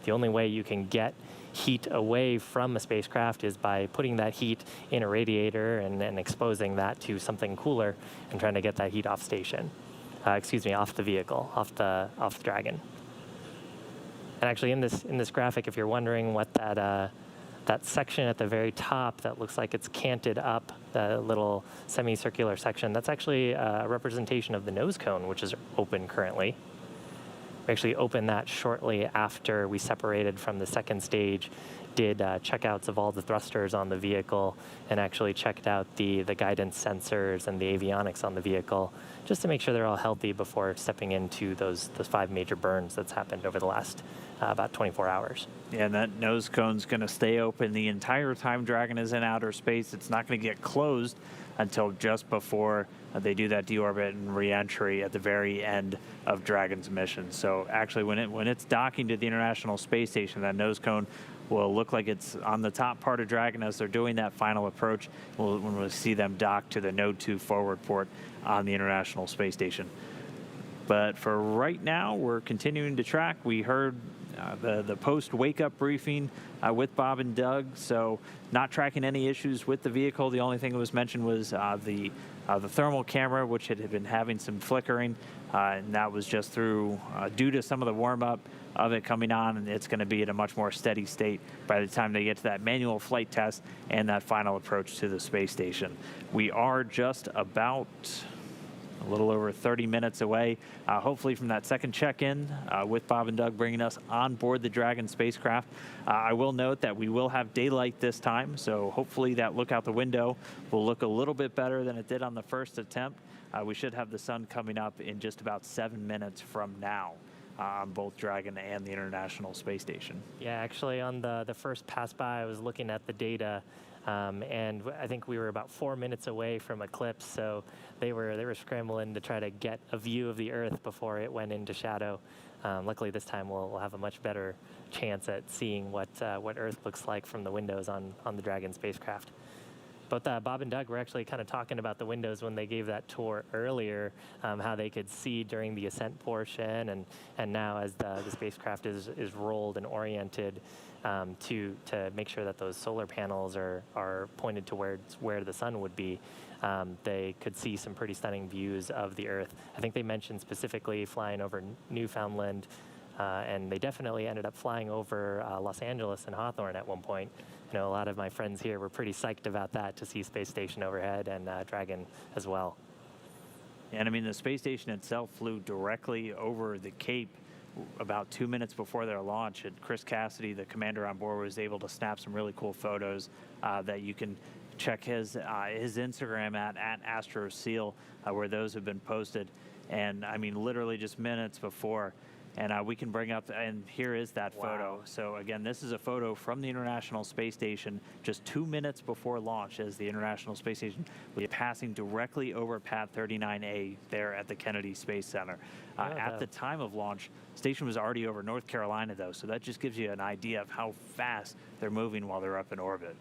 The only way you can get heat away from a spacecraft is by putting that heat in a radiator and exposing that to something cooler and trying to get that heat off station. Excuse me, off the vehicle, off the Dragon. And actually, in this graphic, if you're wondering what that section at the very top that looks like it's canted up, the little semicircular section, that's actually a representation of the nose cone, which is open currently. We actually opened that shortly after we separated from the second stage, did checkouts of all the thrusters on the vehicle, and actually checked out the guidance sensors and the avionics on the vehicle, just to make sure they're all healthy before stepping into those 5 major burns that's happened over the last about 24 hours. Yeah, and that nose cone's going to stay open the entire time Dragon is in outer space. It's not going to get closed until just before they do that deorbit and reentry at the very end of Dragon's mission. So actually, when it's docking to the International Space Station, that nose cone will look like it's on the top part of Dragon as they're doing that final approach. When we'll see them dock to the Node 2 forward port on the International Space Station. But for right now, we're continuing to track. We heard the post-wake-up briefing with Bob and Doug, so not tracking any issues with the vehicle. The only thing that was mentioned was the thermal camera, which had been having some flickering, and that was just due to some of the warm-up of it coming on, and it's going to be at a much more steady state by the time they get to that manual flight test and that final approach to the space station. We are just about a little over 30 minutes away, hopefully from that second check-in with Bob and Doug bringing us on board the Dragon spacecraft. I will note that we will have daylight this time, so hopefully that look out the window will look a little bit better than it did on the first attempt. We should have the sun coming up in just about 7 minutes from now on both Dragon and the International Space Station. Yeah, actually on the first pass by, I was looking at the data, and I think we were about 4 minutes away from eclipse, so they were scrambling to try to get a view of the Earth before it went into shadow. Luckily this time we'll have a much better chance at seeing what Earth looks like from the windows on the Dragon spacecraft. But Bob and Doug were actually kind of talking about the windows when they gave that tour earlier, how they could see during the ascent portion, and now as the spacecraft is rolled and oriented to make sure that those solar panels are pointed towards where the sun would be, they could see some pretty stunning views of the Earth. I think they mentioned specifically flying over Newfoundland, and they definitely ended up flying over Los Angeles and Hawthorne at one point. You know, a lot of my friends here were pretty psyched about that, to see space station overhead and Dragon as well. And I mean, the space station itself flew directly over the Cape about 2 minutes before their launch. And Chris Cassidy, the commander on board, was able to snap some really cool photos that you can check his Instagram at AstroSeal, where those have been posted. And I mean, literally just minutes before. And we can bring up, and here is that photo. So again, this is a photo from the International Space Station just 2 minutes before launch, as the International Space Station was passing directly over Pad 39A there at the Kennedy Space Center. At the time of launch, the station was already over North Carolina, though, so that just gives you an idea of how fast they're moving while they're up in orbit.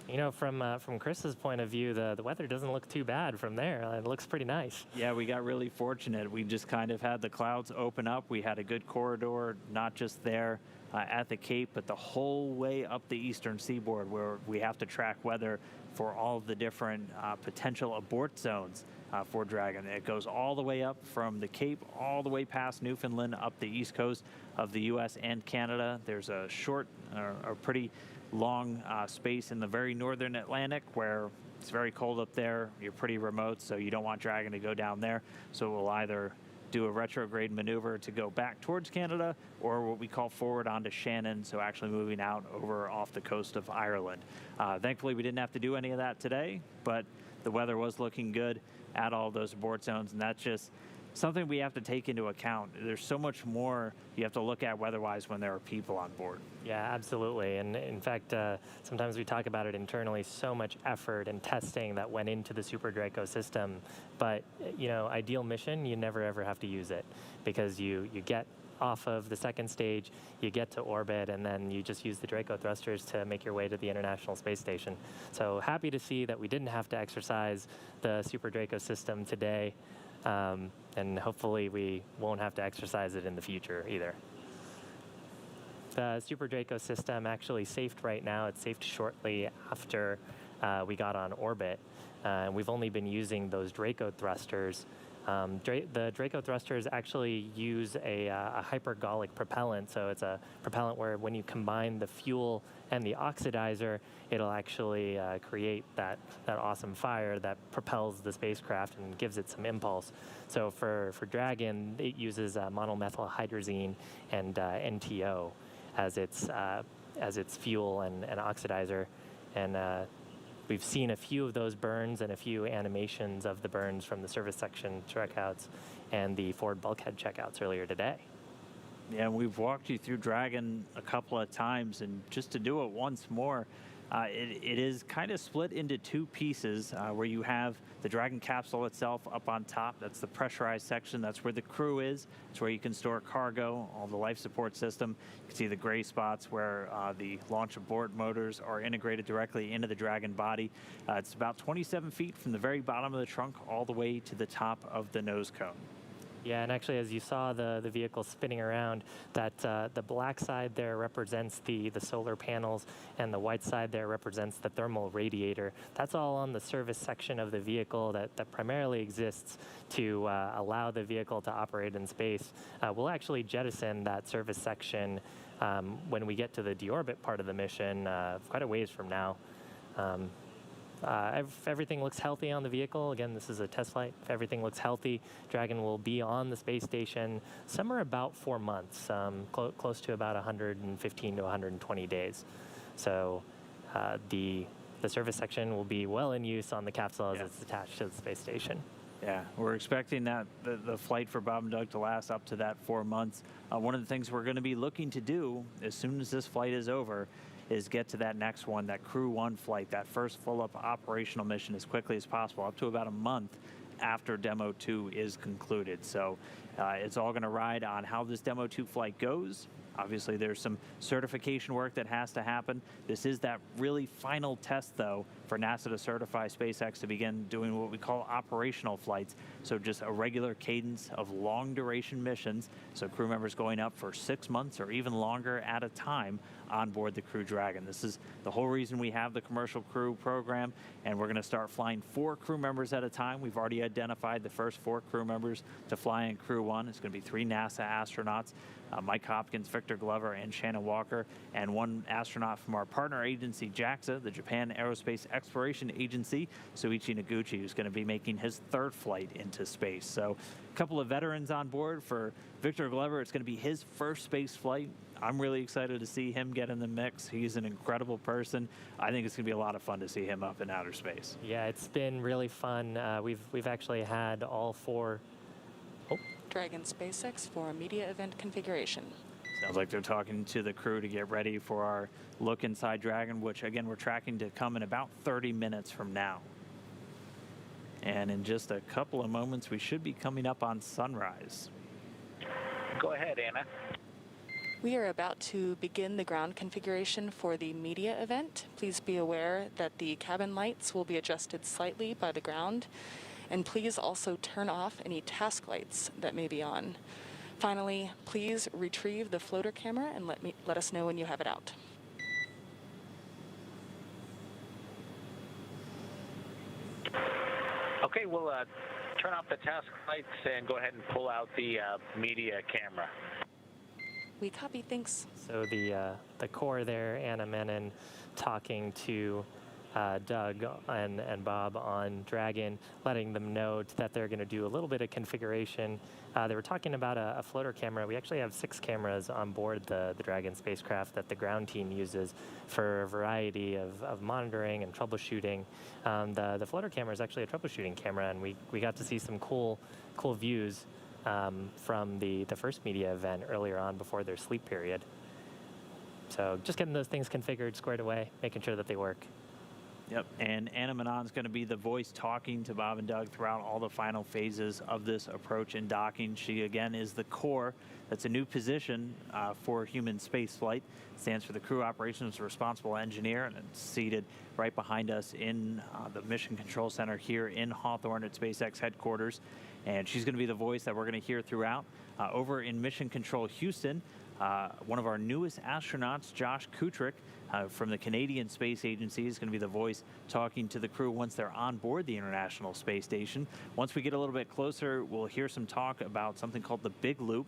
You know, from Chris's point of view, the weather doesn't look too bad from there. It looks pretty nice. Yeah, we got really fortunate. We just kind of had the clouds open up. We had a good corridor, not just there at the Cape, but the whole way up the eastern seaboard, where we have to track weather for all of the different potential abort zones for Dragon. It goes all the way up from the Cape, all the way past Newfoundland, up the east coast of the U.S. and Canada. There's a short, or pretty long space in the very northern Atlantic where it's very cold up there. You're pretty remote, so you don't want Dragon to go down there. So we'll either do a retrograde maneuver to go back towards Canada, or what we call forward onto Shannon, so actually moving out over off the coast of Ireland. Thankfully, we didn't have to do any of that today, but the weather was looking good at all those abort zones, and that's just something we have to take into account. There's so much more you have to look at weather-wise when there are people on board. Yeah, absolutely. And in fact, sometimes we talk about it internally, so much effort and testing that went into the Super Draco system. But, you know, ideal mission, you never ever have to use it, because you get off of the second stage, you get to orbit, and then you just use the Draco thrusters to make your way to the International Space Station. So happy to see that we didn't have to exercise the Super Draco system today. And hopefully we won't have to exercise it in the future either. The Super Draco system actually safed right now. It's safed shortly after we got on orbit. And we've only been using those Draco thrusters. The Draco thrusters actually use a hypergolic propellant, so it's a propellant where when you combine the fuel and the oxidizer, it'll actually create that awesome fire that propels the spacecraft and gives it some impulse. So for Dragon, it uses monomethylhydrazine and NTO as its fuel and oxidizer, and we've seen a few of those burns and a few animations of the burns from the service section checkouts and the forward bulkhead checkouts earlier today. Yeah, we've walked you through Dragon a couple of times, and just to do it once more, it is kind of split into two pieces where you have the Dragon capsule itself up on top. That's the pressurized section. That's where the crew is. It's where you can store cargo, all the life support system. You can see the gray spots where the launch abort motors are integrated directly into the Dragon body. It's about 27 feet from the very bottom of the trunk all the way to the top of the nose cone. Yeah, and actually, as you saw the vehicle spinning around, that the black side there represents the solar panels, and the white side there represents the thermal radiator. That's all on the service section of the vehicle that primarily exists to allow the vehicle to operate in space. We'll actually jettison that service section when we get to the deorbit part of the mission, quite a ways from now. If everything looks healthy on the vehicle, again, this is a test flight. If everything looks healthy, Dragon will be on the space station somewhere about 4 months, close to about 115 to 120 days. So the service section will be well in use on the capsule as it's attached to the space station. Yeah, we're expecting that the flight for Bob and Doug to last up to that 4 months. One of the things we're going to be looking to do as soon as this flight is over is get to that next one, that Crew 1 flight, that first full-up operational mission as quickly as possible, up to about a month after Demo 2 is concluded. So it's all going to ride on how this Demo 2 flight goes. Obviously, there's some certification work that has to happen. This is that really final test, though, for NASA to certify SpaceX to begin doing what we call operational flights. So just a regular cadence of long-duration missions. So crew members going up for 6 months or even longer at a time on board the Crew Dragon. This is the whole reason we have the commercial crew program, and we're going to start flying 4 crew members at a time. We've already identified the first 4 crew members to fly in Crew 1. It's going to be 3 NASA astronauts, Mike Hopkins, Victor Glover, and Shannon Walker, and 1 astronaut from our partner agency, JAXA, the Japan Aerospace Exploration Agency, Soichi Noguchi, who's going to be making his 3rd flight into space. So a couple of veterans on board. For Victor Glover, it's going to be his first space flight. I'm really excited to see him get in the mix. He's an incredible person. I think it's going to be a lot of fun to see him up in outer space. Yeah, it's been really fun. We've actually had all 4. Dragon SpaceX for a media event configuration. Sounds like they're talking to the crew to get ready for our look inside Dragon, which again we're tracking to come in about 30 minutes from now. And in just a couple of moments, we should be coming up on sunrise. Go ahead, Anna. We are about to begin the ground configuration for the media event. Please be aware that the cabin lights will be adjusted slightly by the ground, and please also turn off any task lights that may be on. Finally, please retrieve the floater camera and let us know when you have it out. Okay, we'll turn off the task lights and go ahead and pull out the media camera. We copy, thanks. So the core there, Anna Menon, talking to Doug and Bob on Dragon, letting them know that they're going to do a little bit of configuration. They were talking about a floater camera. We actually have 6 cameras on board the Dragon spacecraft that the ground team uses for a variety of monitoring and troubleshooting. The floater camera is actually a troubleshooting camera, and we got to see some cool views from the first media event earlier on before their sleep period. So just getting those things configured, squared away, making sure that they work. Yep, and Anna Manon's going to be the voice talking to Bob and Doug throughout all the final phases of this approach and docking. She, again, is the core. That's a new position for human spaceflight. Stands for the Crew Operations Responsible Engineer, and it's seated right behind us in the Mission Control Center here in Hawthorne at SpaceX headquarters. And she's going to be the voice that we're going to hear throughout. Over in Mission Control Houston, One of our newest astronauts, Josh Kutrick, from the Canadian Space Agency, is going to be the voice talking to the crew once they're on board the International Space Station. Once we get a little bit closer, we'll hear some talk about something called the Big Loop.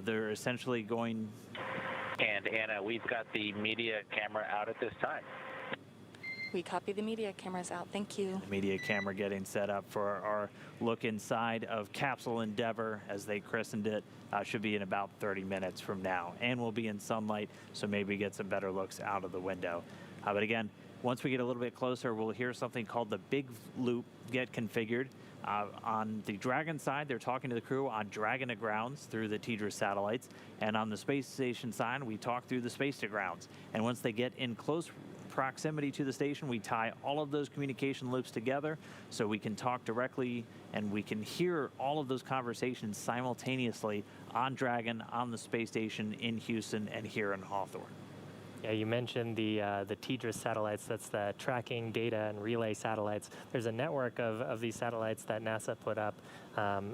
They're essentially going... And Anna, we've got the media camera out at this time. We copy. The media cameras out. Thank you. The media camera getting set up for our look inside of Capsule Endeavour, as they christened it. Should be in about 30 minutes from now, and we'll be in sunlight, so maybe get some better looks out of the window. But again, once we get a little bit closer, we'll hear something called the Big Loop get configured. On the Dragon side, they're talking to the crew on Dragon to grounds through the TDRS satellites, and on the space station side, we talk through the space to grounds. And once they get in close proximity to the station, we tie all of those communication loops together so we can talk directly and we can hear all of those conversations simultaneously on Dragon, on the space station, in Houston, and here in Hawthorne. Yeah, you mentioned the TDRS satellites. That's the tracking data and relay satellites. There's a network of these satellites that NASA put up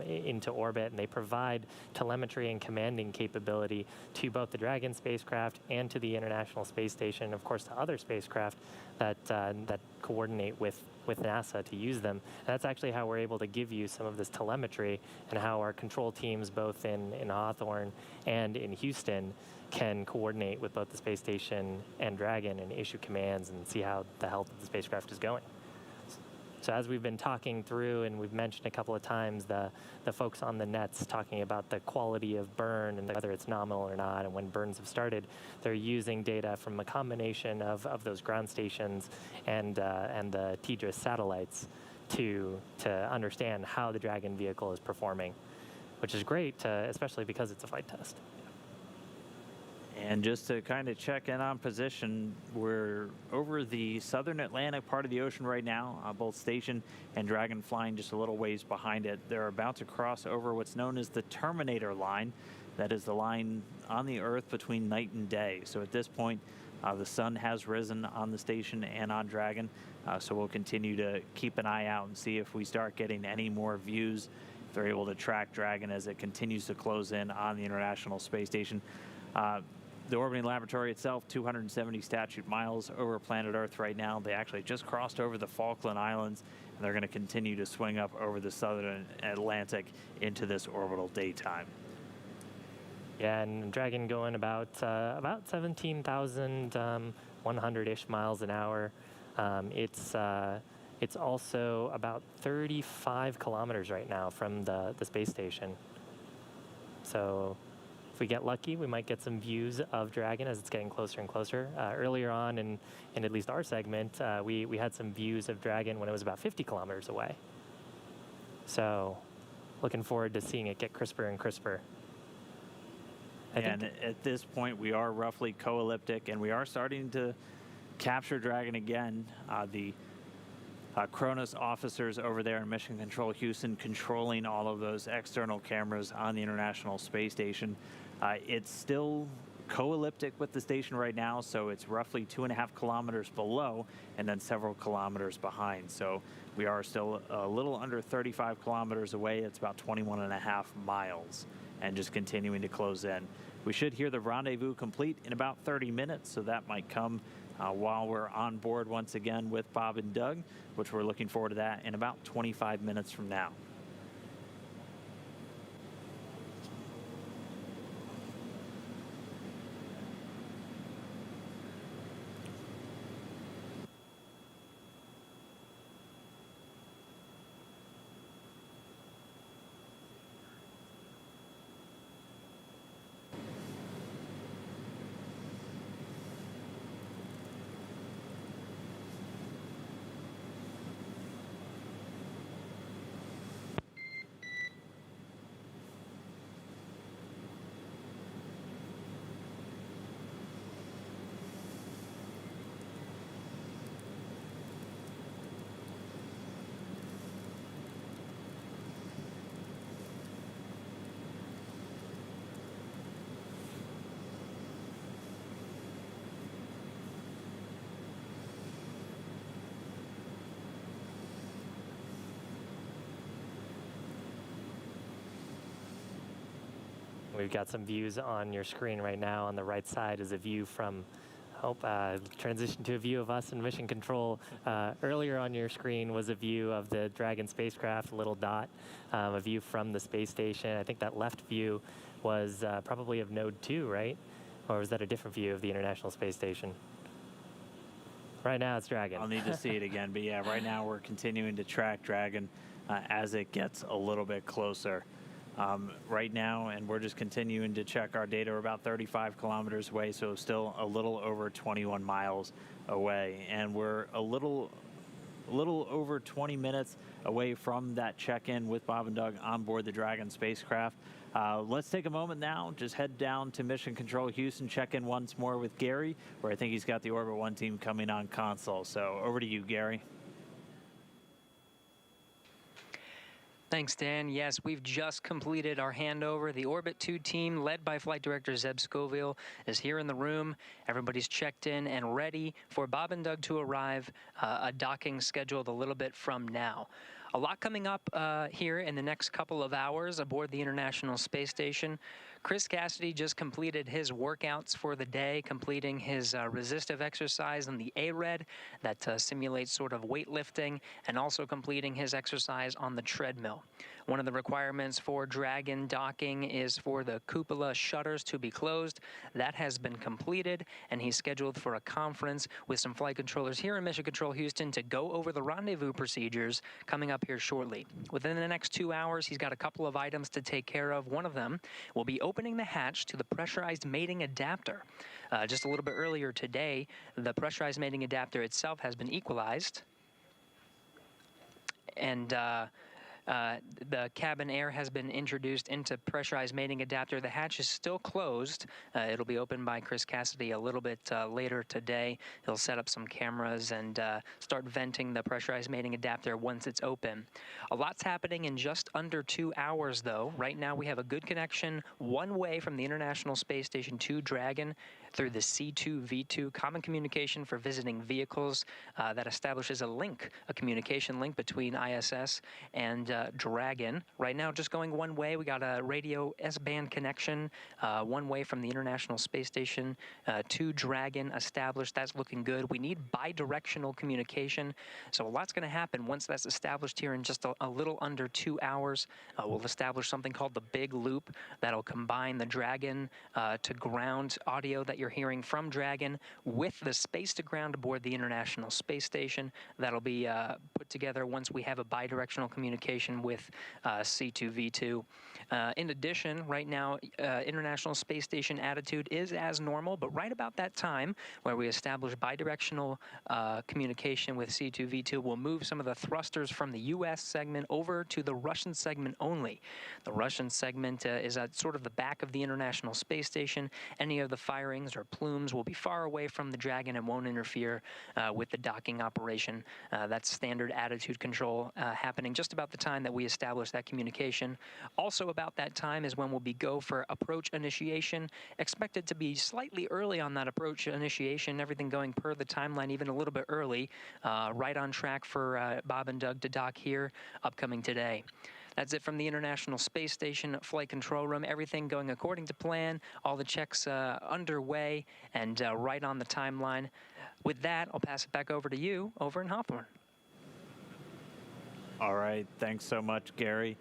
into orbit, and they provide telemetry and commanding capability to both the Dragon spacecraft and to the International Space Station, and of course to other spacecraft that coordinate with NASA to use them. And that's actually how we're able to give you some of this telemetry, and how our control teams both in Hawthorne and in Houston can coordinate with both the space station and Dragon and issue commands and see how the health of the spacecraft is going. So as we've been talking through, and we've mentioned a couple of times, the folks on the nets talking about the quality of burn and whether it's nominal or not, and when burns have started, they're using data from a combination of those ground stations and the TDRS satellites to understand how the Dragon vehicle is performing, which is great, especially because it's a flight test. And just to kind of check in on position, we're over the southern Atlantic part of the ocean right now, both Station and Dragon flying just a little ways behind it. They're about to cross over what's known as the Terminator line. That is the line on the Earth between night and day. So at this point, the sun has risen on the station and on Dragon. So we'll continue to keep an eye out and see if we start getting any more views. If they're able to track Dragon as it continues to close in on the International Space Station. The orbiting laboratory itself, 270 statute miles over planet Earth right now. They actually just crossed over the Falkland Islands, and they're going to continue to swing up over the southern Atlantic into this orbital daytime. Yeah, and Dragon going about 17,100-ish miles an hour. It's also about 35 kilometers right now from the space station. So if we get lucky, we might get some views of Dragon as it's getting closer and closer. Earlier on in at least our segment, we had some views of Dragon when it was about 50 kilometers away. So looking forward to seeing it get crisper and crisper. And at this point, we are roughly co-elliptic, and we are starting to capture Dragon again. The Cronus officers over there in Mission Control Houston controlling all of those external cameras on the International Space Station. It's still co-elliptic with the station right now, so it's roughly 2.5 kilometers below and then several kilometers behind. So we are still a little under 35 kilometers away. It's about 21.5 miles, and just continuing to close in. We should hear the rendezvous complete in about 30 minutes, so that might come while we're on board once again with Bob and Doug, which we're looking forward to that in about 25 minutes from now. We've got some views on your screen right now. On the right side is a view from, transition to a view of us in mission control. Earlier on your screen was a view of the Dragon spacecraft, a little dot, a view from the space station. I think that left view was probably of Node 2, right? Or was that a different view of the International Space Station? Right now it's Dragon. I'll need to see it again, but yeah, right now we're continuing to track Dragon as it gets a little bit closer. Right now, and we're just continuing to check our data. We're about 35 kilometers away, so still a little over 21 miles away, and we're a little over 20 minutes away from that check-in with Bob and Doug on board the Dragon spacecraft. Let's take a moment now, just head down to Mission Control Houston, check in once more with Gary, where I think he's got the Orbit 1 team coming on console. So over to you, Gary. Thanks, Dan. Yes, we've just completed our handover. The Orbit 2 team, led by Flight Director Zeb Scoville, is here in the room. Everybody's checked in and ready for Bob and Doug to arrive, a docking scheduled a little bit from now. A lot coming up here in the next couple of hours aboard the International Space Station. Chris Cassidy just completed his workouts for the day, completing his resistive exercise on the ARED that simulates sort of weightlifting, and also completing his exercise on the treadmill. One of the requirements for Dragon docking is for the cupola shutters to be closed. That has been completed, and he's scheduled for a conference with some flight controllers here in Mission Control Houston to go over the rendezvous procedures coming up here shortly. Within the next 2 hours, he's got a couple of items to take care of. One of them will be opening the hatch to the pressurized mating adapter. Just a little bit earlier today, the pressurized mating adapter itself has been equalized, and the cabin air has been introduced into pressurized mating adapter. The hatch is still closed. It'll be opened by Chris Cassidy a little bit later today. He'll set up some cameras and start venting the pressurized mating adapter once it's open. A lot's happening in just under 2 hours, though. Right now we have a good connection one way from the International Space Station to Dragon through the C2V2 common communication for visiting vehicles that establishes a communication link between ISS and Dragon. Right now, just going one way. We got a radio S-band connection one way from the International Space Station to Dragon established. That's looking good. We need bi-directional communication, so a lot's going to happen once that's established here in just a little under 2 hours. We'll establish something called the Big Loop that'll combine the Dragon to ground audio that you're hearing from Dragon with the space to ground aboard the International Space Station. That'll be put together once we have a bi-directional communication with C2V2. In addition, right now, International Space Station attitude is as normal, but right about that time where we establish bi-directional communication with C2V2, we'll move some of the thrusters from the U.S. segment over to the Russian segment only. The Russian segment is at sort of the back of the International Space Station. Any of the firings or plumes will be far away from the Dragon and won't interfere with the docking operation. That's standard attitude control happening just about the time that we establish that communication. Also about that time is when we'll be go for approach initiation. Expected to be slightly early on that approach initiation, everything going per the timeline, even a little bit early. Right on track for Bob and Doug to dock here, upcoming today. That's it from the International Space Station flight control room. Everything going according to plan. All the checks underway and right on the timeline. With that, I'll pass it back over to you over in Hawthorne. All right, thanks so much, Gary.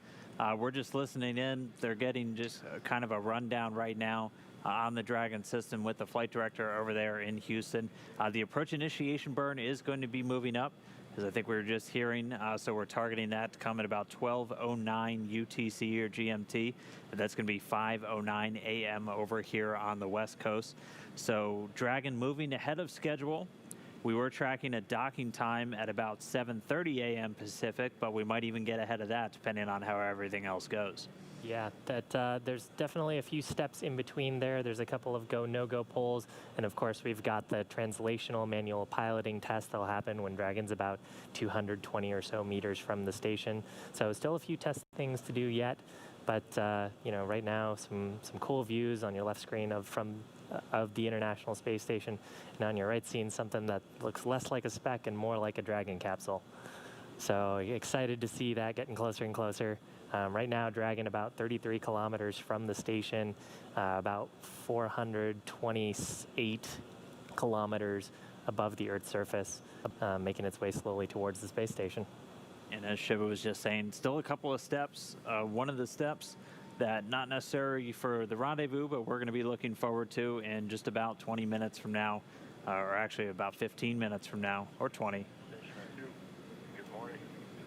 We're just listening in. They're getting just kind of a rundown right now on the Dragon system with the flight director over there in Houston. The approach initiation burn is going to be moving up, as I think we were just hearing. So we're targeting that to come at about 12:09 UTC or GMT. That's going to be 5:09 a.m. over here on the West Coast. So Dragon moving ahead of schedule. We were tracking a docking time at about 7:30 a.m. Pacific, but we might even get ahead of that depending on how everything else goes. Yeah, there's definitely a few steps in between there. There's a couple of go, no-go polls. And of course, we've got the translational manual piloting test that'll happen when Dragon's about 220 or so meters from the station. So still a few test things to do yet. But, right now, some cool views on your left screen of the International Space Station. And on your right, seeing something that looks less like a speck and more like a Dragon capsule. So excited to see that getting closer and closer. Right now, Dragon about 33 kilometers from the station, about 428 kilometers above the Earth's surface, making its way slowly towards the space station. And as Shiva was just saying, still a couple of steps. One of the steps that not necessary for the rendezvous, but we're going to be looking forward to in just about 20 minutes from now, or actually about 15 minutes from now, or 20. Good morning.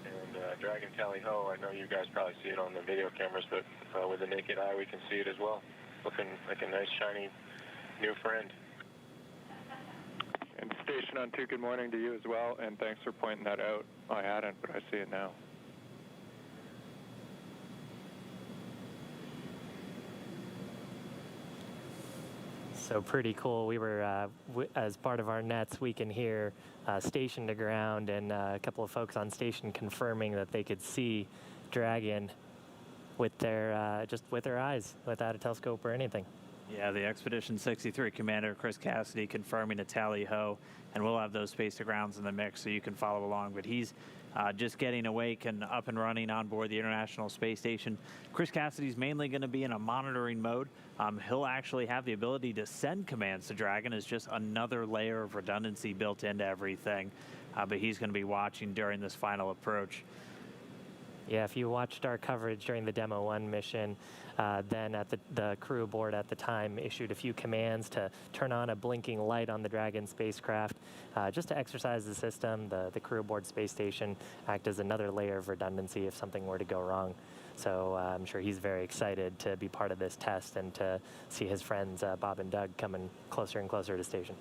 And Dragon Tally Ho, I know you guys probably see it on the video cameras, but with the naked eye we can see it as well. Looking like a nice, shiny, new friend. And Station on 2, good morning to you as well, and thanks for pointing that out. I hadn't, but I see it now. So pretty cool. We were, as part of our nets, we can hear station to ground, and a couple of folks on station confirming that they could see Dragon with their just with their eyes, without a telescope or anything. Yeah, the Expedition 63 Commander Chris Cassidy confirming a tally ho, and we'll have those space to grounds in the mix so you can follow along. But he's just getting awake and up and running on board the International Space Station. Chris Cassidy's mainly going to be in a monitoring mode. He'll actually have the ability to send commands to Dragon as just another layer of redundancy built into everything. But he's going to be watching during this final approach. Yeah, if you watched our coverage during the Demo 1 mission, then at the crew aboard at the time issued a few commands to turn on a blinking light on the Dragon spacecraft, just to exercise the system. The crew aboard space station act as another layer of redundancy if something were to go wrong. So I'm sure he's very excited to be part of this test and to see his friends Bob and Doug coming closer and closer to station.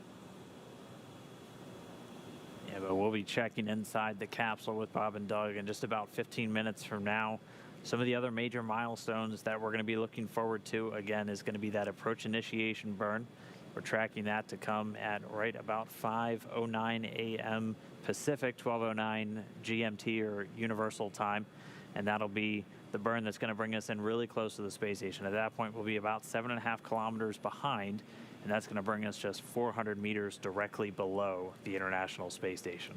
Yeah, but we'll be checking inside the capsule with Bob and Doug in just about 15 minutes from now. Some of the other major milestones that we're going to be looking forward to, again, is going to be that approach initiation burn. We're tracking that to come at right about 5:09 a.m. Pacific, 12:09 GMT or Universal Time. And that'll be the burn that's going to bring us in really close to the space station. At that point, we'll be about 7.5 kilometers behind, and that's going to bring us just 400 meters directly below the International Space Station.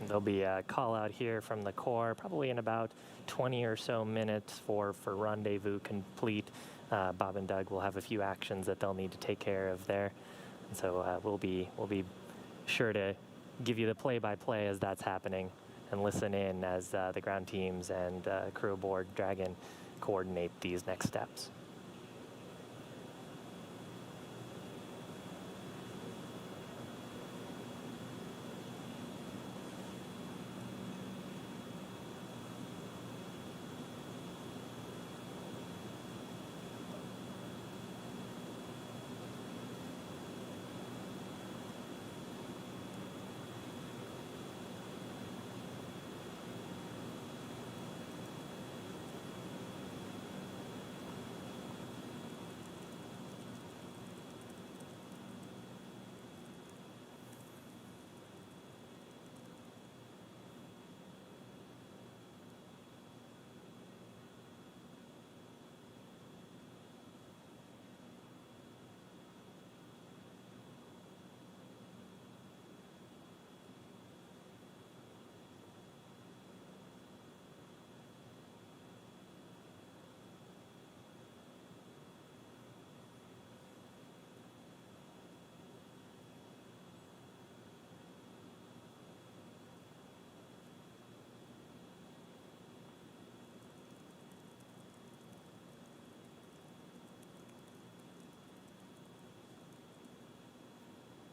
There'll be a call out here from the core, probably in about 20 or so minutes for rendezvous complete. Bob and Doug will have a few actions that they'll need to take care of there. And so we'll be sure to give you the play-by-play as that's happening, and listen in as the ground teams and crew aboard Dragon coordinate these next steps.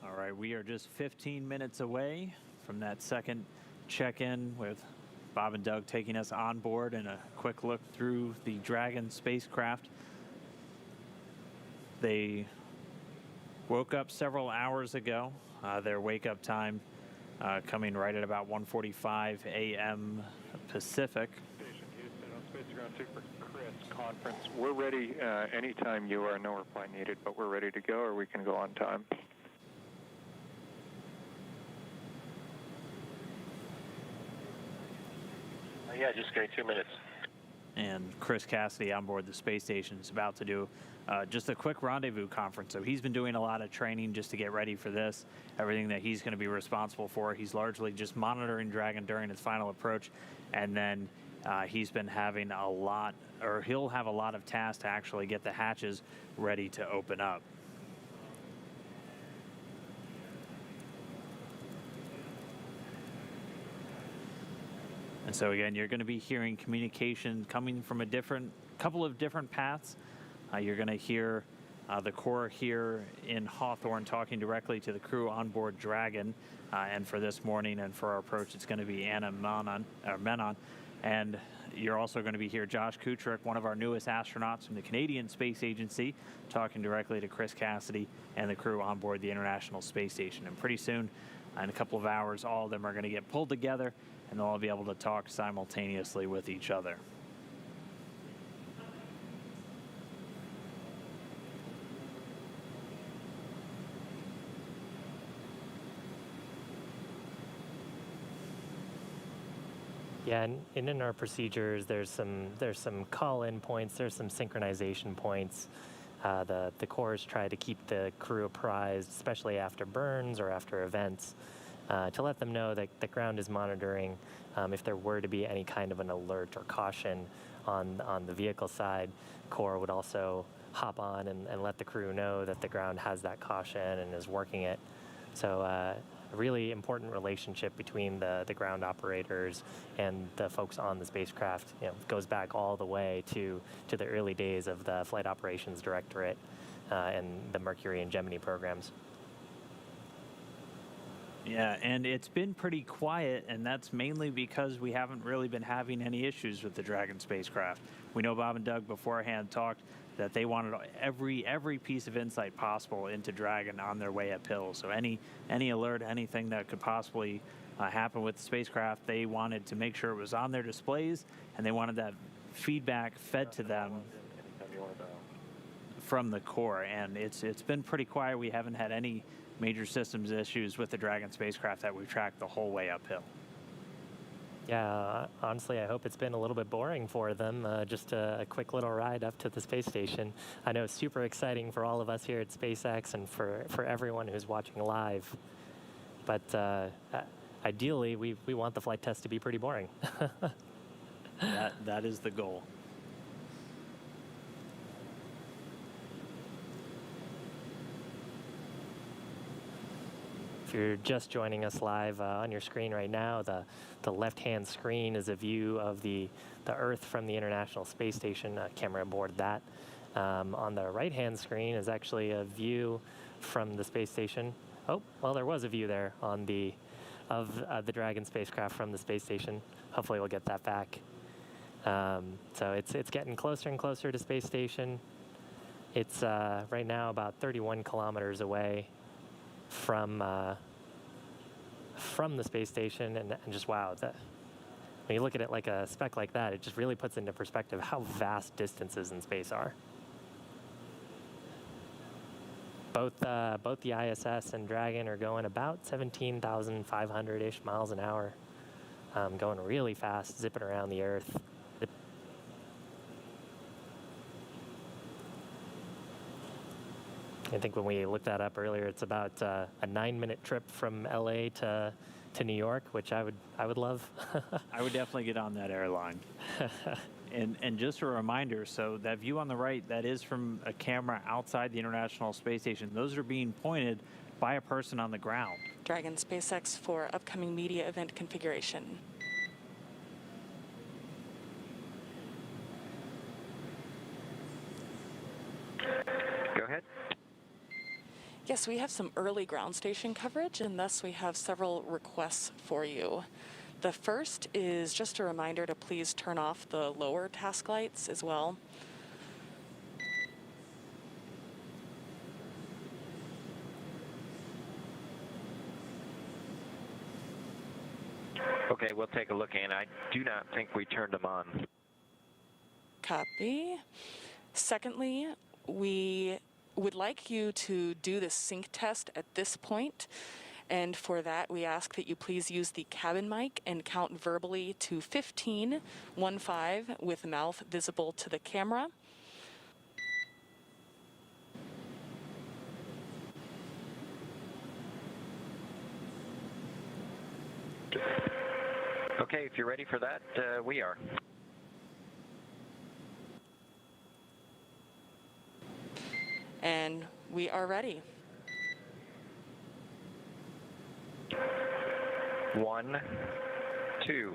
All right, we are just 15 minutes away from that second check-in with Bob and Doug taking us on board and a quick look through the Dragon spacecraft. They woke up several hours ago. Their wake-up time coming right at about 1:45 a.m. Pacific. Station Houston on Space Ground 2 for Chris conference. We're ready anytime you are. No reply needed, but we're ready to go, or we can go on time. Yeah, just give me 2 minutes. and Chris Cassidy on board the space station is about to do just a quick rendezvous conference. So he's been doing a lot of training just to get ready for this, everything that he's going to be responsible for. He's largely just monitoring Dragon during its final approach, and then he's been having a lot, or he'll have a lot of tasks to actually get the hatches ready to open up. And so again, you're going to be hearing communication coming from a couple of different paths. You're going to hear the Corps here in Hawthorne talking directly to the crew on board Dragon. And for this morning and for our approach, it's going to be Anna Menon. And you're also going to be here Josh Kutrick, one of our newest astronauts from the Canadian Space Agency, talking directly to Chris Cassidy and the crew on board the International Space Station. And pretty soon, in a couple of hours, all of them are going to get pulled together, and they'll all be able to talk simultaneously with each other. Yeah, and in our procedures, there's some call-in points, there's some synchronization points. The Corps try to keep the crew apprised, especially after burns or after events, to let them know that the ground is monitoring. If there were to be any kind of an alert or caution on the vehicle side, Corps would also hop on and let the crew know that the ground has that caution and is working it. So a really important relationship between the ground operators and the folks on the spacecraft, goes back all the way to the early days of the Flight Operations Directorate and the Mercury and Gemini programs. Yeah, and it's been pretty quiet, and that's mainly because we haven't really been having any issues with the Dragon spacecraft. We know Bob and Doug beforehand talked that they wanted every piece of insight possible into Dragon on their way uphill. So any alert, anything that could possibly happen with the spacecraft, they wanted to make sure it was on their displays, and they wanted that feedback fed to them from the Corps. And it's been pretty quiet. We haven't had any major systems issues with the Dragon spacecraft that we've tracked the whole way uphill. Yeah, honestly, I hope it's been a little bit boring for them, just a quick little ride up to the space station. I know it's super exciting for all of us here at SpaceX and for everyone who's watching live. But ideally, we want the flight test to be pretty boring. That is the goal. If you're just joining us live on your screen right now, the left-hand screen is a view of the Earth from the International Space Station, camera aboard that. On the right-hand screen is actually a view from the space station. Oh, well, there was a view there of the Dragon spacecraft from the space station. Hopefully we'll get that back. So it's getting closer and closer to space station. It's right now about 31 kilometers away from the space station, and just wow, when you look at it like a speck like that, it just really puts into perspective how vast distances in space are. Both the ISS and Dragon are going about 17,500-ish miles an hour, going really fast, zipping around the Earth. I think when we looked that up earlier, it's about a 9-minute trip from LA to New York, which I would love. I would definitely get on that airline. And just a reminder, so that view on the right, that is from a camera outside the International Space Station. Those are being pointed by a person on the ground. Dragon SpaceX for upcoming media event configuration. Go ahead. Yes, we have some early ground station coverage, and thus we have several requests for you. The first is just a reminder to please turn off the lower task lights as well. Okay, we'll take a look, and I do not think we turned them on. Copy. Secondly, we would like you to do the sync test at this point And for that, we ask that you please use the cabin mic and count verbally to 15, 1-5, with mouth visible to the camera. Okay, if you're ready for that, we are. And we are ready. 1, 2,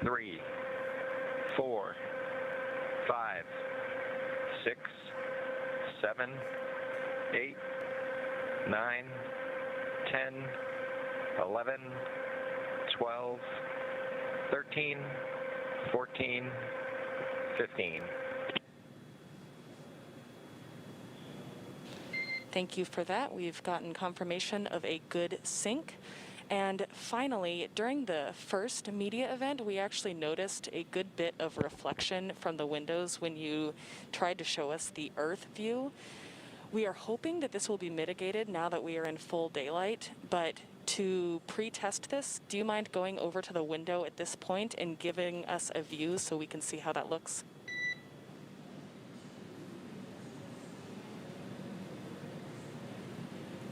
3, 4, 5, 6, 7, 8, 9, 10, 11, 12, 13, 14, 15. Thank you for that. We've gotten confirmation of a good sync. And finally, during the first media event, we actually noticed a good bit of reflection from the windows when you tried to show us the Earth view. We are hoping that this will be mitigated now that we are in full daylight, but to pre-test this, do you mind going over to the window at this point and giving us a view so we can see how that looks?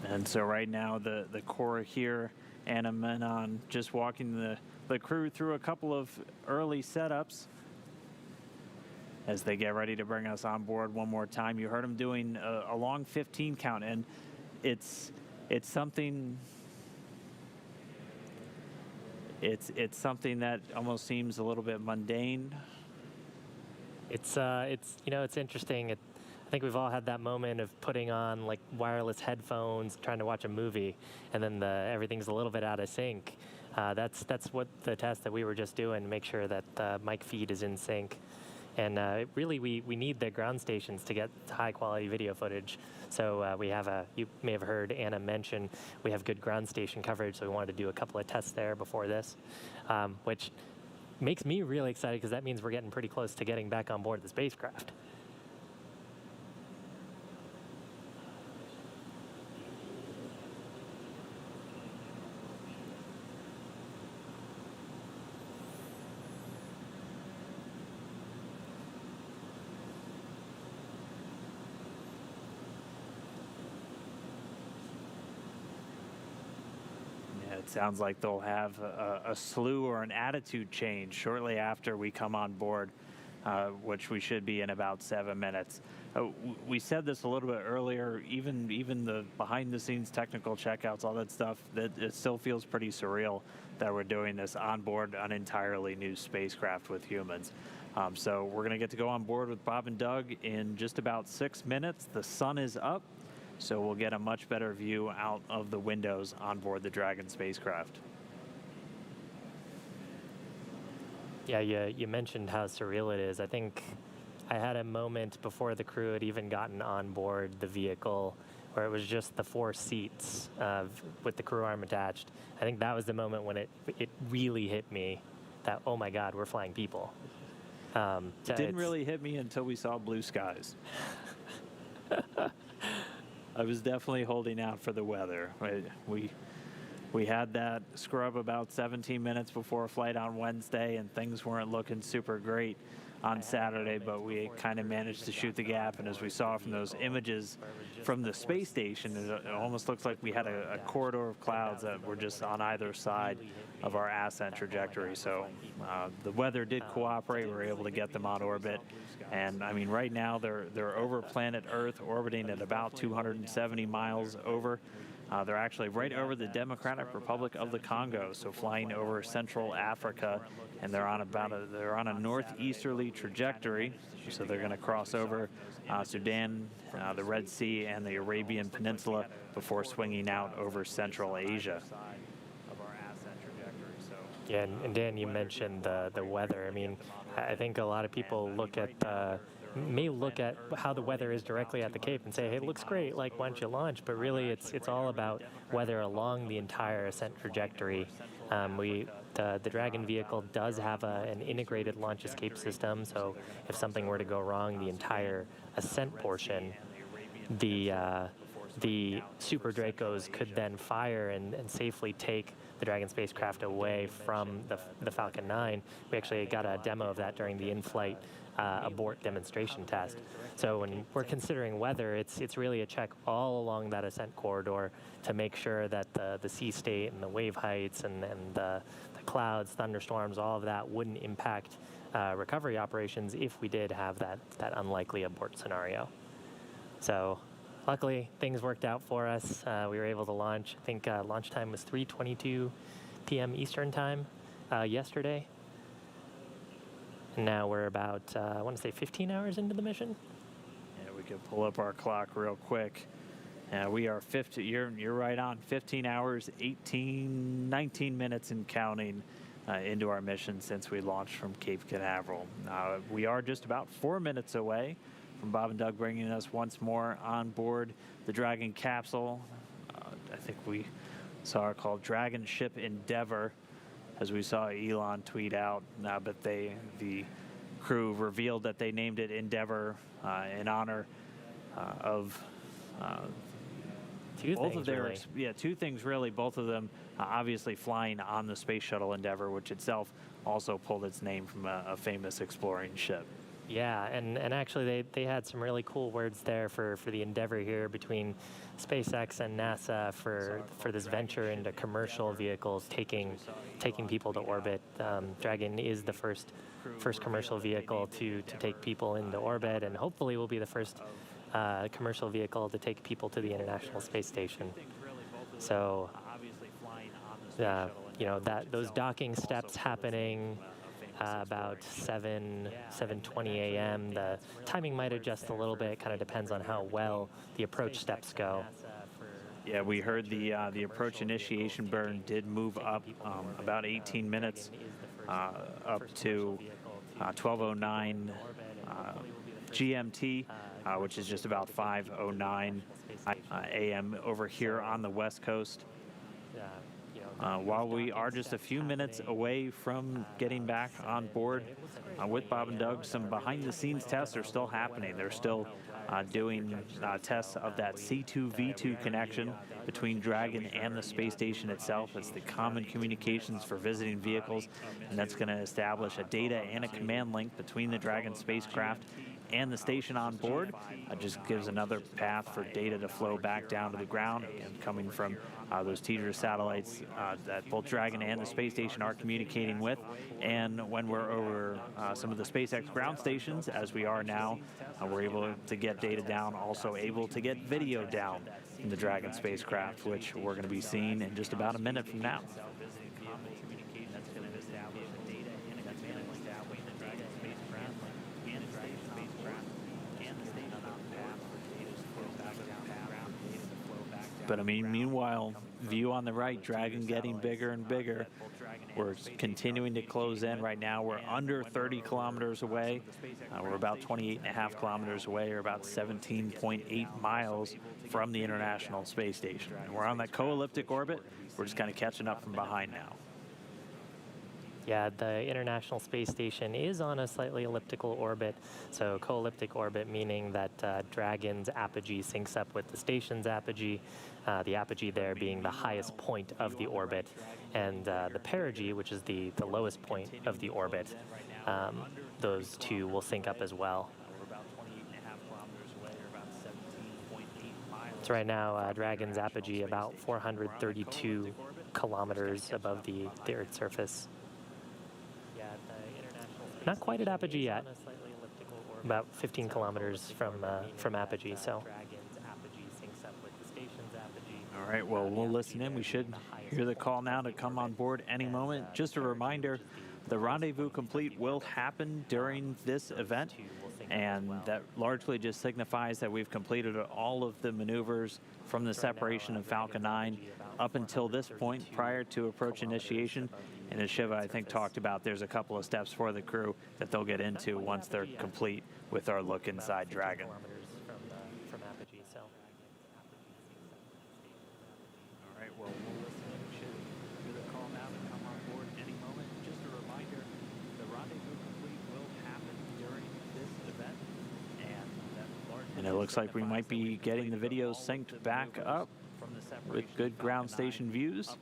And so right now the core here, Anna Menon, just walking the crew through a couple of early setups as they get ready to bring us on board one more time. You heard them doing a long 15 count, and it's something. It's something that almost seems a little bit mundane. It's it's interesting. I think we've all had that moment of putting on like wireless headphones, trying to watch a movie, and then everything's a little bit out of sync. That's what the test that we were just doing, make sure that the mic feed is in sync. And really, we need the ground stations to get high quality video footage. So we have you may have heard Anna mention, we have good ground station coverage, so we wanted to do a couple of tests there before this, which makes me really excited because that means we're getting pretty close to getting back on board the spacecraft. It sounds like they'll have a slew or an attitude change shortly after we come on board, which we should be in about 7 minutes. We said this a little bit earlier, even the behind-the-scenes technical checkouts, all that stuff, that it still feels pretty surreal that we're doing this on board an entirely new spacecraft with humans. So we're going to get to go on board with Bob and Doug in just about 6 minutes. The sun is up, so we'll get a much better view out of the windows on board the Dragon spacecraft. Yeah, you mentioned how surreal it is. I think I had a moment before the crew had even gotten on board the vehicle where it was just the 4 seats with the crew arm attached. I think that was the moment when it really hit me that, oh my God, we're flying people. It didn't really hit me until we saw blue skies. I was definitely holding out for the weather. We had that scrub about 17 minutes before a flight on Wednesday, and things weren't looking super great on Saturday, but we kind of managed to shoot the gap. And as we saw from those images from the space station, it almost looks like we had a corridor of clouds that were just on either side of our ascent trajectory. So the weather did cooperate. We were able to get them on orbit. And I mean, right now they're over planet Earth, orbiting at about 270 miles over. They're actually right over the Democratic Republic of the Congo, so flying over Central Africa, and they're on a northeasterly trajectory. So they're going to cross over Sudan, the Red Sea, and the Arabian Peninsula before swinging out over Central Asia. Yeah, and Dan, you mentioned the weather. I mean, I think a lot of people may look at how the weather is directly at the Cape and say, hey, it looks great, like, why don't you launch? But really, it's all about weather along the entire ascent trajectory. The Dragon vehicle does have an integrated launch escape system, so if something were to go wrong, the entire ascent portion, the the Super Dracos could then fire and safely take the Dragon spacecraft away from the Falcon 9. We actually got a demo of that during the in-flight abort demonstration test. So when we're considering weather, it's really a check all along that ascent corridor to make sure that the sea state and the wave heights and the clouds, thunderstorms, all of that wouldn't impact recovery operations if we did have that unlikely abort scenario. So luckily, things worked out for us. We were able to launch. I think launch time was 3:22 p.m. Eastern time yesterday. And now we're about, I want to say 15 hours into the mission. Yeah, we could pull up our clock real quick. We are 50, you're right on, 15 hours, 19 minutes and counting into our mission since we launched from Cape Canaveral. We are just about 4 minutes away from Bob and Doug bringing us once more on board the Dragon capsule. I think we saw it called Dragon Ship Endeavor, as we saw Elon tweet out, but the crew revealed that they named it Endeavor in honor of both of their, really. two things really, both of them obviously flying on the Space Shuttle Endeavor, which itself also pulled its name from a famous exploring ship. Yeah, and actually they had some really cool words there for the endeavor here between SpaceX and NASA for this venture into commercial vehicles taking people to orbit. Dragon is the first commercial vehicle to take people into orbit, and hopefully will be the first commercial vehicle to take people to the International Space Station. So, those docking steps happening about 7:20 a.m. The timing might adjust a little bit. Kind of depends on how well the approach steps go. Yeah, we heard the approach initiation burn did move up about 18 minutes up to 12:09 GMT, which is just about 5:09 a.m. over here on the West Coast. While we are just a few minutes away from getting back on board with Bob and Doug, some behind-the-scenes tests are still happening. They're still doing tests of that C2V2 connection between Dragon and the space station itself. It's the common communications for visiting vehicles, and that's going to establish a data and a command link between the Dragon spacecraft and the station on board. It just gives another path for data to flow back down to the ground, and coming from those teaser satellites that both Dragon and the space station are communicating with. And when we're over some of the SpaceX ground stations, as we are now, we're able to get data down, also able to get video down from the Dragon spacecraft, which we're going to be seeing in just about a minute from now. But I mean, meanwhile, view on the right, Dragon getting bigger and bigger. We're continuing to close in. Right now, we're under 30 kilometers away. We're about 28.5 kilometers away, or about 17.8 miles from the International Space Station. And we're on that co-elliptic orbit. We're just kind of catching up from behind now. Yeah, the International Space Station is on a slightly elliptical orbit. So co-elliptic orbit meaning that Dragon's apogee syncs up with the station's apogee, the apogee there being the highest point of the orbit, and the perigee, which is the lowest point of the orbit. Those two will sync up as well. So right now, Dragon's apogee about 432 kilometers above the Earth's surface. Not quite at apogee yet. About 15 kilometers from apogee. So. All right. Well, we'll listen in. We should hear the call now to come on board any moment. Just a reminder, the rendezvous complete will happen during this event, and that largely just signifies that we've completed all of the maneuvers from the separation of Falcon 9 up until this point prior to approach initiation. And as Shiva, I think, talked about, there's a couple of steps for the crew that they'll get into once they're complete with our look inside Dragon. From apogee, so. All right, well, we'll listen. We should do the call now to come on board any moment. Just a reminder, the rendezvous complete will happen during this event. And It looks like we might be getting the video synced back up with good ground station views.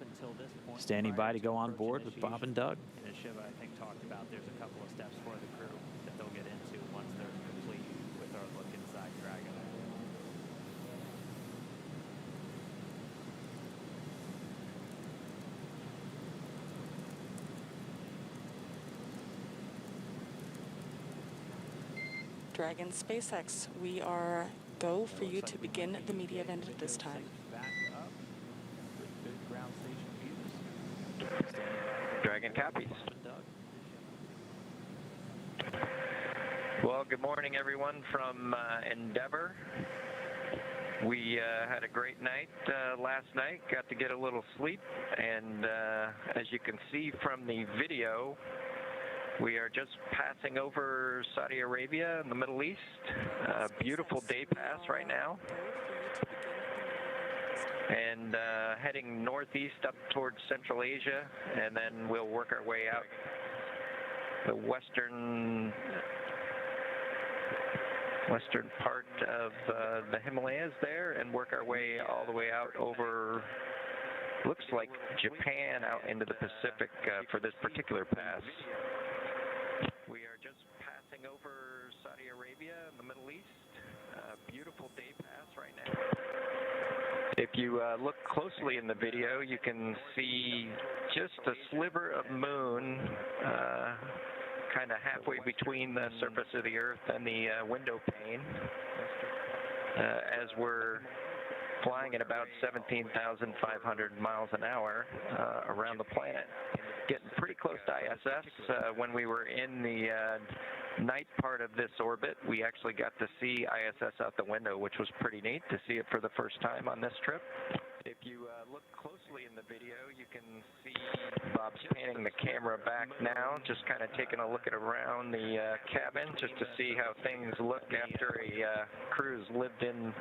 Standing by to go on board with Bob and Doug. And as Shiva, I think, talked about, there's a couple of steps for the crew that they'll get into once they're complete with our look inside Dragon. Dragon SpaceX, we are go for you to begin the media event at this time. Dragon copies. Well, good morning, everyone from Endeavour. We had a great night last night, got to get a little sleep, and as you can see from the video, we are just passing over Saudi Arabia in the Middle East. Beautiful day pass right now. And heading northeast up towards Central Asia, and then we'll work our way out the western part of the Himalayas there, and work our way all the way out over, looks like Japan, out into the Pacific for this particular pass. We are just passing over Saudi Arabia in the Middle East. Beautiful day pass right now. If you look closely in the video, you can see just a sliver of moon kind of halfway between the surface of the Earth and the window pane as we're flying at about 17,500 miles an hour around the planet. Getting pretty close to ISS. When we were in the night part of this orbit, we actually got to see ISS out the window, which was pretty neat to see it for the first time on this trip. If you look closely in the video, you can see Bob's panning the camera back now, just kind of taking a look at around the cabin just to see how things look after a cruise lived in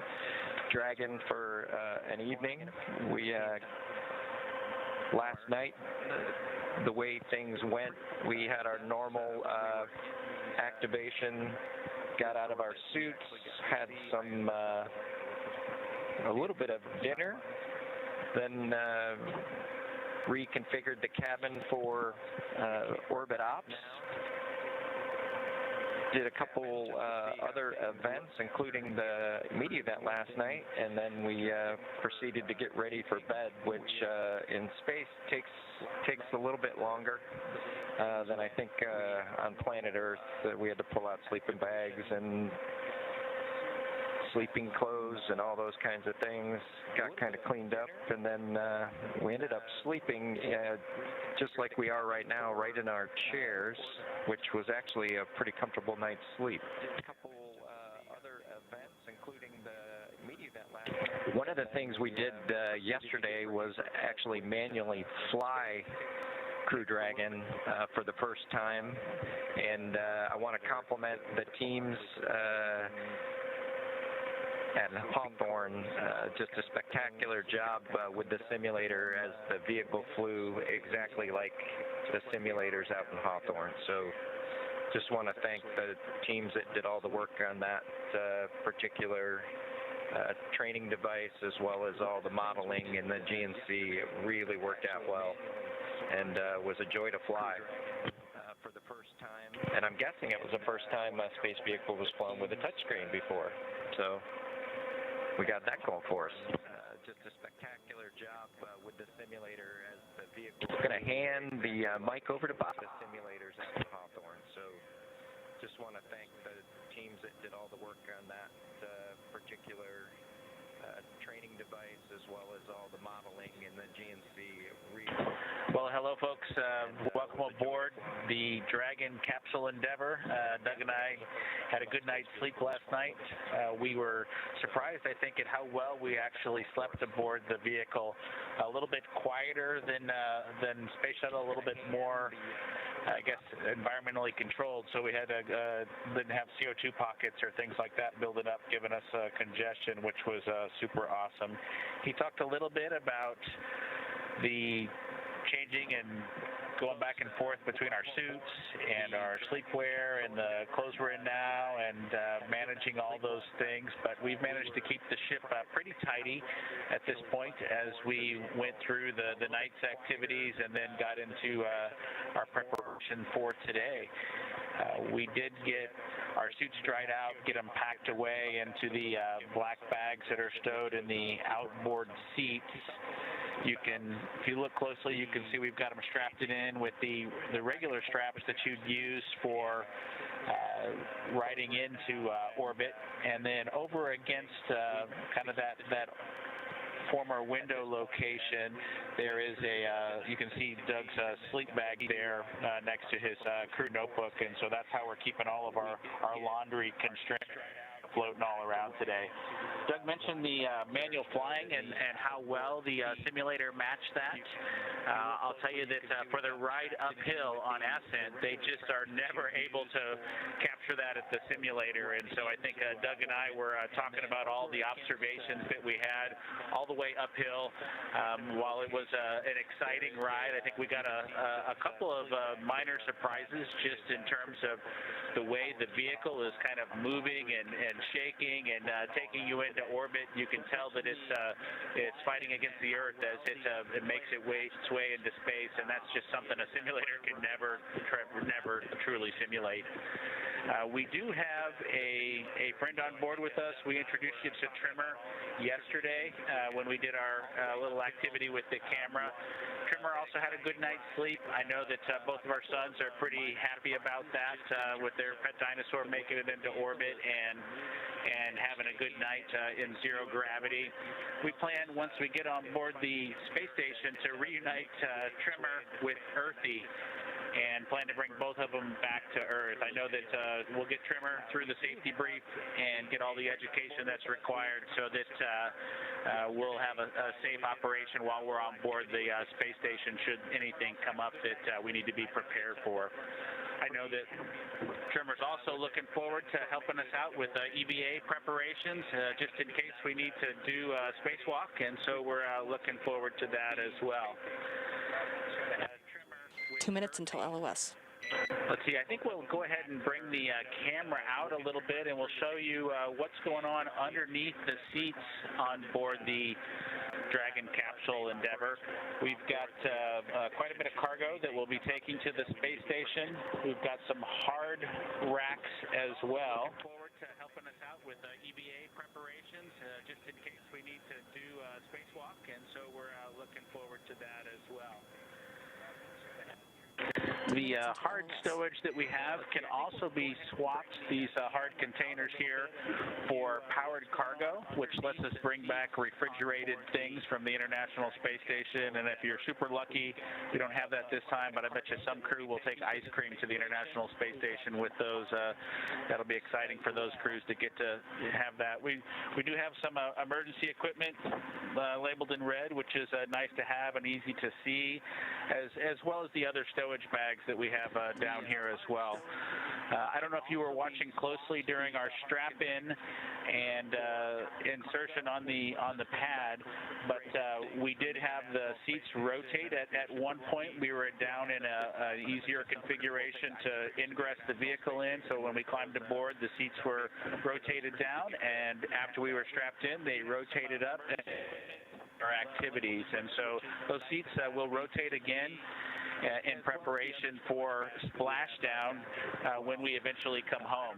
Dragon for an evening. We last night, the way things went, we had our normal activation, got out of our suits, had some a little bit of dinner, then reconfigured the cabin for orbit ops. Did a couple other events, including the media event last night, and then we proceeded to get ready for bed, which in space takes a little bit longer than I think on planet Earth. We had to pull out sleeping bags and sleeping clothes and all those kinds of things. Got kind of cleaned up, and then we ended up sleeping just like we are right now, right in our chairs, which was actually a pretty comfortable night's sleep. Did a couple other events, including the media event last night. One of the things we did yesterday was actually manually fly Crew Dragon for the first time, and I want to compliment the teams at Hawthorne. Just a spectacular job with the simulator, as the vehicle flew exactly like the simulators out in Hawthorne. So just want to thank the teams that did all the work on that particular training device, as well as all the modeling and the GNC. It really worked out well, and was a joy to fly for the first time. And I'm guessing it was the first time a space vehicle was flown with a touchscreen before. So we got that going for us. Just a spectacular job with the simulator, as the vehicle. We're going to hand the mic over to Bob. The simulators out in Hawthorne. So just want to thank the teams that did all the work on that particular training device, as well as all the modeling and the GNC. Well, hello, folks. Welcome aboard the Dragon Capsule Endeavour. Doug and I had a good night's sleep last night. We were surprised, I think, at how well we actually slept aboard the vehicle. A little bit quieter than Space Shuttle, a little bit more, I guess, environmentally controlled. So we had didn't have CO2 pockets or things like that building up, giving us congestion, which was super awesome. He talked a little bit about the changing and going back and forth between our suits and our sleepwear and the clothes we're in now and managing all those things. But we've managed to keep the ship pretty tidy at this point as we went through the night's activities and then got into our preparation for today. We did get our suits dried out, get them packed away into the black bags that are stowed in the outboard seats. You can, if you look closely, you can see we've got them strapped in with the regular straps that you'd use for riding into orbit, and then over against kind of that former window location, there is a, you can see Doug's sleep bag there next to his crew notebook, and so that's how we're keeping all of our laundry constrained floating all around today. Doug mentioned the manual flying and how well the simulator matched that. I'll tell you that for the ride uphill on Ascent, they just are never able to capture that at the simulator, and so I think Doug and I were talking about all the observations that we had all the way uphill. While it was an exciting ride, I think we got a couple of minor surprises just in terms of the way the vehicle is kind of moving and shaking and taking you into orbit. You can tell that it's fighting against the Earth as it makes its way into space, and that's just something a simulator can never truly simulate. We do have a friend on board with us. We introduced you to Trimmer yesterday when we did our little activity with the camera. Trimmer also had a good night's sleep. I know that both of our sons are pretty happy about that with their pet dinosaur making it into orbit and having a good night in zero gravity. We plan, once we get on board the space station, to reunite Trimmer with Earthy and plan to bring both of them back to Earth. I know that we'll get Trimmer through the safety brief and get all the education that's required so that we'll have a safe operation while we're on board the space station should anything come up that we need to be prepared for. I know that Trimmer's also looking forward to helping us out with EVA preparations just in case we need to do a spacewalk, and so we're looking forward to that as well. 2 minutes until LOS. Let's see, I think we'll go ahead and bring the camera out a little bit and we'll show you what's going on underneath the seats on board the Dragon capsule Endeavour. We've got quite a bit of cargo that we'll be taking to the space station. We've got some hard racks as well. Forward to helping us out with EVA preparations just in case we need to do a spacewalk, and so we're looking forward to that as well. The hard stowage that we have can also be swapped, these hard containers here, for powered cargo, which lets us bring back refrigerated things from the International Space Station. And if you're super lucky, we don't have that this time, but I bet you some crew will take ice cream to the International Space Station with those. That'll be exciting for those crews to get to have that. We do have some emergency equipment labeled in red, which is nice to have and easy to see, as well as the other stowage bags that we have down here as well. I don't know if you were watching closely during our strap-in and insertion on the pad, but we did have the seats rotate. At one point, we were down in an easier configuration to ingress the vehicle in, so when we climbed aboard, the seats were rotated down, and after we were strapped in, they rotated up our activities, and so those seats will rotate again in preparation for splashdown when we eventually come home.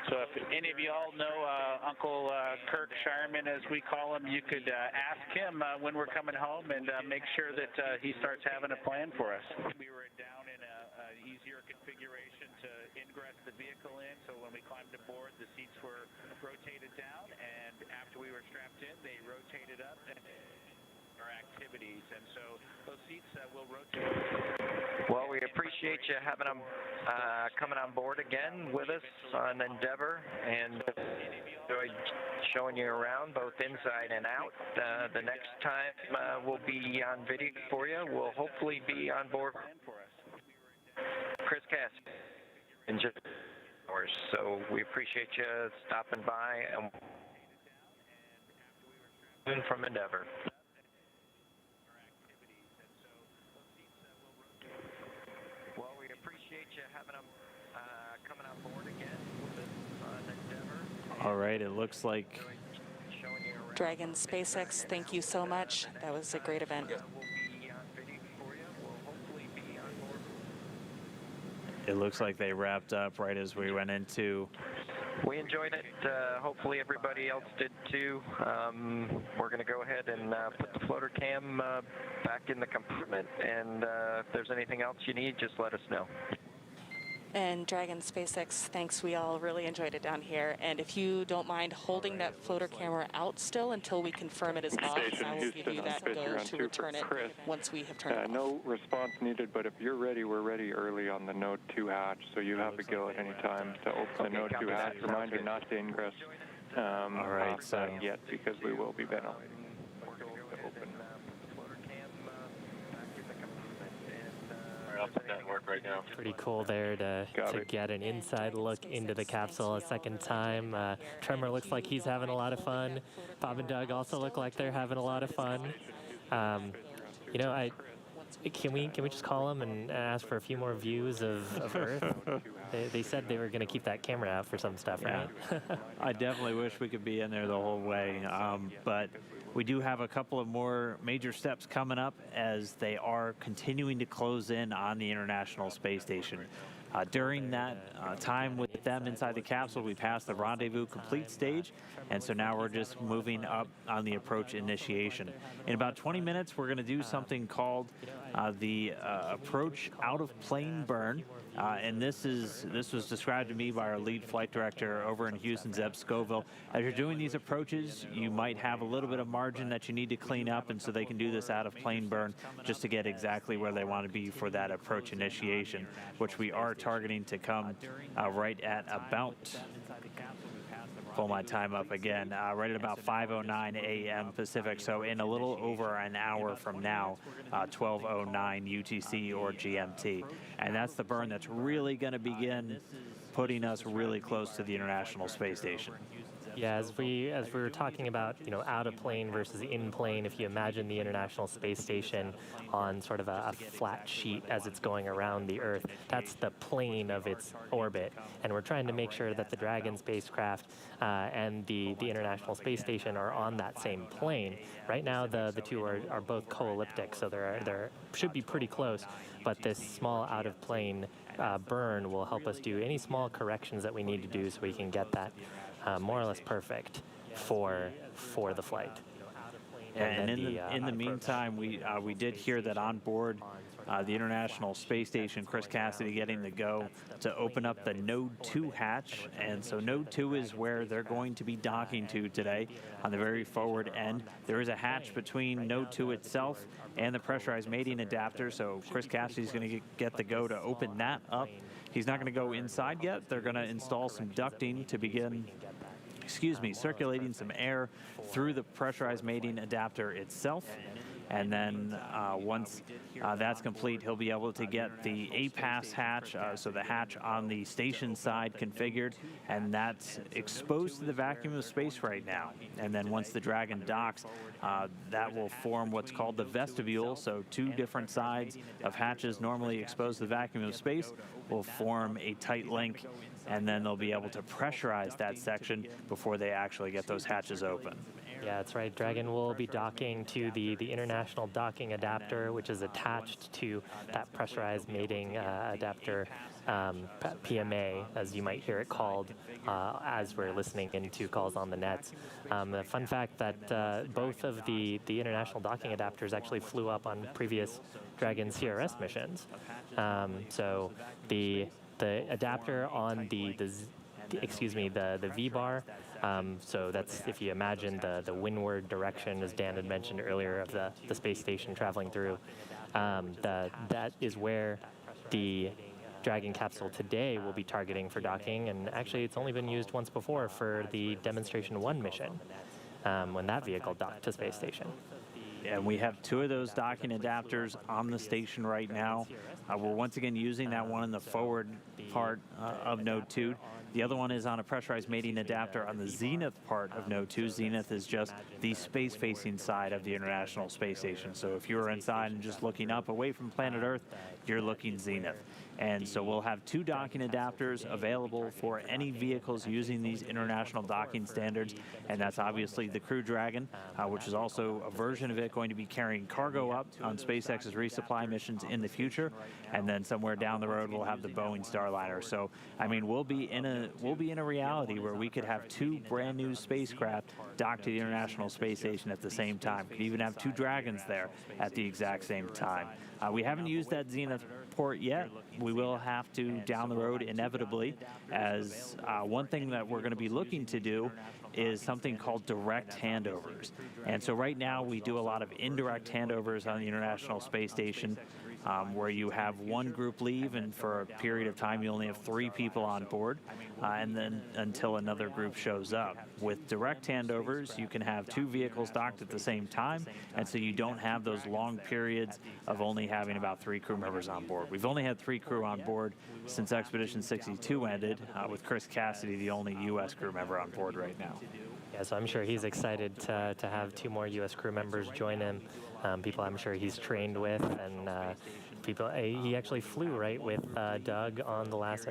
So if any of you all know Uncle Kirk Shireman, as we call him, you could ask him when we're coming home and make sure that he starts having a plan for us. We were down in an easier configuration to ingress the vehicle in, so when we climbed aboard, the seats were rotated down, and after we were strapped in, they rotated up our activities, and so those seats will rotate. Well, we appreciate you having them coming on board again with us on Endeavour, and enjoyed showing you around both inside and out. The next time we'll be on video for you. We'll hopefully be on board Chris Cass in just hours. So we appreciate you stopping by and from Endeavour. All right, it looks like Dragon SpaceX, thank you so much. That was a great event. they wrapped up right as we went into. We enjoyed it. Hopefully everybody else did too. We're going to go ahead and put the floater cam back in the compartment, and if there's anything else you need, just let us know. And Dragon SpaceX, thanks. We all really enjoyed it down here. And if you don't mind holding that floater camera out still until we confirm it is off, I will give you that go to return it once we have turned it off. No response needed, but if you're ready, we're ready early on the Node 2 hatch, so you have to go at any time to open the Node 2 hatch. Reminder not to ingress All right, so yet, because we will be ventilating. I'll put that in work right now. Pretty cool there to get an inside look into the capsule a second time. Tremor looks like he's having a lot of fun. Bob and Doug also look like they're having a lot of fun. You know, can we just call them and ask for a few more views of Earth? They said they were going to keep that camera out for some stuff, right? I definitely wish we could be in there the whole way, but we do have a couple of more major steps coming up as they are continuing to close in on the International Space Station. During that time with them inside the capsule, we passed the rendezvous complete stage, and so now we're just moving up on the approach initiation. In about 20 minutes, we're going to do something called the approach out of plane burn, and this was described to me by our lead flight director over in Houston, Zeb Scoville. As you're doing these approaches, you might have a little bit of margin that you need to clean up, and so they can do this out of plane burn just to get exactly where they want to be for that approach initiation, which we are targeting to come right at about, pull my time up again, right at about 5:09 a.m. Pacific, so in a little over an hour from now, 12:09 UTC or GMT. And that's the burn that's really going to begin putting us really close to the International Space Station. Yeah, as we were talking about, you know, out of plane versus in plane, if you imagine the International Space Station on sort of a flat sheet as it's going around the Earth, that's the plane of its orbit. And we're trying to make sure that the Dragon spacecraft and the International Space Station are on that same plane. Right now, the two are both co-elliptic, so they're should be pretty close. But this small out of plane burn will help us do any small corrections that we need to do so we can get that more or less perfect for the flight. And in the meantime, we did hear that on board the International Space Station, Chris Cassidy getting the go to open up the Node 2 hatch. And so Node 2 is where they're going to be docking to today on the very forward end. There is a hatch between Node 2 itself and the pressurized mating adapter. So Chris Cassidy's going to get the go to open that up. He's not going to go inside yet. They're going to install some ducting to begin circulating some air through the pressurized mating adapter itself. And then once that's complete, he'll be able to get the APAS hatch, so the hatch on the station side configured, and that's exposed to the vacuum of space right now. And then once the Dragon docks, that will form what's called the vestibule, so two different sides of hatches normally exposed to the vacuum of space will form a tight link, and then they'll be able to pressurize that section before they actually get those hatches open. Yeah, that's right. Dragon will be docking to the International Docking Adapter, which is attached to that pressurized mating adapter, PMA, as you might hear it called, as we're listening into calls on the nets. The fun fact that both of the International Docking Adapters actually flew up on previous Dragon CRS missions. So the adapter on the V-bar, so that's, if you imagine the windward direction, as Dan had mentioned earlier, of the space station traveling through, that is where the Dragon capsule today will be targeting for docking, and actually it's only been used once before for the Demonstration 1 mission, when that vehicle docked to space station. And we have two of those docking adapters on the station right now. We're once again using that one in the forward part of Node 2. The other one is on a pressurized mating adapter on the Zenith part of Node 2. Zenith is just the space-facing side of the International Space Station. So if you were inside and just looking up away from planet Earth, you're looking Zenith. And so we'll have 2 docking adapters available for any vehicles using these international docking standards. And that's obviously the Crew Dragon, which is also a version of it going to be carrying cargo up on SpaceX's resupply missions in the future. And then somewhere down the road, we'll have the Boeing Starliner. So, I mean, we'll be in a reality where we could have 2 brand new spacecraft docked to the International Space Station at the same time. Could even have 2 Dragons there at the exact same time. We haven't used that Zenith port yet. We will have to down the road inevitably, as one thing that we're going to be looking to do is something called direct handovers. And so right now we do a lot of indirect handovers on the International Space Station, where you have one group leave, and for a period of time you only have 3 people on board, and then until another group shows up. With direct handovers, you can have 2 vehicles docked at the same time, and so you don't have those long periods of only having about 3 crew members on board. We've only had 3 crew on board since Expedition 62 ended, with Chris Cassidy the only U.S. crew member on board right now. Yeah, so I'm sure he's excited to have 2 more U.S. crew members join him. People I'm sure he's trained with, and people. He actually flew right with Doug on the last,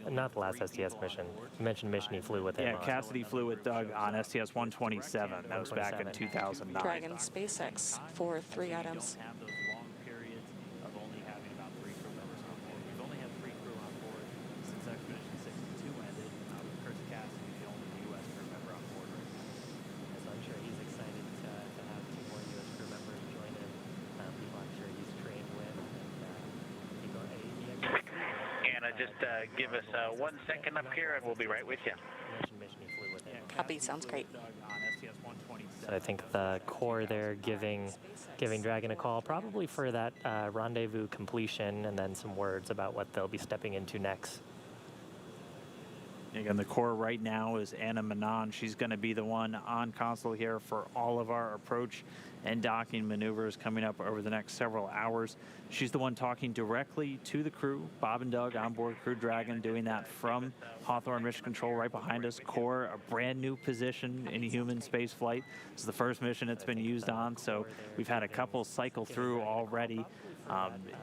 not the last STS mission. You mentioned mission he flew with him. Yeah, Cassidy flew with Doug on STS 127. That was back in 2009. Dragon SpaceX for 3 items. Just give us 1 second up here, and we'll be right with you. Copy, sounds great. So I think the core there giving Dragon a call, probably for that rendezvous completion, and then some words about what they'll be stepping into next. Again, the core right now is Anna Manon. She's going to be the one on console here for all of our approach and docking maneuvers coming up over the next several hours. She's the one talking directly to the crew, Bob and Doug on board Crew Dragon, doing that from Hawthorne Mission Control right behind us. Core, a brand new position in human space flight. This is the first mission it's been used on, so we've had a couple cycle through already.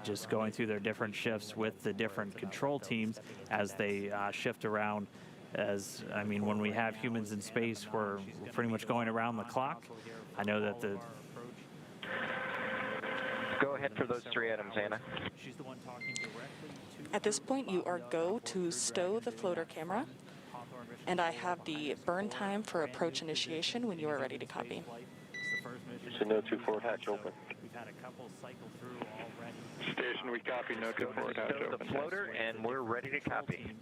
Just going through their different shifts with the different control teams as they shift around. As I mean, when we have humans in space, we're pretty much going around the clock. I know that the... Go ahead for those 3 items, Anna. At this point, you are go to stow the floater camera, and I have the burn time for approach initiation when you are ready to copy. So no 2-4 hatch open. We've had a couple cycle through already. Station, we copy, no Go 2-4 to hatch stow the open. floater, and we're ready to copy.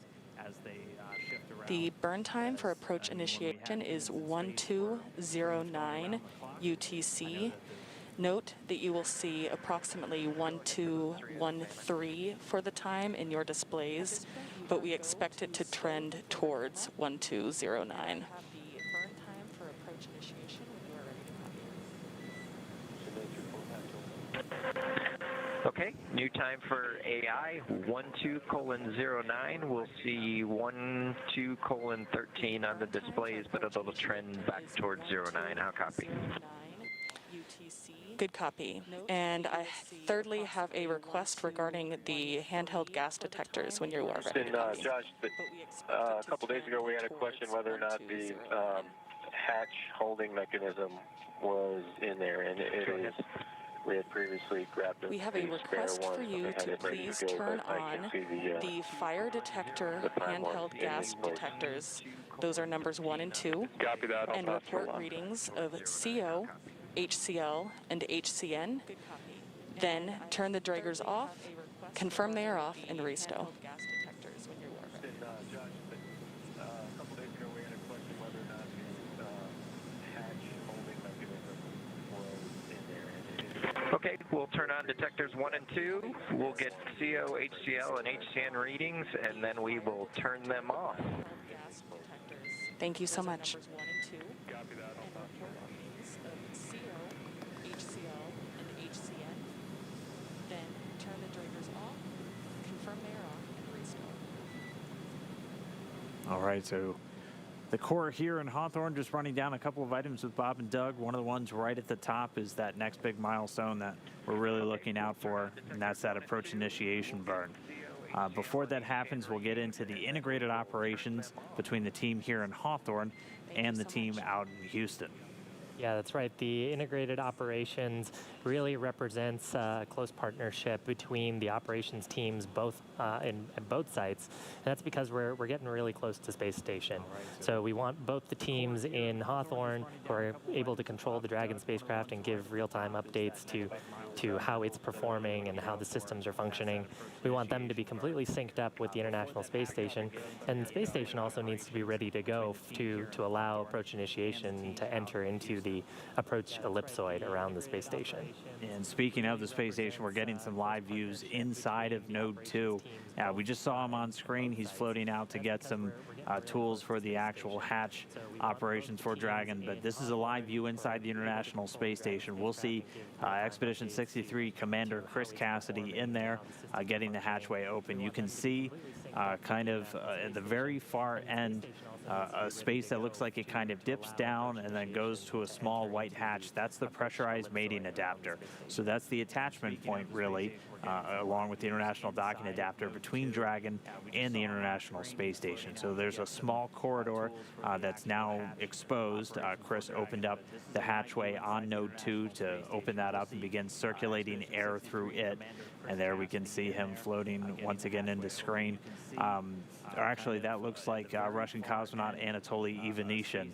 As they shift around. The burn time for approach initiation is 1209 UTC. Note that you will see approximately 1213 for the time in your displays, but we expect it to trend towards 1209. Okay, new time for AI, 12:09. We'll see 12:13 on the displays, but it'll trend back towards 09. How copy? Good copy. And I thirdly have a request regarding the handheld gas detectors when you are ready. And Josh, a couple days ago we had a question whether or not the hatch holding mechanism was in there, and it is. We had previously grabbed We have a request for you to please turn on the fire detector handheld gas detectors. Those are numbers 1 and 2. Copy that. And report readings of CO, HCl, and HCN. Then turn the draggers off, confirm they are off, and restow. Okay, we'll turn on detectors 1 and 2. We'll get CO, HCl, and HCN readings, and then we will turn them off. Thank you so much. All right, so the core here in Hawthorne just running down a couple of items with Bob and Doug. One of the ones right at the top is that next big milestone that we're really looking out for, and that's that approach initiation burn. Before that happens, we'll get into the integrated operations between the team here in Hawthorne and the team out in Houston. Yeah, that's right. The integrated operations really represents a close partnership between the operations teams at both sites. And that's because we're getting really close to space station. So we want both the teams in Hawthorne who are able to control the Dragon spacecraft and give real-time updates to how it's performing and how the systems are functioning. We want them to be completely synced up with the International Space Station. And the space station also needs to be ready to go to allow approach initiation to enter into the approach ellipsoid around the space station. And speaking of the space station, we're getting some live views inside of Node 2. We just saw him on screen. He's floating out to get some tools for the actual hatch operations for Dragon, but this is a live view inside the International Space Station. We'll see Expedition 63 Commander Chris Cassidy in there getting the hatchway open. You can see kind of at the very far end a space that looks like it kind of dips down and then goes to a small white hatch. That's the pressurized mating adapter. So that's the attachment point, really, along with the International Docking Adapter between Dragon and the International Space Station. So there's a small corridor that's now exposed. Chris opened up the hatchway on Node 2 to open that up and begin circulating air through it. And there we can see him floating once again into screen. Or actually, that looks like Russian cosmonaut Anatoly Ivanishin,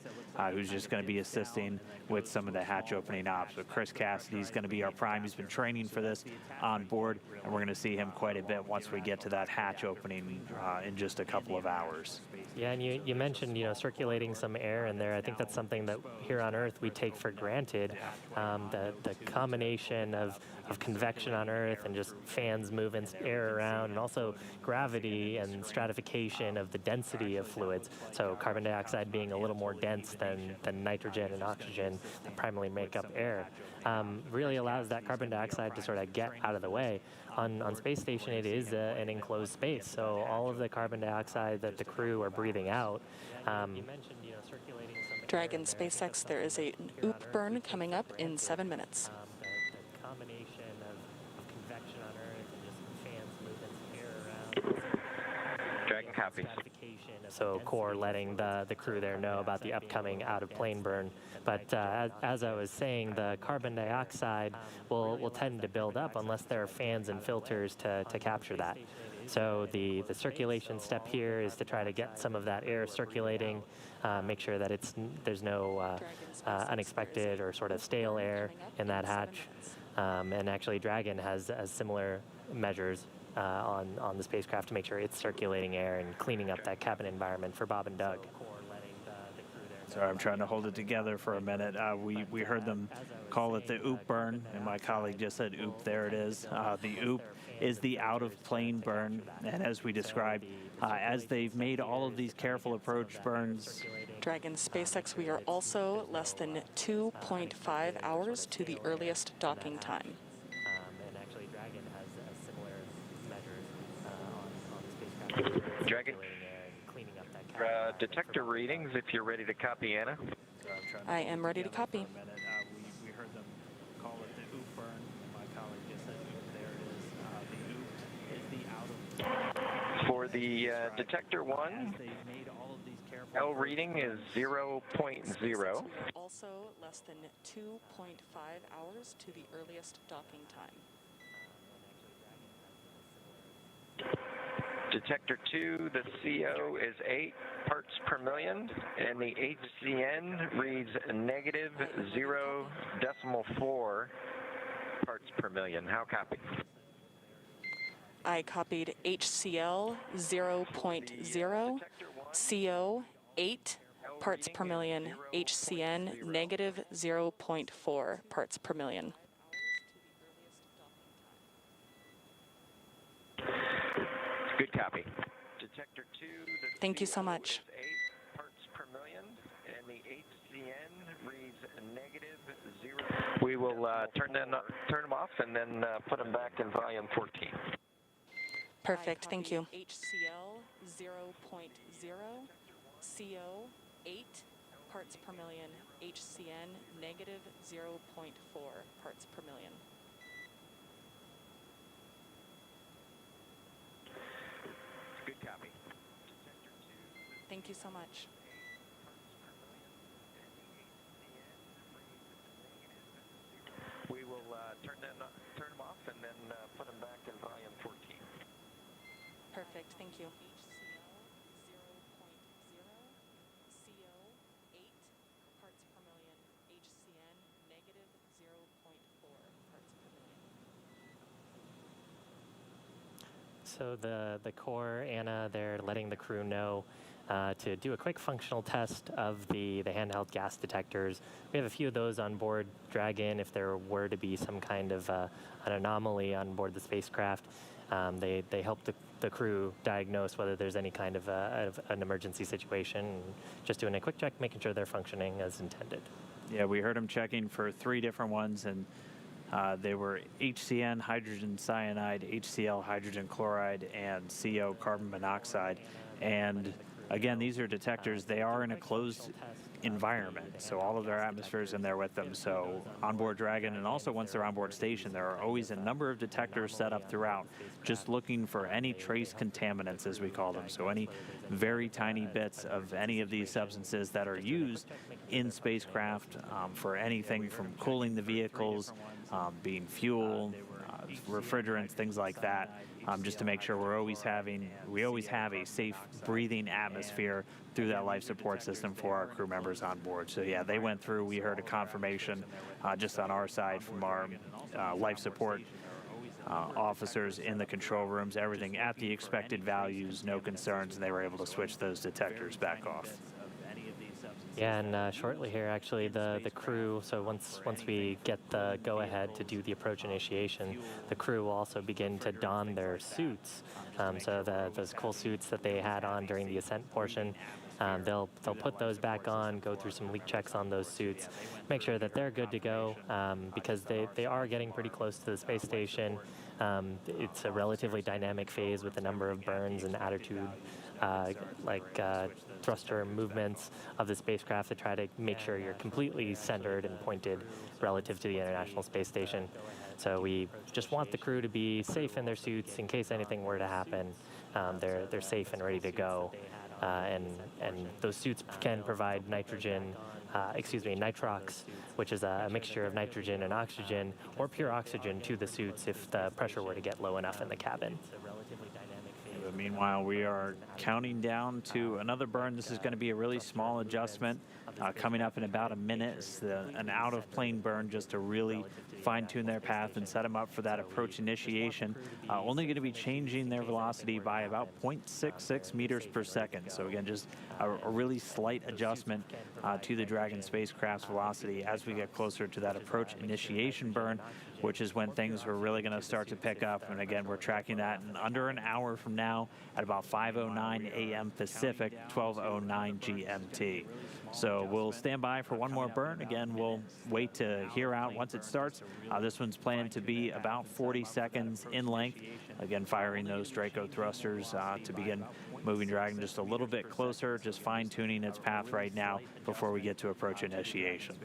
who's just going to be assisting with some of the hatch opening ops. But Chris Cassidy is going to be our prime. He's been training for this on board, and we're going to see him quite a bit once we get to that hatch opening in just a couple of hours. Yeah, and you mentioned, circulating some air in there. I think that's something that here on Earth we take for granted. The combination of convection on Earth and just fans moving air around, and also gravity and stratification of the density of fluids. So carbon dioxide being a little more dense than nitrogen and oxygen that primarily make up air, really allows that carbon dioxide to sort of get out of the way. On Space Station, it is an enclosed space, so all of the carbon dioxide that the crew are breathing out. Dragon SpaceX, there is an OOP burn coming up in 7 minutes. The combination of convection on Earth and just fans moving air around. Dragon copies. So core letting the crew there know about the upcoming out-of-plane burn. But as I was saying, the carbon dioxide will tend to build up unless there are fans and filters to capture that. So the circulation step here is to try to get some of that air circulating, make sure that there's no unexpected or sort of stale air in that hatch. And actually, Dragon has similar measures on the spacecraft to make sure it's circulating air and cleaning up that cabin environment for Bob and Doug. Sorry, I'm trying to hold it together for a minute. We heard them call it the OOP burn, and my colleague just said OOP. There it is. The OOP is the out-of-plane burn, and as we described, as they've made all of these careful approach burns. Dragon SpaceX, we are also less than 2.5 hours to the earliest docking time. And actually, Dragon has similar measures on the spacecraft. Dragon, Cleaning up that cabin. detector readings if you're ready to copy, Anna. I am ready to copy. We heard them call it the OOP burn, and my colleague just said OOP. There it is. The OOP is the out-of-plane. For the detector 1, L reading is 0.0. Also less than 2.5 hours to the earliest docking time. Detector 2, the CO is 8 parts per million, and the HCN reads negative 0.4 parts per million. How copy? I copied HCl 0.0, CO 8 parts per million, HCN negative 0.4 parts per million. Good copy. Detector 2, the Thank you so much. CO is 8 parts per million, and the HCN reads negative 0. We will turn them off and then put them back in volume 14. Perfect, thank you. HCl 0.0, CO 8 parts per million, HCN negative 0.4 parts per million. Thank you so much. We will turn them off and then put them back in volume 14. Perfect. Thank you. HCl 0.0, CO 8 parts per million, HCN negative 0.4 parts per million. So the core, Anna, they're letting the crew know to do a quick functional test of the handheld gas detectors. We have a few of those on board Dragon if there were to be some kind of an anomaly on board the spacecraft. They help the crew diagnose whether there's any kind of an emergency situation, and just doing a quick check, making sure they're functioning as intended. Yeah, we heard them checking for 3 different ones, and they were HCN, hydrogen cyanide, HCl, hydrogen chloride, and CO, carbon monoxide. And again, these are detectors. They are in a closed environment, so all of their atmosphere is in there with them. So onboard Dragon, and also once they're onboard station, there are always a number of detectors set up throughout, just looking for any trace contaminants, as we call them. So any very tiny bits of any of these substances that are used in spacecraft for anything from cooling the vehicles, being fuel, refrigerants, things like that, just to make sure we always have a safe breathing atmosphere through that life support system for our crew members on board. So yeah, they went through, we heard a confirmation just on our side from our life support officers in the control rooms, everything at the expected values, no concerns, and they were able to switch those detectors back off. Yeah, and shortly here, actually, the crew, so once we get the go-ahead to do the approach initiation, the crew will also begin to don their suits. So those cool suits that they had on during the ascent portion, they'll put those back on, go through some leak checks on those suits, make sure that they're good to go, because they are getting pretty close to the space station. It's a relatively dynamic phase with a number of burns and attitude thruster movements of the spacecraft to try to make sure you're completely centered and pointed relative to the International Space Station. So we just want the crew to be safe in their suits in case anything were to happen. They're safe and ready to go. And those suits can provide nitrox, which is a mixture of nitrogen and oxygen, or pure oxygen to the suits if the pressure were to get low enough in the cabin. But meanwhile, we are counting down to another burn. This is going to be a really small adjustment coming up in about a minute. It's an out-of-plane burn just to really fine-tune their path and set them up for that approach initiation. Only going to be changing their velocity by about 0.66 meters per second. So again, just a really slight adjustment to the Dragon spacecraft's velocity as we get closer to that approach initiation burn, which is when things are really going to start to pick up. And again, we're tracking that in under an hour from now at about 5:09 a.m. Pacific, 12:09 GMT. So we'll stand by for one more burn. Again, we'll wait to hear out once it starts. This one's planned to be about 40 seconds in length. Again, firing those Draco thrusters to begin moving Dragon just a little bit closer, just fine-tuning its path right now before we get to approach initiation.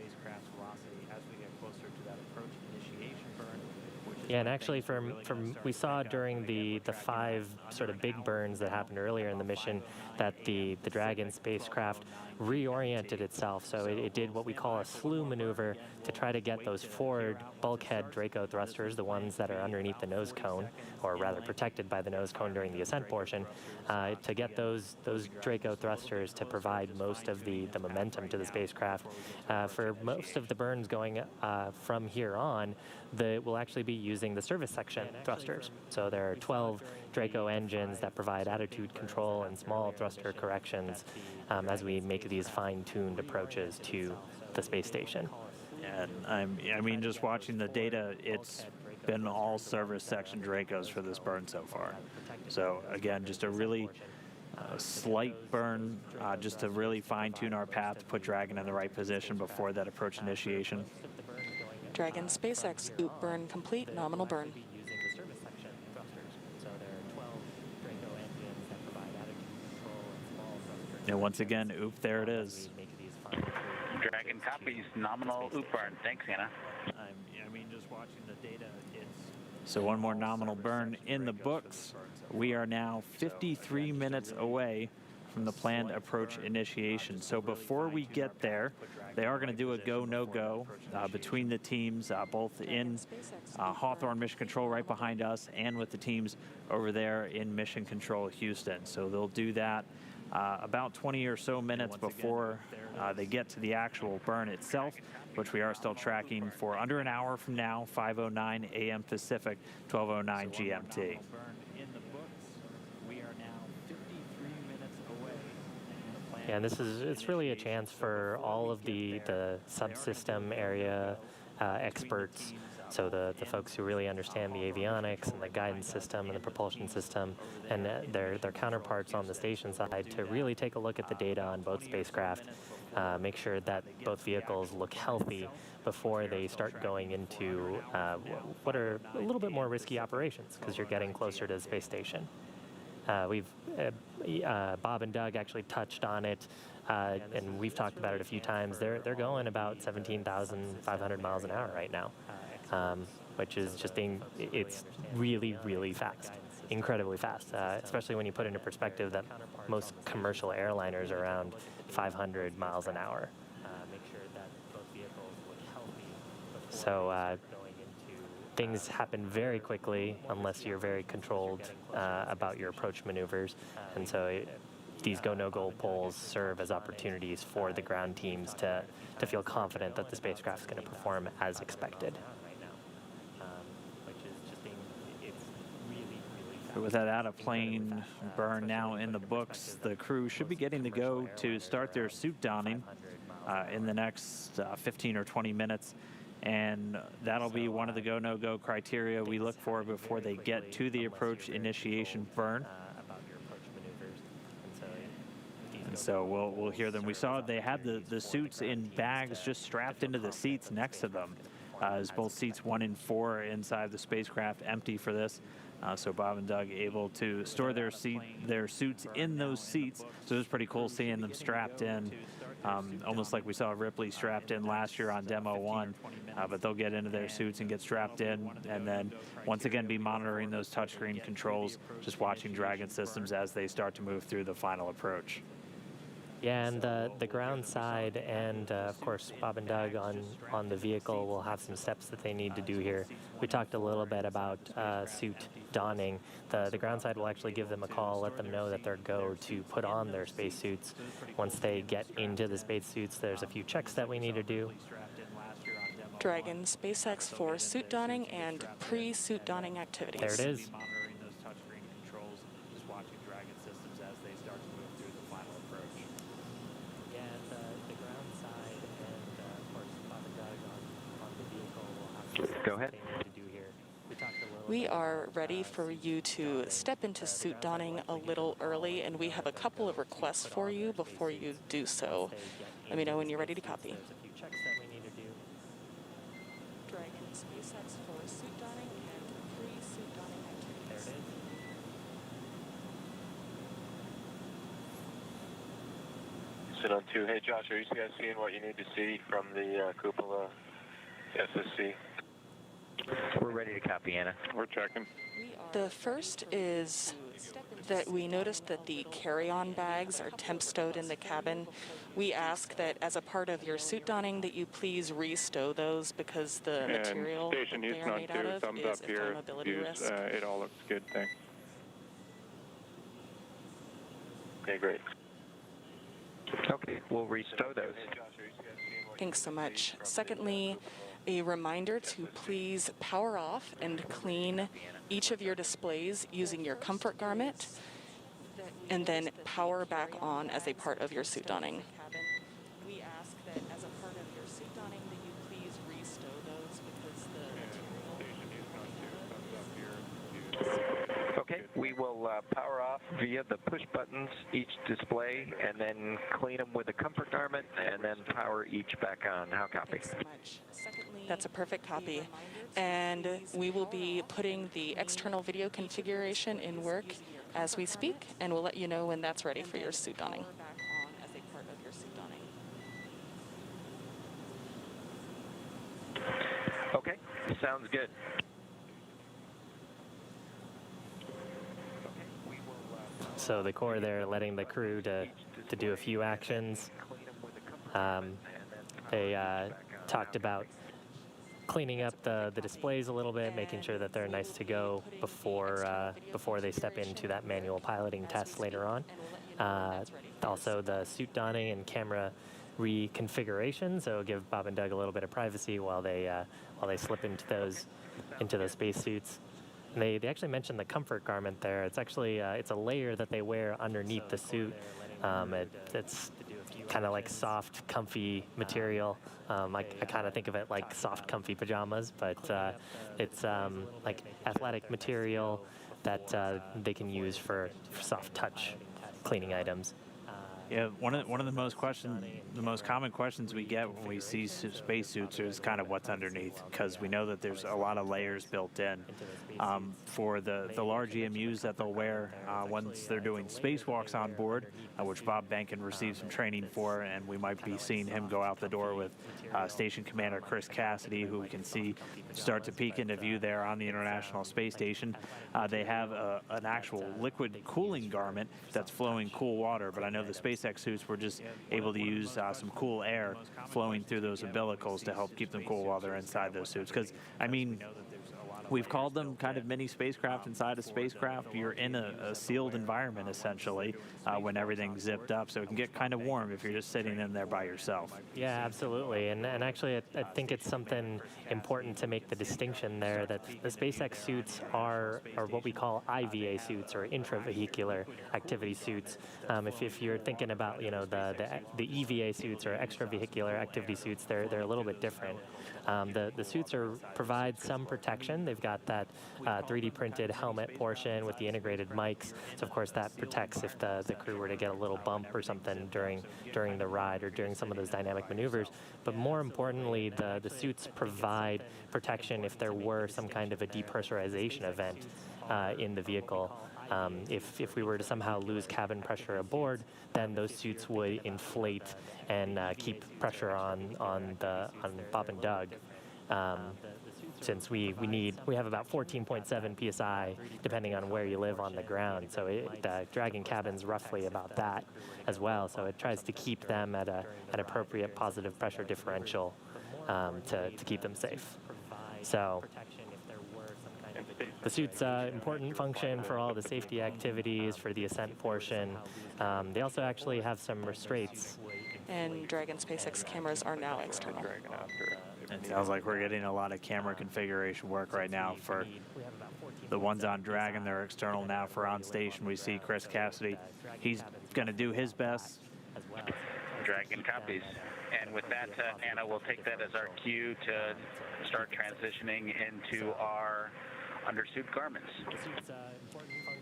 Yeah, and actually from we saw during the 5 sort of big burns that happened earlier in the mission that the Dragon spacecraft reoriented itself. So it did what we call a slew maneuver to try to get those forward bulkhead Draco thrusters, the ones that are underneath the nose cone, or rather protected by the nose cone during the ascent portion, to get those Draco thrusters to provide most of the momentum to the spacecraft. For most of the burns going from here on, we'll actually be using the service section thrusters. So there are 12 Draco engines that provide attitude control and small thruster corrections as we make these fine-tuned approaches to the space station. And I mean, just watching the data, it's been all service section Dracos for this burn so far. So again, just a really slight burn just to really fine-tune our path to put Dragon in the right position before that approach initiation. Dragon SpaceX OOP burn complete, nominal burn. And once again, OOP, there it is. Dragon copies, nominal OOP burn. Thanks, Anna. I mean, just watching the data, so one more nominal burn in the books. We are now 53 minutes away from the planned approach initiation. So before we get there, they are going to do a go, no go between the teams, both in Hawthorne Mission Control right behind us and with the teams over there in Mission Control Houston. So they'll do that about 20 or so minutes before they get to the actual burn itself, which we are still tracking for under an hour from now, 5:09 a.m. Pacific, 12:09 GMT. Yeah, and it's really a chance for all of the subsystem area experts, so the folks who really understand the avionics and the guidance system and the propulsion system and their counterparts on the station side, to really take a look at the data on both spacecraft, make sure that both vehicles look healthy before they start going into what are a little bit more risky operations, because you're getting closer to the space station. Bob and Doug actually touched on it, and we've talked about it a few times. They're going about 17,500 miles an hour right now, which is it's really, really fast, incredibly fast, especially when you put into perspective that most commercial airliners are around 500 miles an hour. So things happen very quickly unless you're very controlled about your approach maneuvers, and so these go no go polls serve as opportunities for the ground teams to feel confident that the spacecraft is going to perform as expected. With that out-of-plane burn now in the books, the crew should be getting the go to start their suit donning in the next 15 or 20 minutes. And that'll be one of the go-no-go criteria we look for before they get to the approach initiation burn. And so we'll hear them. We saw they had the suits in bags just strapped into the seats next to them, as both seats 1 and 4 inside the spacecraft empty for this. So Bob and Doug able to store their suits in those seats. So it was pretty cool seeing them strapped in, almost like we saw Ripley strapped in last year on Demo 1. But they'll get into their suits and get strapped in, and then once again be monitoring those touchscreen controls, just watching Dragon systems as they start to move through the final approach. Yeah, and the ground side and, of course, Bob and Doug on the vehicle will have some steps that they need to do here. We talked a little bit about suit donning. The ground side will actually give them a call, let them know that they're go to put on their spacesuits. Once they get into the spacesuits, there's a few checks that we need to do. Dragon SpaceX for suit donning and pre-suit donning activities. There it is. Go ahead. We are ready for you to step into suit donning a little early, and we have a couple of requests for you before you do so. Let me know when you're ready to copy. Dragon SpaceX for suit donning and pre-suit donning activities. Sit on 2. Hey, Josh, are you guys seeing what you need to see from the cupola SSC? We're ready to copy, Anna. We're checking. The first is that we noticed that the carry-on bags are temp stowed in the cabin. We ask that as a part of your suit donning that you please re-stow those, because the material that they are made out of is a flammability risk. It all looks good, thanks. Okay, great. Okay, we'll restow those. Thanks so much. Secondly, a reminder to please power off and clean each of your displays using your comfort garment, and then power back on as a part of your suit donning. We ask that as a part of your suit donning that you please re-stow those, because the Okay, we will power off via the push buttons each display, and then clean them with a comfort garment, and then power each back on. How copy? Thanks so much. That's a perfect copy. And we will be putting the external video configuration in work as we speak, and we'll let you know when that's ready for your suit donning. Okay, sounds good. So the core there letting the crew to do a few actions. They talked about cleaning up the displays a little bit, making sure that they're nice to go before they step into that manual piloting test later on. Also the suit donning and camera reconfiguration, so give Bob and Doug a little bit of privacy while they slip into those spacesuits. And they actually mentioned the comfort garment there. It's actually it's a layer that they wear underneath the suit. It's kind of like soft, comfy material. I kind of think of it like soft, comfy pajamas, but it's like athletic material that they can use for soft touch cleaning items. Yeah, one of the most common questions we get when we see spacesuits is kind of what's underneath, because we know that there's a lot of layers built in. For the large EMUs that they'll wear once they're doing spacewalks on board, which Bob Benkin received some training for, and we might be seeing him go out the door with Station Commander Chris Cassidy, who we can see start to peek into view there on the International Space Station. They have an actual liquid cooling garment that's flowing cool water, but I know the SpaceX suits were just able to use some cool air flowing through those umbilicals to help keep them cool while they're inside those suits. Because, I mean, we've called them kind of mini spacecraft inside a spacecraft. You're in a sealed environment, essentially, when everything's zipped up. So it can get kind of warm if you're just sitting in there by yourself. Yeah, absolutely. And actually, I think it's something important to make the distinction there that the SpaceX suits are what we call IVA suits, or intravehicular activity suits. If you're thinking about, you know, the EVA suits or extravehicular activity suits, they're a little bit different. The suits provide some protection. They've got that 3D printed helmet portion with the integrated mics. So of course that protects if the crew were to get a little bump or something during the ride or during some of those dynamic maneuvers. But more importantly, the suits provide protection if there were some kind of a depressurization event in the vehicle. If we were to somehow lose cabin pressure aboard, then those suits would inflate and keep pressure on Bob and Doug. Since we have about 14.7 psi depending on where you live on the ground, so the Dragon cabin's roughly about that as well. So it tries to keep them at an appropriate positive pressure differential to keep them safe. So the suit's important function for all the safety activities, for the ascent portion. They also actually have some restraints. And Dragon SpaceX cameras are now external. It sounds like we're getting a lot of camera configuration work right now for the ones on Dragon. They're external now. For on station, we see Chris Cassidy. He's going to do his best. Dragon copies. And with that, Anna, we'll take that as our cue to start transitioning into our undersuit garments.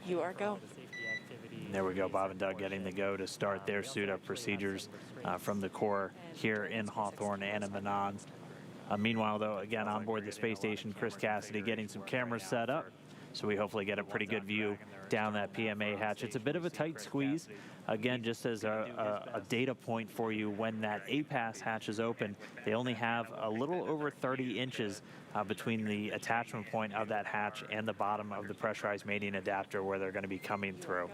You are go. There we go, Bob and Doug getting the go to start their suit-up procedures from the core here in Hawthorne and in Manon. Meanwhile, though, again, on board the space station, Chris Cassidy getting some cameras set up, so we hopefully get a pretty good view down that PMA hatch. It's a bit of a tight squeeze. Again, just as a data point for you, when that APAS hatch is open, they only have a little over 30 inches between the attachment point of that hatch and the bottom of the pressurized mating adapter where they're going to be coming through.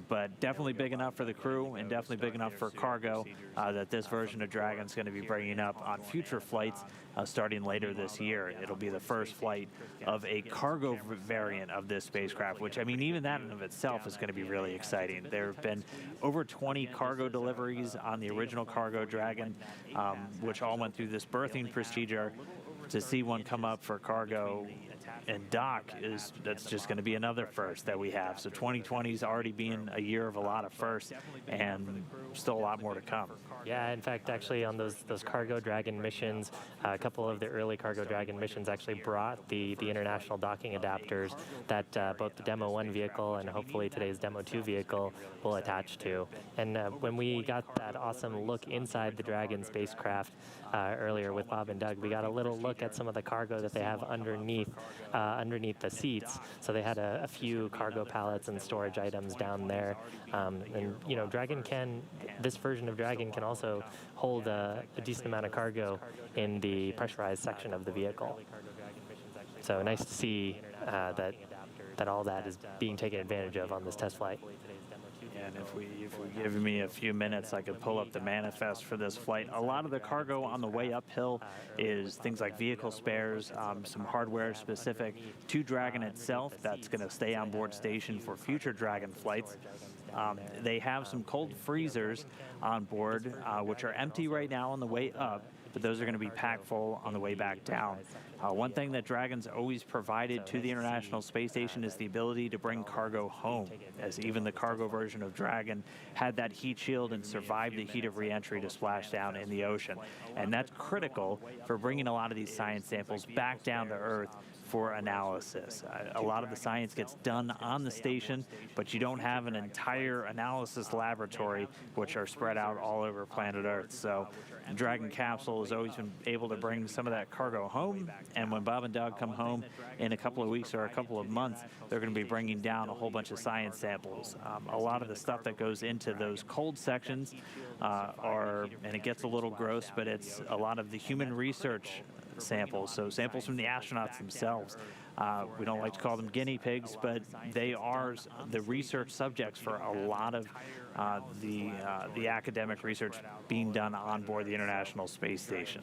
But definitely big enough for the crew and definitely big enough for cargo that this version of Dragon's going to be bringing up on future flights starting later this year. It'll be the first flight of a cargo variant of this spacecraft, which, I mean, even that in of itself is going to be really exciting. There have been over 20 cargo deliveries on the original cargo Dragon, which all went through this berthing procedure. To see one come up for cargo and dock that's just going to be another first that we have. So 2020 is already being a year of a lot of firsts, and still a lot more to come. Yeah, in fact, actually on those cargo Dragon missions, a couple of the early cargo Dragon missions actually brought the international docking adapters that both the Demo 1 vehicle and hopefully today's Demo 2 vehicle will attach to. And when we got that awesome look inside the Dragon spacecraft earlier with Bob and Doug, we got a little look at some of the cargo that they have underneath the seats. So they had a few cargo pallets and storage items down there. And, you know, this version of Dragon can also hold a decent amount of cargo in the pressurized section of the vehicle. So nice to see that all that is being taken advantage of on this test flight. And if we give me a few minutes, I could pull up the manifest for this flight. A lot of the cargo on the way uphill is things like vehicle spares, some hardware specific to Dragon itself that's going to stay on board station for future Dragon flights. They have some cold freezers on board, which are empty right now on the way up, but those are going to be packed full on the way back down. One thing that Dragon's always provided to the International Space Station is the ability to bring cargo home, as even the cargo version of Dragon had that heat shield and survived the heat of reentry to splash down in the ocean. And that's critical for bringing a lot of these science samples back down to Earth for analysis. A lot of the science gets done on the station, but you don't have an entire analysis laboratory, which are spread out all over planet Earth. So the Dragon capsule has always been able to bring some of that cargo home, and when Bob and Doug come home in a couple of weeks or a couple of months, they're going to be bringing down a whole bunch of science samples. A lot of the stuff that goes into those cold sections and it gets a little gross, but it's a lot of the human research samples, so samples from the astronauts themselves. We don't like to call them guinea pigs, but they are the research subjects for a lot of the academic research being done on board the International Space Station.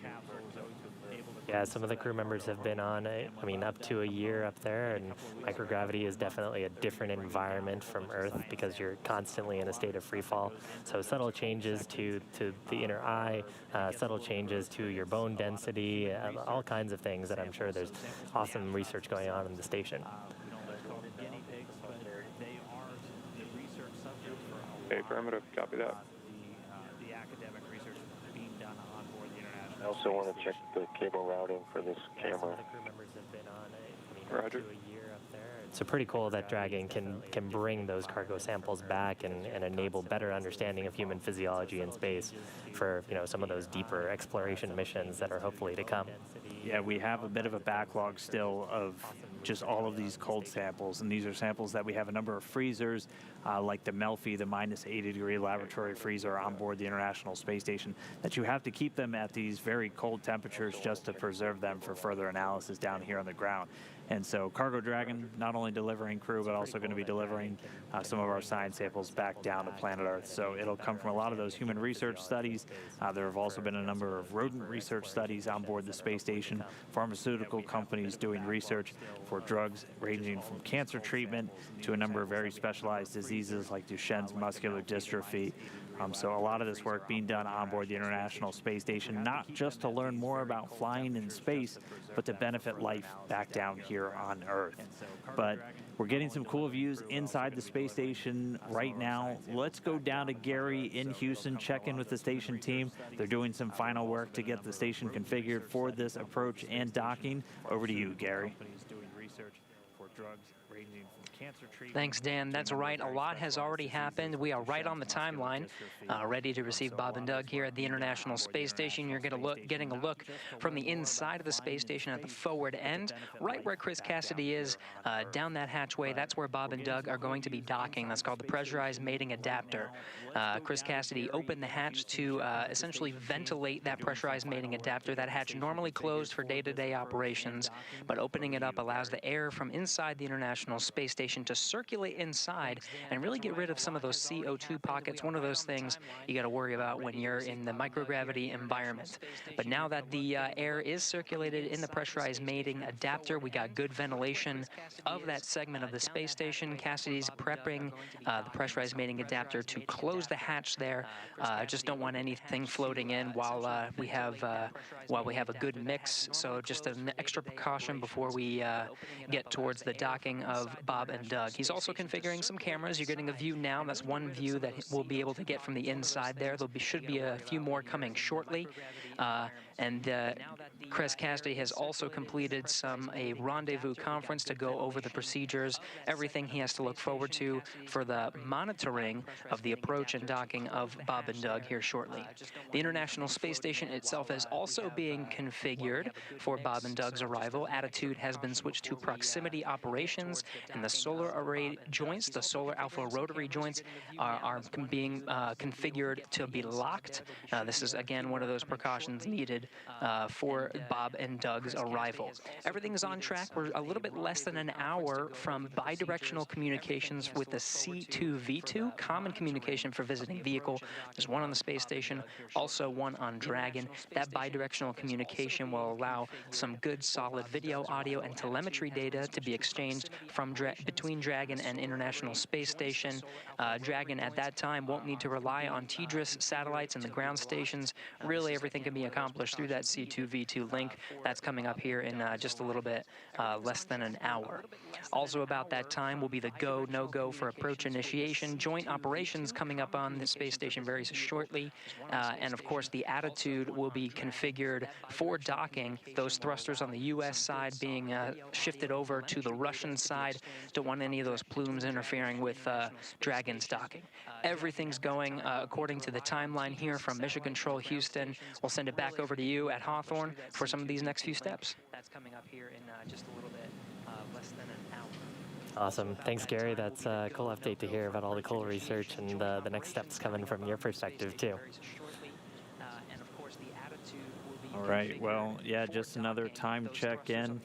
Yeah, some of the crew members have been on, up to a year up there, and microgravity is definitely a different environment from Earth because you're constantly in a state of free fall. So subtle changes to the inner eye, subtle changes to your bone density, all kinds of things that I'm sure there's awesome research going on in the station. Okay, affirmative, copy that. I also want to check the cable routing for this camera. Roger. So pretty cool that Dragon can bring those cargo samples back and enable better understanding of human physiology in space for some of those deeper exploration missions that are hopefully to come. Yeah, we have a bit of a backlog still of just all of these cold samples, and these are samples that we have a number of freezers, like the Melfi, the minus 80-degree laboratory freezer on board the International Space Station, that you have to keep them at these very cold temperatures just to preserve them for further analysis down here on the ground. And so Cargo Dragon, not only delivering crew, but also going to be delivering some of our science samples back down to planet Earth. So it'll come from a lot of those human research studies. There have also been a number of rodent research studies on board the space station, pharmaceutical companies doing research for drugs ranging from cancer treatment to a number of very specialized diseases like Duchenne's muscular dystrophy. So a lot of this work being done on board the International Space Station, not just to learn more about flying in space, but to benefit life back down here on Earth. But we're getting some cool views inside the space station right now. Let's go down to Gary in Houston, check in with the station team. They're doing some final work to get the station configured for this approach and docking. Over to you, Gary. Thanks, Dan. That's right. A lot has already happened. We are right on the timeline, ready to receive Bob and Doug here at the International Space Station. You're getting a look from the inside of the space station at the forward end, right where Chris Cassidy is, down that hatchway. That's where Bob and Doug are going to be docking. That's called the pressurized mating adapter. Chris Cassidy opened the hatch to essentially ventilate that pressurized mating adapter. That hatch normally closed for day-to-day operations, but opening it up allows the air from inside the International Space Station to circulate inside and really get rid of some of those CO2 pockets. One of those things you got to worry about when you're in the microgravity environment. But now that the air is circulated in the pressurized mating adapter, we got good ventilation of that segment of the space station. Cassidy's prepping the pressurized mating adapter to close the hatch there. Just don't want anything floating in while we have a good mix. So just an extra precaution before we get towards the docking of Bob and Doug. He's also configuring some cameras. You're getting a view now. That's one view that we'll be able to get from the inside there. Should be a few more coming shortly. And Chris Cassidy has also completed a rendezvous conference to go over the procedures, everything he has to look forward to for the monitoring of the approach and docking of Bob and Doug here shortly. The International Space Station itself is also being configured for Bob and Doug's arrival. Attitude has been switched to proximity operations, and the solar array joints, the solar alpha rotary joints, are being configured to be locked. This is, again, one of those precautions needed adjusted for Bob and Doug's arrival. Everything is on track. We're a little bit less than an hour from bidirectional communications with the C2V2, common communication for visiting vehicle. There's one on the space station, also one on Dragon. That bidirectional communication will allow some good solid video, audio, and telemetry data to be exchanged from between Dragon and International Space Station. Dragon at that time won't need to rely on TDRS satellites and the ground stations. Really, everything can be accomplished through that C2V2 link. That's coming up here in just a little bit less than an hour. Also about that time will be the go, no-go for approach initiation, joint operations coming up on the space station very shortly, and of course the attitude will be configured for docking, those thrusters on the U.S. side being shifted over to the Russian side. Don't want any of those plumes interfering with Dragon's docking. Everything's going according to the timeline here from Mission Control Houston. We'll send it back over to you at Hawthorne for some of these next few steps. That's coming up here in just a little bit less than an hour. Awesome. Thanks, Gary. That's a cool update to hear about all the cool research and the next steps coming from your perspective, too. All right. Well, yeah, just another time check in.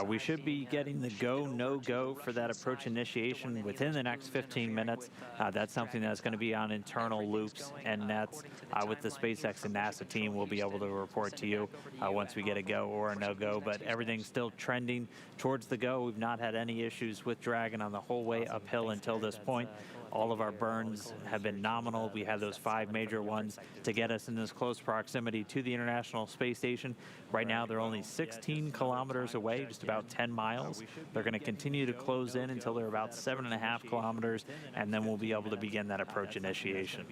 We should be getting the go, no-go for that approach initiation within the next 15 minutes. That's something that's going to be on internal loops and nets. With the SpaceX and NASA team, we'll be able to report to you once we get a go or a no-go. But everything's still trending towards the go. We've not had any issues with Dragon on the whole way uphill until this point. All of our burns have been nominal. We had those 5 major ones to get us in this close proximity to the International Space Station. Right now, they're only 16 kilometers away, just about 10 miles. They're going to continue to close in until they're about 7.5 kilometers, and then we'll be able to begin that approach initiation.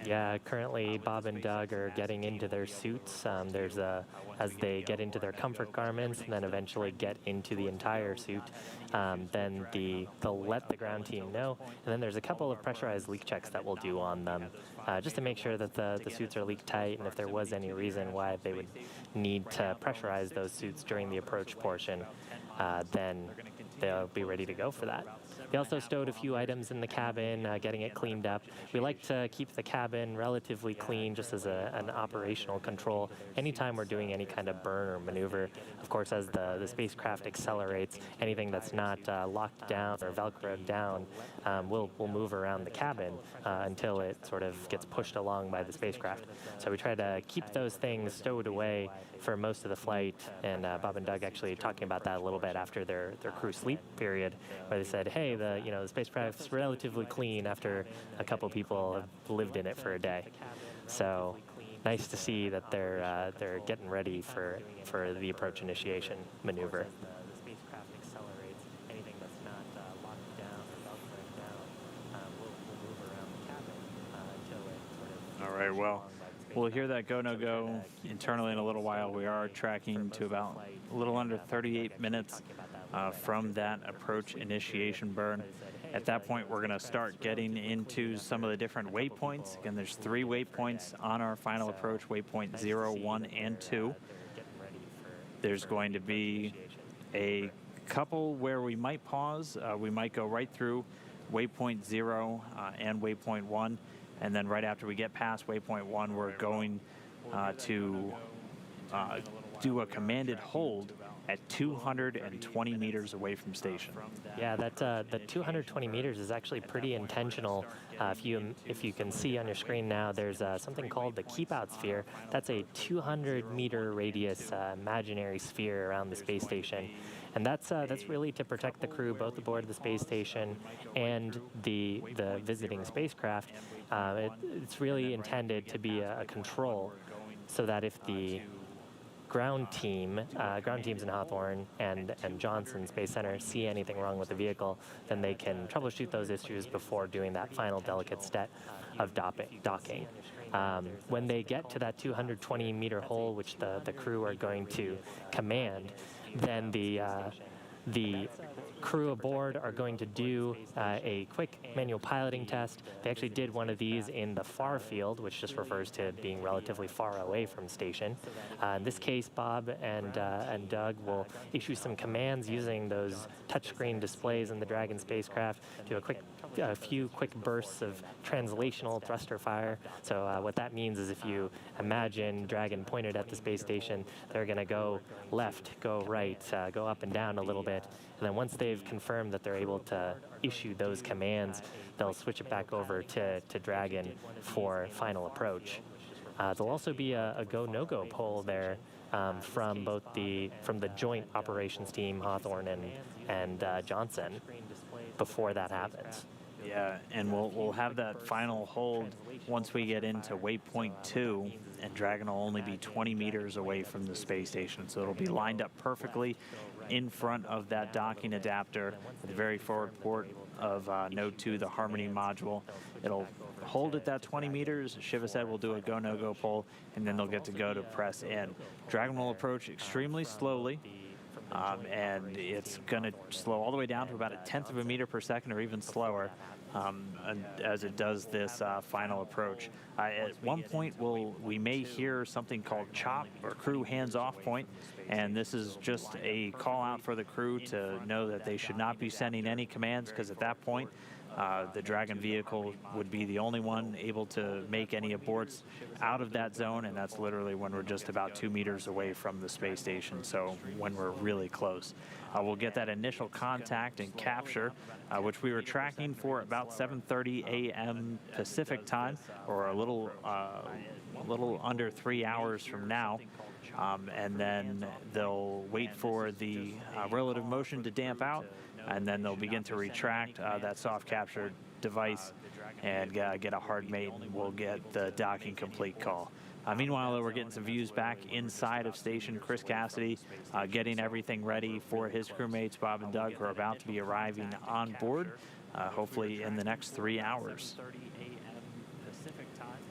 Yeah, currently Bob and Doug are getting into their suits. As they get into their comfort garments and then eventually get into the entire suit, then they'll let the ground team know. And then there's a couple of pressurized leak checks that we'll do on them, just to make sure that the suits are leak tight, and if there was any reason why they would need to pressurize those suits during the approach portion, then they'll be ready to go for that. They also stowed a few items in the cabin, getting it cleaned up. We like to keep the cabin relatively clean just as an operational control anytime we're doing any kind of burn or maneuver. Of course, as the spacecraft accelerates, anything that's not locked down or Velcroed down will move around the cabin until it sort of gets pushed along by the spacecraft. So we try to keep those things stowed away for most of the flight, and Bob and Doug actually talking about that a little bit after their crew sleep period, where they said, hey, the spacecraft's relatively clean after a couple people have lived in it for a day. So nice to see that they're getting ready for the approach initiation maneuver. The spacecraft accelerates. Anything that's not locked down or velcroed down will move around the cabin until it sort of. All right. Well, we'll hear that go, no-go internally in a little while. We are tracking to about a little under 38 minutes from that approach initiation burn. At that point, we're going to start getting into some of the different waypoints. Again, there's 3 waypoints on our final approach, waypoint 0, 1, and 2. There's going to be a couple where we might pause. We might go right through waypoint 0 and waypoint 1. And then right after we get past waypoint 1, we're going to do a commanded hold at 220 meters away from station. Yeah, the 220 meters is actually pretty intentional. If you can see on your screen now, there's something called the Keep Out Sphere. That's a 200-meter radius imaginary sphere around the space station. And that's really to protect the crew, both aboard the space station and the visiting spacecraft. It's really intended to be a control, so that if the ground teams in Hawthorne and Johnson Space Center see anything wrong with the vehicle, then they can troubleshoot those issues before doing that final delicate step of docking. When they get to that 220-meter hole, which the crew are going to command, then The crew aboard are going to do a quick manual piloting test. They actually did one of these in the far field, which just refers to being relatively far away from station. In this case, Bob and Doug will issue some commands using those touchscreen displays in the Dragon spacecraft, do a few quick bursts of translational thruster fire. So what that means is if you imagine Dragon pointed at the space station, they're going to go left, go right, go up and down a little bit. And then once they've confirmed that they're able to issue those commands, they'll switch it back over to Dragon for final approach. There'll also be a go, no-go poll there from the joint operations team, Hawthorne and Johnson, before that happens. Yeah, and we'll have that final hold once we get into waypoint 2, and Dragon will only be 20 meters away from the space station, so it'll be lined up perfectly in front of that docking adapter at the very forward port of Node 2, the Harmony module. It'll hold at that 20 meters. Shiva said we'll do a go, no-go poll, and then they'll get to go to press in. Dragon will approach extremely slowly. And it's going to slow all the way down to about 1/10 of a meter per second or even slower as it does this final approach. At one point, we may hear something called CHOP, or crew hands-off point, and this is just a call out for the crew to know that they should not be sending any commands, because at that point, the Dragon vehicle would be the only one able to make any aborts out of that zone, and that's literally when we're just about 2 meters away from the space station, so when we're really close. We'll get that initial contact and capture, which we were tracking for about 7:30 a.m. Pacific time, or a little under 3 hours from now. And then they'll wait for the relative motion to damp out, and then they'll begin to retract that soft capture device and get a hard mate, and we'll get the docking complete call. Meanwhile, we're getting some views back inside of station. Chris Cassidy getting everything ready for his crewmates, Bob and Doug, who are about to be arriving on board, hopefully in the next 3 hours.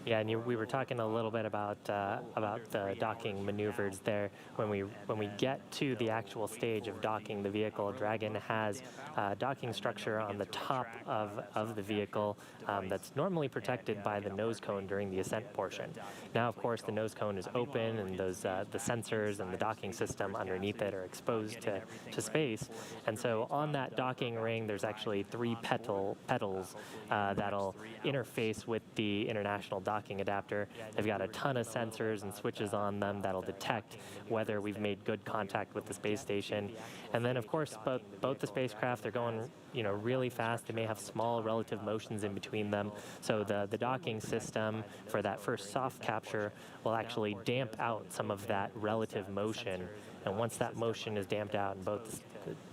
Yeah, and we were talking a little bit about the docking maneuvers there. When we get to the actual stage of docking the vehicle, Dragon has a docking structure on the top of the vehicle that's normally protected by the nose cone during the ascent portion. Now, of course, the nose cone is open, and those the sensors and the docking system underneath it are exposed to space. And so on that docking ring, there's actually 3 petals that'll interface with the international docking adapter. They've got a ton of sensors and switches on them that'll detect whether we've made good contact with the space station. And then, of course, both the spacecraft, they're going really fast. They may have small relative motions in between them. So the docking system for that first soft capture will actually damp out some of that relative motion. And once that motion is damped out and both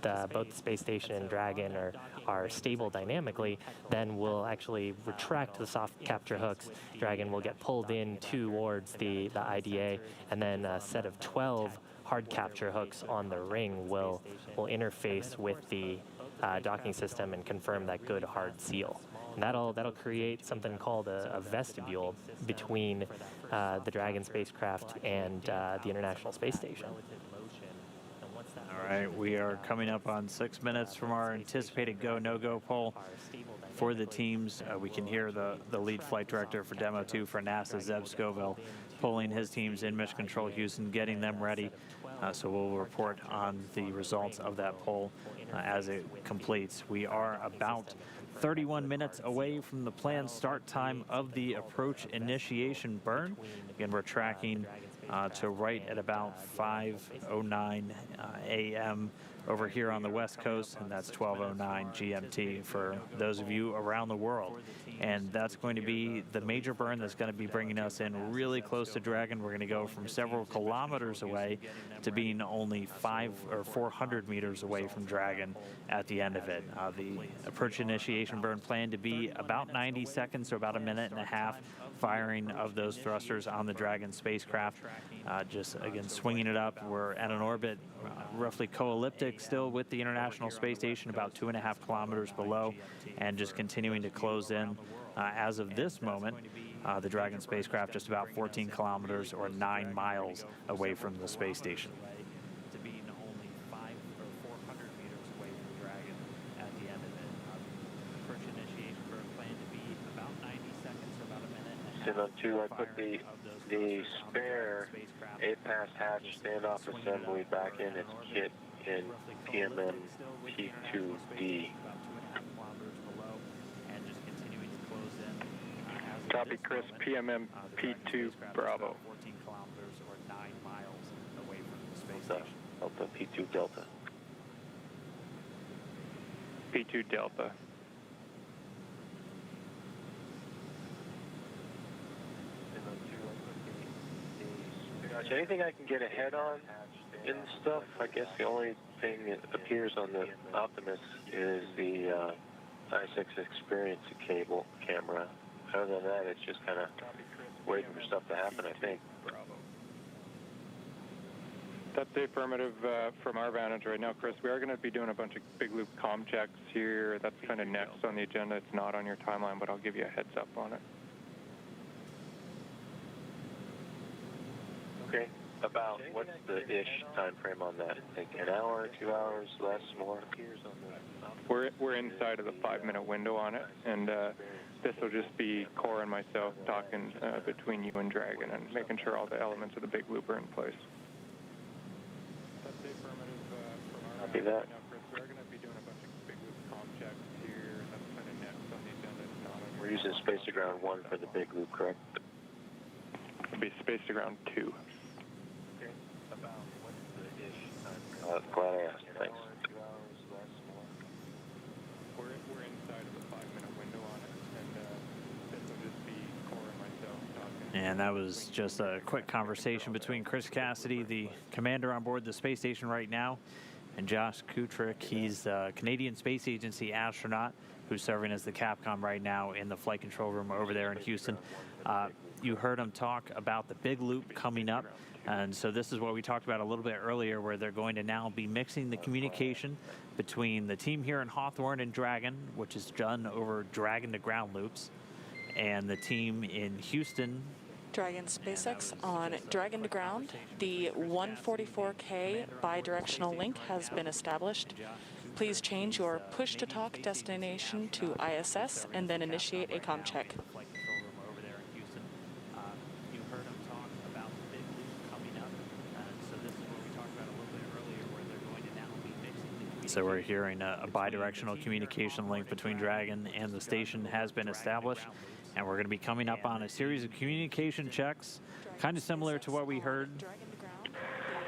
the space station and Dragon are stable dynamically, then we'll actually retract the soft capture hooks. Dragon will get pulled in towards the IDA, and then a set of 12 hard capture hooks on the ring will interface with the docking system and confirm that good hard seal. And that'll create something called a vestibule between the Dragon spacecraft and the International Space Station. All right, we are coming up on 6 minutes from our anticipated go, no-go poll for the teams. We can hear the lead flight director for Demo 2 for NASA, Zeb Scoville, polling his teams in Mission Control Houston, getting them ready. So we'll report on the results of that poll as it completes. We are about 31 minutes away from the planned start time of the approach initiation burn. Again, we're tracking to right at about 5:09 a.m. over here on the West Coast, and that's 12:09 GMT for those of you around the world. And that's going to be the major burn that's going to be bringing us in really close to Dragon. We're going to go from several kilometers away to being only 500 or 400 meters away from Dragon at the end of it. The approach initiation burn planned to be about 90 seconds, so about 1.5 minutes firing of those thrusters on the Dragon spacecraft. Just, again, swinging it up. We're at an orbit roughly co-elliptic still with the International Space Station, about 2.5 kilometers below, and just continuing to close in. As of this moment, the Dragon spacecraft just about 14 kilometers or 9 miles away from the space station. And on 2, I put the spare 8-pass hatch standoff assembly back in its kit in PMM P2D. Copy, Chris. PMM P2 Bravo. 14 kilometers or 9 miles away from the space station. Delta P2 Delta. P2 Delta. Gosh, anything I can get ahead on in stuff? I guess the only thing that appears on the Optimus is the ISS Experience camera. Other than that, it's just kind of waiting for stuff to happen, I think. That's the affirmative from our vantage right now, Chris. We are going to be doing a bunch of big loop comm checks here. That's kind of next on the agenda. It's not on your timeline, but I'll give you a heads up on it. Okay. About what's the ish time frame on that? I think an hour, 2 hours, less, more? We're inside of the 5-minute window on it, and this will just be Core and myself talking between you and Dragon and making sure all the elements of the big loop are in place. That's the affirmative from our Copy that. We're going to be doing a bunch of big loop comm checks here. That's kind of next on the agenda. It's not on We're using Space to Ground 1 for the big loop, correct? It'll be Space to Ground 2. Glad I asked. Thanks. We're inside of the 5-minute window on it, and this will just be Core and myself talking. And that was just a quick conversation between Chris Cassidy, the commander on board the space station right now, and Josh Kutrick. He's a Canadian Space Agency astronaut who's serving as the Capcom right now in the flight control room over there in Houston. You heard him talk about the big loop coming up. And so this is what we talked about a little bit earlier, where they're going to now be mixing the communication between the team here in Hawthorne and Dragon, which is done over Dragon to ground loops, and the team in Houston. Dragon SpaceX on Dragon to ground. The 144K bidirectional link has been established. Please change your push-to-talk destination to ISS and then initiate a comm check. So we're hearing a bidirectional communication link between Dragon and the station has been established, and we're going to be coming up on a series of communication checks, kind of similar to what we heard.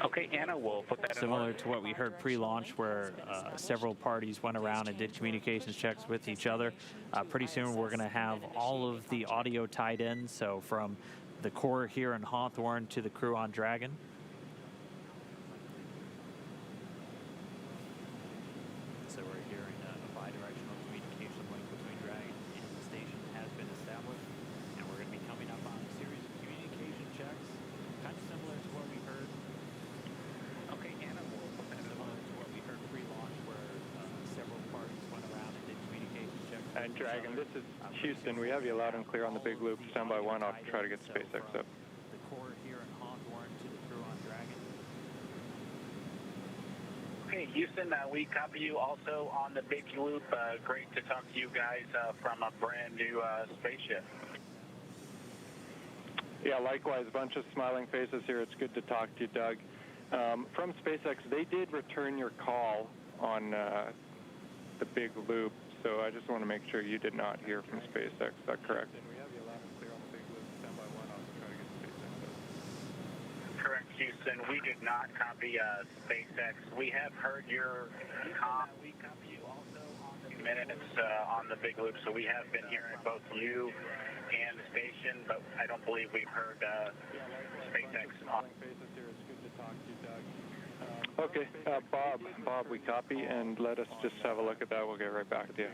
Okay, Anna, we'll put that Similar to what we heard pre-launch, where several parties went around and did communications checks with each other. Pretty soon we're going to have all of the audio tied in, so from the core here in Hawthorne to the crew on Dragon. So we're hearing a bidirectional communication link between Dragon and the station has been established, and we're going to be coming up on a series of communication checks, kind of similar to what we heard. Okay, Anna, we'll put that Similar to what we heard pre-launch, where several parties went around and did communication checks. And Dragon, this is Houston. We have you loud and clear on the big loop. Stand by 1. I'll try to get SpaceX up. The core here in Hawthorne to the crew on Dragon. Okay, Houston, we copy you also on the big loop. Great to talk to you guys from a brand new spaceship. Yeah, likewise, a bunch of smiling faces here. It's good to talk to you, Doug. From SpaceX, they did return your call on the big loop, so I just want to make sure you did not hear from SpaceX. Is that correct? We have you loud and clear on the big loop. Stand by 1. I'll try to get SpaceX up. Correct, Houston. We did not copy SpaceX. We have heard your we copy you also on the minutes on the big loop, so we have been hearing both you and the station, but I don't believe we've heard SpaceX on. Okay, Bob, we copy, and let us just have a look at that. We'll get right back to you.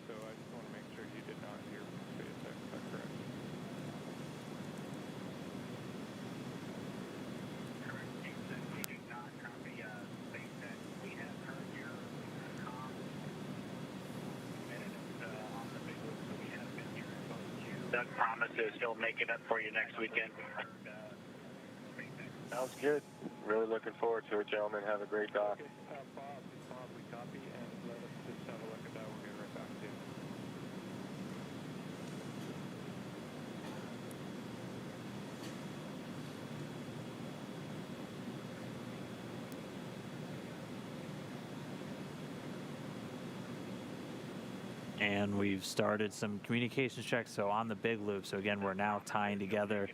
So I just want to make sure you did not hear from SpaceX. Is that correct? Correct, Houston. We did not copy SpaceX. We have heard your minutes on the big loop, so we have been hearing both you. Doug promises he'll make it up for you next weekend. Sounds good. Really looking forward to it, gentlemen. Have a great dock. Okay, Bob, we copy, and let us just have a look at that. We'll get right back to you. And we've started some communications checks. So on the big loop, so again, we're now tying together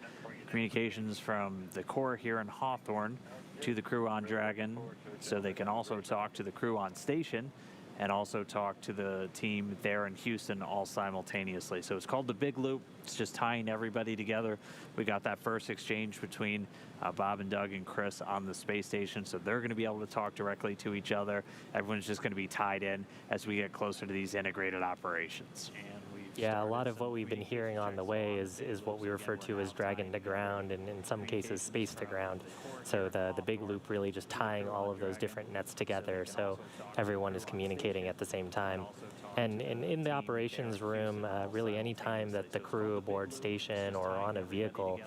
communications from the core here in Hawthorne to the crew on Dragon, so they can also talk to the crew on station and also talk to the team there in Houston all simultaneously. So it's called the Big Loop. It's just tying everybody together. We got that first exchange between Bob and Doug and Chris on the space station, so they're going to be able to talk directly to each other. Everyone's just going to be tied in as we get closer to these integrated operations. Yeah, a lot of what we've been hearing on the way is what we refer to as Dragon to ground, and in some cases space to ground. So the big loop really just tying all of those different nets together so everyone is communicating at the same time. And in the operations room, really any time that the crew aboard station or on a vehicle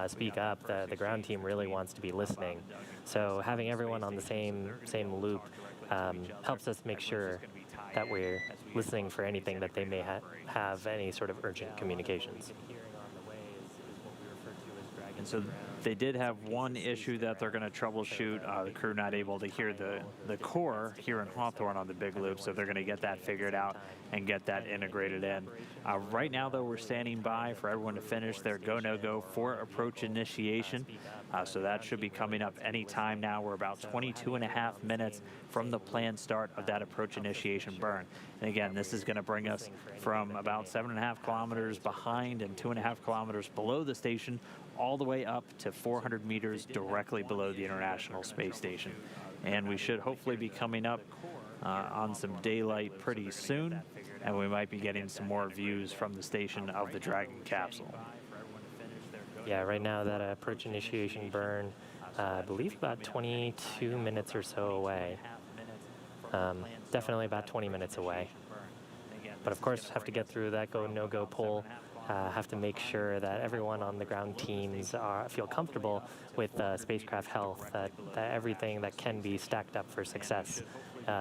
speak up, the ground team really wants to be listening. So having everyone on the same loop helps us make sure that we're listening for anything that they may have any sort of urgent communications. And so they did have one issue that they're going to troubleshoot. The crew not able to hear the core here in Hawthorne on the big loop, so they're going to get that figured out and get that integrated in. Right now, though, we're standing by for everyone to finish their go, no-go for approach initiation. So that should be coming up any time now. We're about 22.5 minutes from the planned start of that approach initiation burn. And again, this is going to bring us from about 7.5 kilometers behind and 2.5 kilometers below the station all the way up to 400 meters directly below the International Space Station. And we should hopefully be coming up on some daylight pretty soon, and we might be getting some more views from the station of the Dragon capsule. Yeah, right now that approach initiation burn, I believe about 22 minutes or so away. Definitely about 20 minutes away. But of course, have to get through that go, no-go poll. Have to make sure that everyone on the ground teams feel comfortable with spacecraft health, that everything that can be stacked up for success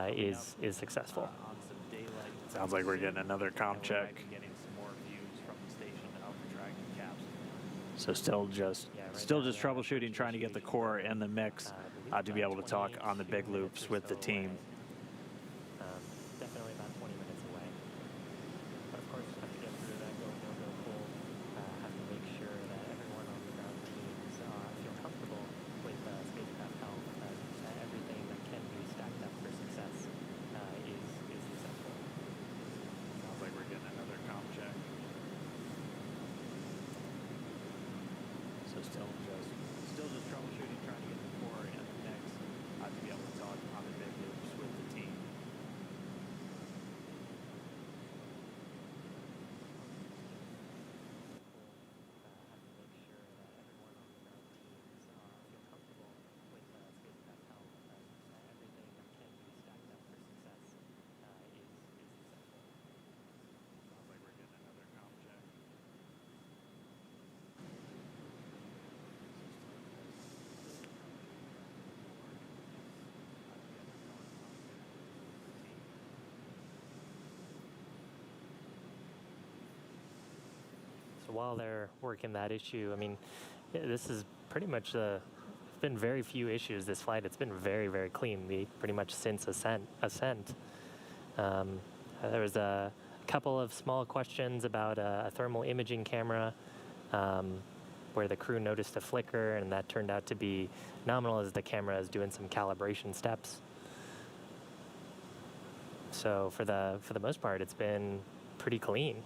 is successful. Sounds like we're getting another comm check. So still just troubleshooting, trying to get the core in the mix to be able to talk on the big loops with the team. Definitely about 20 minutes away. But of course, have to get through that go, no-go poll. Have to make sure that everyone on the ground teams feel comfortable with spacecraft health, that everything that can be stacked up for success is successful. Sounds like we're getting another comm check. So still just troubleshooting, trying to get the core in the mix to be able to talk on the big loops with the team. So while they're working that issue, I mean, this is pretty much been very few issues this flight. It's been very, very clean, pretty much since ascent. There was a couple of small questions about a thermal imaging camera where the crew noticed a flicker, and that turned out to be nominal as the camera is doing some calibration steps. So for the most part, it's been pretty clean.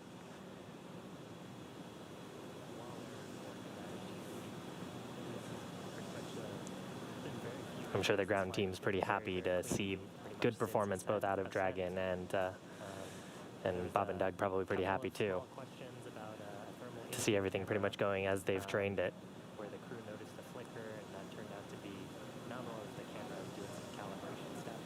I'm sure the ground team's pretty happy to see good performance both out of Dragon, and Bob and Doug probably pretty happy too to see everything pretty much going as they've trained it. Where the crew noticed a flicker, and that turned out to be nominal as the camera was doing some calibration steps.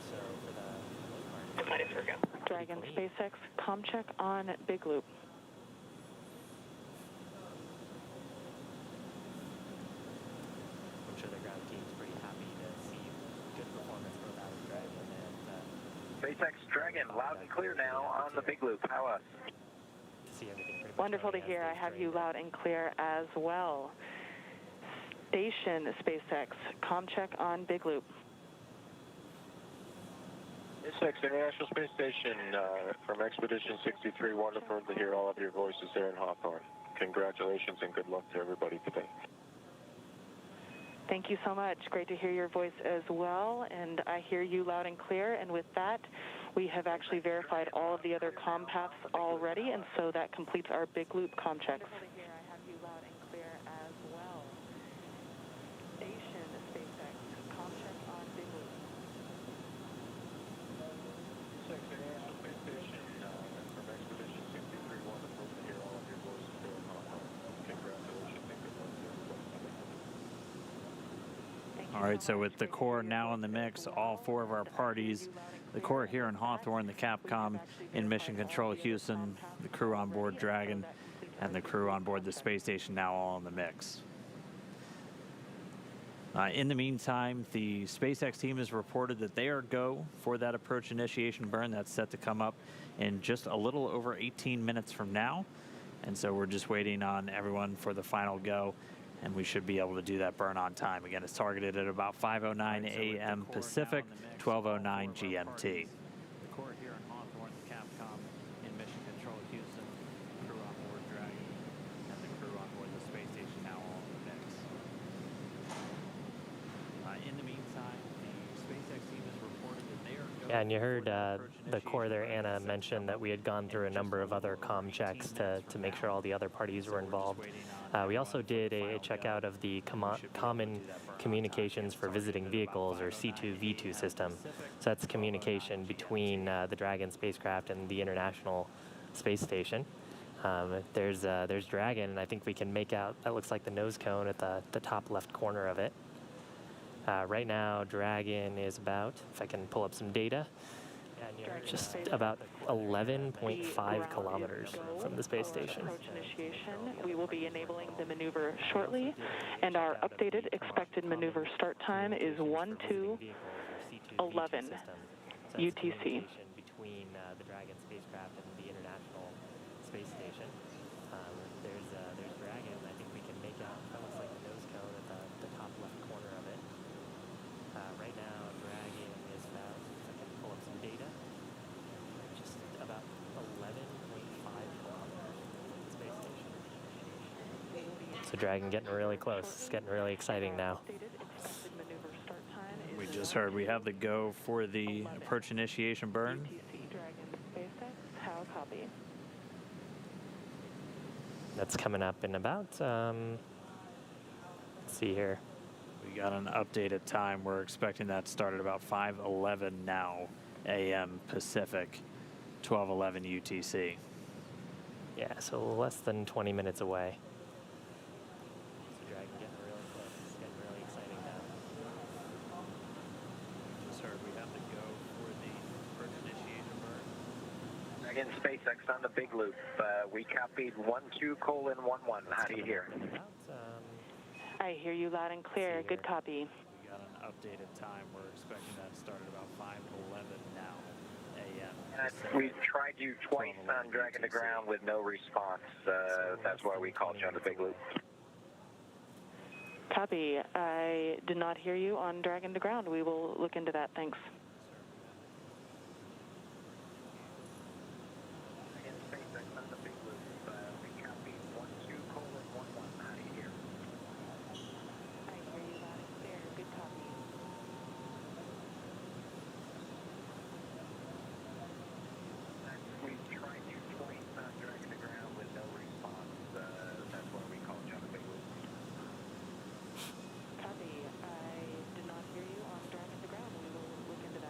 So for the Dragon SpaceX comm check on Big Loop. I'm sure the ground team's pretty happy to see good performance both out of Dragon and SpaceX Dragon, loud and clear now on the Big Loop. How us? to see everything pretty much Wonderful to going as hear. I they've have trained you it. loud and clear as well. Station SpaceX comm check on Big Loop. ISS International Space Station from Expedition 63. Wonderful to hear all of your voices there in Hawthorne. Congratulations and good luck to everybody today. Thank you so much. Great to hear your voice as well, and I hear you loud and clear. And with that, we have actually verified all of the other comm paths already, and so that completes our big loop comm checks. I have you loud and clear as well. Station SpaceX comm check on big loop. ISS International Space Station from Expedition 63. Wonderful to hear all of your voices there in Hawthorne. Congratulations and good luck to everybody today. All right, so with the core now in the mix, all four of our parties, the core here in Hawthorne, the Capcom in Mission Control Houston, the crew on board Dragon, and the crew on board the space station now all in the mix. In the meantime, the SpaceX team has reported that they are go for that approach initiation burn that's set to come up in just a little over 18 minutes from now. And so we're just waiting on everyone for the final go, and we should be able to do that burn on time. Again, it's targeted at about 5:09 a.m. Pacific, 12:09 GMT. The core here in Hawthorne, the Capcom in Mission Control Houston, the crew on board Dragon, and the crew on board the space station now all in the mix. In the meantime, the SpaceX team has reported that they are... Yeah, and you heard the core there, Anna, mention that we had gone through a number of other comm checks to make sure all the other parties were involved. We also did a checkout of the Common Communications for Visiting Vehicles, or C2V2 system. So that's communication between the Dragon spacecraft and the International Space Station. There's Dragon, and I think we can make out, that looks like the nose cone at the top left corner of it. Right now, Dragon is about, if I can pull up some data, just about 11.5 kilometers from the space station. Approach initiation. We will be enabling the maneuver shortly, and our updated expected maneuver start time is 12:11 UTC. Between the Dragon spacecraft and the International Space Station. There's Dragon. I think we can make out, that looks like the nose cone at the top left corner of it. Right now, Dragon is about, if I can pull up some data, just about 11.5 kilometers from the space station. So Dragon getting really close. It's getting really exciting now. We just heard we have the go for the approach initiation burn. How copy? That's coming up in about, let's see here. We got an updated time. We're expecting that start at about 5:11 now a.m. Pacific, 12:11 UTC. Yeah, so less than 20 minutes away. So Dragon getting really close. It's getting really exciting now. Just heard we have the go for the approach initiation burn. Dragon SpaceX on the big loop. We copied 12:11. How do you hear? I hear you loud and clear. Good copy. We got an updated time. We're expecting that to start at about 5:11 now a.m. We tried you twice on Dragon to ground with no response. That's why we called you on the big loop. Copy. I did not hear you on Dragon to ground. We will look into that. Thanks. Dragon SpaceX on the big loop. We copied 12:11. How do you hear? I hear you loud and clear. Good copy. We tried you twice on Dragon to ground with no response. That's why we called you on the big loop. Copy. I did not hear you on Dragon to ground. We will look into that.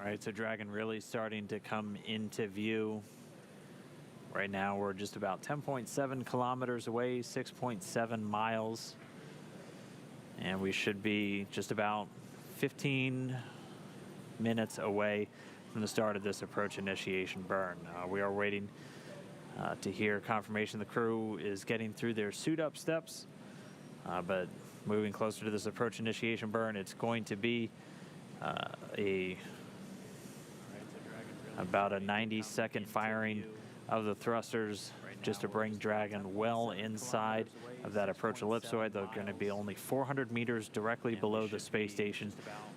All right, so Dragon really starting to come into view. Right now, we're just about 10.7 kilometers away, 6.7 miles. And we should be just about 15 minutes away from the start of this approach initiation burn. We are waiting to hear confirmation the crew is getting through their suit-up steps. But moving closer to this approach initiation burn, it's going to be about a 90-second firing of the thrusters just to bring Dragon well inside of that approach ellipsoid. They're going to be only 400 meters directly below the space station,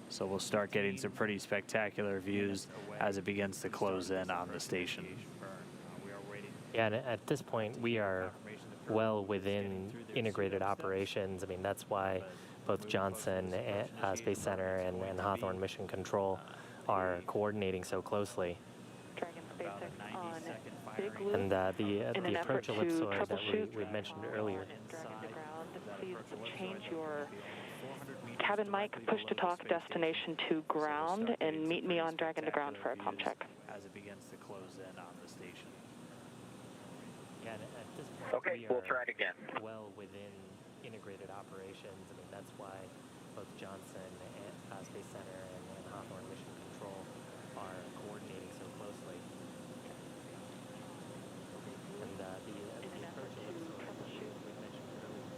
so we'll start getting some pretty spectacular views as it begins to close in on the station. Yeah, and at this point, we are well within integrated operations. I mean, that's why both Johnson Space Center and Hawthorne Mission Control are coordinating so closely. Dragon SpaceX on Big Loop. And the approach ellipsoid that we mentioned earlier. Dragon to ground, please change your cabin mic push to talk destination to ground and meet me on Dragon to ground for a comm check. As it begins to close in on the station. Yeah, at this point, Okay, we'll try it again. well within integrated operations. I mean, that's why both Johnson Space Center and Hawthorne Mission Control are coordinating so closely. And the approach ellipsoid we mentioned earlier.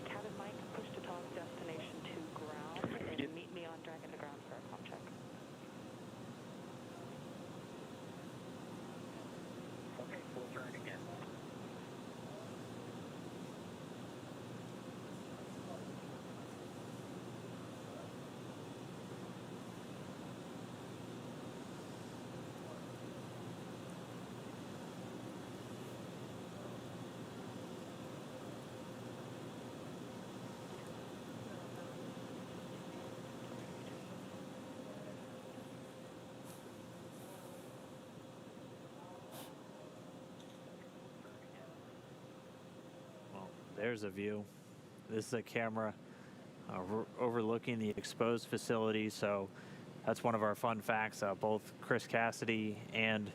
Cabin mic push to talk destination to ground and meet me on Dragon to ground for a comm check. Okay, we'll try it again. Well, there's a view. This is a camera overlooking the exposed facility, so that's one of our fun facts. Both Chris Cassidy and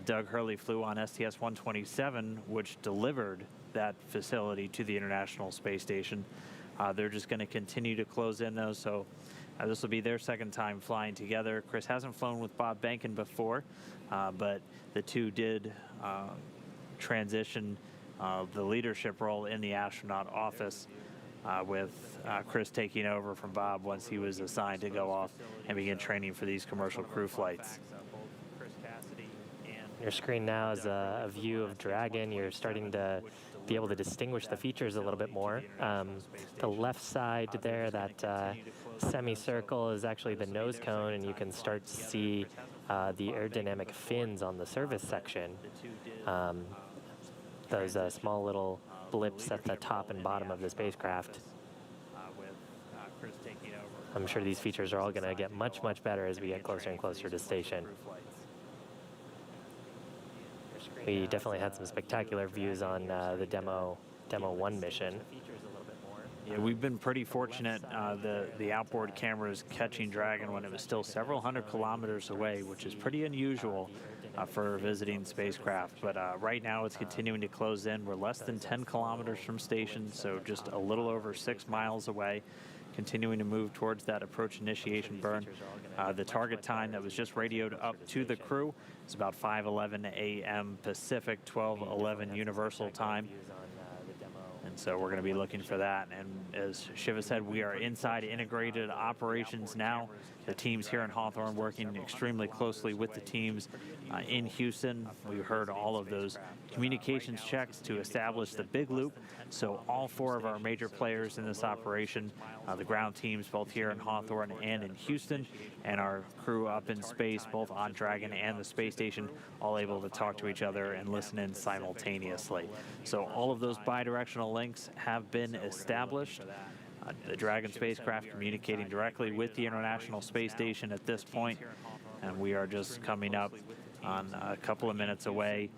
Doug Hurley flew on STS-127, which delivered that facility to the International Space Station. They're just going to continue to close in, though, so this will be their second time flying together. Chris hasn't flown with Bob Behnken before, but the two did transition the leadership role in the astronaut office, with Chris taking over from Bob once he was assigned to go off and begin training for these commercial crew flights. Your screen now is a view of Dragon. You're starting to be able to distinguish the features a little bit more. The left side there, that semicircle, is actually the nose cone, and you can start to see the aerodynamic fins on the service section. Those small little blips at the top and bottom of the spacecraft. I'm sure these features are all going to get much, much better as we get closer and closer to station. We definitely had some spectacular views on the Demo 1 mission. Yeah, we've been pretty fortunate. The outboard cameras catching Dragon when it was still several hundred kilometers away, which is pretty unusual for visiting spacecraft. But right now it's continuing to close in. We're less than 10 kilometers from station, so just a little over 6 miles away, continuing to move towards that approach initiation burn. The target time that was just radioed up to the crew is about 5:11 a.m. Pacific, 12:11 Universal Time. And so we're going to be looking for that. And as Shiva said, we are inside integrated operations now. The teams here in Hawthorne working extremely closely with the teams in Houston. We heard all of those communications checks to establish the big loop. So all four of our major players in this operation, the ground teams both here in Hawthorne and in Houston, and our crew up in space, both on Dragon and the space station, all able to talk to each other and listen in simultaneously. So all of those bidirectional links have been established. The Dragon spacecraft communicating directly with the International Space Station at this point, and we are just coming up on a couple of minutes away,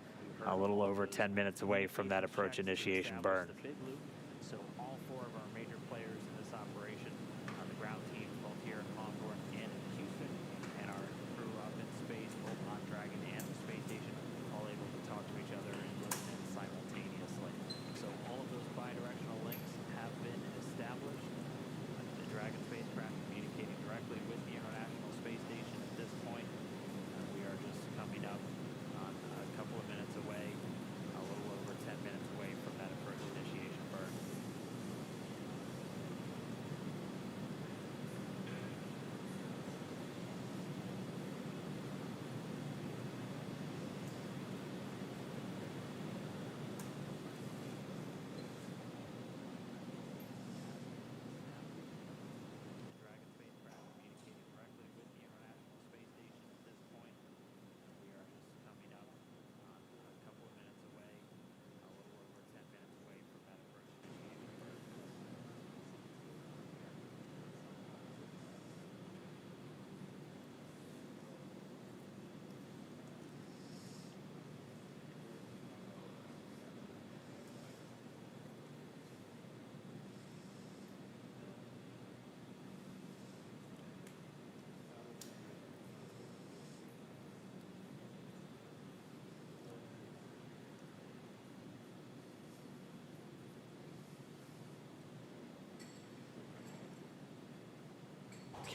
a little over 10 minutes away from that approach initiation burn. So all four of our major players in this operation, the ground team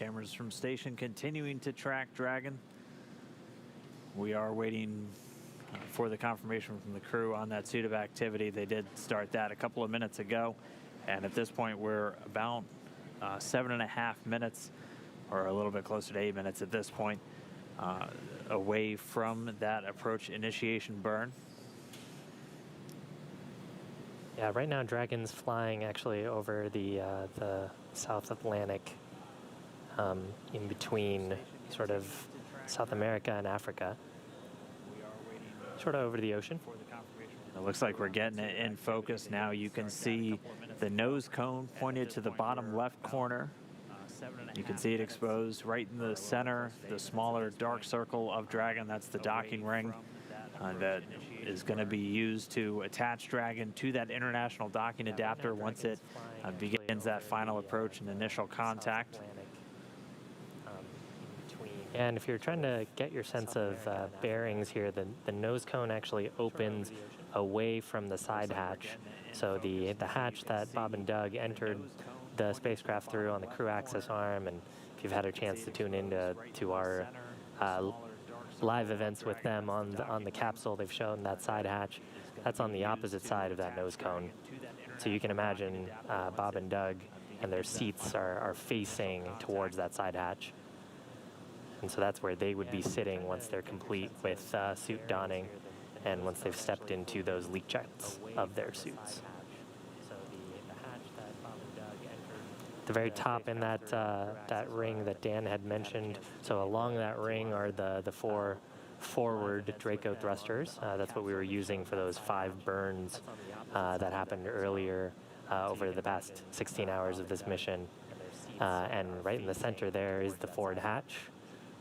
Cameras from station continuing to track Dragon. We are waiting for the confirmation from the crew on that suit of activity. They did start that a couple of minutes ago, and at this point we're about 7.5 minutes, or a little bit closer to 8 minutes at this point, away from that approach initiation burn. Yeah, right now Dragon's flying actually over the South Atlantic, in between sort of South America and Africa, sort of over the ocean. It looks like we're getting it in focus now. You can see the nose cone pointed to the bottom left corner. You can see it exposed right in the center, the smaller dark circle of Dragon. That's the docking ring that is going to be used to attach Dragon to that international docking adapter once it begins that final approach and initial contact. And if you're trying to get your sense of bearings here, the nose cone actually opens away from the side hatch. So the hatch that Bob and Doug entered the spacecraft through on the crew access arm, and if you've had a chance to tune in to our live events with them on the capsule, they've shown that side hatch. That's on the opposite side of that nose cone. So you can imagine Bob and Doug and their seats are facing towards that side hatch. And so that's where they would be sitting once they're complete with suit donning and once they've stepped into those leak checks of their suits. The very top in that ring that Dan had mentioned, so along that ring are the 4 forward Draco thrusters. That's what we were using for those 5 burns that happened earlier over the past 16 hours of this mission. And right in the center there is the forward hatch.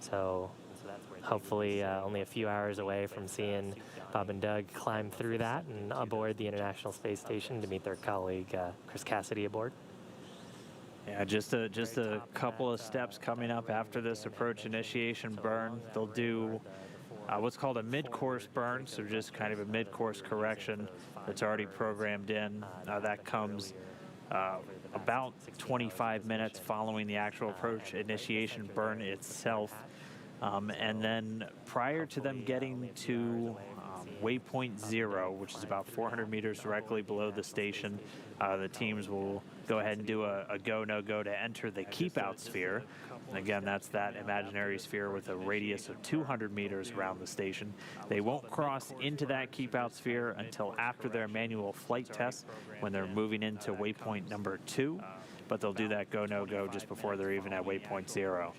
So hopefully only a few hours away from seeing Bob and Doug climb through that and aboard the International Space Station to meet their colleague Chris Cassidy aboard. Yeah, just a couple of steps coming up after this approach initiation burn. They'll do what's called a mid-course burn, so just kind of a mid-course correction that's already programmed in. That comes about 25 minutes following the actual approach initiation burn itself. And then prior to them getting to waypoint 0, which is about 400 meters directly below the station, the teams will go ahead and do a go, no-go to enter the keep-out sphere. And again, that's that imaginary sphere with a radius of 200 meters around the station. They won't cross into that keep-out sphere until after their manual flight test when they're moving into waypoint number 2, but they'll do that go, no-go just before they're even at waypoint 0.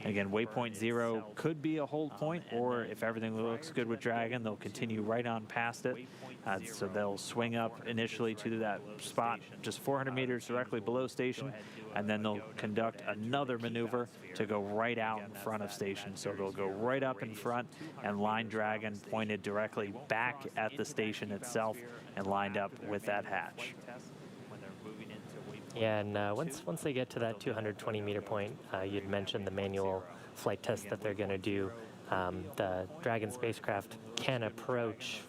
Again, waypoint 0 could be a hold point, or if everything looks good with Dragon, they'll continue right on past it. So they'll swing up initially to that spot just 400 meters directly below station, and then they'll conduct another maneuver to go right out in front of station. So they'll go right up in front and line Dragon pointed directly back at the station itself and lined up with that hatch. Yeah, and once they get to that 220 meter point, you'd mentioned the manual flight test that they're going to do. The Dragon spacecraft can approach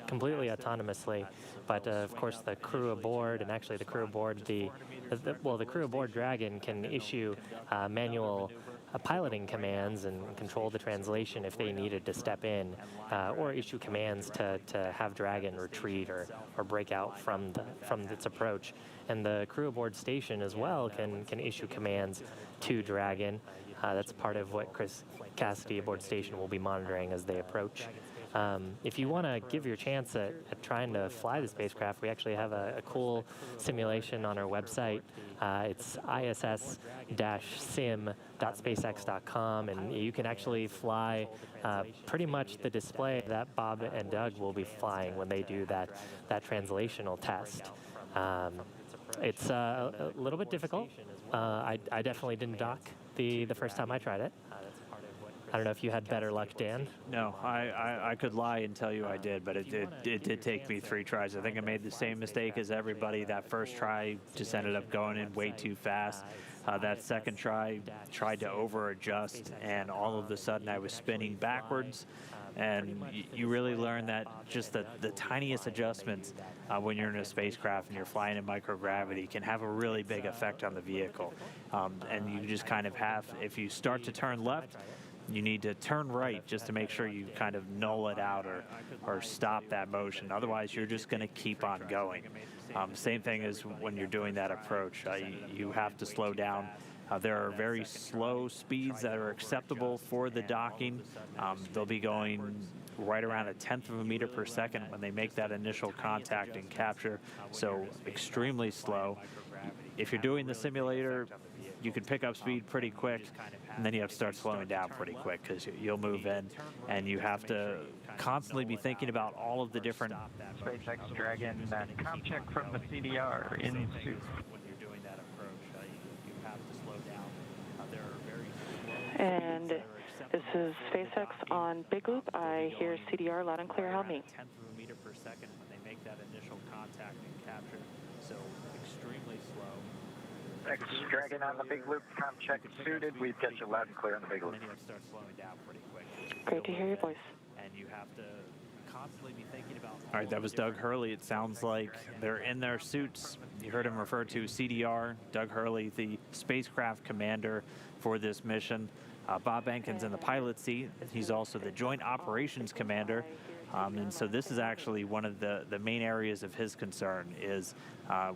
completely autonomously, but of course the crew aboard, and actually the crew aboard the crew aboard Dragon can issue manual piloting commands and control the translation if they needed to step in, or issue commands to have Dragon retreat or break out from its approach. And the crew aboard station as well can issue commands to Dragon. That's part of what Chris Cassidy aboard station will be monitoring as they approach. If you want to give your chance at trying to fly the spacecraft, we actually have a cool simulation on our website. It's iss-sim.spacex.com, and you can actually fly pretty much the display that Bob and Doug will be flying when they do that translational test. It's a little bit difficult. I definitely didn't dock the first time I tried it. I don't know if you had better luck, Dan. No, I could lie and tell you I did, but it did take me 3 tries. I think I made the same mistake as everybody. That first try just ended up going in way too fast. That second try tried to over adjust, and all of a sudden I was spinning backwards. And you really learn that just the tiniest adjustments when you're in a spacecraft and you're flying in microgravity can have a really big effect on the vehicle. And you just kind of have, if you start to turn left, you need to turn right just to make sure you kind of null it out or stop that motion. Otherwise, you're just going to keep on going. Same thing as when you're doing that approach. You have to slow down. There are very slow speeds that are acceptable for the docking. They'll be going right around 1/10 of a meter per second when they make that initial contact and capture, so extremely slow. If you're doing the simulator, you can pick up speed pretty quick, and then you have to start slowing down pretty quick because you'll move in, and you have to constantly be thinking about all of the different... SpaceX Dragon, com check from the CDR into... When you're doing that approach, you have to slow down. There are very slow And this is SpaceX on Big Loop. I hear CDR loud and clear. Help me. 1/10 of a meter per second when they make that initial contact and capture, so extremely slow. SpaceX Dragon on the Big Loop, com check suited. We've got you loud and clear on the Big And Loop. then you have to start slowing down pretty quick. Great to hear your voice. And you have to constantly be thinking about... All right, that was Doug Hurley. It sounds like they're in their suits. You heard him refer to CDR, Doug Hurley, the spacecraft commander for this mission. Bob Bankin's in the pilot seat. He's also the Joint Operations Commander. And so this is actually one of the main areas of his concern is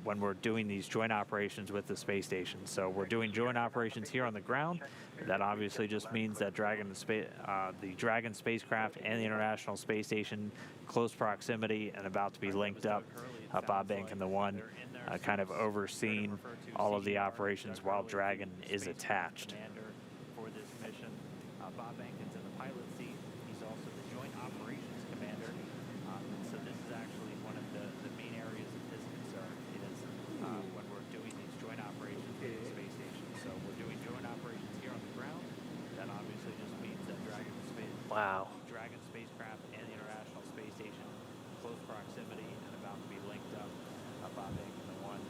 when we're doing these joint operations with the space station. So we're doing joint operations here on the ground. That obviously just means that the Dragon spacecraft and the International Space Station, close proximity and about to be linked up. Bob Bankin, the one kind of overseeing all of the operations while Dragon is attached. For this mission, Bob Bankin's in the pilot seat. He's also the Joint Operations Commander. So this is actually one of the main areas of his concern is when we're doing these joint operations with the space station. So we're doing joint operations here on the ground. That obviously just means that Dragon spacecraft and the International Space Station, close proximity and about to be linked up. Bob Bankin, the one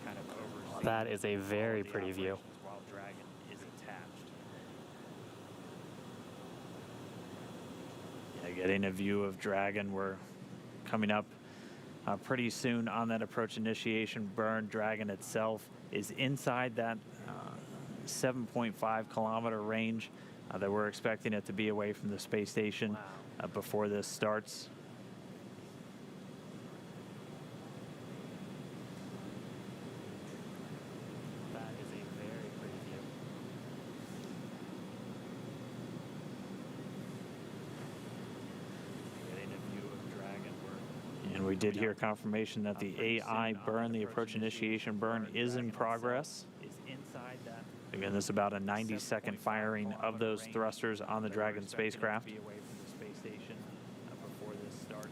kind of overseeing. That is a very pretty view. While Dragon is attached. Yeah, getting a view of Dragon. We're coming up pretty soon on that approach initiation burn. Dragon itself is inside that 7.5 kilometer range that we're expecting it to be away from the space station before this starts. That is a very pretty view. Getting a view of Dragon. And we did hear confirmation that the AI burn, the approach initiation burn, is in progress. Again, this is about a 90-second firing of those thrusters on the Dragon spacecraft. Be away from the space station before this starts.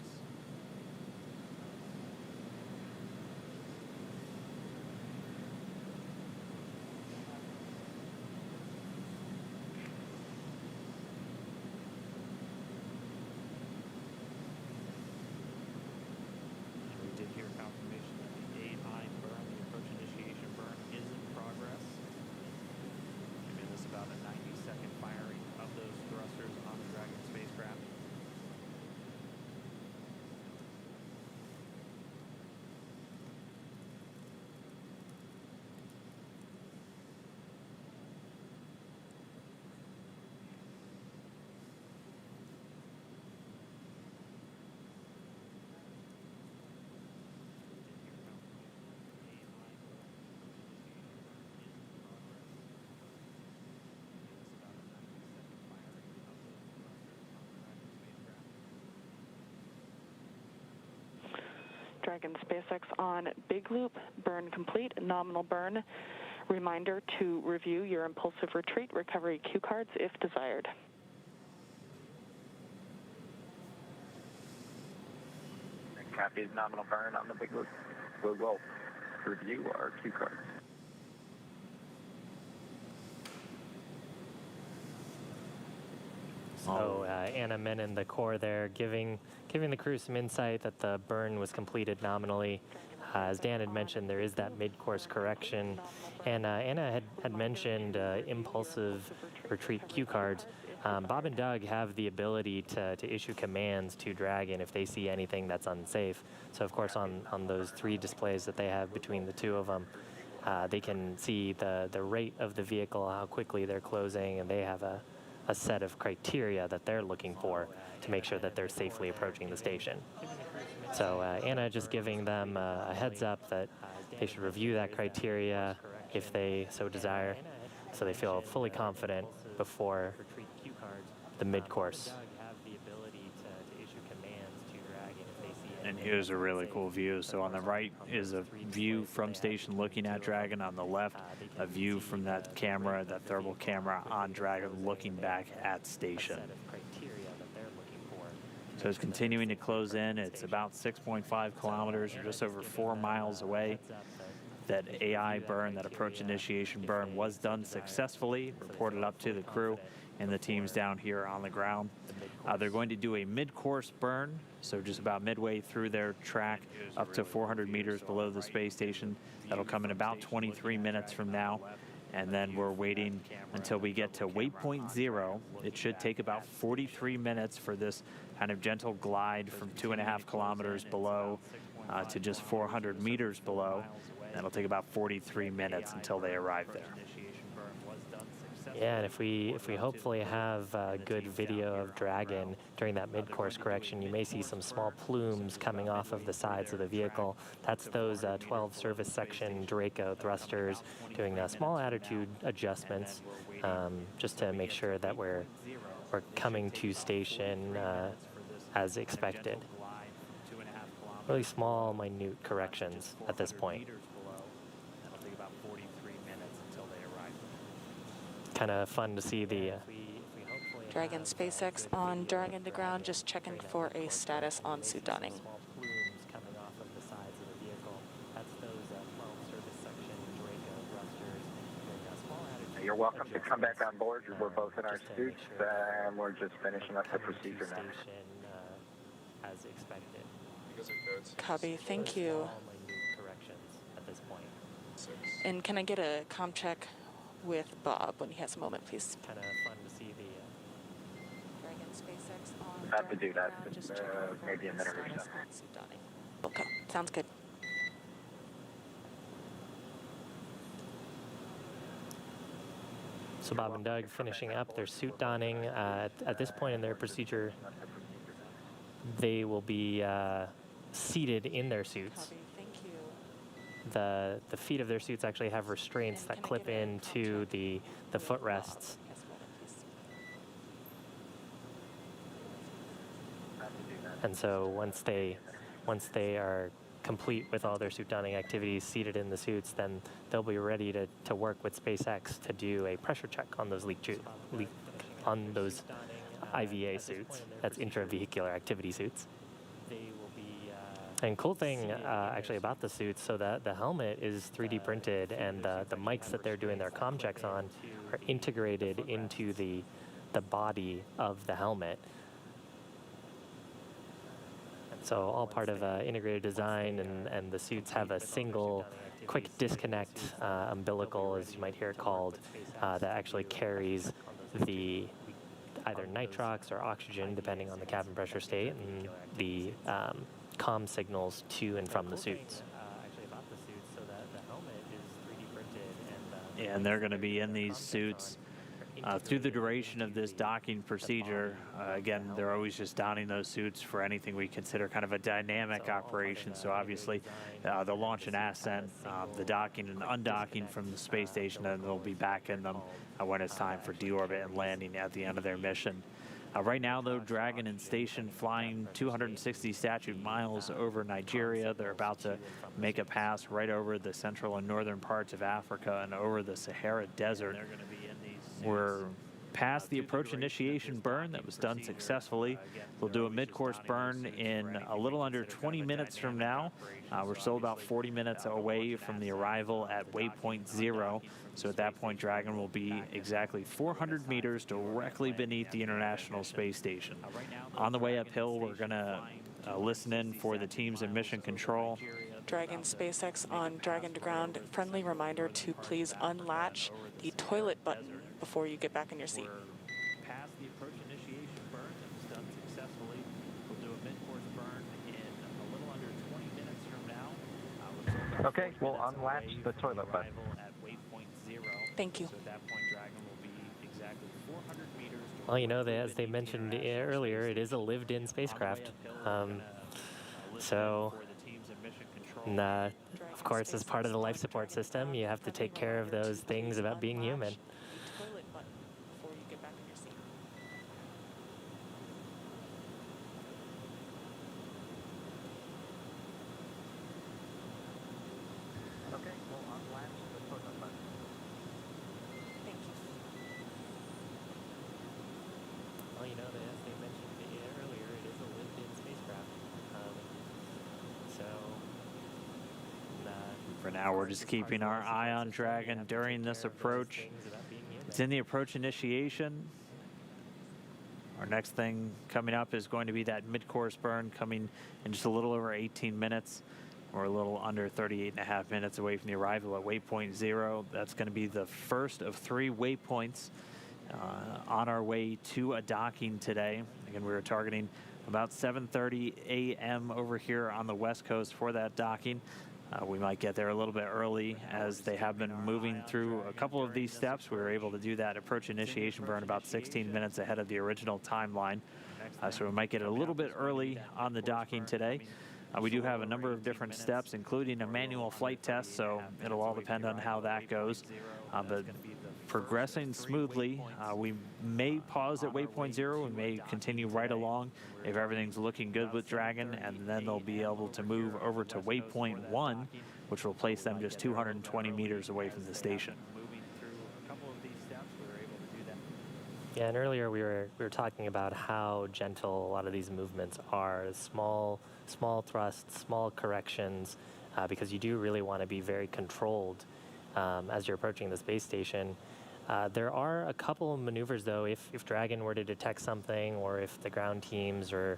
And we did hear confirmation that the AI burn, the approach initiation burn, is in progress. Again, this is about a 90-second firing of those thrusters on the Dragon spacecraft. Dragon SpaceX on Big Loop, burn complete, nominal burn. Reminder to review your impulsive retreat recovery cue cards if desired. Copy nominal burn on the Big Loop. We will review our cue cards. So Anna Menon, the core there, giving the crew some insight that the burn was completed nominally. As Dan had mentioned, there is that mid-course correction. And Anna had mentioned impulsive retreat cue cards. Bob and Doug have the ability to issue commands to Dragon if they see anything that's unsafe. So of course on those 3 displays that they have between the 2 of them, they can see the rate of the vehicle, how quickly they're closing, and they have a set of criteria that they're looking for to make sure that they're safely approaching the station. So Anna just giving them a heads up that they should review that criteria if they so desire, so they feel fully confident before the mid-course. And here's a really cool view. So on the right is a view from station looking at Dragon. On the left, a view from that camera, that thermal camera on Dragon looking back at station. So it's continuing to close in. It's about 6.5 kilometers, or just over 4 miles away. That AI burn, that approach initiation burn, was done successfully, reported up to the crew and the teams down here on the ground. They're going to do a mid-course burn, so just about midway through their track, up to 400 meters below the space station. That'll come in about 23 minutes from now. And then we're waiting until we get to waypoint 0. It should take about 43 minutes for this kind of gentle glide from 2.5 kilometers below to just 400 meters below. That'll take about 43 minutes until they arrive there. Yeah, and if we hopefully have good video of Dragon during that mid-course correction, you may see some small plumes coming off of the sides of the vehicle. That's those 12 service section Draco thrusters doing small attitude adjustments, just to make sure that we're coming to station as expected. Really small, minute corrections at this point. Kind of fun to see the Dragon SpaceX on Dragon to ground, just checking for a status on suit donning. You're welcome to come back on board. We're both in our suits, and we're just finishing up the procedure now. As expected. Copy, thank you. And can I get a comm check with Bob when he has a moment, please? Kind of fun to see the Dragon SpaceX on Have to do that, ground, just just, checking for maybe a minute or status so. on suit donning. Okay, sounds good. So Bob and Doug finishing up their suit donning. At this point in their procedure, they will be seated in their suits. Copy, thank you. The feet of their suits actually have restraints that clip into the footrests. And so once they are complete with all their suit donning activities, seated in the suits, then they'll be ready to work with SpaceX to do a pressure check on those on those IVA suits. That's intravehicular activity suits. And cool thing actually about the suits, so that the helmet is 3D printed, and the mics that they're doing their comm checks on are integrated into the body of the helmet. So all part of integrated design, and the suits have a single quick disconnect umbilical, as you might hear it called, that actually carries the either nitrox or oxygen, depending on the cabin pressure state, and the comm signals to and from the suits. And they're going to be in these suits through the duration of this docking procedure. Again, they're always just donning those suits for anything we consider kind of a dynamic operation. So obviously, they'll launch an ascent, the docking and undocking from the space station, and they'll be back in them when it's time for deorbit and landing at the end of their mission. Right now, though, Dragon in station flying 260 statute miles over Nigeria. They're about to make a pass right over the central and northern parts of Africa and over the Sahara Desert. We're past the approach initiation burn that was done successfully. We'll do a mid-course burn in a little under 20 minutes from now. We're still about 40 minutes away from the arrival at waypoint 0. So at that point, Dragon will be exactly 400 meters directly beneath the International Space Station. On the way uphill, we're going to listen in for the teams in mission control. Dragon SpaceX on Dragon to ground. Friendly reminder to please unlatch the toilet button before you get back in your seat. Past the Okay, we'll unlatch the toilet button. At waypoint 0. Thank you. So at that point, Dragon will be exactly 400 meters. Well, you know, as they mentioned earlier, it is a lived-in spacecraft. So, of course, as part of the life support system, you have to take care of those things about being human. The toilet button before you get back in your seat. Okay, we'll unlatch the toilet button. Thank you. Well, you know, as they mentioned earlier, it is a lived-in spacecraft. So, For now, we're just keeping our eye on Dragon during this approach. It's in the approach initiation. Our next thing coming up is going to be that mid-course burn coming in just a little over 18 minutes. We're a little under 38.5 minutes away from the arrival at waypoint 0. That's going to be the first of 3 waypoints on our way to a docking today. Again, we were targeting about 7:30 a.m. over here on the West Coast for that docking. We might get there a little bit early as they have been moving through a couple of these steps. We were able to do that approach initiation burn about 16 minutes ahead of the original timeline. So we might get it a little bit early on the docking today. We do have a number of different steps, including a manual flight test, so it'll all depend on how that goes. But progressing smoothly, we may pause at waypoint 0. We may continue right along if everything's looking good with Dragon, and then they'll be able to move over to waypoint 1, which will place them just 220 meters away from the station. yeah, and earlier we were talking about how gentle a lot of these movements are. Small thrusts, small corrections, because you do really want to be very controlled as you're approaching the space station. There are a couple of maneuvers, though, if Dragon were to detect something, or if the ground teams, or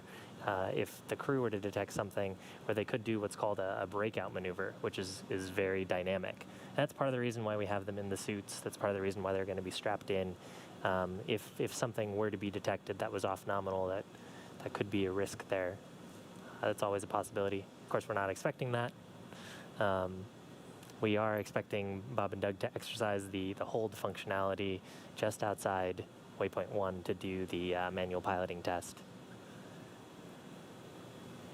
if the crew were to detect something, where they could do what's called a breakout maneuver, which is very dynamic. And that's part of the reason why we have them in the suits. That's part of the reason why they're going to be strapped in. If something were to be detected that was off nominal, that could be a risk there. That's always a possibility. Of course, we're not expecting that. We are expecting Bob and Doug to exercise the hold functionality just outside waypoint 1 to do the manual piloting test.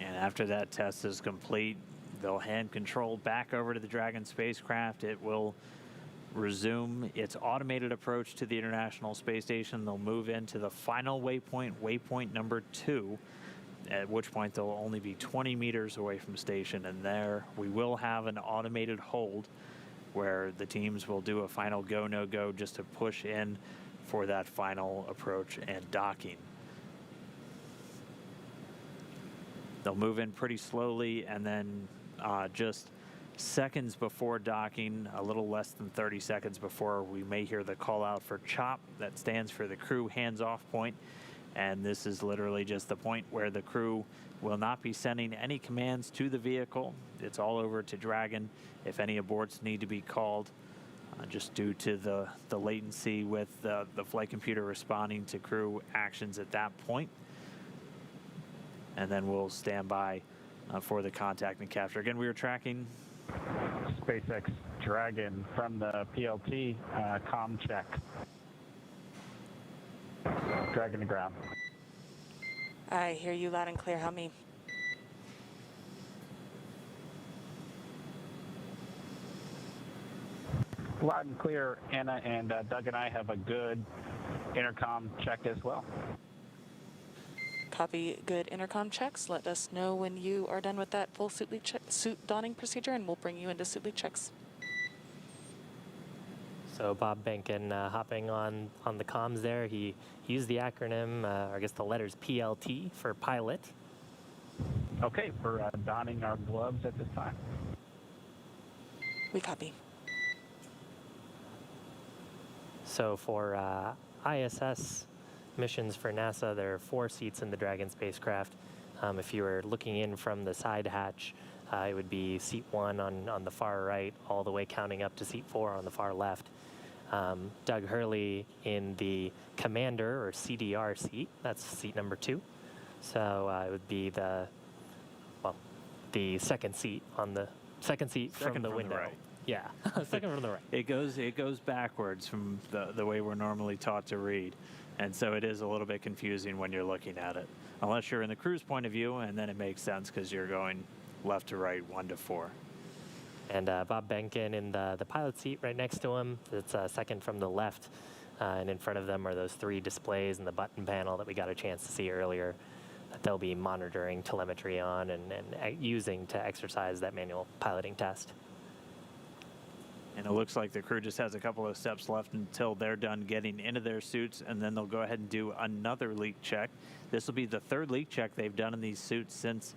And after that test is complete, they'll hand control back over to the Dragon spacecraft. It will resume its automated approach to the International Space Station. They'll move into the final waypoint, waypoint number 2, at which point they'll only be 20 meters away from the station, and there we will have an automated hold where the teams will do a final go, no go, just to push in for that final approach and docking. They'll move in pretty slowly, and then just seconds before docking, a little less than 30 seconds before, we may hear the call out for CHOP. That stands for the crew hands-off point. And this is literally just the point where the crew will not be sending any commands to the vehicle. It's all over to Dragon if any aborts need to be called, just due to the latency with the flight computer responding to crew actions at that point. And then we'll stand by for the contact and capture. Again, we are tracking SpaceX Dragon from the PLT comm check. Dragon to ground. I hear you loud and clear. How me? Loud and clear, Anna, and Doug and I have a good intercom check as well. Copy. Good intercom checks. Let us know when you are done with that full suit donning procedure, and we'll bring you into suit leak checks. So Bob Benkin hopping on the comms there. He used the acronym, or I guess the letters PLT for pilot. Okay, we're donning our gloves at this time. We copy. So for ISS missions for NASA, there are 4 seats in the Dragon spacecraft. If you were looking in from the side hatch, it would be seat 1 on the far right, all the way counting up to seat 4 on the far left. Doug Hurley in the commander or CDR seat, that's seat number 2. So it would be the second seat on the Second seat from the window. Right. Yeah, second from the right. It goes backwards from the way we're normally taught to read, and so it is a little bit confusing when you're looking at it, unless you're in the crew's point of view, and then it makes sense because you're going left to right, 1 to 4. And Bob Benkin in the pilot seat right next to him. It's second from the left, and in front of them are those 3 displays and the button panel that we got a chance to see earlier that they'll be monitoring telemetry on and using to exercise that manual piloting test. And it looks like the crew just has a couple of steps left until they're done getting into their suits, and then they'll go ahead and do another leak check. This will be the 3rd leak check they've done in these suits since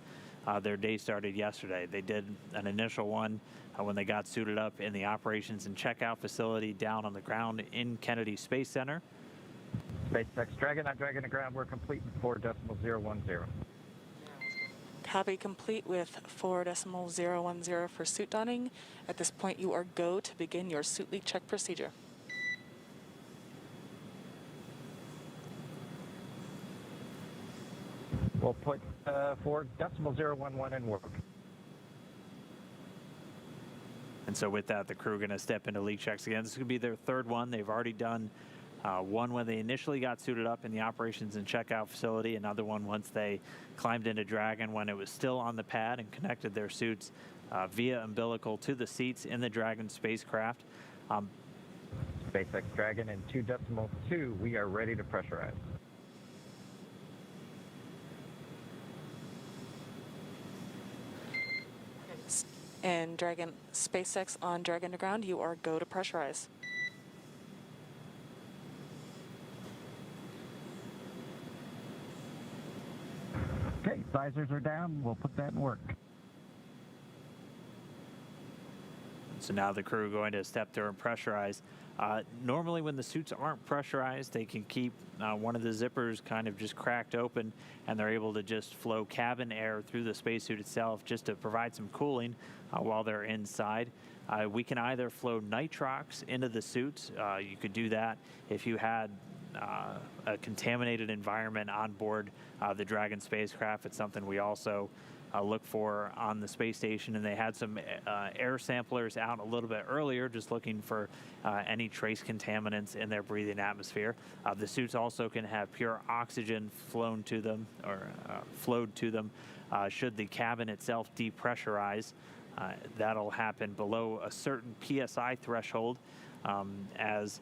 their day started yesterday. They did an initial one when they got suited up in the operations and checkout facility down on the ground in Kennedy Space Center. SpaceX Dragon, I'm Dragon to ground. We're complete with 4.010. Copy, complete with 4.010 for suit donning. At this point, you are go to begin your suit leak check procedure. We'll put 4.011 in work. And so with that, the crew are going to step into leak checks again. This is going to be their 3rd one. They've already done one when they initially got suited up in the operations and checkout facility, another one once they climbed into Dragon when it was still on the pad and connected their suits via umbilical to the seats in the Dragon spacecraft. SpaceX Dragon in 2.2, we are ready to pressurize. And Dragon SpaceX on Dragon to ground, you are go to pressurize. Okay, visors are down. We'll put that in work. So now the crew are going to step through and pressurize. Normally when the suits aren't pressurized, they can keep one of the zippers kind of just cracked open, and they're able to just flow cabin air through the spacesuit itself just to provide some cooling while they're inside. We can either flow nitrox into the suits. You could do that if you had a contaminated environment on board the Dragon spacecraft. It's something we also look for on the space station, and they had some air samplers out a little bit earlier just looking for any trace contaminants in their breathing atmosphere. The suits also can have pure oxygen flown to them or flowed to them should the cabin itself depressurize. That'll happen below a certain PSI threshold as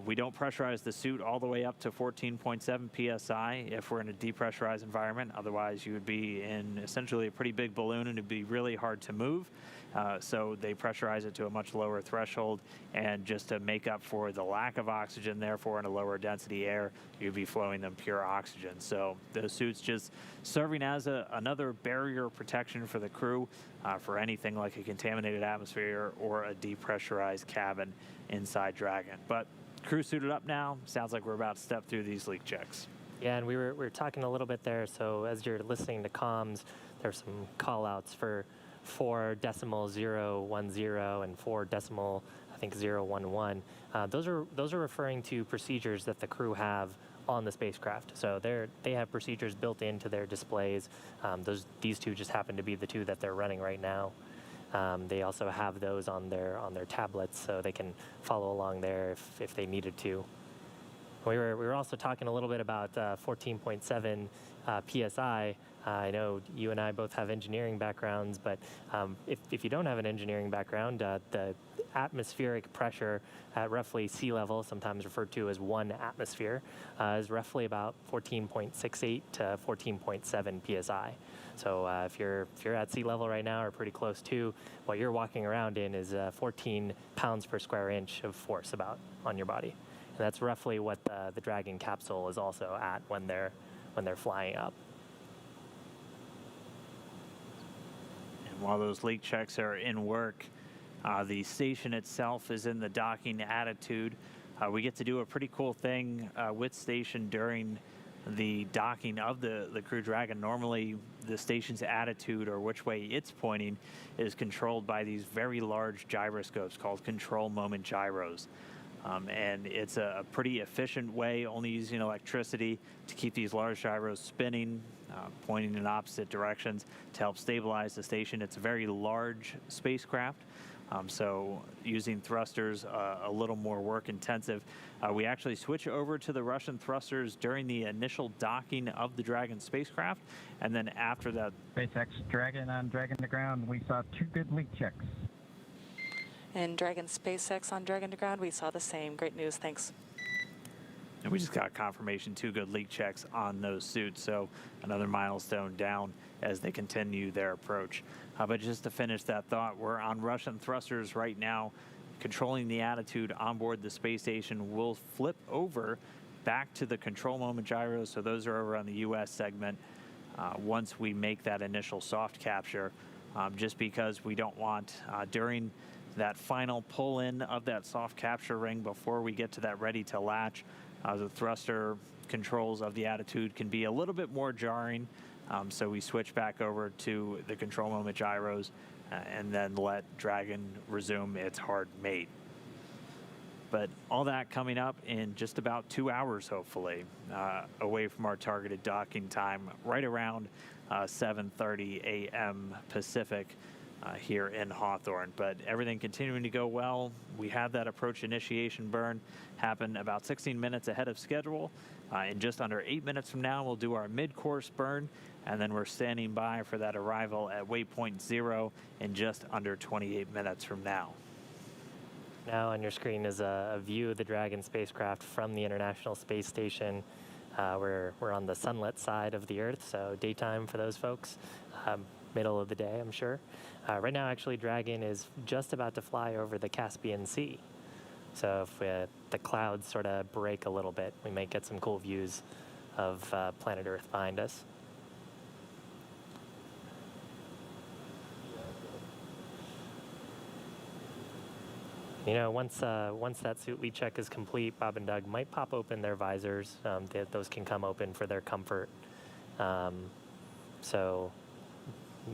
we don't pressurize the suit all the way up to 14.7 psi if we're in a depressurized environment. Otherwise, you would be in essentially a pretty big balloon and it'd be really hard to move. So they pressurize it to a much lower threshold, and just to make up for the lack of oxygen, therefore in a lower density air, you'd be flowing them pure oxygen. So the suit's just serving as another barrier protection for the crew for anything like a contaminated atmosphere or a depressurized cabin inside Dragon. But crew suited up now. Sounds like we're about to step through these leak checks. Yeah, and we were talking a little bit there. So as you're listening to comms, there's some call outs for 4.010 and 4.011. Those are referring to procedures that the crew have on the spacecraft. So they have procedures built into their displays. These two just happen to be the two that they're running right now. They also have those on their tablets, so they can follow along there if they needed to. We were also talking a little bit about 14.7 psi. I know you and I both have engineering backgrounds, but if you don't have an engineering background, the atmospheric pressure at roughly sea level, sometimes referred to as 1 atmosphere, is roughly about 14.68 to 14.7 psi. So if you're at sea level right now or pretty close to, what you're walking around in is 14 pounds per square inch of force about on your body. And that's roughly what the Dragon capsule is also at when they're flying up. And while those leak checks are in work, the station itself is in the docking attitude. We get to do a pretty cool thing with station during the docking of the Crew Dragon. Normally, the station's attitude, or which way it's pointing, is controlled by these very large gyroscopes called control moment gyros. And it's a pretty efficient way, only using electricity to keep these large gyros spinning, pointing in opposite directions to help stabilize the station. It's a very large spacecraft, so using thrusters a little more work intensive. We actually switch over to the Russian thrusters during the initial docking of the Dragon spacecraft, and then after that. SpaceX Dragon on Dragon to ground, we saw 2 good leak checks. And Dragon SpaceX on Dragon to ground, we saw the same. Great news, thanks. And we just got confirmation 2 good leak checks on those suits, so another milestone down as they continue their approach. But just to finish that thought, we're on Russian thrusters right now, controlling the attitude on board the space station. We'll flip over back to the control moment gyros, so those are over on the U.S. segment once we make that initial soft capture, just because we don't want, during that final pull-in of that soft capture ring before we get to that ready to latch, the thruster controls of the attitude can be a little bit more jarring, so we switch back over to the control moment gyros and then let Dragon resume its hard mate. But all that coming up in just about 2 hours, hopefully, away from our targeted docking time, right around 7:30 a.m. Pacific here in Hawthorne. But everything continuing to go well. We have that approach initiation burn happen about 16 minutes ahead of schedule. In just under 8 minutes from now, we'll do our mid-course burn, and then we're standing by for that arrival at waypoint 0 in just under 28 minutes from now. Now on your screen is a view of the Dragon spacecraft from the International Space Station. We're on the sunlit side of the Earth, so daytime for those folks. Middle of the day, I'm sure. Right now, actually, Dragon is just about to fly over the Caspian Sea. So if the clouds sort of break a little bit, we might get some cool views of planet Earth behind us. You know, once that suit leak check is complete, Bob and Doug might pop open their visors. Those can come open for their comfort. So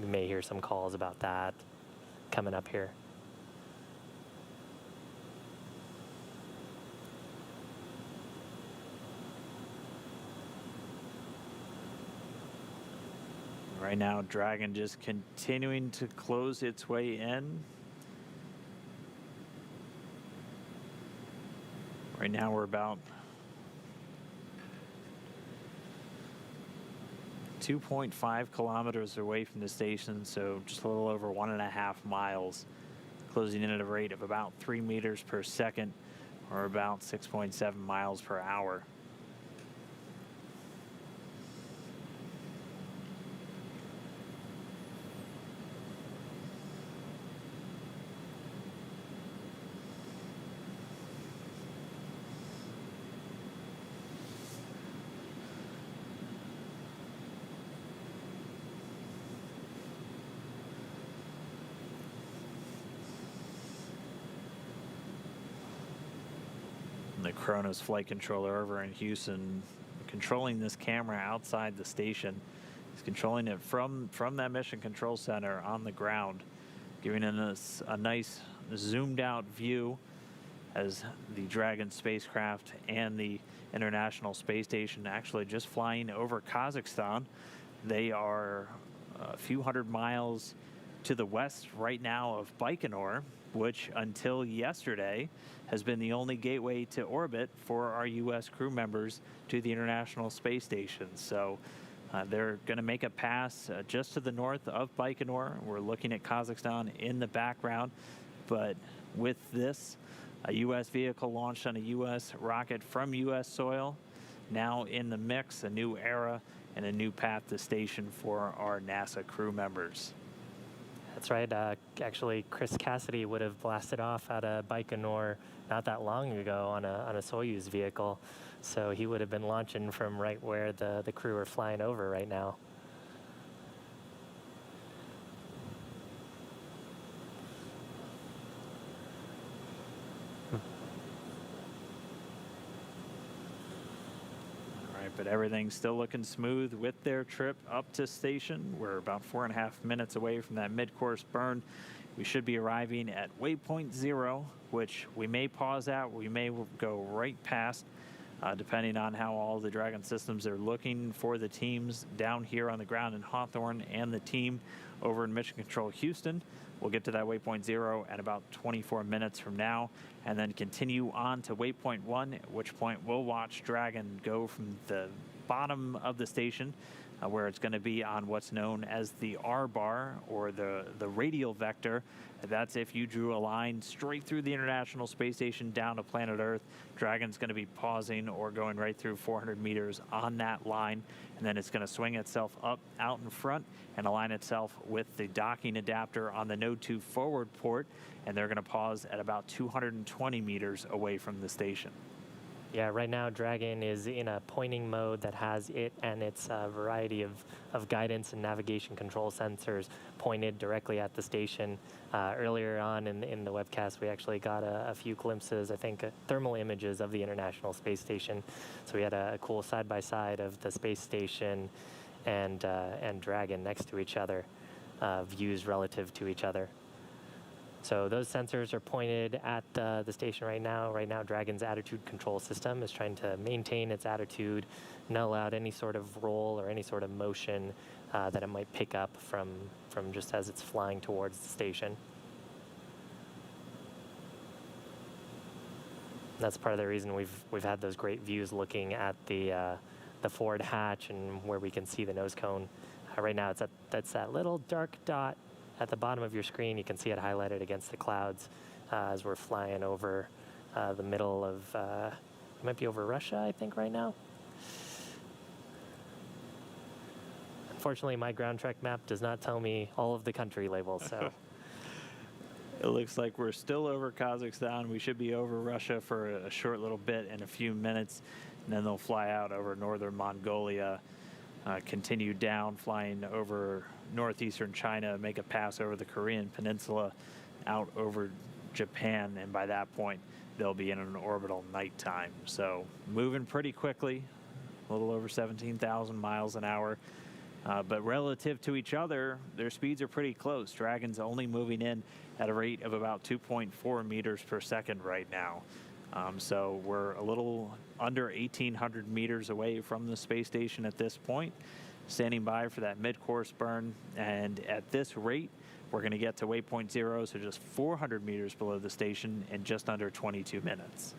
you may hear some calls about that coming up here. Right now, Dragon just continuing to close its way in. Right now we're about 2.5 kilometers away from the station, so just a little over 1.5 miles, closing in at a rate of about 3 meters per second, or about 6.7 miles per hour. The Kronos flight controller over in Houston, controlling this camera outside the station. He's controlling it from that mission control center on the ground, giving us a nice zoomed out view as the Dragon spacecraft and the International Space Station actually just flying over Kazakhstan. They are a few hundred miles to the west right now of Baikonur, which until yesterday has been the only gateway to orbit for our U.S. crew members to the International Space Station. So they're going to make a pass just to the north of Baikonur. We're looking at Kazakhstan in the background, but with this, a U.S. vehicle launched on a U.S. rocket from U.S. soil, now in the mix, a new era and a new path to station for our NASA crew members. That's right. Actually, Chris Cassidy would have blasted off out of Baikonur not that long ago on a Soyuz vehicle. So he would have been launching from right where the crew are flying over right now. But everything's still looking smooth with their trip up to station. We're about 4.5 minutes away from that mid-course burn. we should be arriving at waypoint 0, which we may pause at, we may go right past, depending on how all the Dragon systems are looking for the teams down here on the ground in Hawthorne and the team over in Mission Control Houston. We'll get to that waypoint 0 at about 24 minutes from now, and then continue on to waypoint 1, at which point we'll watch Dragon go from the bottom of the station, where it's going to be on what's known as the R bar, or the radial vector. That's if you drew a line straight through the International Space Station down to planet Earth. Dragon's going to be pausing or going right through 400 meters on that line, and then it's going to swing itself up out in front and align itself with the docking adapter on the Node 2 forward port, and they're going to pause at about 220 meters away from the station. Yeah, right now Dragon is in a pointing mode that has it and its variety of guidance and navigation control sensors pointed directly at the station. Earlier on in the webcast, we actually got a few glimpses, I think, thermal images of the International Space Station. So we had a cool side-by-side of the space station and Dragon next to each other, views relative to each other. So those sensors are pointed at the station right now. Right now, Dragon's attitude control system is trying to maintain its attitude, null out any sort of roll or any sort of motion that it might pick up from just as it's flying towards the station. That's part of the reason we've had those great views looking at the forward hatch and where we can see the nose cone. Right now, that's that little dark dot at the bottom of your screen. You can see it highlighted against the clouds as we're flying over the middle of, it might be over Russia, I think, right now. Unfortunately, my ground trek map does not tell me all of the country labels, so. It looks like we're still over Kazakhstan. We should be over Russia for a short little bit in a few minutes, and then they'll fly out over northern Mongolia, continue down, flying over northeastern China, make a pass over the Korean Peninsula, out over Japan, and by that point, they'll be in an orbital nighttime. So moving pretty quickly, a little over 17,000 miles an hour. But relative to each other, their speeds are pretty close. Dragon's only moving in at a rate of about 2.4 meters per second right now. So we're a little under 1,800 meters away from the space station at this point, standing by for that mid-course burn. And at this rate, we're going to get to waypoint 0, so just 400 meters below the station in just under 22 minutes.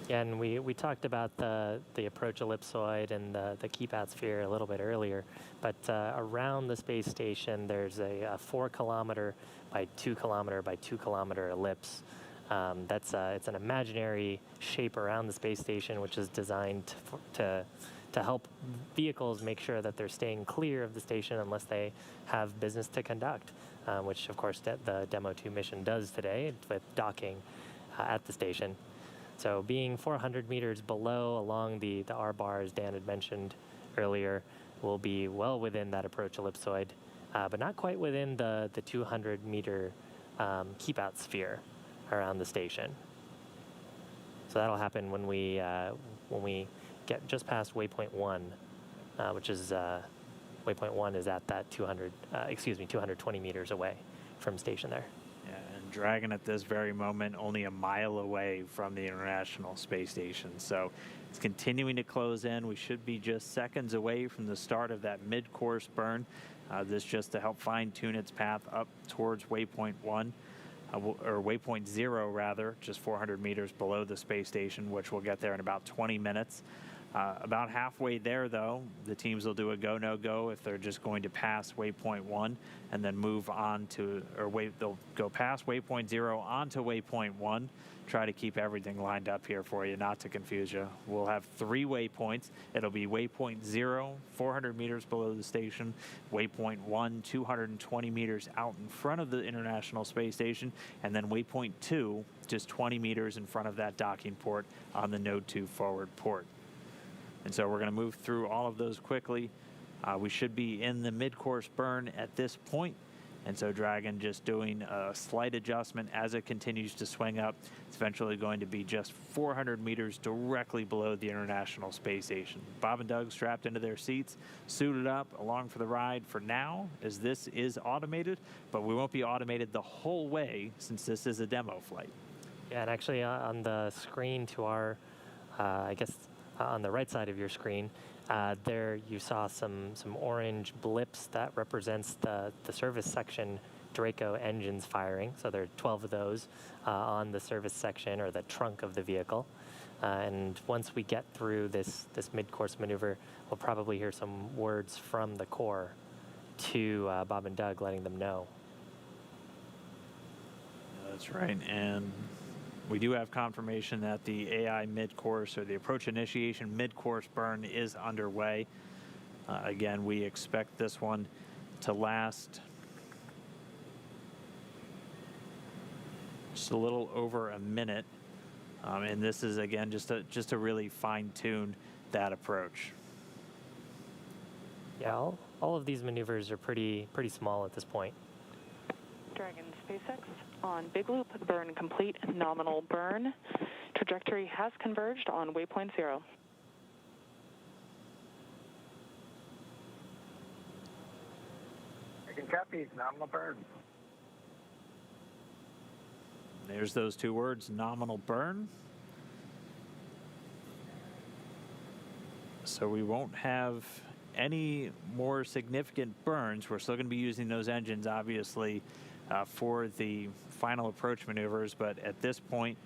Yeah, and we talked about the approach ellipsoid and the keep-out sphere a little bit earlier, but around the space station, there's a 4 kilometer by 2 kilometer by 2 kilometer ellipse. It's an imaginary shape around the space station, which is designed to help vehicles make sure that they're staying clear of the station unless they have business to conduct, which of course the Demo 2 mission does today with docking at the station. So being 400 meters below along the R bar, as Dan had mentioned earlier, will be well within that approach ellipsoid, but not quite within the 200 meter keep-out sphere around the station. So that'll happen when we get just past waypoint 1, which is waypoint 1 is at that 220 meters away from station there. Dragon at this very moment only a mile away from the International Space Station, so it's continuing to close in. We should be just seconds away from the start of that mid-course burn. This just to help fine-tune its path up towards waypoint 1, or waypoint 0 rather, just 400 meters below the space station, which we'll get there in about 20 minutes. About halfway there, though, the teams will do a go, no go if they're just going to pass waypoint 1 and then move on to, they'll go past waypoint 0 onto waypoint 1. Try to keep everything lined up here for you, not to confuse you. We'll have 3 waypoints. It'll be waypoint 0, 400 meters below the station, waypoint 1, 220 meters out in front of the International Space Station, and then waypoint 2, just 20 meters in front of that docking port on the Node 2 forward port. And so we're going to move through all of those quickly. We should be in the mid-course burn at this point, And so Dragon just doing a slight adjustment as it continues to swing up. It's eventually going to be just 400 meters directly below the International Space Station. Bob and Doug strapped into their seats, suited up, along for the ride for now, as this is automated, but we won't be automated the whole way since this is a demo flight. Yeah, and actually on the screen to our, I guess on the right side of your screen, there you saw some orange blips that represents the service section Draco engines firing. So there are 12 of those on the service section or the trunk of the vehicle. And once we get through this mid-course maneuver, we'll probably hear some words from the core to Bob and Doug letting them know. That's right, and we do have confirmation that the AI mid-course or the approach initiation mid-course burn is underway. Again, we expect this one to last just a little over a minute, and this is again just to really fine-tune that approach. Yeah, all of these maneuvers are pretty small at this point. Dragon SpaceX on big loop, burn complete, nominal burn. Trajectory has converged on waypoint 0. I can copy nominal burn. There's those two words, nominal burn. So we won't have any more significant burns. We're still going to be using those engines, obviously, for the final approach maneuvers, but at this point,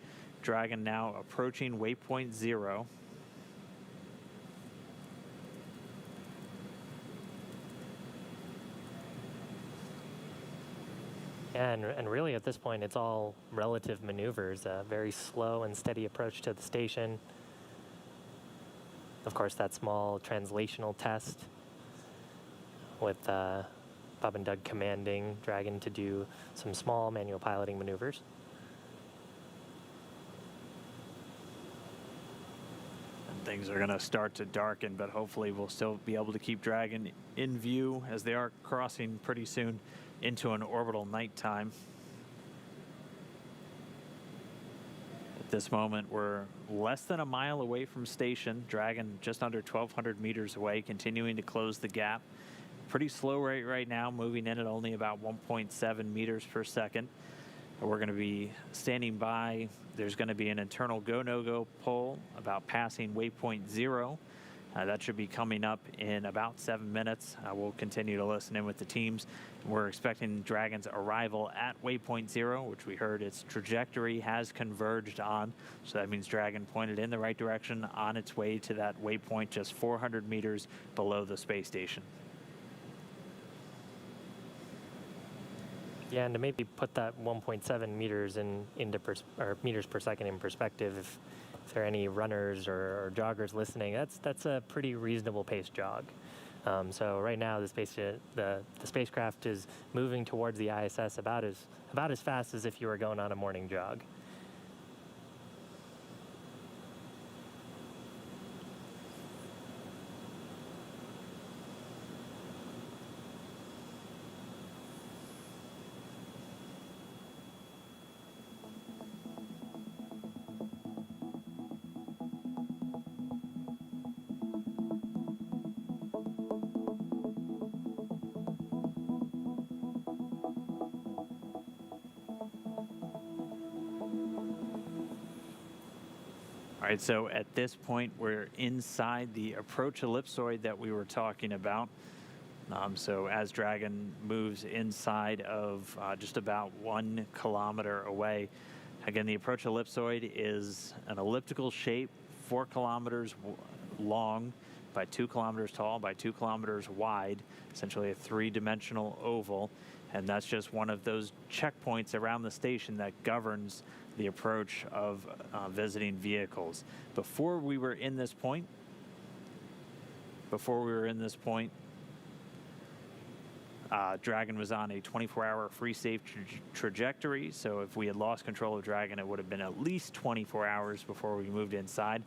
Dragon now approaching waypoint 0. And really at this point, it's all relative maneuvers, a very slow and steady approach to the station. Of course, that small translational test with Bob and Doug commanding Dragon to do some small manual piloting maneuvers. And things are going to start to darken, but hopefully we'll still be able to keep Dragon in view as they are crossing pretty soon into an orbital nighttime. At this moment, we're less than a mile away from station. Dragon just under 1,200 meters away, continuing to close the gap. Pretty slow rate right now, moving in at only about 1.7 meters per second. We're going to be standing by. There's going to be an internal go-no-go poll about passing waypoint 0. That should be coming up in about 7 minutes. We'll continue to listen in with the teams. We're expecting Dragon's arrival at waypoint 0, which we heard its trajectory has converged on. So that means Dragon pointed in the right direction on its way to that waypoint just 400 meters below the space station. Yeah, and to maybe put that 1.7 meters meters per second in perspective, if there are any runners or joggers listening, that's a pretty reasonable pace jog. So right now, the spacecraft is moving towards the ISS about as fast as if you were going on a morning jog. All right, so at this point, we're inside the approach ellipsoid that we were talking about. So as Dragon moves inside of just about 1 kilometer away, again, the approach ellipsoid is an elliptical shape, 4 kilometers long by 2 kilometers tall by 2 kilometers wide, essentially a 3-dimensional oval. And that's just one of those checkpoints around the station that governs the approach of visiting vehicles. Before we were in this point, Dragon was on a 24-hour free safe trajectory. So if we had lost control of Dragon, it would have been at least 24 hours before we moved inside.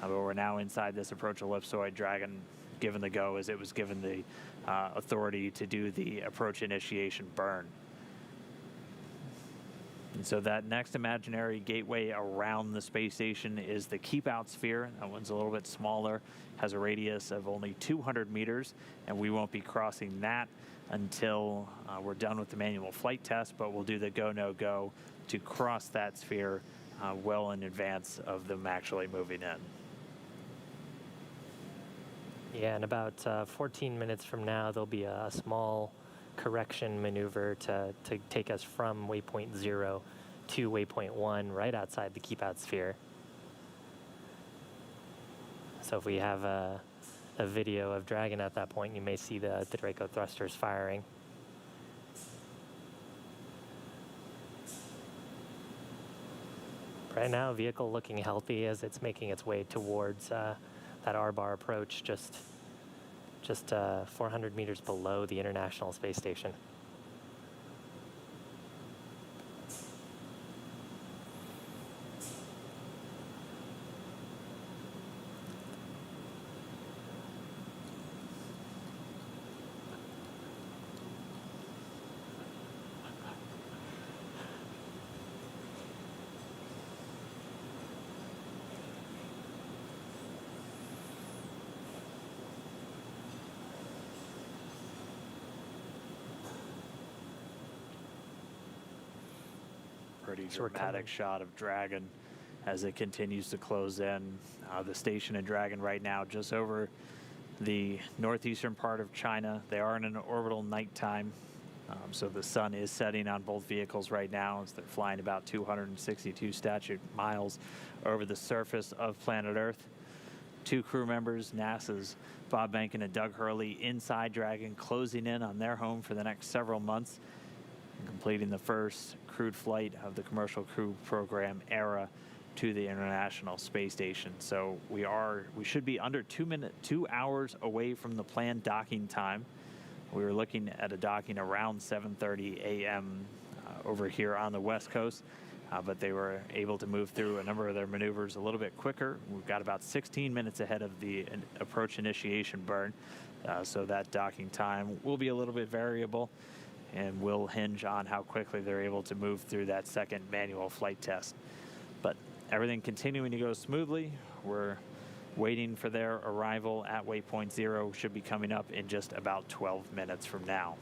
But we're now inside this approach ellipsoid. Dragon given the go as it was given the authority to do the approach initiation burn. And so that next imaginary gateway around the space station is the Keep Out Sphere. That one's a little bit smaller, has a radius of only 200 meters, and we won't be crossing that until we're done with the manual flight test, but we'll do the go, no go to cross that sphere well in advance of them actually moving in. Yeah, in about 14 minutes from now, there'll be a small correction maneuver to take us from waypoint 0 to waypoint 1 right outside the Keep Out Sphere. So if we have a video of Dragon at that point, you may see the Draco thrusters firing. Right now, vehicle looking healthy as it's making its way towards that R-bar approach, just 400 meters below the International Space Station. Pretty So we're dramatic shot of Dragon as it continues to close in. The station in Dragon right now just over the northeastern part of China. They are in an orbital nighttime, so the sun is setting on both vehicles right now as they're flying about 262 statute miles over the surface of planet Earth. Two crew members, NASA's Bob Behnken and Doug Hurley, inside Dragon, closing in on their home for the next several months, and completing the first crewed flight of the commercial crew program era to the International Space Station. So we should be under 2 hours away from the planned docking time. We were looking at a docking around 7:30 a.m. Over here on the West Coast, but they were able to move through a number of their maneuvers a little bit quicker. We've got about 16 minutes ahead of the approach initiation burn, so that docking time will be a little bit variable and will hinge on how quickly they're able to move through that second manual flight test. But everything continuing to go smoothly. We're waiting for their arrival at waypoint 0. Should be coming up in just about 12 minutes from now.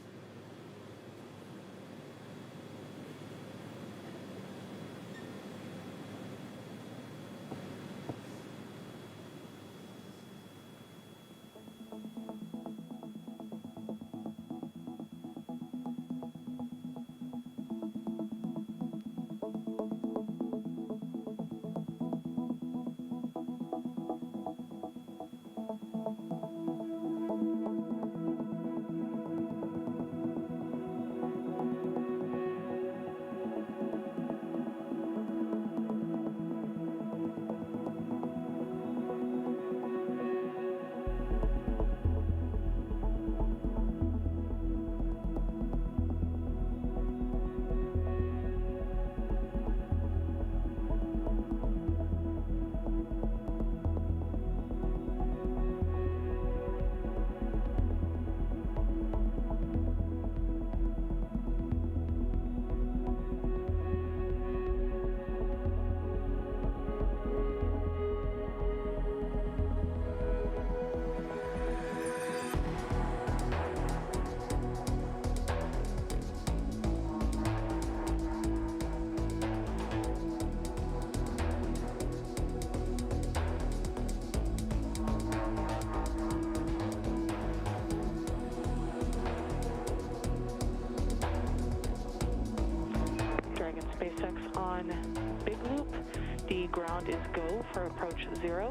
The ground is go for approach 0.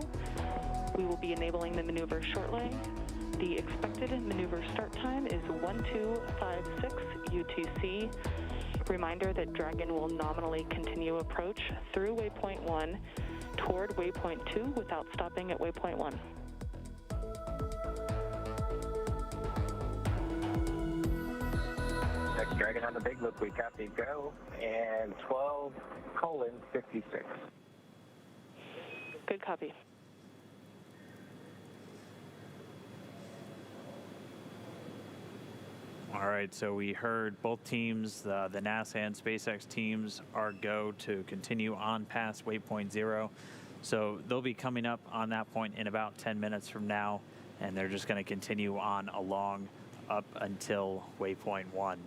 We will be enabling the maneuver shortly. The expected maneuver start time is 1256 UTC. Reminder that Dragon will nominally continue approach through waypoint 1 toward waypoint 2 without stopping at waypoint 1. Next Dragon on the big loop, we copy go, and 12:56. Good copy. All right, so we heard both teams, the NASA and SpaceX teams, are go to continue on past waypoint 0. So they'll be coming up on that point in about 10 minutes from now, and they're just going to continue on along up until waypoint 1.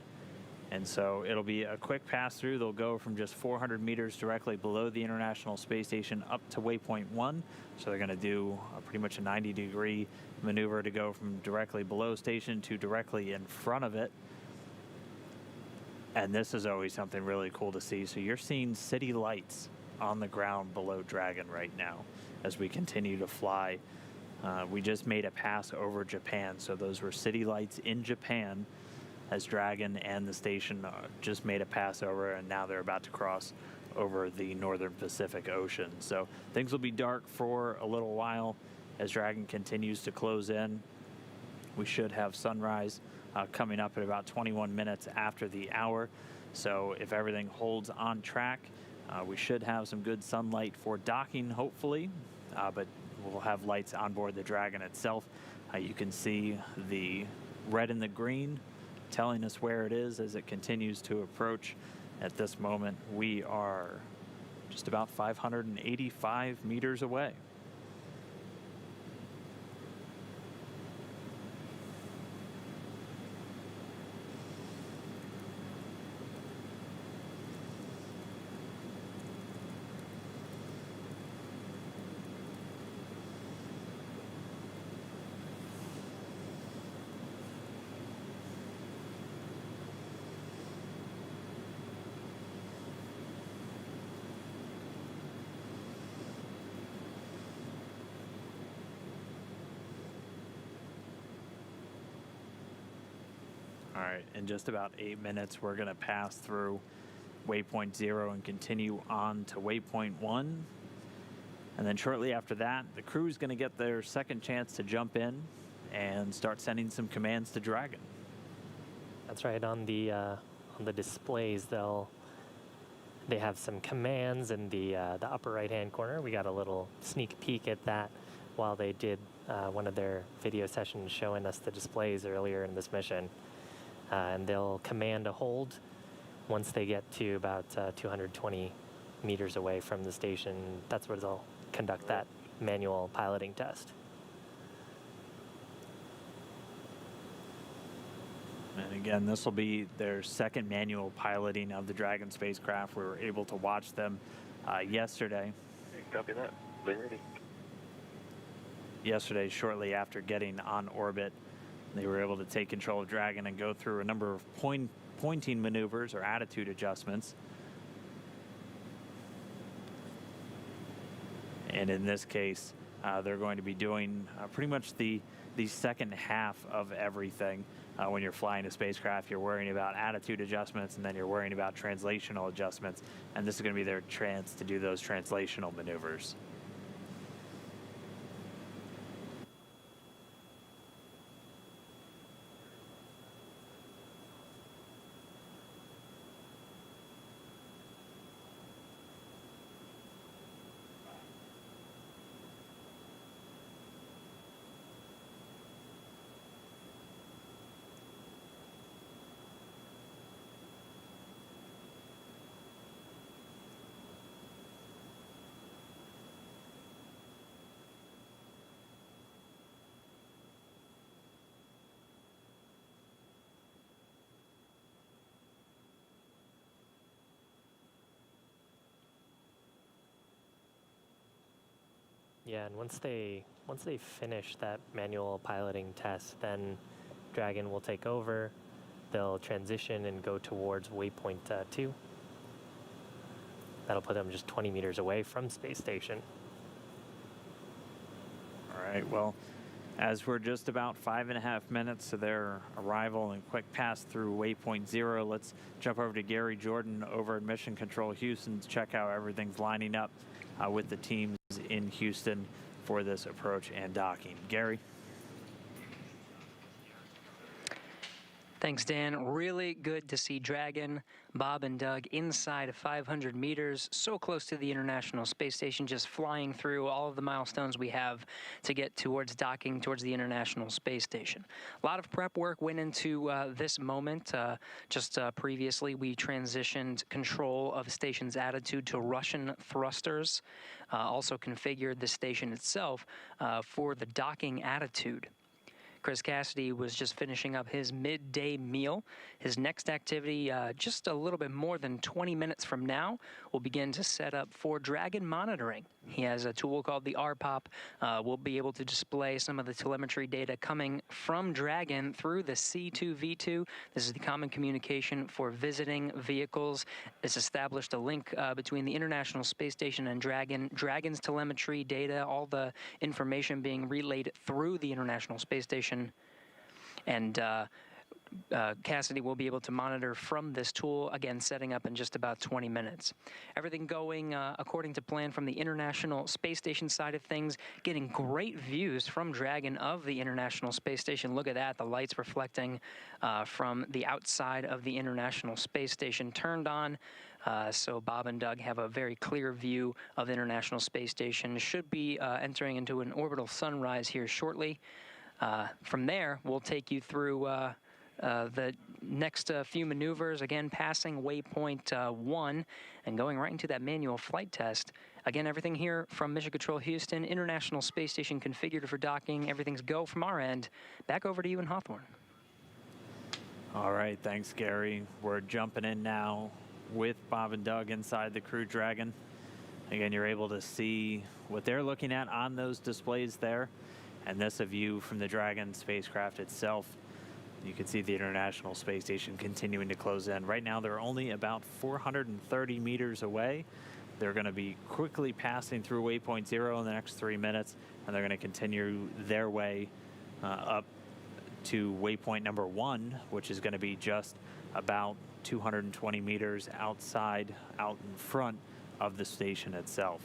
And so it'll be a quick pass through. They'll go from just 400 meters directly below the International Space Station up to waypoint 1. So they're going to do pretty much a 90-degree maneuver to go from directly below station to directly in front of it. And this is always something really cool to see. So you're seeing city lights on the ground below Dragon right now as we continue to fly. We just made a pass over Japan. So those were city lights in Japan as Dragon and the station just made a pass over, and now they're about to cross over the northern Pacific Ocean. So things will be dark for a little while as Dragon continues to close in. We should have sunrise coming up at about 21 minutes after the hour. So if everything holds on track, we should have some good sunlight for docking, hopefully, but we'll have lights on board the Dragon itself. You can see the red and the green telling us where it is as it continues to approach. At this moment, we are just about 585 meters away. All right, in just about 8 minutes, we're going to pass through waypoint 0 and continue on to waypoint 1. And then shortly after that, the crew is going to get their second chance to jump in and start sending some commands to Dragon. That's right. On the displays, they have some commands in the upper right-hand corner. We got a little sneak peek at that while they did one of their video sessions showing us the displays earlier in this mission. And they'll command a hold once they get to about 220 meters away from the station. That's where they'll conduct that manual piloting test. And again, this will be their second manual piloting of the Dragon spacecraft. We were able to watch them yesterday. Copy that. Be ready. Yesterday, shortly after getting on orbit, they were able to take control of Dragon and go through a number of pointing maneuvers or attitude adjustments. And in this case, they're going to be doing pretty much the second half of everything. When you're flying a spacecraft, you're worrying about attitude adjustments, and then you're worrying about translational adjustments. And this is going to be their chance to do those translational maneuvers. Yeah, and once they finish that manual piloting test, then Dragon will take over. They'll transition and go towards waypoint 2. That'll put them just 20 meters away from space station. All right, well, as we're just about 5.5 minutes to their arrival and quick pass through waypoint 0, let's jump over to Gary Jordan over at Mission Control Houston to check how everything's lining up with the teams in Houston for this approach and docking. Gary? Thanks, Dan. Really good to see Dragon, Bob, and Doug inside of 500 meters, so close to the International Space Station, just flying through all of the milestones we have to get towards docking towards the International Space Station. A lot of prep work went into this moment. Just previously, we transitioned control of the station's attitude to Russian thrusters, also configured the station itself for the docking attitude. Chris Cassidy was just finishing up his midday meal. His next activity, just a little bit more than 20 minutes from now, will begin to set up for Dragon monitoring. He has a tool called the RPOP. We'll be able to display some of the telemetry data coming from Dragon through the C2V2. This is the common communication for visiting vehicles. It's established a link between the International Space Station and Dragon. Dragon's telemetry data, all the information being relayed through the International Space Station. And Cassidy will be able to monitor from this tool, again, setting up in just about 20 minutes. Everything going according to plan from the International Space Station side of things, getting great views from Dragon of the International Space Station. Look at that, the lights reflecting from the outside of the International Space Station turned on. So Bob and Doug have a very clear view of the International Space Station. Should be entering into an orbital sunrise here shortly. From there, we'll take you through the next few maneuvers, again, passing waypoint 1 and going right into that manual flight test. Again, everything here from Mission Control Houston, International Space Station configured for docking. Everything's go from our end. Back over to you in Hawthorne. All right, thanks, Gary. We're jumping in now with Bob and Doug inside the Crew Dragon. Again, you're able to see what they're looking at on those displays there. And this a view from the Dragon spacecraft itself. You can see the International Space Station continuing to close in. Right now, they're only about 430 meters away. They're going to be quickly passing through waypoint 0 in the next 3 minutes, and they're going to continue their way up to waypoint number 1, which is going to be just about 220 meters out in front of the station itself.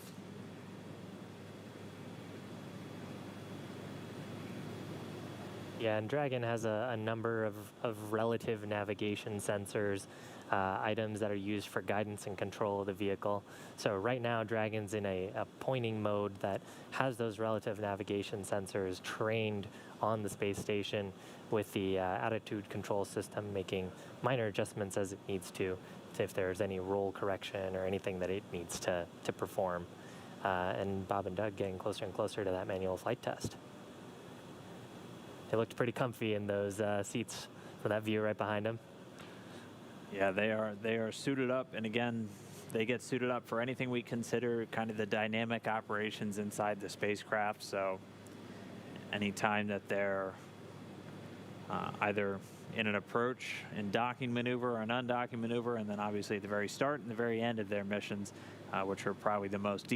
Yeah, and Dragon has a number of relative navigation sensors, items that are used for guidance and control of the vehicle. So right now, Dragon's in a pointing mode that has those relative navigation sensors trained on the space station, with the attitude control system making minor adjustments as it needs to if there's any roll correction or anything that it needs to perform. And Bob and Doug getting closer and closer to that manual flight test. They looked pretty comfy in those seats for that view right behind them. Yeah, they are suited up, and again, they get suited up for anything we consider kind of the dynamic operations inside the spacecraft. So anytime that they're either in an approach and docking maneuver or an undocking maneuver, and then obviously at the very start and the very end of their missions, which are probably the most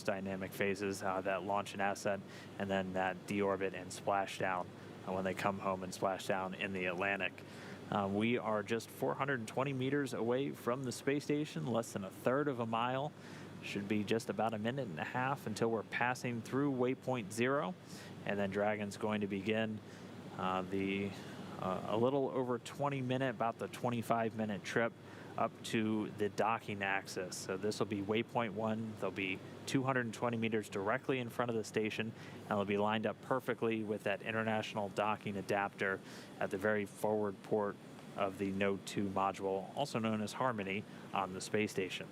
dynamic phases, that launch and ascent, and then that deorbit and splashdown when they come home and splash down in the Atlantic. We are just 420 meters away from the space station, less than a third of a mile. Should be just about a minute and a half until we're passing through waypoint 0, and then Dragon's going to begin a little over 20-minute, about the 25-minute trip up to the docking axis. So this will be waypoint 1. They'll be 220 meters directly in front of the station, and they'll be lined up perfectly with that international docking adapter at the very forward port of the Node 2 module, also known as Harmony, on the space station.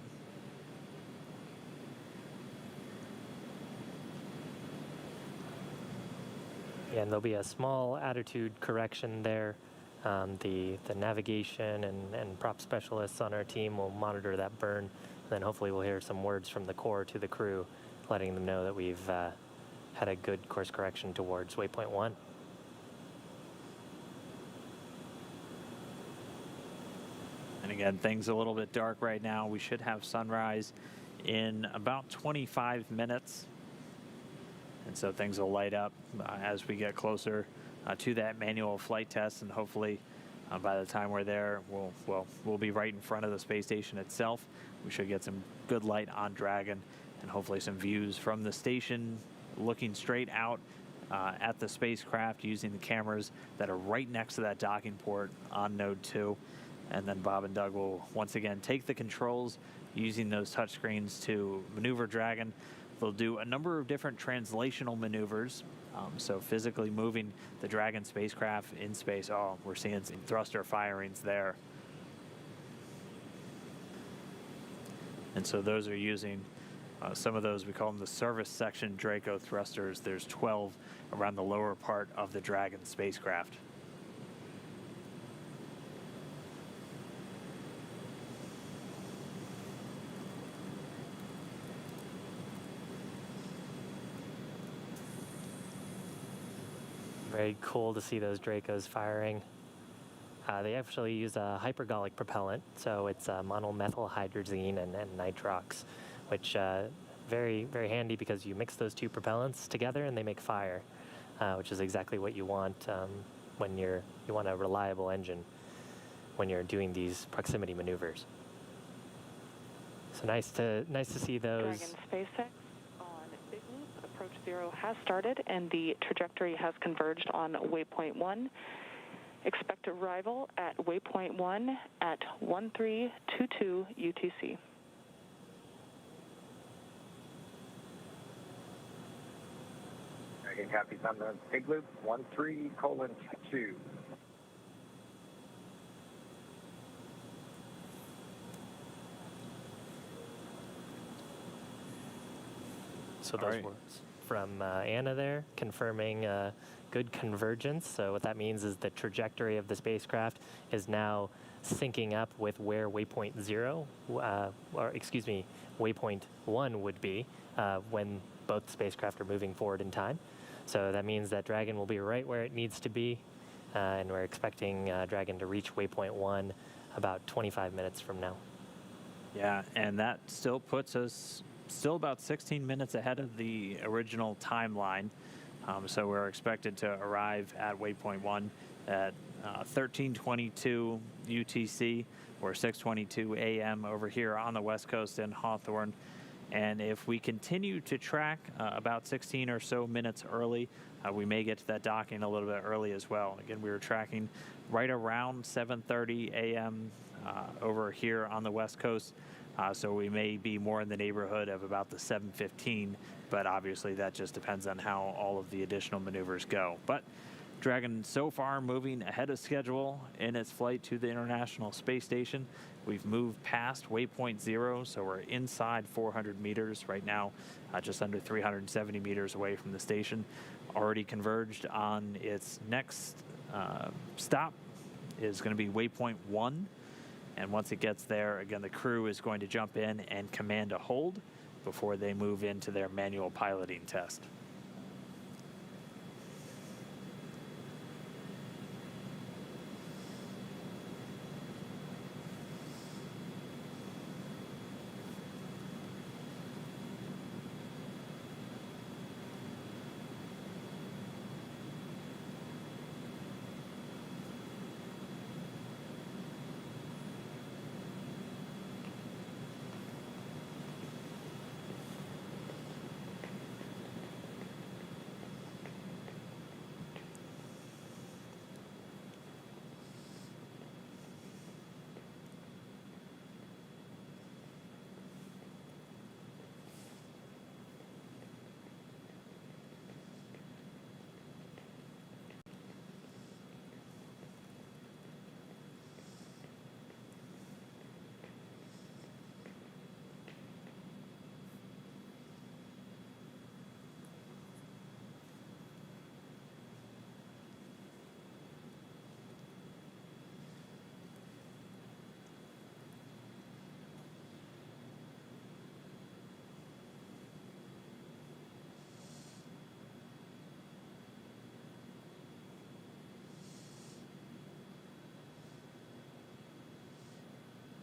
Yeah, and there'll be a small attitude correction there. The navigation and prop specialists on our team will monitor that burn, and then hopefully we'll hear some words from the core to the crew, letting them know that we've had a good course correction towards waypoint 1. And again, things a little bit dark right now. We should have sunrise in about 25 minutes. And so things will light up as we get closer to that manual flight test, and hopefully by the time we're there, we'll be right in front of the space station itself. We should get some good light on Dragon, and hopefully some views from the station looking straight out at the spacecraft using the cameras that are right next to that docking port on Node 2. And then Bob and Doug will once again take the controls using those touchscreens to maneuver Dragon. They'll do a number of different translational maneuvers. So physically moving the Dragon spacecraft in space. Oh, we're seeing some thruster firings there. And so those are using some of those, we call them the service section Draco thrusters. There's 12 around the lower part of the Dragon spacecraft. Very cool to see those Dracos firing. They actually use a hypergolic propellant, so it's monomethylhydrazine and nitrox, which very, very handy because you mix those two propellants together and they make fire, which is exactly what you want when you want a reliable engine when you're doing these proximity maneuvers. So nice to see those. Dragon SpaceX on Big Loop, approach 0 has started and the trajectory has converged on waypoint 1. Expect arrival at waypoint 1 at 1322 UTC. Dragon copies on the Big Loop, 13:22. So those words from Anna there, confirming good convergence. So what that means is the trajectory of the spacecraft is now syncing up with where waypoint 0, waypoint 1 would be when both spacecraft are moving forward in time. So that means that Dragon will be right where it needs to be, and we're expecting Dragon to reach waypoint 1 about 25 minutes from now. Yeah, and that still puts us about 16 minutes ahead of the original timeline. So we're expected to arrive at waypoint 1 at 13:22 UTC, or 6:22 a.m. over here on the West Coast in Hawthorne. And if we continue to track about 16 or so minutes early, we may get to that docking a little bit early as well. Again, we were tracking right around 7:30 a.m. Over here on the West Coast. So we may be more in the neighborhood of about the 7:15, but obviously that just depends on how all of the additional maneuvers go. But Dragon so far moving ahead of schedule in its flight to the International Space Station. We've moved past waypoint 0, so we're inside 400 meters right now, just under 370 meters away from the station. Already converged on its next stop is going to be waypoint 1. And once it gets there, again, the crew is going to jump in and command a hold before they move into their manual piloting test.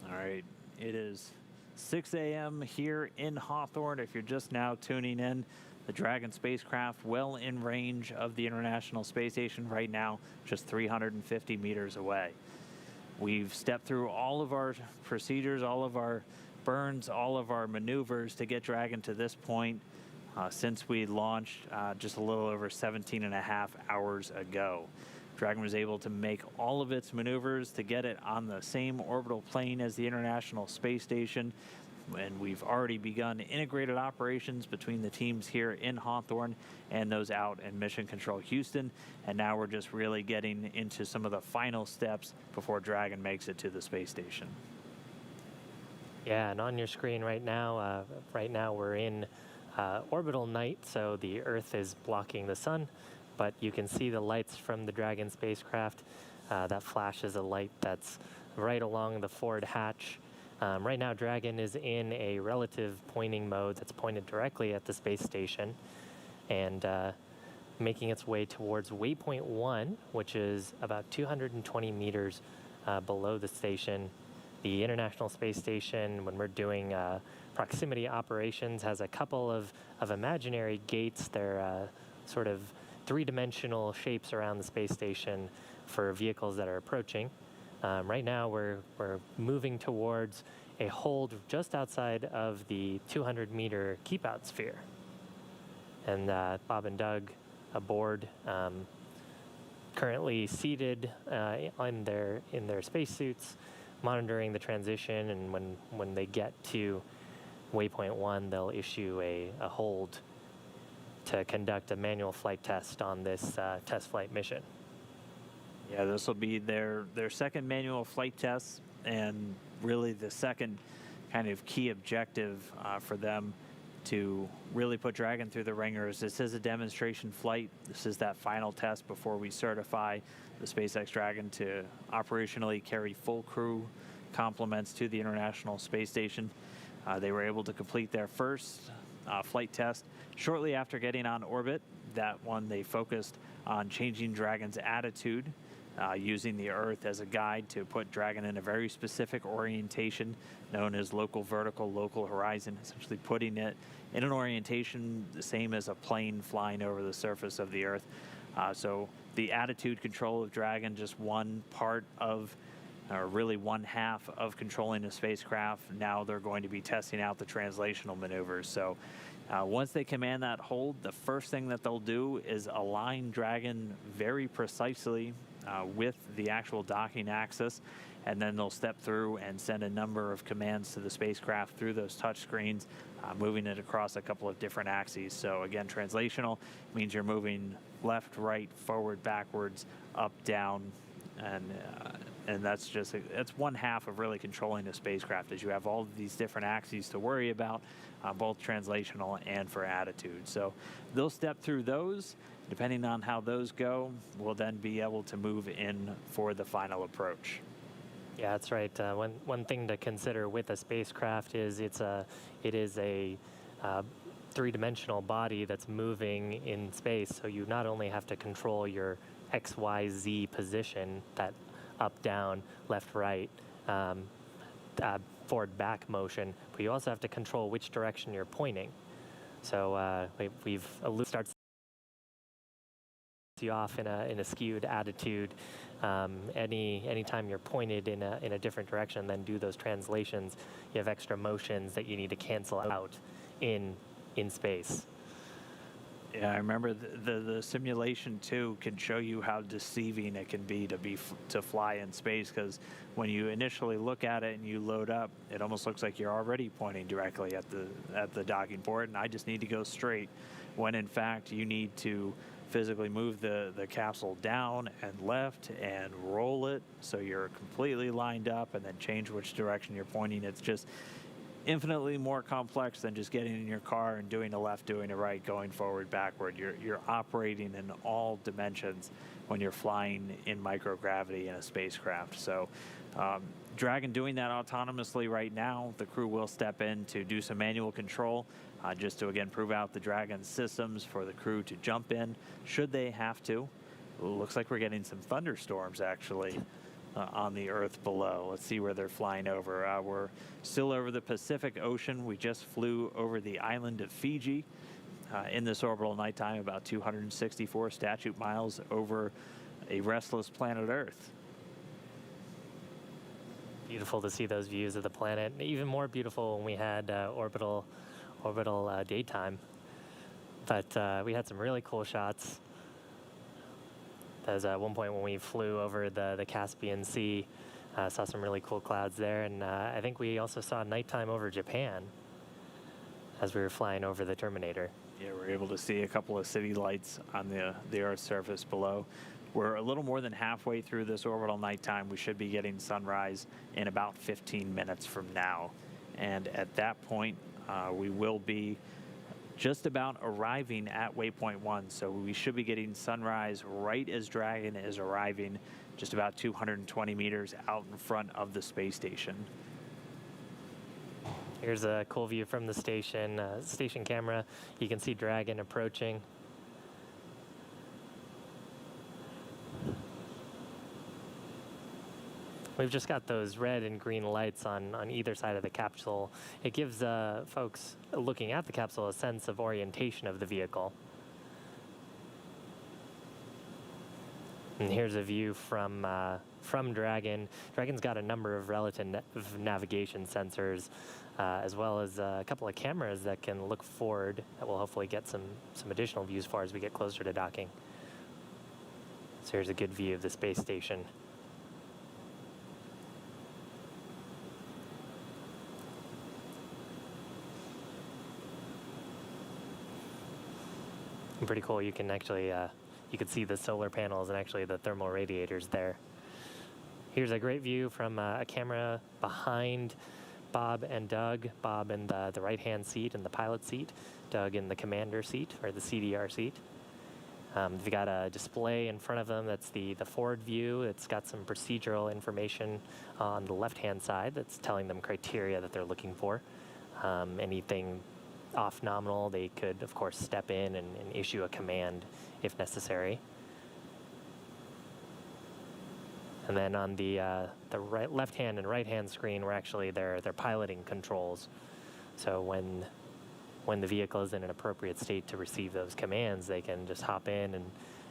All right, it is 6 a.m. here in Hawthorne. If you're just now tuning in, the Dragon spacecraft well in range of the International Space Station right now, just 350 meters away. We've stepped through all of our procedures, all of our burns, all of our maneuvers to get Dragon to this point. since we launched just a little over 17 and a half hours ago. Dragon was able to make all of its maneuvers to get it on the same orbital plane as the International Space Station, and we've already begun integrated operations between the teams here in Hawthorne and those out in Mission Control Houston, and now we're just really getting into some of the final steps before Dragon makes it to the space station. Yeah, and on your screen right now we're in orbital night, so the Earth is blocking the sun, but you can see the lights from the Dragon spacecraft. That flashes a light that's right along the forward hatch. Right now, Dragon is in a relative pointing mode that's pointed directly at the space station and making its way towards waypoint 1, which is about 220 meters below the station. The International Space Station, when we're doing proximity operations, has a couple of imaginary gates. They're sort of three-dimensional shapes around the space station for vehicles that are approaching. Right now, we're moving towards a hold just outside of the 200-meter keep-out sphere. And Bob and Doug aboard, currently seated in their spacesuits, monitoring the transition. And when they get to waypoint 1, they'll issue a hold to conduct a manual flight test on this test flight mission. Yeah, this will be their second manual flight test, and really the second kind of key objective for them to really put Dragon through the ringers. This is a demonstration flight. This is that final test before we certify the SpaceX Dragon to operationally carry full crew complements to the International Space Station. They were able to complete their first flight test shortly after getting on orbit. That one, they focused on changing Dragon's attitude, using the Earth as a guide to put Dragon in a very specific orientation known as local vertical, local horizon, essentially putting it in an orientation the same as a plane flying over the surface of the Earth. So the attitude control of Dragon, just one part of, or really one half of controlling the spacecraft. Now they're going to be testing out the translational maneuvers. So once they command that hold, the first thing that they'll do is align Dragon very precisely with the actual docking axis, and then they'll step through and send a number of commands to the spacecraft through those touch screens, moving it across a couple of different axes. So again, translational means you're moving left, right, forward, backwards, up, down, and that's one half of really controlling the spacecraft, is you have all of these different axes to worry about, both translational and for attitude. So they'll step through those. Depending on how those go, we'll then be able to move in for the final approach. Yeah, that's right. One thing to consider with a spacecraft is it is a three-dimensional body that's moving in space. So you not only have to control your X, Y, Z position, that up, down, left, right, forward, back motion, but you also have to control which direction you're pointing. So we've started you off in a skewed attitude. Anytime you're pointed in a different direction, then do those translations. You have extra motions that you need to cancel out in space. Yeah, I remember the simulation too can show you how deceiving it can be to fly in space, because when you initially look at it and you load up, it almost looks like you're already pointing directly at the docking port, and I just need to go straight, when in fact you need to physically move the capsule down and left and roll it so you're completely lined up, and then change which direction you're pointing. It's just infinitely more complex than just getting in your car and doing a left, doing a right, going forward, backward. You're operating in all dimensions when you're flying in microgravity in a spacecraft. So Dragon doing that autonomously right now. The crew will step in to do some manual control, just to again prove out the Dragon systems for the crew to jump in should they have to. Looks like we're getting some thunderstorms actually on the Earth below. Let's see where they're flying over. We're still over the Pacific Ocean. We just flew over the island of Fiji in this orbital nighttime, about 264 statute miles over a restless planet Earth. Beautiful to see those views of the planet. Even more beautiful when we had orbital daytime. But we had some really cool shots. That was at one point when we flew over the Caspian Sea. Saw some really cool clouds there, and I think we also saw nighttime over Japan as we were flying over the Terminator. Yeah, we're able to see a couple of city lights on the Earth's surface below. We're a little more than halfway through this orbital nighttime. We should be getting sunrise in about 15 minutes from now. And at that point, we will be just about arriving at waypoint 1. So we should be getting sunrise right as Dragon is arriving, just about 220 meters out in front of the space station. Here's a cool view from the station camera. You can see Dragon approaching. We've just got those red and green lights on either side of the capsule. It gives folks looking at the capsule a sense of orientation of the vehicle. And here's a view from Dragon. Dragon's got a number of relative navigation sensors, as well as a couple of cameras that can look forward. That will hopefully get some additional views as far as we get closer to docking. So here's a good view of the space station. Pretty cool. You can actually you can see the solar panels and actually the thermal radiators there. Here's a great view from a camera behind Bob and Doug. Bob in the right-hand seat in the pilot seat, Doug in the commander seat or the CDR seat. They've got a display in front of them. That's the forward view. It's got some procedural information on the left-hand side that's telling them criteria that they're looking for. Anything off nominal, they could, of course, step in and issue a command if necessary. And then on the left-hand and right-hand screen were actually their piloting controls. So when the vehicle is in an appropriate state to receive those commands, they can just hop in and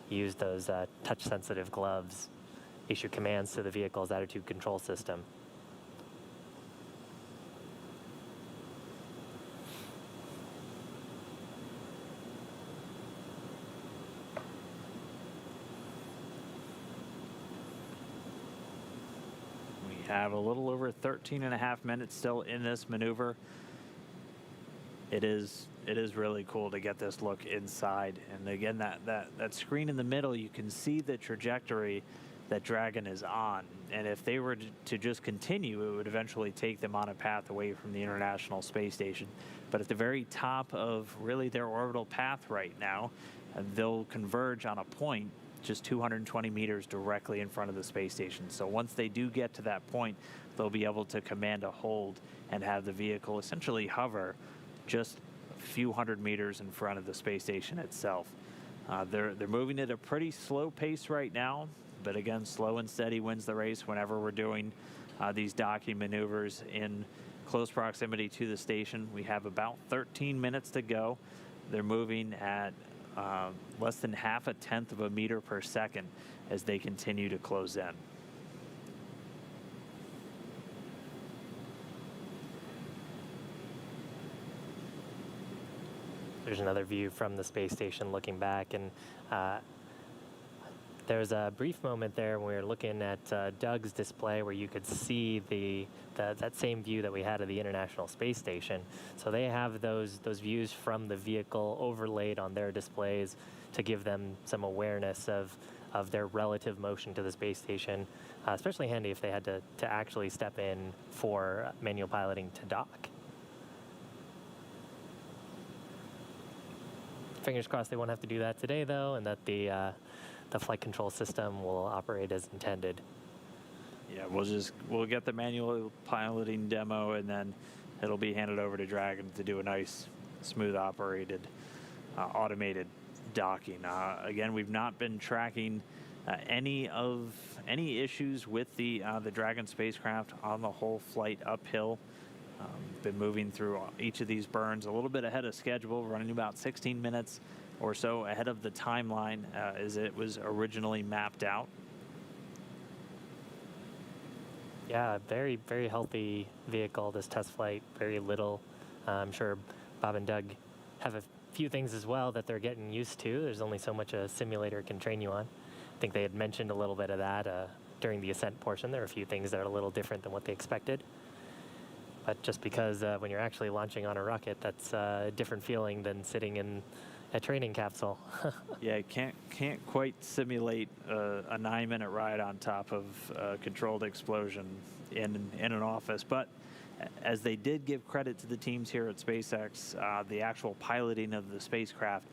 use those touch-sensitive gloves, issue commands to the vehicle's attitude control system. Have a little over 13 and a half minutes still in this maneuver. It is really cool to get this look inside. And again, that screen in the middle, you can see the trajectory that Dragon is on. And if they were to just continue, it would eventually take them on a path away from the International Space Station. But at the very top of really their orbital path right now, they'll converge on a point just 220 meters directly in front of the space station. So once they do get to that point, they'll be able to command a hold and have the vehicle essentially hover just a few hundred meters in front of the space station itself. They're moving at a pretty slow pace right now, but again, slow and steady wins the race whenever we're doing these docking maneuvers in close proximity to the station. We have about 13 minutes to go. They're moving at less than half a tenth of a meter per second as they continue to close in. There's another view from the space station looking back, and there was a brief moment there when we were looking at Doug's display where you could see that same view that we had of the International Space Station. So they have those views from the vehicle overlaid on their displays to give them some awareness of their relative motion to the space station, especially handy if they had to actually step in for manual piloting to dock. Fingers crossed they won't have to do that today, though, and that the flight control system will operate as intended. Yeah, we'll get the manual piloting demo, and then it'll be handed over to Dragon to do a nice, smooth operated, automated docking. Again, we've not been tracking any issues with the Dragon spacecraft on the whole flight uphill. Been moving through each of these burns a little bit ahead of schedule, running about 16 minutes or so ahead of the timeline as it was originally mapped out. Yeah, very, very healthy vehicle, this test flight, very little. I'm sure Bob and Doug have a few things as well that they're getting used to. There's only so much a simulator can train you on. I think they had mentioned a little bit of that during the ascent portion. There are a few things that are a little different than what they expected. But just because when you're actually launching on a rocket, that's a different feeling than sitting in a training capsule. Yeah, can't quite simulate a 9-minute ride on top of a controlled explosion in an office. But as they did give credit to the teams here at SpaceX, the actual piloting of the spacecraft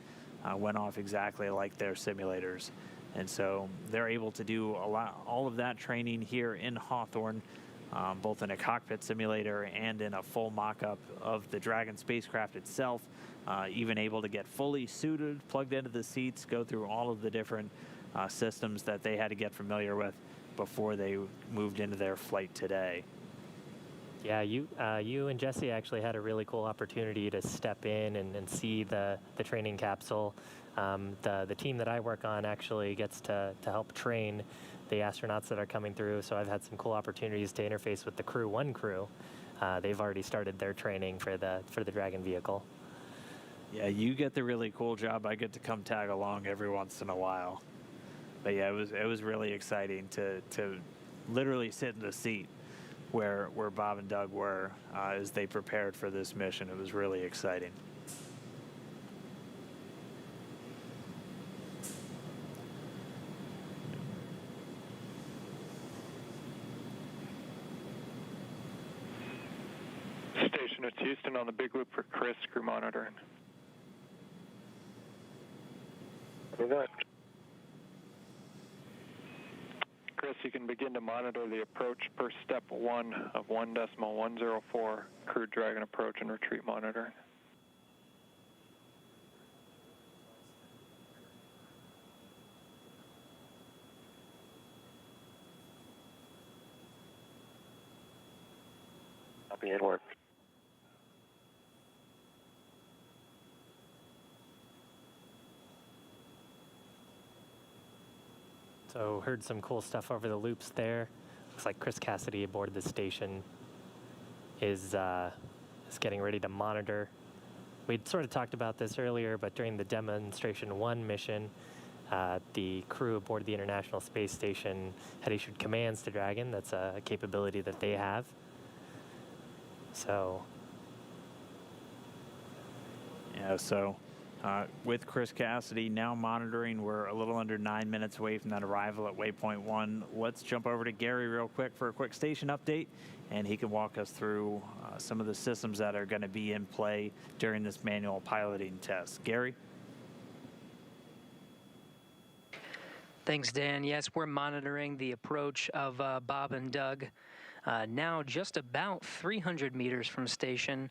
went off exactly like their simulators. And so they're able to do all of that training here in Hawthorne, both in a cockpit simulator and in a full mock-up of the Dragon spacecraft itself, even able to get fully suited, plugged into the seats, go through all of the different systems that they had to get familiar with before they moved into their flight today. Yeah, you and Jesse actually had a really cool opportunity to step in and see the training capsule. The team that I work on actually gets to help train the astronauts that are coming through, so I've had some cool opportunities to interface with the Crew 1 crew. They've already started their training for the Dragon vehicle. Yeah, you get the really cool job. I get to come tag along every once in a while. But yeah, it was really exciting to literally sit in the seat where Bob and Doug were as they prepared for this mission. It was really exciting. Station, it's Houston on the big loop for Chris, crew monitoring. With that. Chris, you can begin to monitor the approach per step 1 of 1.104 Crew Dragon approach and retreat monitoring. Copy, Edward. So heard some cool stuff over the loops there. Looks like Chris Cassidy aboard the station is getting ready to monitor. We'd sort of talked about this earlier, but during the Demonstration 1 mission, the crew aboard the International Space Station had issued commands to Dragon. That's a capability that they have. So Yeah, so with Chris Cassidy now monitoring, we're a little under 9 minutes away from that arrival at waypoint 1. Let's jump over to Gary real quick for a quick station update, and he can walk us through some of the systems that are going to be in play during this manual piloting test. Gary? Thanks, Dan. Yes, we're monitoring the approach of Bob and Doug. Now just about 300 meters from station,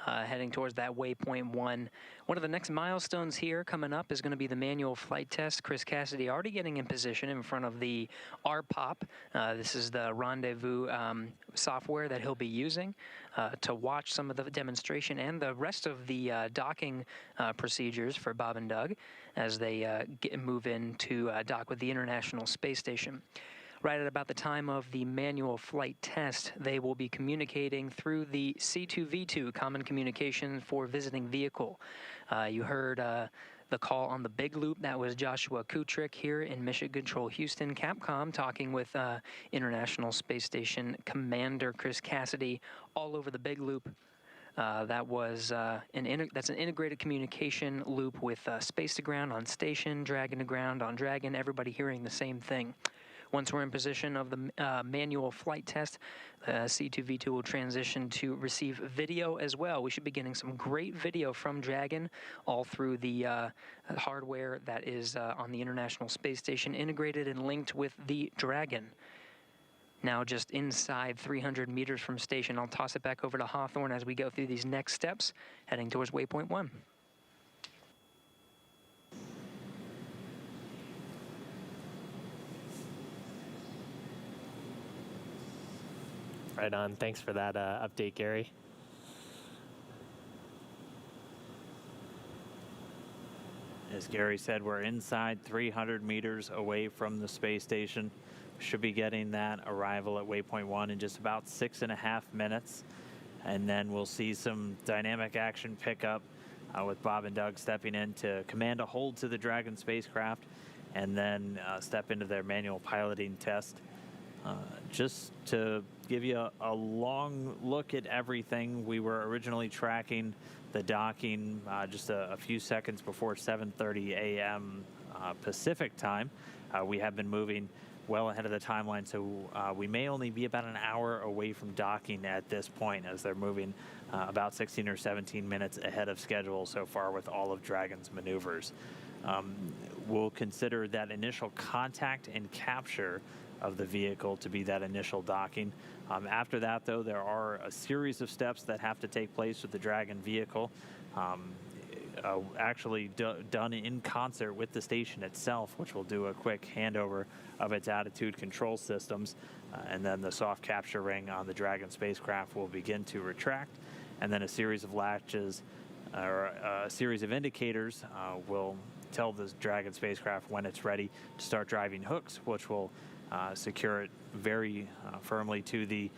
heading towards that waypoint 1. One of the next milestones here coming up is going to be the manual flight test. Chris Cassidy already getting in position in front of the RPOP. This is the rendezvous software that he'll be using to watch some of the demonstration and the rest of the docking procedures for Bob and Doug as they move in to dock with the International Space Station. Right at about the time of the manual flight test, they will be communicating through the C2V2, Common Communication for Visiting Vehicle. You heard the call on the big loop. That was Joshua Kutrick here in Mission Control Houston, Capcom, talking with International Space Station Commander Chris Cassidy all over the big loop. That's an integrated communication loop with space to ground on station, Dragon to ground on Dragon, everybody hearing the same thing. Once we're in position of the manual flight test, C2V2 will transition to receive video as well. We should be getting some great video from Dragon all through the hardware that is on the International Space Station, integrated and linked with the Dragon. Now just inside 300 meters from station, I'll toss it back over to Hawthorne as we go through these next steps, heading towards waypoint 1. right on. Thanks for that update, Gary. As Gary said, we're inside 300 meters away from the space station. Should be getting that arrival at waypoint 1 in just about 6.5 minutes. And then we'll see some dynamic action pick up with Bob and Doug stepping in to command a hold to the Dragon spacecraft and then step into their manual piloting test. Just to give you a long look at everything, we were originally tracking the docking just a few seconds before 7:30 a.m. Pacific time. We have been moving well ahead of the timeline, so we may only be about an hour away from docking at this point, as they're moving about 16 or 17 minutes ahead of schedule so far with all of Dragon's maneuvers. We'll consider that initial contact and capture of the vehicle to be that initial docking. After that, though, there are a series of steps that have to take place with the Dragon vehicle, actually done in concert with the station itself, which will do a quick handover of its attitude control systems, and then the soft capture ring on the Dragon spacecraft will begin to retract, and then a series of latches or a series of indicators will tell the Dragon spacecraft when it's ready to start driving hooks, which will secure it very firmly to the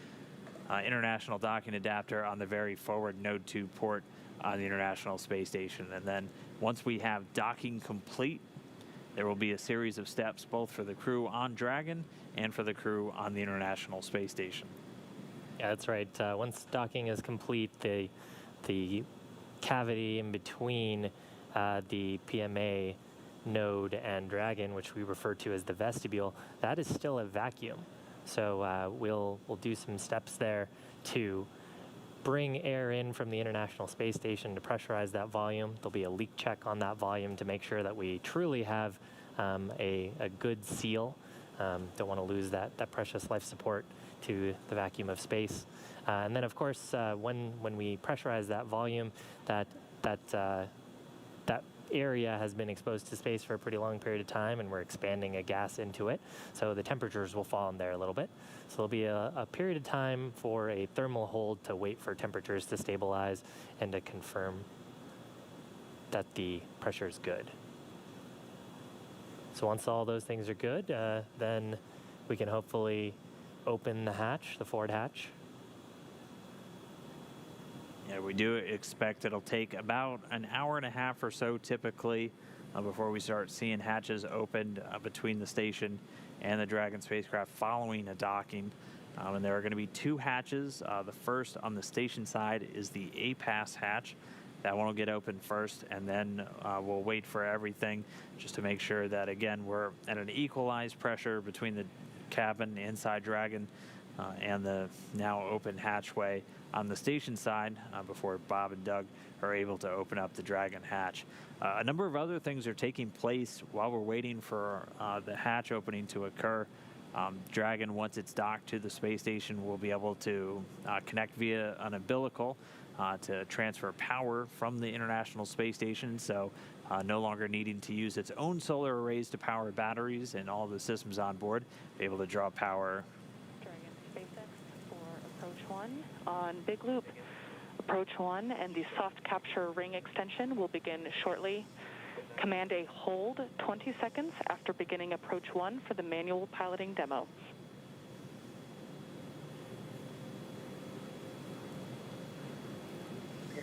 international docking adapter on the very forward Node 2 port on the International Space Station. And then once we have docking complete, there will be a series of steps both for the crew on Dragon and for the crew on the International Space Station. Yeah, that's right. Once docking is complete, the cavity in between the PMA node and Dragon, which we refer to as the vestibule, that is still a vacuum. So we'll do some steps there to bring air in from the International Space Station to pressurize that volume. There'll be a leak check on that volume to make sure that we truly have a good seal. Don't want to lose that precious life support to the vacuum of space. And then, of course, when we pressurize that volume, that area has been exposed to space for a pretty long period of time, and we're expanding a gas into it. So the temperatures will fall in there a little bit. So there'll be a period of time for a thermal hold to wait for temperatures to stabilize and to confirm that the pressure is good. So once all those things are good, then we can hopefully open the hatch, the forward hatch. Yeah, we do expect it'll take about an hour and a half or so typically before we start seeing hatches opened between the station and the Dragon spacecraft following a docking. And there are going to be two hatches. The first on the station side is the APAS hatch. That one will get open first, and then we'll wait for everything just to make sure that, again, we're at an equalized pressure between the cabin inside Dragon and the now open hatchway on the station side before Bob and Doug are able to open up the Dragon hatch. A number of other things are taking place while we're waiting for the hatch opening to occur. Dragon, once it's docked to the space station, will be able to connect via an umbilical to transfer power from the International Space Station, so no longer needing to use its own solar arrays to power batteries and all the systems on board, be able to draw power. Dragon SpaceX for Approach 1 on Big Loop. Approach 1 and the soft capture ring extension will begin shortly. Command a hold 20 seconds after beginning Approach 1 for the manual piloting demo.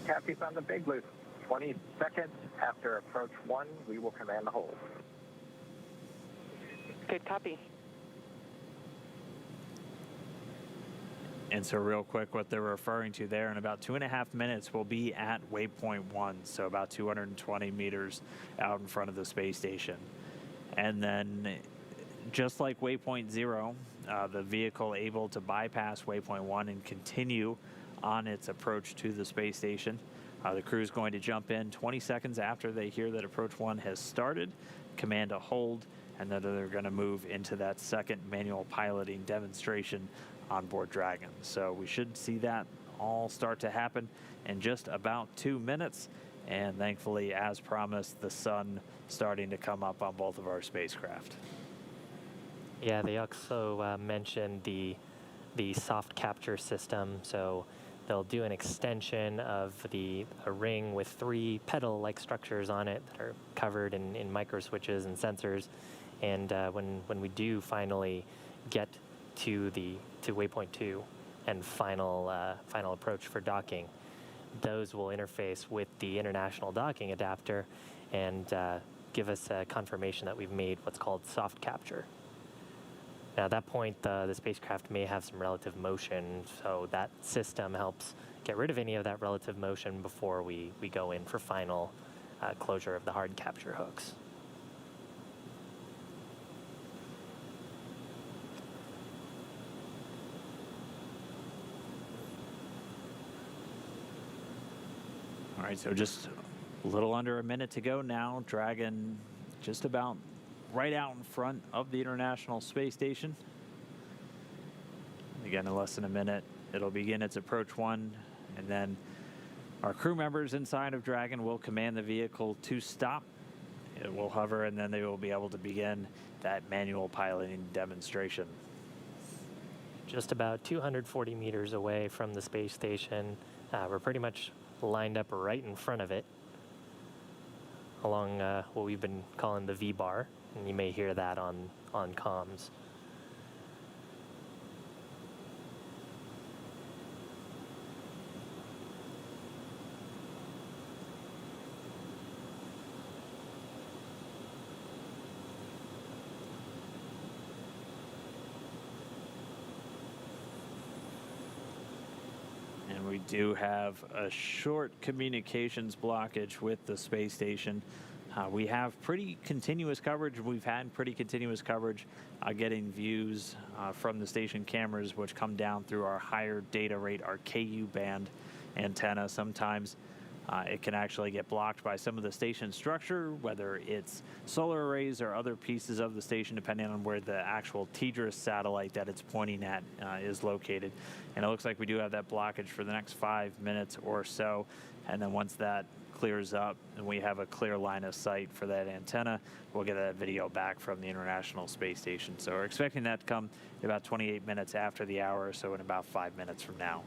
Copies on the Big Loop. 20 seconds after Approach 1, we will command the hold. Good copy. And so real quick, what they're referring to there, in about 2.5 minutes, we'll be at waypoint 1, so about 220 meters out in front of the space station. And then, just like waypoint 0, the vehicle able to bypass waypoint 1 and continue on its approach to the space station. The crew is going to jump in 20 seconds after they hear that Approach 1 has started, command a hold, and then they're going to move into that second manual piloting demonstration on board Dragon. So we should see that all start to happen in just about 2 minutes. And thankfully, as promised, the sun starting to come up on both of our spacecraft. Yeah, they also mentioned the soft capture system. So they'll do an extension of a ring with 3 pedal-like structures on it that are covered in micro switches and sensors. And when we do finally get to waypoint 2 and final approach for docking, those will interface with the international docking adapter and give us a confirmation that we've made what's called soft capture. Now, at that point, the spacecraft may have some relative motion, so that system helps get rid of any of that relative motion before we go in for final closure of the hard capture hooks. All right, so just a little under a minute to go now. Dragon just about right out in front of the International Space Station. Again, in less than a minute, it'll begin its approach one, and then our crew members inside of Dragon will command the vehicle to stop. It will hover, and then they will be able to begin that manual piloting demonstration. Just about 240 meters away from the space station. We're pretty much lined up right in front of it along what we've been calling the V-bar, and you may hear that on comms. We do have a short communications blockage with the space station. We have pretty continuous coverage. We've had pretty continuous coverage getting views from the station cameras, which come down through our higher data rate, our KU band antenna. Sometimes it can actually get blocked by some of the station structure, whether it's solar arrays or other pieces of the station, depending on where the actual TDRS satellite that it's pointing at is located. And it looks like we do have that blockage for the next 5 minutes or so. And then once that clears up and we have a clear line of sight for that antenna, we'll get that video back from the International Space Station. So we're expecting that to come about 28 minutes after the hour, so in about 5 minutes from now.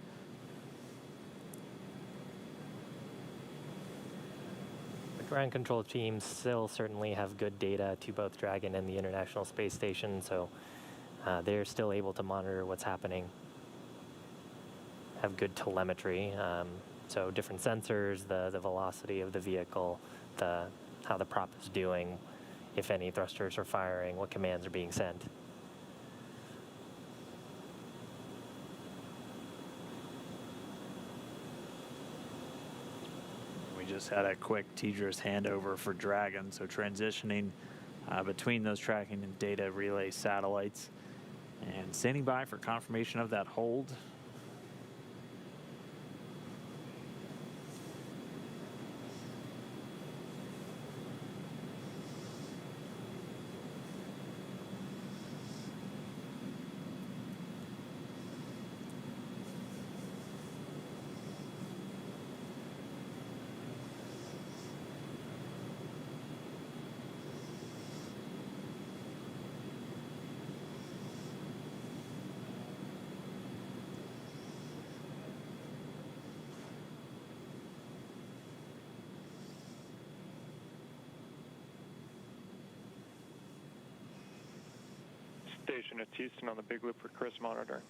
Ground control teams still certainly have good data to both Dragon and the International Space Station, so they're still able to monitor what's happening, have good telemetry, so different sensors, the velocity of the vehicle, how the prop is doing, if any thrusters are firing, what commands are being sent. Just had a quick TDRS handover for Dragon, so transitioning between those tracking and data relay satellites and standing by for confirmation of that hold. Station at Houston on the big loop for Chris monitoring.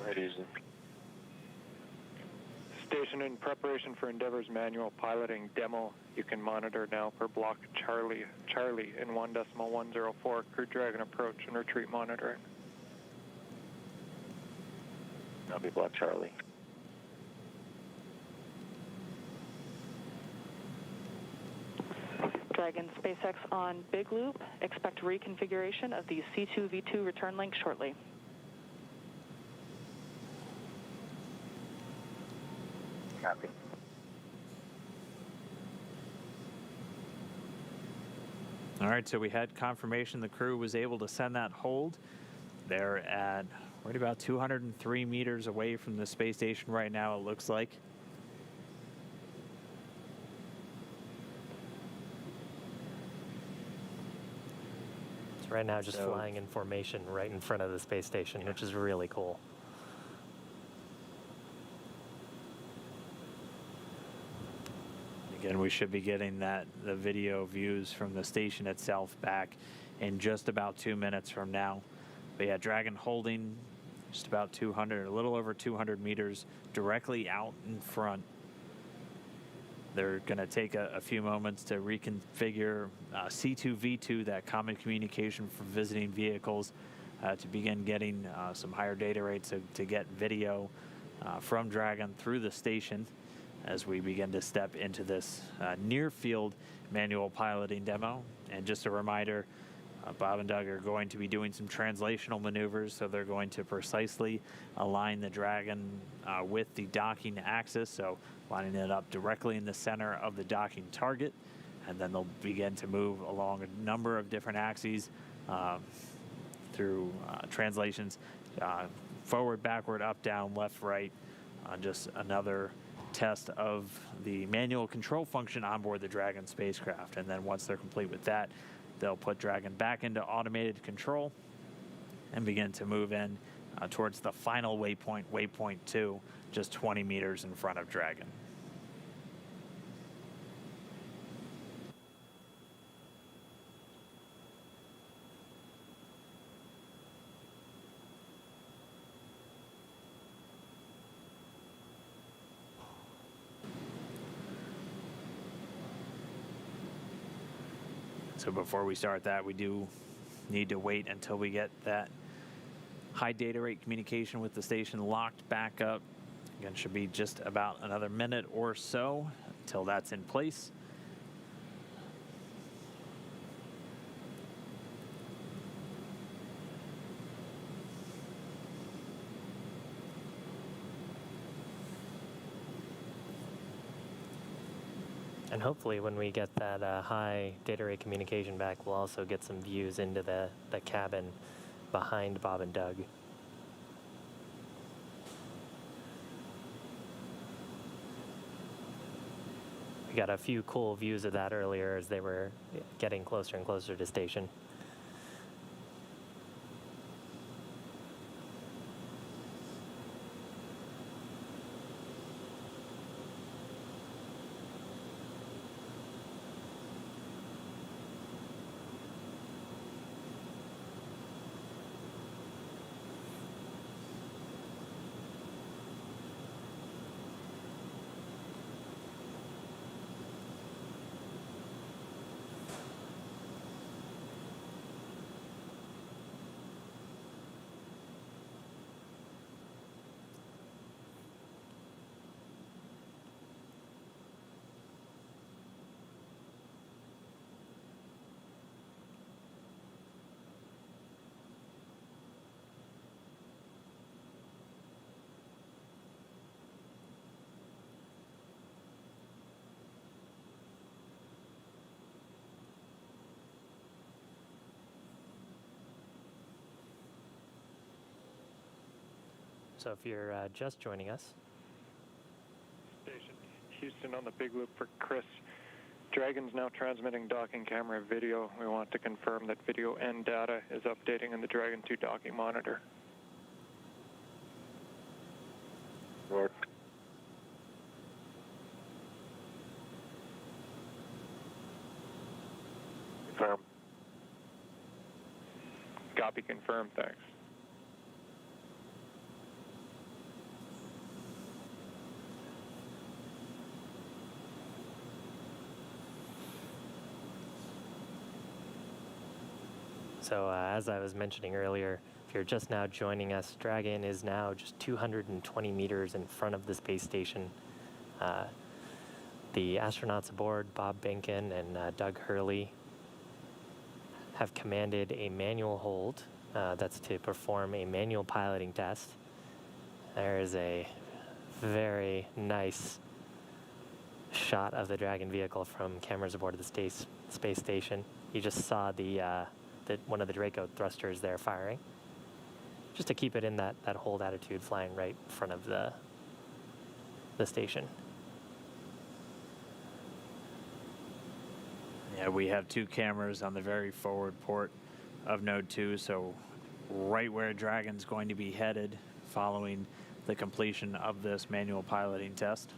Right, easy. Station in preparation for Endeavour's manual piloting demo. You can monitor now per block Charlie in 1.104 Crew Dragon approach and retreat monitoring. I'll be block Charlie. Dragon SpaceX on Big Loop. Expect reconfiguration of the C2V2 return link shortly. Copy. All right, so we had confirmation the crew was able to send that hold. They're at right about 203 meters away from the space station right now, it looks like. Right now, just flying in formation right in front of the space station, which is really cool. Again, we should be getting the video views from the station itself back in just about 2 minutes from now. But yeah, Dragon holding just about 200, a little over 200 meters directly out in front. They're going to take a few moments to reconfigure C2V2, that common communication for visiting vehicles, to begin getting some higher data rates to get video from Dragon through the station as we begin to step into this near-field manual piloting demo. And just a reminder, Bob and Doug are going to be doing some translational maneuvers, so they're going to precisely align the Dragon with the docking axis, so lining it up directly in the center of the docking target, and then they'll begin to move along a number of different axes through translations, forward, backward, up, down, left, right, just another test of the manual control function on board the Dragon spacecraft. And then once they're complete with that, they'll put Dragon back into automated control and begin to move in towards the final waypoint, waypoint 2, just 20 meters in front of Dragon. So before we start that, we do need to wait until we get that high data rate communication with the station locked back up. Again, should be just about another minute or so until that's in place. And hopefully when we get that high data rate communication back, we'll also get some views into the cabin behind Bob and Doug. We got a few cool views of that earlier as they were getting closer and closer to station. So if you're just joining us. Station Houston on the big loop for Chris. Dragon's now transmitting docking camera video. We want to confirm that video and data is updating in the Dragon 2 docking monitor. Work. Confirm. Copy, confirmed, thanks. So as I was mentioning earlier, if you're just now joining us, Dragon is now just 220 meters in front of the space station. The astronauts aboard, Bob Behnken and Doug Hurley, have commanded a manual hold. That's to perform a manual piloting test. There is a very nice shot of the Dragon vehicle from cameras aboard the space station. You just saw one of the Draco thrusters there firing, just to keep it in that hold attitude, flying right in front of the station. Yeah, we have two cameras on the very forward port of Node 2, so right where Dragon's going to be headed following the completion of this manual piloting test.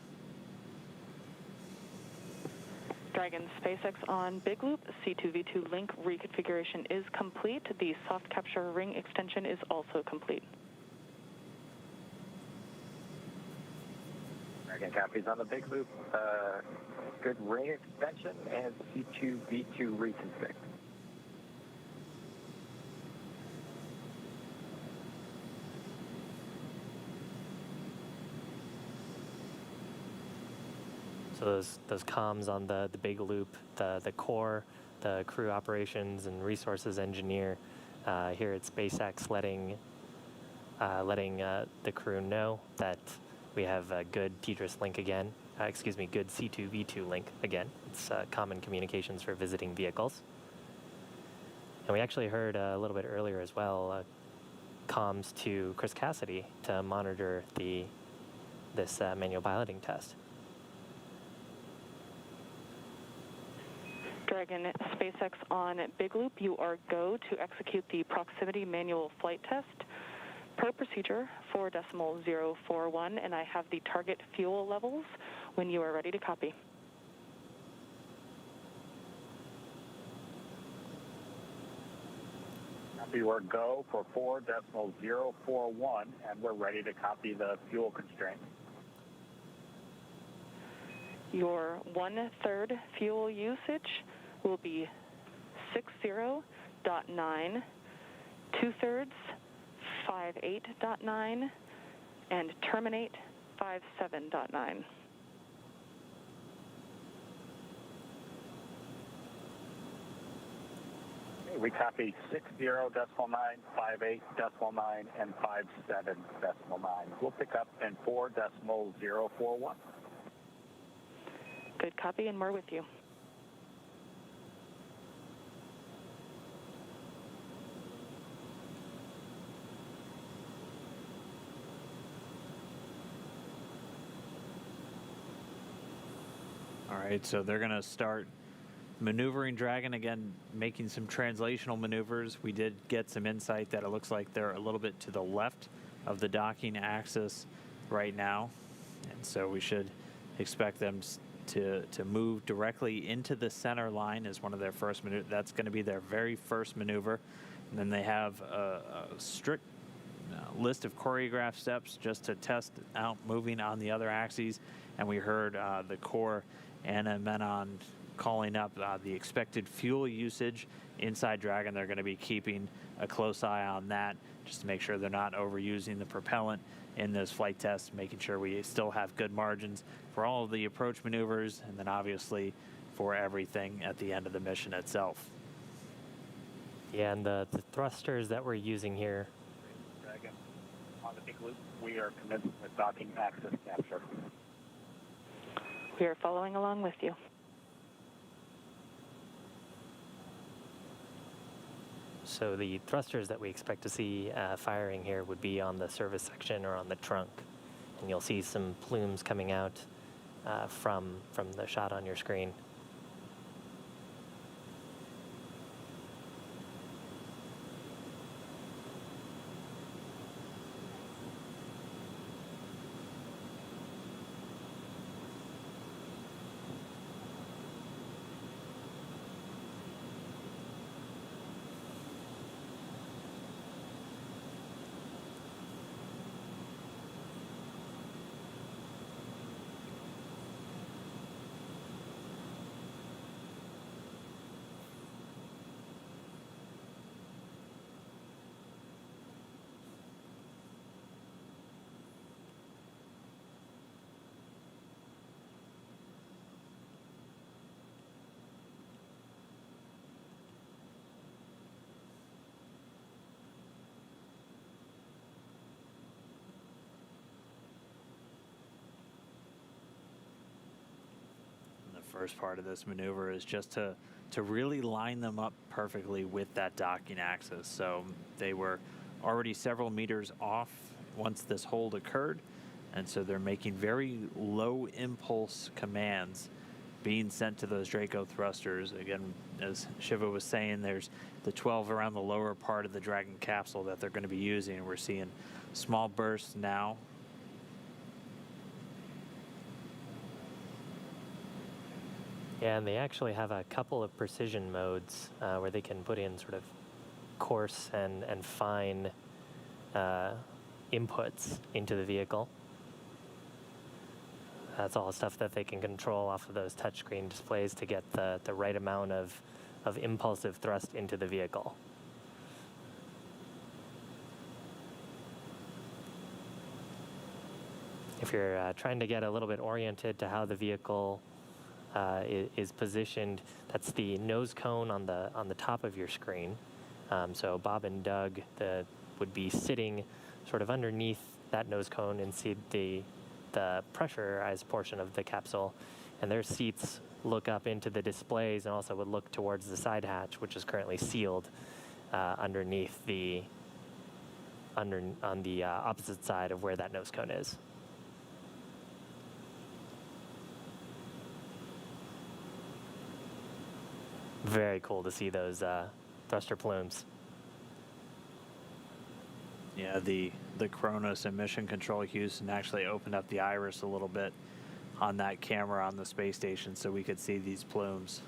Dragon SpaceX on Big Loop. C2V2 link reconfiguration is complete. The soft capture ring extension is also complete. Dragon copies on the Big Loop. Good ring extension and C2V2 reconfig. So those comms on the Big Loop, the core, the crew operations and resources engineer here at SpaceX letting the crew know that we have a good TDRS link again. Good C2V2 link again. It's common communications for visiting vehicles. And we actually heard a little bit earlier as well comms to Chris Cassidy to monitor this manual piloting test. Dragon SpaceX on Big Loop, you are go to execute the proximity manual flight test per procedure 4.041, and I have the target fuel levels when you are ready to copy. Copy or go for 4.041, and we're ready to copy the fuel constraint. Your 1/3 fuel usage will be 60.9, 2/3 58.9, and terminate 57.9. We copy 60.9, 58.9, and 57.9. We'll pick up in 4.041. Good copy, and we're with you. All right, so they're going to start maneuvering Dragon again, making some translational maneuvers. We did get some insight that it looks like they're a little bit to the left of the docking axis right now, and so we should expect them to move directly into the center line as one of their first maneuver. That's going to be their very first maneuver, and then they have a strict list of choreographed steps just to test out moving on the other axes. And we heard the core Anna Menon calling up the expected fuel usage inside Dragon. They're going to be keeping a close eye on that just to make sure they're not overusing the propellant in this flight test, making sure we still have good margins for all of the approach maneuvers, and then obviously for everything at the end of the mission itself. Yeah, and the thrusters that we're using here. Dragon, on the Big Loop, we are commencing with docking axis capture. We are following along with you. So the thrusters that we expect to see firing here would be on the service section or on the trunk. And you'll see some plumes coming out from the shot on your screen. First part of this maneuver is just to really line them up perfectly with that docking axis. So they were already several meters off once this hold occurred, and so they're making very low impulse commands being sent to those Draco thrusters. Again, as Shiva was saying, there's the 12 around the lower part of the Dragon capsule that they're going to be using. We're seeing small bursts now. Yeah, and they actually have a couple of precision modes where they can put in sort of coarse and fine inputs into the vehicle. That's all stuff that they can control off of those touchscreen displays to get the right amount of impulsive thrust into the vehicle. If you're trying to get a little bit oriented to how the vehicle is positioned, that's the nose cone on the top of your screen. So Bob and Doug would be sitting sort of underneath that nose cone and see the pressurized portion of the capsule, and their seats look up into the displays and also would look towards the side hatch, which is currently sealed underneath on the opposite side of where that nose cone is. Very cool to see those thruster plumes. Yeah, the Kronos emission control Houston actually opened up the iris a little bit on that camera on the space station so we could see these plumes.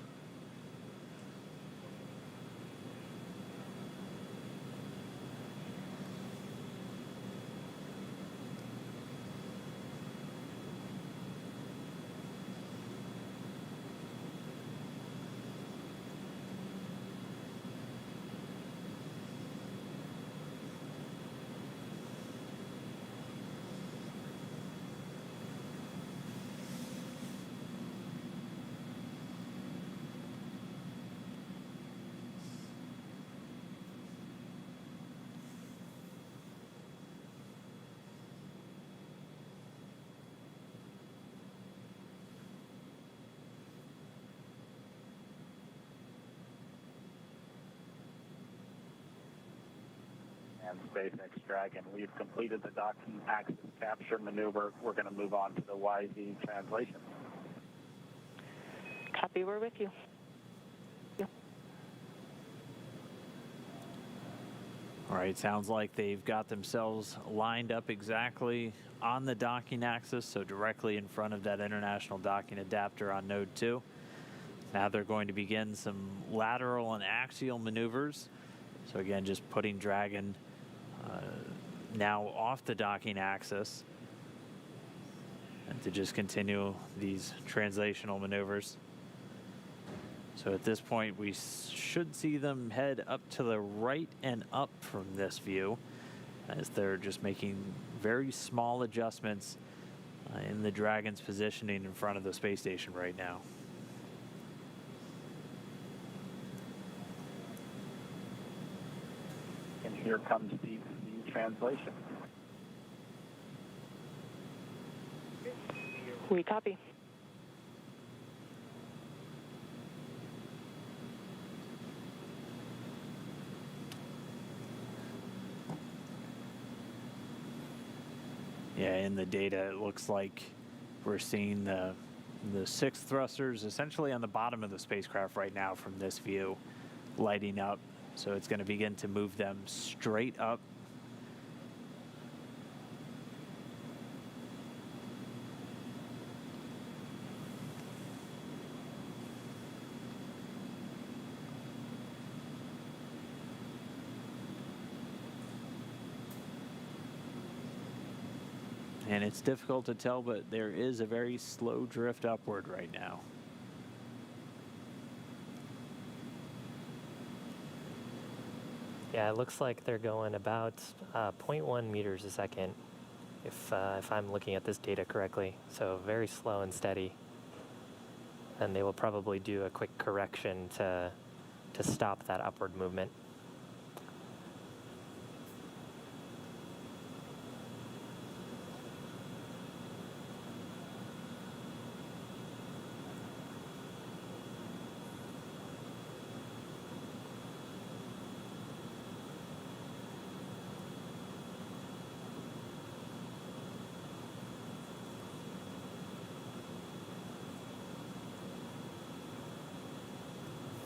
And SpaceX Dragon, we've completed the docking axis capture maneuver. We're going to move on to the YZ translation. Copy, we're with you. All right, sounds like they've got themselves lined up exactly on the docking axis, so directly in front of that international docking adapter on Node 2. Now they're going to begin some lateral and axial maneuvers. So again, just putting Dragon now off the docking axis and to just continue these translational maneuvers. So at this point, we should see them head up to the right and up from this view as they're just making very small adjustments in the Dragon's positioning in front of the space station right now. And here comes the translation. We copy. Yeah, in the data, it looks like we're seeing the 6 thrusters essentially on the bottom of the spacecraft right now from this view, lighting up. So it's going to begin to move them straight up. And it's difficult to tell, but there is a very slow drift upward right now. Yeah, it looks like they're going about 0.1 meters a second, if I'm looking at this data correctly. So very slow and steady. And they will probably do a quick correction to stop that upward movement.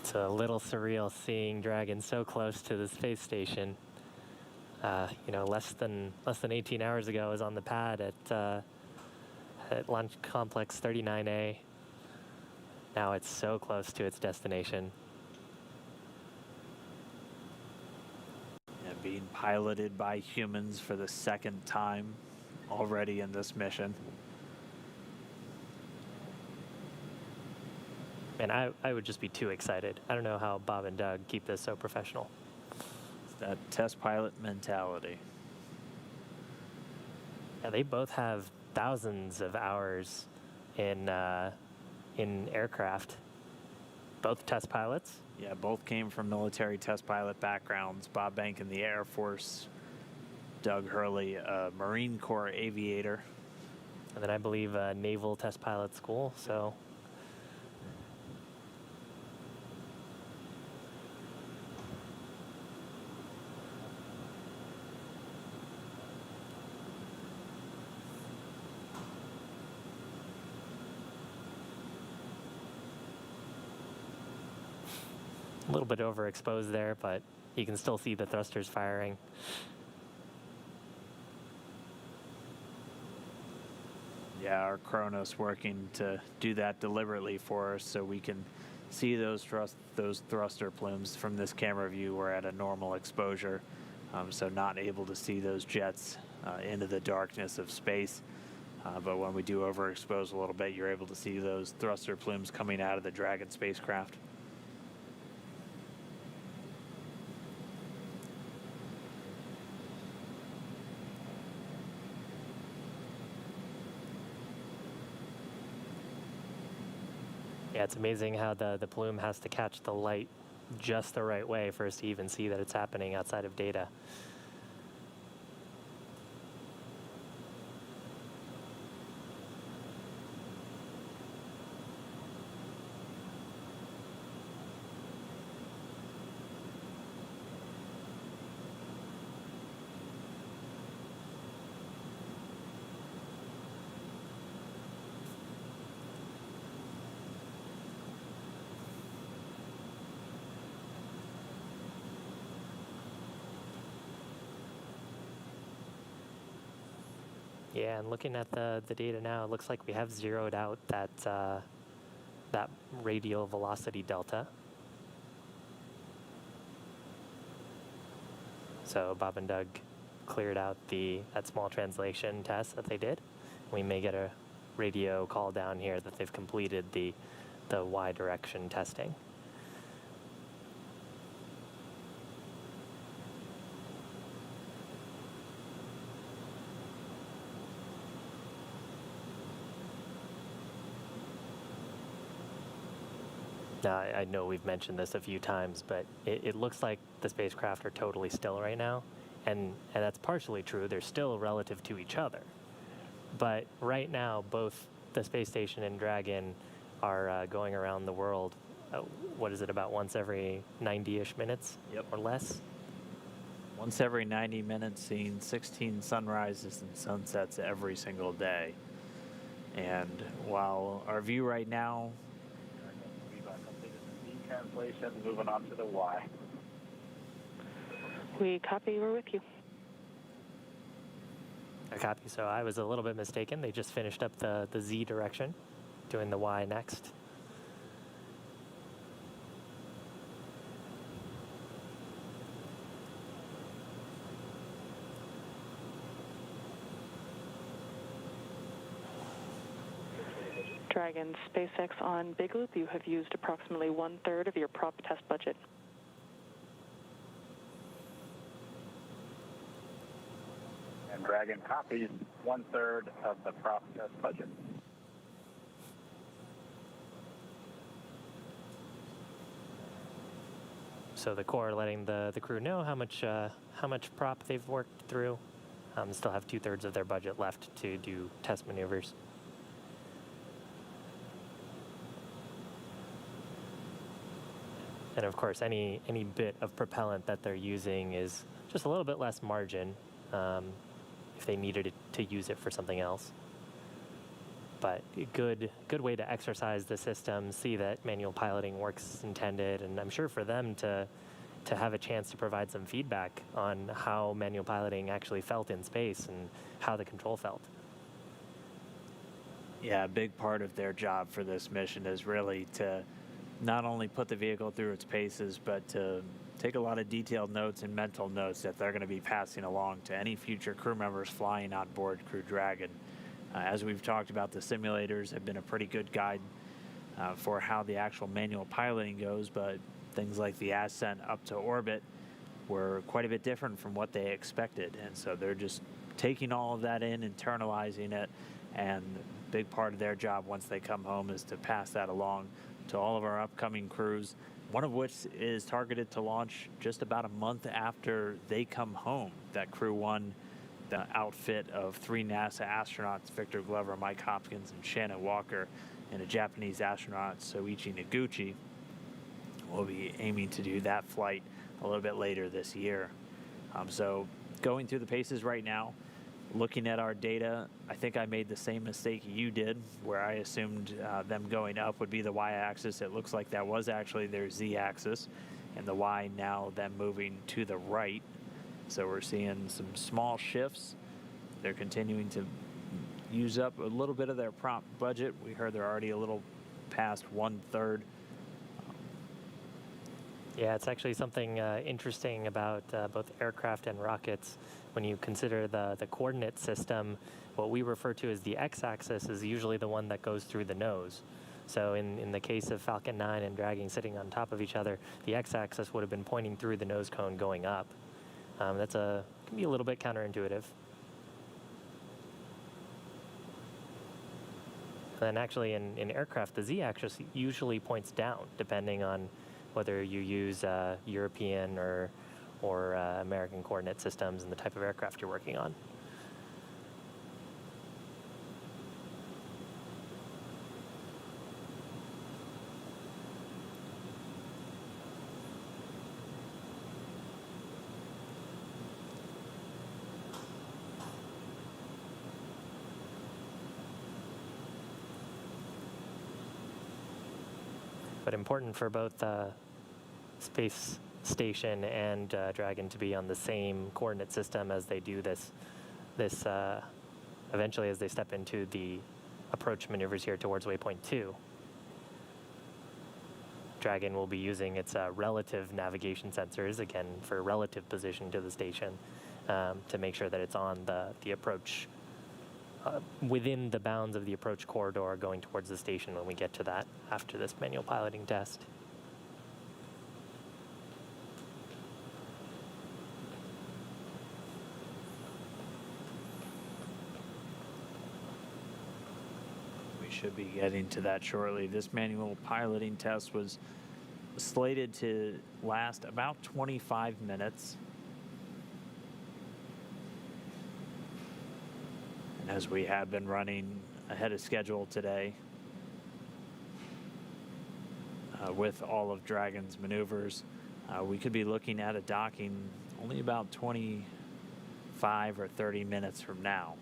It's a little surreal seeing Dragon so close to the space station. You know, less than 18 hours ago, I was on the pad at Launch Complex 39A. Now it's so close to its destination. And being piloted by humans for the second time already in this mission. And I would just be too excited. I don't know how Bob and Doug keep this so professional. It's that test pilot mentality. Yeah, they both have thousands of hours in aircraft. Both test pilots. Yeah, both came from military test pilot backgrounds. Bob Bank in the Air Force, Doug Hurley, a Marine Corps aviator. And then I believe a Naval Test Pilot School, so. A little bit overexposed there, but you can still see the thrusters firing. Yeah, our Kronos working to do that deliberately for us so we can see those thruster plumes from this camera view. We're at a normal exposure, so not able to see those jets into the darkness of space. But when we do overexpose a little bit, you're able to see those thruster plumes coming out of the Dragon spacecraft. Yeah, it's amazing how the plume has to catch the light just the right way for us to even see that it's happening outside of data. Yeah, and looking at the data now, it looks like we have zeroed out that radial velocity delta. So Bob and Doug cleared out that small translation test that they did. We may get a radio call down here that they've completed the Y direction testing. Now, I know we've mentioned this a few times, but it looks like the spacecraft are totally still right now. And that's partially true. They're still relative to each other. But right now, both the space station and Dragon are going around the world, what is it, about once every 90-ish minutes or less? Once every 90 minutes, seeing 16 sunrises and sunsets every single day. And while our view right now, we've completed the Z translation, moving on to the Y. We copy, we're with you. I copy. So I was a little bit mistaken. They just finished up the Z direction, doing the Y next. Dragon, SpaceX on Big Loop, you have used approximately 1/3 of your prop test budget. And Dragon copies 1/3 of the prop test budget. So the Corps letting the crew know how much prop they've worked through. Still have 2/3 of their budget left to do test maneuvers. And of course, any bit of propellant that they're using is just a little bit less margin if they needed to use it for something else. But a good way to exercise the system, see that manual piloting works as intended, and I'm sure for them to have a chance to provide some feedback on how manual piloting actually felt in space and how the control felt. Yeah, a big part of their job for this mission is really to not only put the vehicle through its paces, but to take a lot of detailed notes and mental notes that they're going to be passing along to any future crew members flying on board Crew Dragon. As we've talked about, the simulators have been a pretty good guide for how the actual manual piloting goes, but things like the ascent up to orbit were quite a bit different from what they expected. And so they're just taking all of that in, internalizing it, and a big part of their job once they come home is to pass that along to all of our upcoming crews, one of which is targeted to launch just about a month after they come home. That Crew 1, the outfit of 3 NASA astronauts, Victor Glover, Mike Hopkins, and Shannon Walker, and a Japanese astronaut, Soichi Noguchi, will be aiming to do that flight a little bit later this year. So going through the paces right now, looking at our data, I think I made the same mistake you did, where I assumed them going up would be the y-axis. It looks like that was actually their z-axis, and the y now them moving to the right. So we're seeing some small shifts. They're continuing to use up a little bit of their prompt budget. We heard they're already a little past 1/3. Yeah, it's actually something interesting about both aircraft and rockets. When you consider the coordinate system, what we refer to as the x-axis is usually the one that goes through the nose. So in the case of Falcon 9 and Dragon sitting on top of each other, the x-axis would have been pointing through the nose cone going up. Can be a little bit counterintuitive. And then actually in aircraft, the z-axis usually points down, depending on whether you use European or American coordinate systems and the type of aircraft you're working on. But important for both space station and Dragon to be on the same coordinate system as they do this eventually as they step into the approach maneuvers here towards waypoint 2. Dragon will be using its relative navigation sensors, again, for relative position to the station, to make sure that it's on the approach, within the bounds of the approach corridor going towards the station when we get to that after this manual piloting test. Should be getting to that shortly. This manual piloting test was slated to last about 25 minutes. And as we have been running ahead of schedule today, with all of Dragon's maneuvers, we could be looking at a docking only about 25 or 30 minutes from now.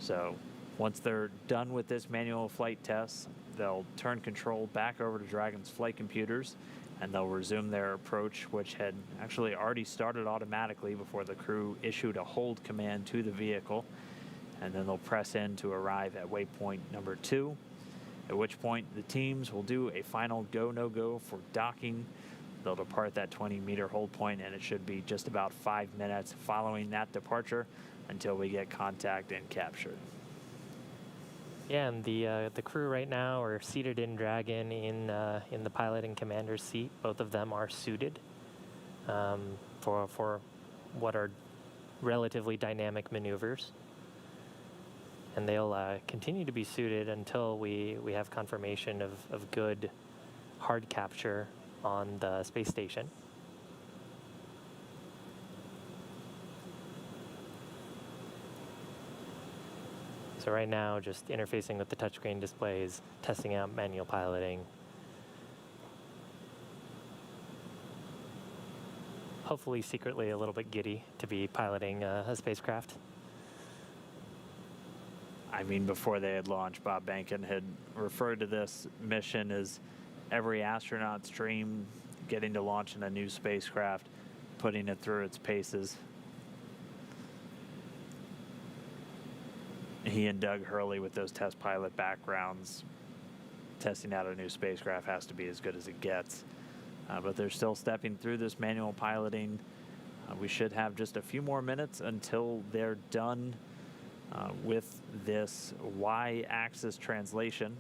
So once they're done with this manual flight test, they'll turn control back over to Dragon's flight computers, and they'll resume their approach, which had actually already started automatically before the crew issued a hold command to the vehicle. And then they'll press in to arrive at waypoint number 2, at which point the teams will do a final go, no-go for docking. They'll depart that 20-meter hold point, and it should be just about 5 minutes following that departure until we get contact and captured. Yeah, and the crew right now are seated in Dragon in the pilot and commander's seat. Both of them are suited for what are relatively dynamic maneuvers. And they'll continue to be suited until we have confirmation of good hard capture on the space station. So right now, just interfacing with the touchscreen displays, testing out manual piloting. Hopefully secretly a little bit giddy to be piloting a spacecraft. I mean, before they had launched, Bob Behnken had referred to this mission as every astronaut's dream, getting to launch in a new spacecraft, putting it through its paces. he and Doug Hurley with those test pilot backgrounds, testing out a new spacecraft has to be as good as it gets. But they're still stepping through this manual piloting. We should have just a few more minutes until they're done with this Y-axis translation.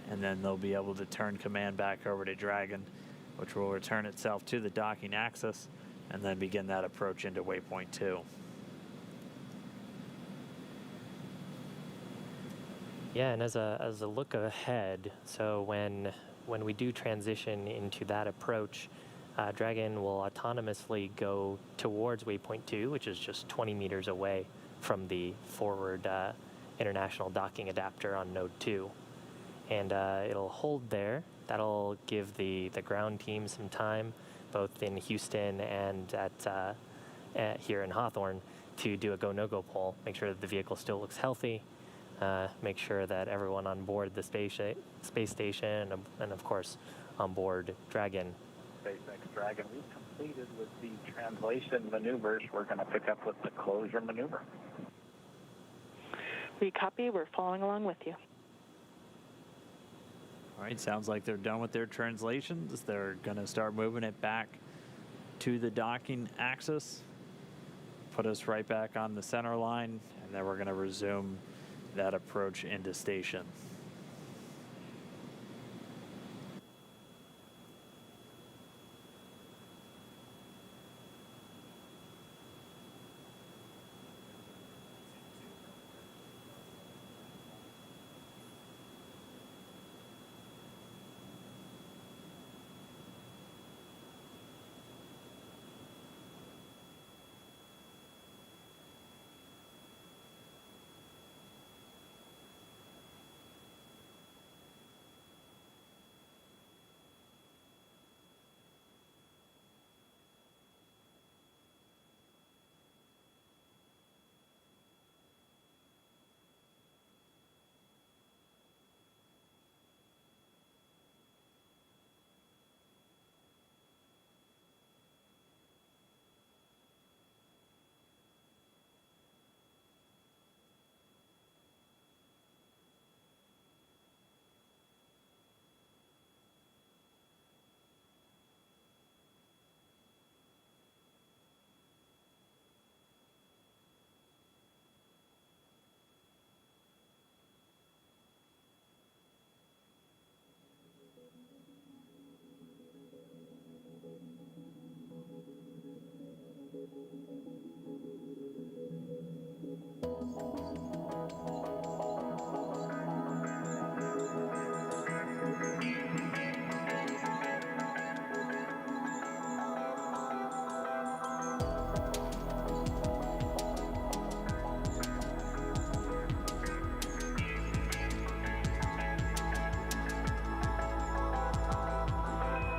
And then they'll be able to turn command back over to Dragon, which will return itself to the docking axis and then begin that approach into waypoint 2. Yeah, and as a look ahead, so when we do transition into that approach, Dragon will autonomously go towards waypoint 2, which is just 20 meters away from the forward international docking adapter on node 2. And it'll hold there. That'll give the ground team some time, both in Houston and here in Hawthorne, to do a go-no-go poll, make sure that the vehicle still looks healthy, make sure that everyone on board the space station and of course on board Dragon. SpaceX Dragon, we've completed with the translation maneuvers. We're going to pick up with the closure maneuver. We copy. We're following along with you. All right, sounds like they're done with their translations. They're going to start moving it back to the docking axis, put us right back on the center line, and then we're going to resume that approach into station.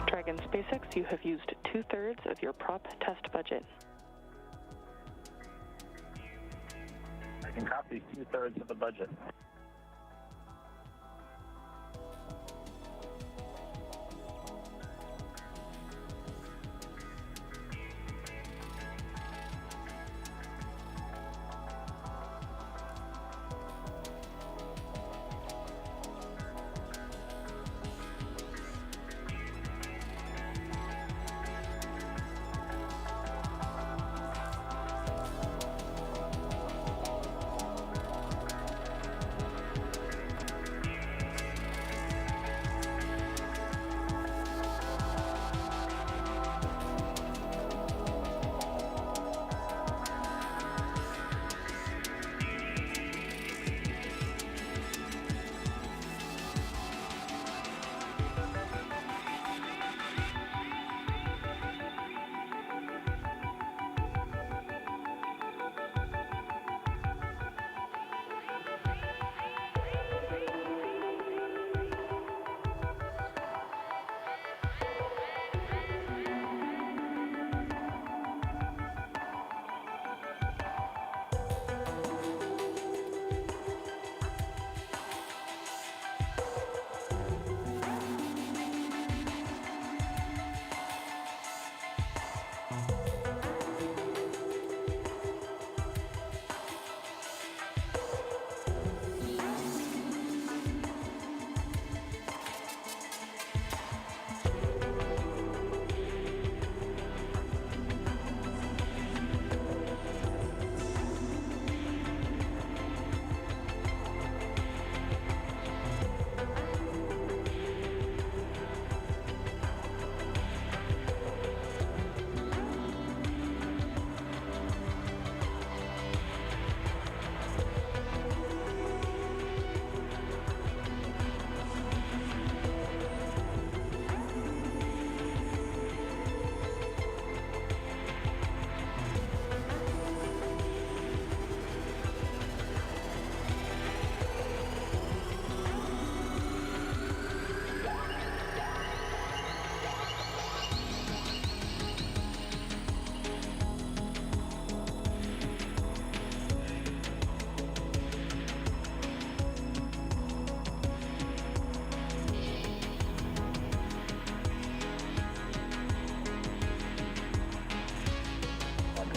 Dragon SpaceX, you have used 2/3 of your prop test budget. I can copy 2/3 of the budget.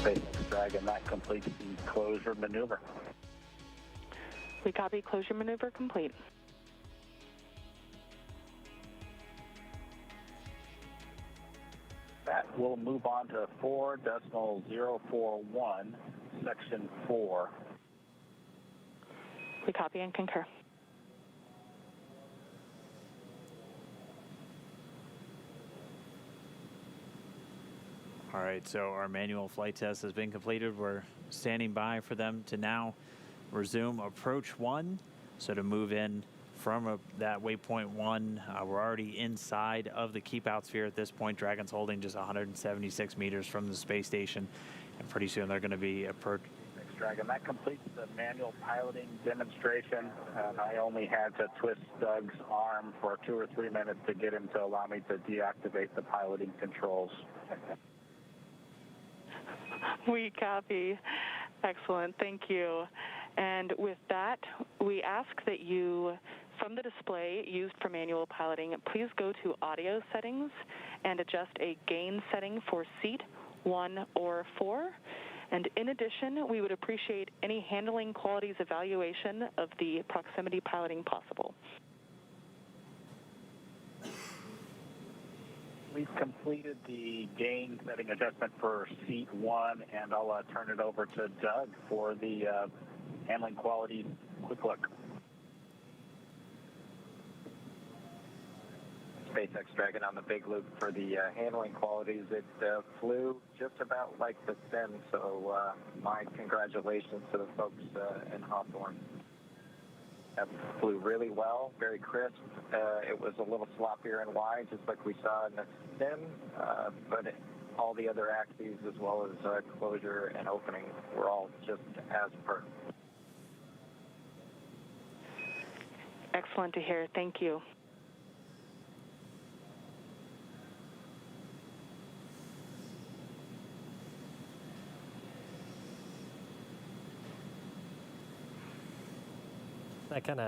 SpaceX Dragon, that completes the closure maneuver. We copy. Closure maneuver complete. That will move on to 4.041, section 4. We copy and concur. All right, so our manual flight test has been completed. We're standing by for them to now resume approach 1. So to move in from that waypoint 1, we're already inside of the keep out sphere at this point. Dragon's holding just 176 meters from the space station, and pretty soon they're going to be approaching. Dragon, that completes the manual piloting demonstration. I only had to twist Doug's arm for 2 or 3 minutes to get him to allow me to deactivate the piloting controls. We copy. Excellent. Thank you. And with that, we ask that you, from the display used for manual piloting, please go to audio settings and adjust a gain setting for seat 1 or 4. And in addition, we would appreciate any handling qualities evaluation of the proximity piloting possible. We've completed the gain setting adjustment for seat 1, and I'll turn it over to Doug for the handling qualities quick look. SpaceX Dragon on the big loop for the handling qualities. It flew just about like the sim, so my congratulations to the folks in Hawthorne. It flew really well, very crisp. It was a little sloppier and wide, just like we saw in the sim, but all the other axes as well as closure and opening were all just as per. Excellent to hear. Thank you. That kind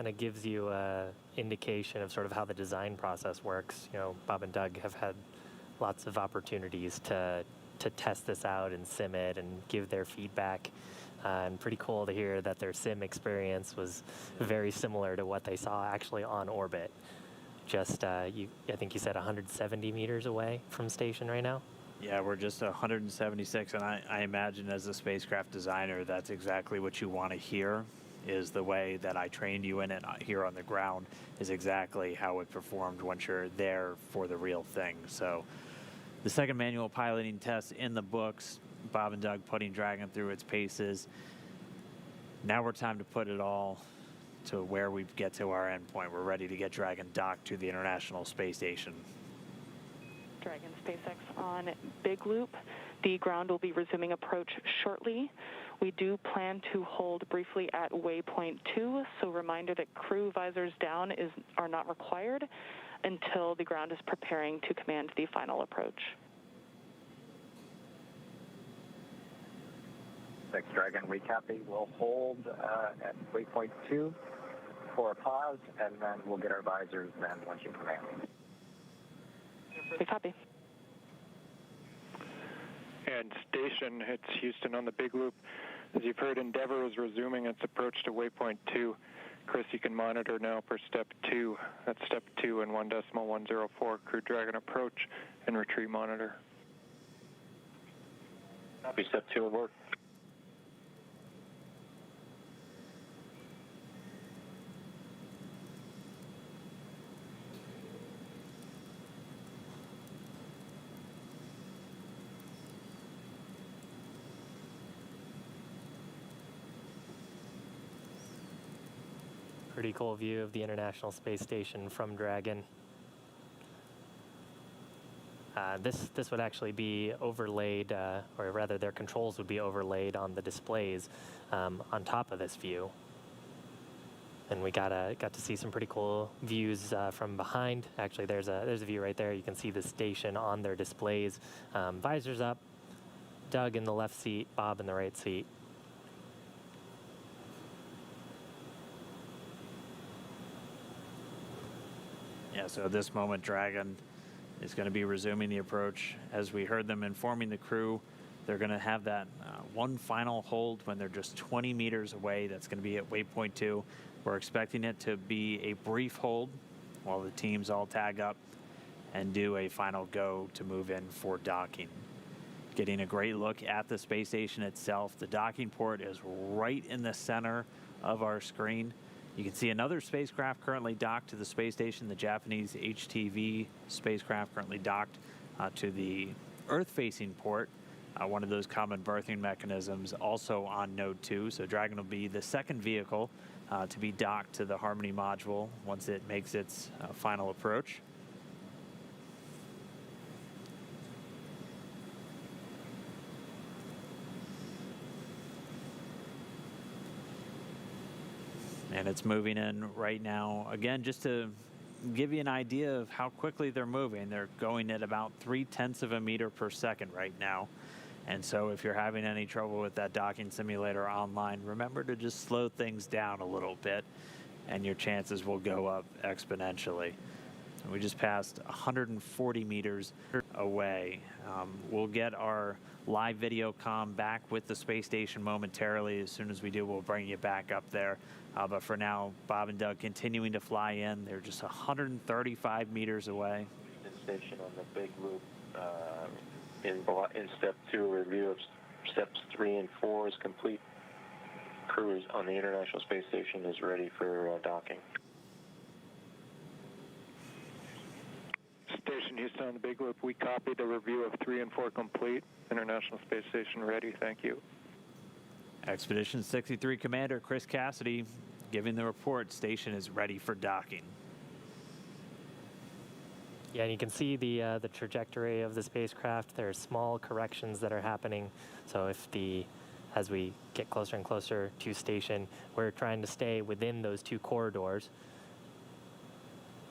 of gives you an indication of sort of how the design process works. You know, Bob and Doug have had lots of opportunities to test this out and sim it and give their feedback. And pretty cool to hear that their sim experience was very similar to what they saw actually on orbit. Just, I think you said 170 meters away from station right now? Yeah, we're just 176, and I imagine as a spacecraft designer, that's exactly what you want to hear, is the way that I trained you in it here on the ground is exactly how it performed once you're there for the real thing. So the second manual piloting test in the books, Bob and Doug putting Dragon through its paces. Now we're time to put it all to where we get to our endpoint. We're ready to get Dragon docked to the International Space Station. Dragon SpaceX on big loop. The ground will be resuming approach shortly. We do plan to hold briefly at waypoint 2, so reminder that crew visors down are not required until the ground is preparing to command the final approach. SpaceX Dragon recopy. We'll hold at waypoint 2 for a pause, and then we'll get our visors then once you command. We copy. And station, it's Houston on the big loop. As you've heard, Endeavour is resuming its approach to waypoint 2. Chris, you can monitor now for step 2. That's step 2 and 1.104. Crew Dragon approach and retreat monitor. Copy, step 2 will work. Pretty cool view of the International Space Station from Dragon. This would actually be overlaid, or rather their controls would be overlaid on the displays on top of this view. And we got to see some pretty cool views from behind. Actually, there's a view right there. You can see the station on their displays. Visors up, Doug in the left seat, Bob in the right seat. Yeah, so at this moment, Dragon is going to be resuming the approach. As we heard them informing the crew They're going to have that one final hold when they're just 20 meters away. That's going to be at waypoint 2. We're expecting it to be a brief hold while the teams all tag up and do a final go to move in for docking. Getting a great look at the space station itself. The docking port is right in the center of our screen. You can see another spacecraft currently docked to the space station, the Japanese HTV spacecraft currently docked to the Earth-facing port. One of those common berthing mechanisms also on Node 2. So Dragon will be the second vehicle to be docked to the Harmony module once it makes its final approach. And it's moving in right now. Again, just to give you an idea of how quickly they're moving, they're going at about 0.3 of a meter per second right now. And so if you're having any trouble with that docking simulator online, remember to just slow things down a little bit and your chances will go up exponentially. We just passed 140 meters away. We'll get our live video comm back with the space station momentarily. As soon as we do, we'll bring you back up there. But for now, Bob and Doug continuing to fly in. They're just 135 meters away. Station on the big loop. In step 2, a review of steps 3 and 4 is complete. Crew on the International Space Station is ready for docking. Station Houston on the big loop. We copy the review of 3 and 4 complete. International Space Station ready. Thank you. Expedition 63 Commander Chris Cassidy giving the report. Station is ready for docking. Yeah, and you can see the trajectory of the spacecraft. There are small corrections that are happening. So as we get closer and closer to station, we're trying to stay within those 2 corridors,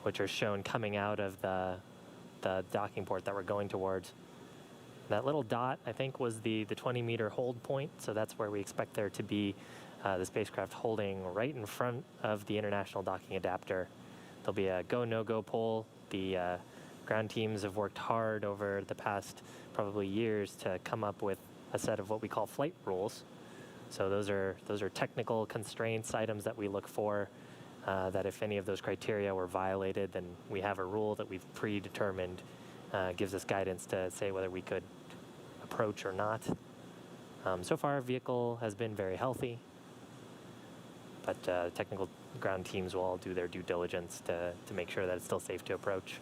which are shown coming out of the docking port that we're going towards. That little dot, I think, was the 20-meter hold point. So that's where we expect there to be the spacecraft holding right in front of the International Docking Adapter. There'll be a go, no-go poll. The ground teams have worked hard over the past probably years to come up with a set of what we call flight rules. So those are technical constraints, items that we look for, that if any of those criteria were violated, then we have a rule that we've predetermined, gives us guidance to say whether we could approach or not. So far, our vehicle has been very healthy, but technical ground teams will all do their due diligence to make sure that it's still safe to approach.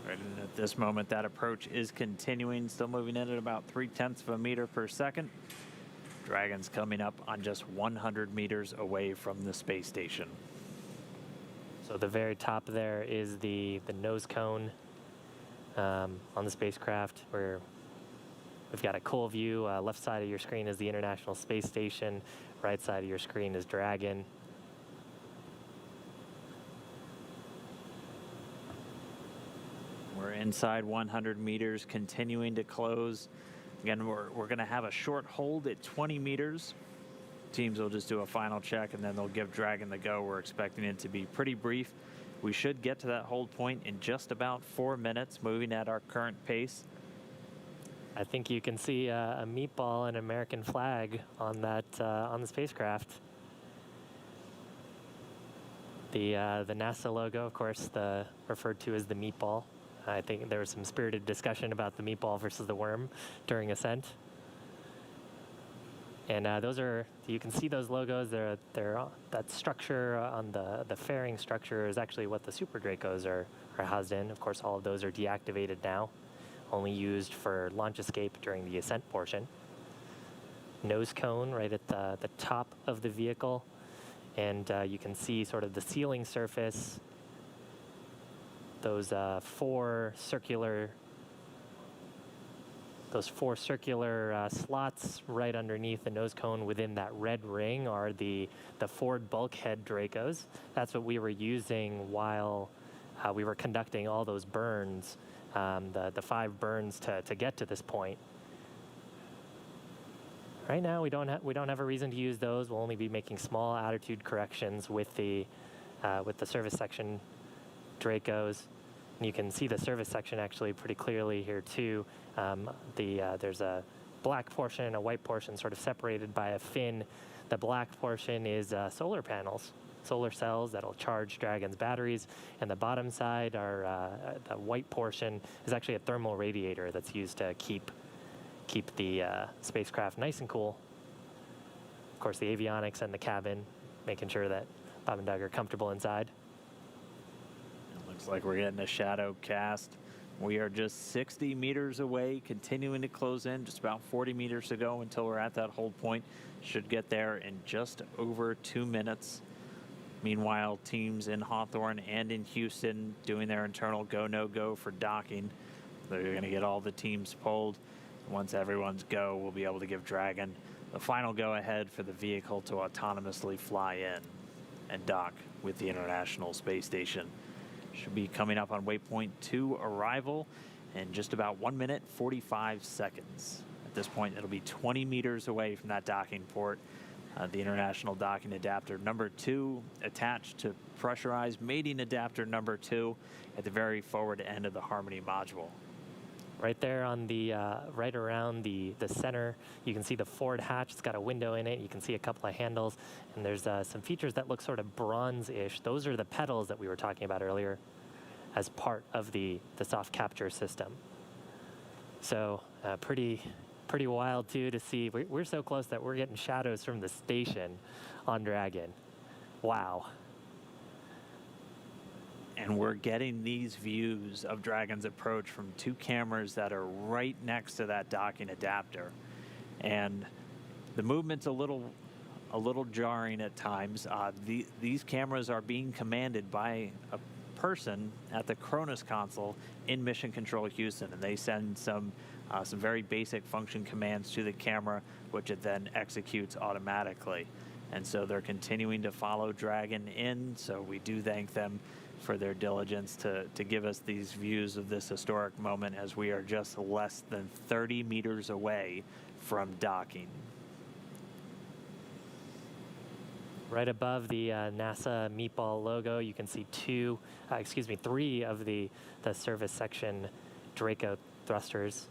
Right, and at this moment, that approach is continuing, still moving in at about 0.3 of a meter per second. Dragon's coming up on just 100 meters away from the space station. So the very top there is the nose cone on the spacecraft, where we've got a cool view. Left side of your screen is the International Space Station. Right side of your screen is Dragon. We're inside 100 meters, continuing to close. Again, we're going to have a short hold at 20 meters. Teams will just do a final check, and then they'll give Dragon the go. We're expecting it to be pretty brief. We should get to that hold point in just about 4 minutes, moving at our current pace. I think you can see a meatball and American flag on that on the spacecraft. The NASA logo, of course, referred to as the meatball. I think there was some spirited discussion about the meatball versus the worm during ascent. And you can see those logos. That structure on the fairing structure is actually what the Super Dracos are housed in. Of course, all of those are deactivated now, only used for launch escape during the ascent portion. Nose cone right at the top of the vehicle. And you can see sort of the sealing surface, those four circular slots right underneath the nose cone within that red ring are the forward bulkhead Dracos. That's what we were using while we were conducting all those burns, the 5 burns to get to this point. Right now, we don't have a reason to use those. We'll only be making small attitude corrections with the service section Dracos. And you can see the service section actually pretty clearly here too. There's a black portion and a white portion sort of separated by a fin. The black portion is solar panels, solar cells that'll charge Dragon's batteries, and the bottom side the white portion is actually a thermal radiator that's used to keep the spacecraft nice and cool. Of course, the avionics and the cabin, making sure that Bob and Doug are comfortable inside. It looks like we're getting a shadow cast. We are just 60 meters away, continuing to close in, just about 40 meters to go until we're at that hold point. Should get there in just over 2 minutes. Meanwhile, teams in Hawthorne and in Houston doing their internal go, no go for docking. They're going to get all the teams polled. Once everyone's go, we'll be able to give Dragon the final go ahead for the vehicle to autonomously fly in and dock with the International Space Station. Should be coming up on waypoint 2 arrival in just about 1 minute, 45 seconds. At this point, it'll be 20 meters away from that docking port. The International Docking Adapter number 2 attached to pressurized mating adapter number 2 at the very forward end of the Harmony module. Right there on the, right around the center, you can see the forward hatch. It's got a window in it. You can see a couple of handles, and there's some features that look sort of bronze-ish. Those are the pedals that we were talking about earlier as part of the soft capture system. So pretty wild, too, to see. We're so close that we're getting shadows from the station on Dragon. Wow. And we're getting these views of Dragon's approach from 2 cameras that are right next to that docking adapter. And the movement's a little jarring at times. These cameras are being commanded by a person at the Cronus console in Mission Control Houston, and they send some very basic function commands to the camera, which it then executes automatically. And so they're continuing to follow Dragon in, so we do thank them for their diligence to give us these views of this historic moment as we are just less than 30 meters away from docking. Right above the NASA meatball logo, you can see 3 of the service section Draco thrusters.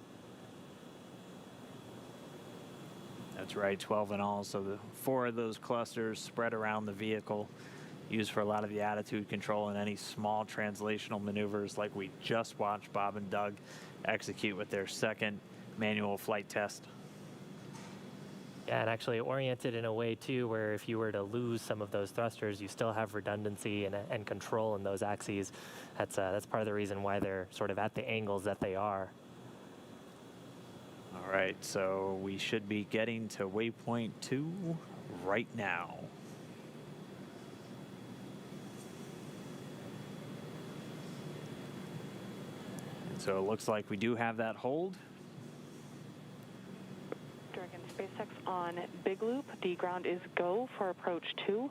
That's right, 12 in all. So the 4 of those clusters spread around the vehicle, used for a lot of the attitude control and any small translational maneuvers like we just watched Bob and Doug execute with their second manual flight test. Yeah, and actually oriented in a way, too, where if you were to lose some of those thrusters, you still have redundancy and control in those axes. That's part of the reason why they're sort of at the angles that they are. All right, so we should be getting to waypoint 2 right now. And so it looks like we do have that hold. Dragon SpaceX on Big Loop. The ground is go for approach 2.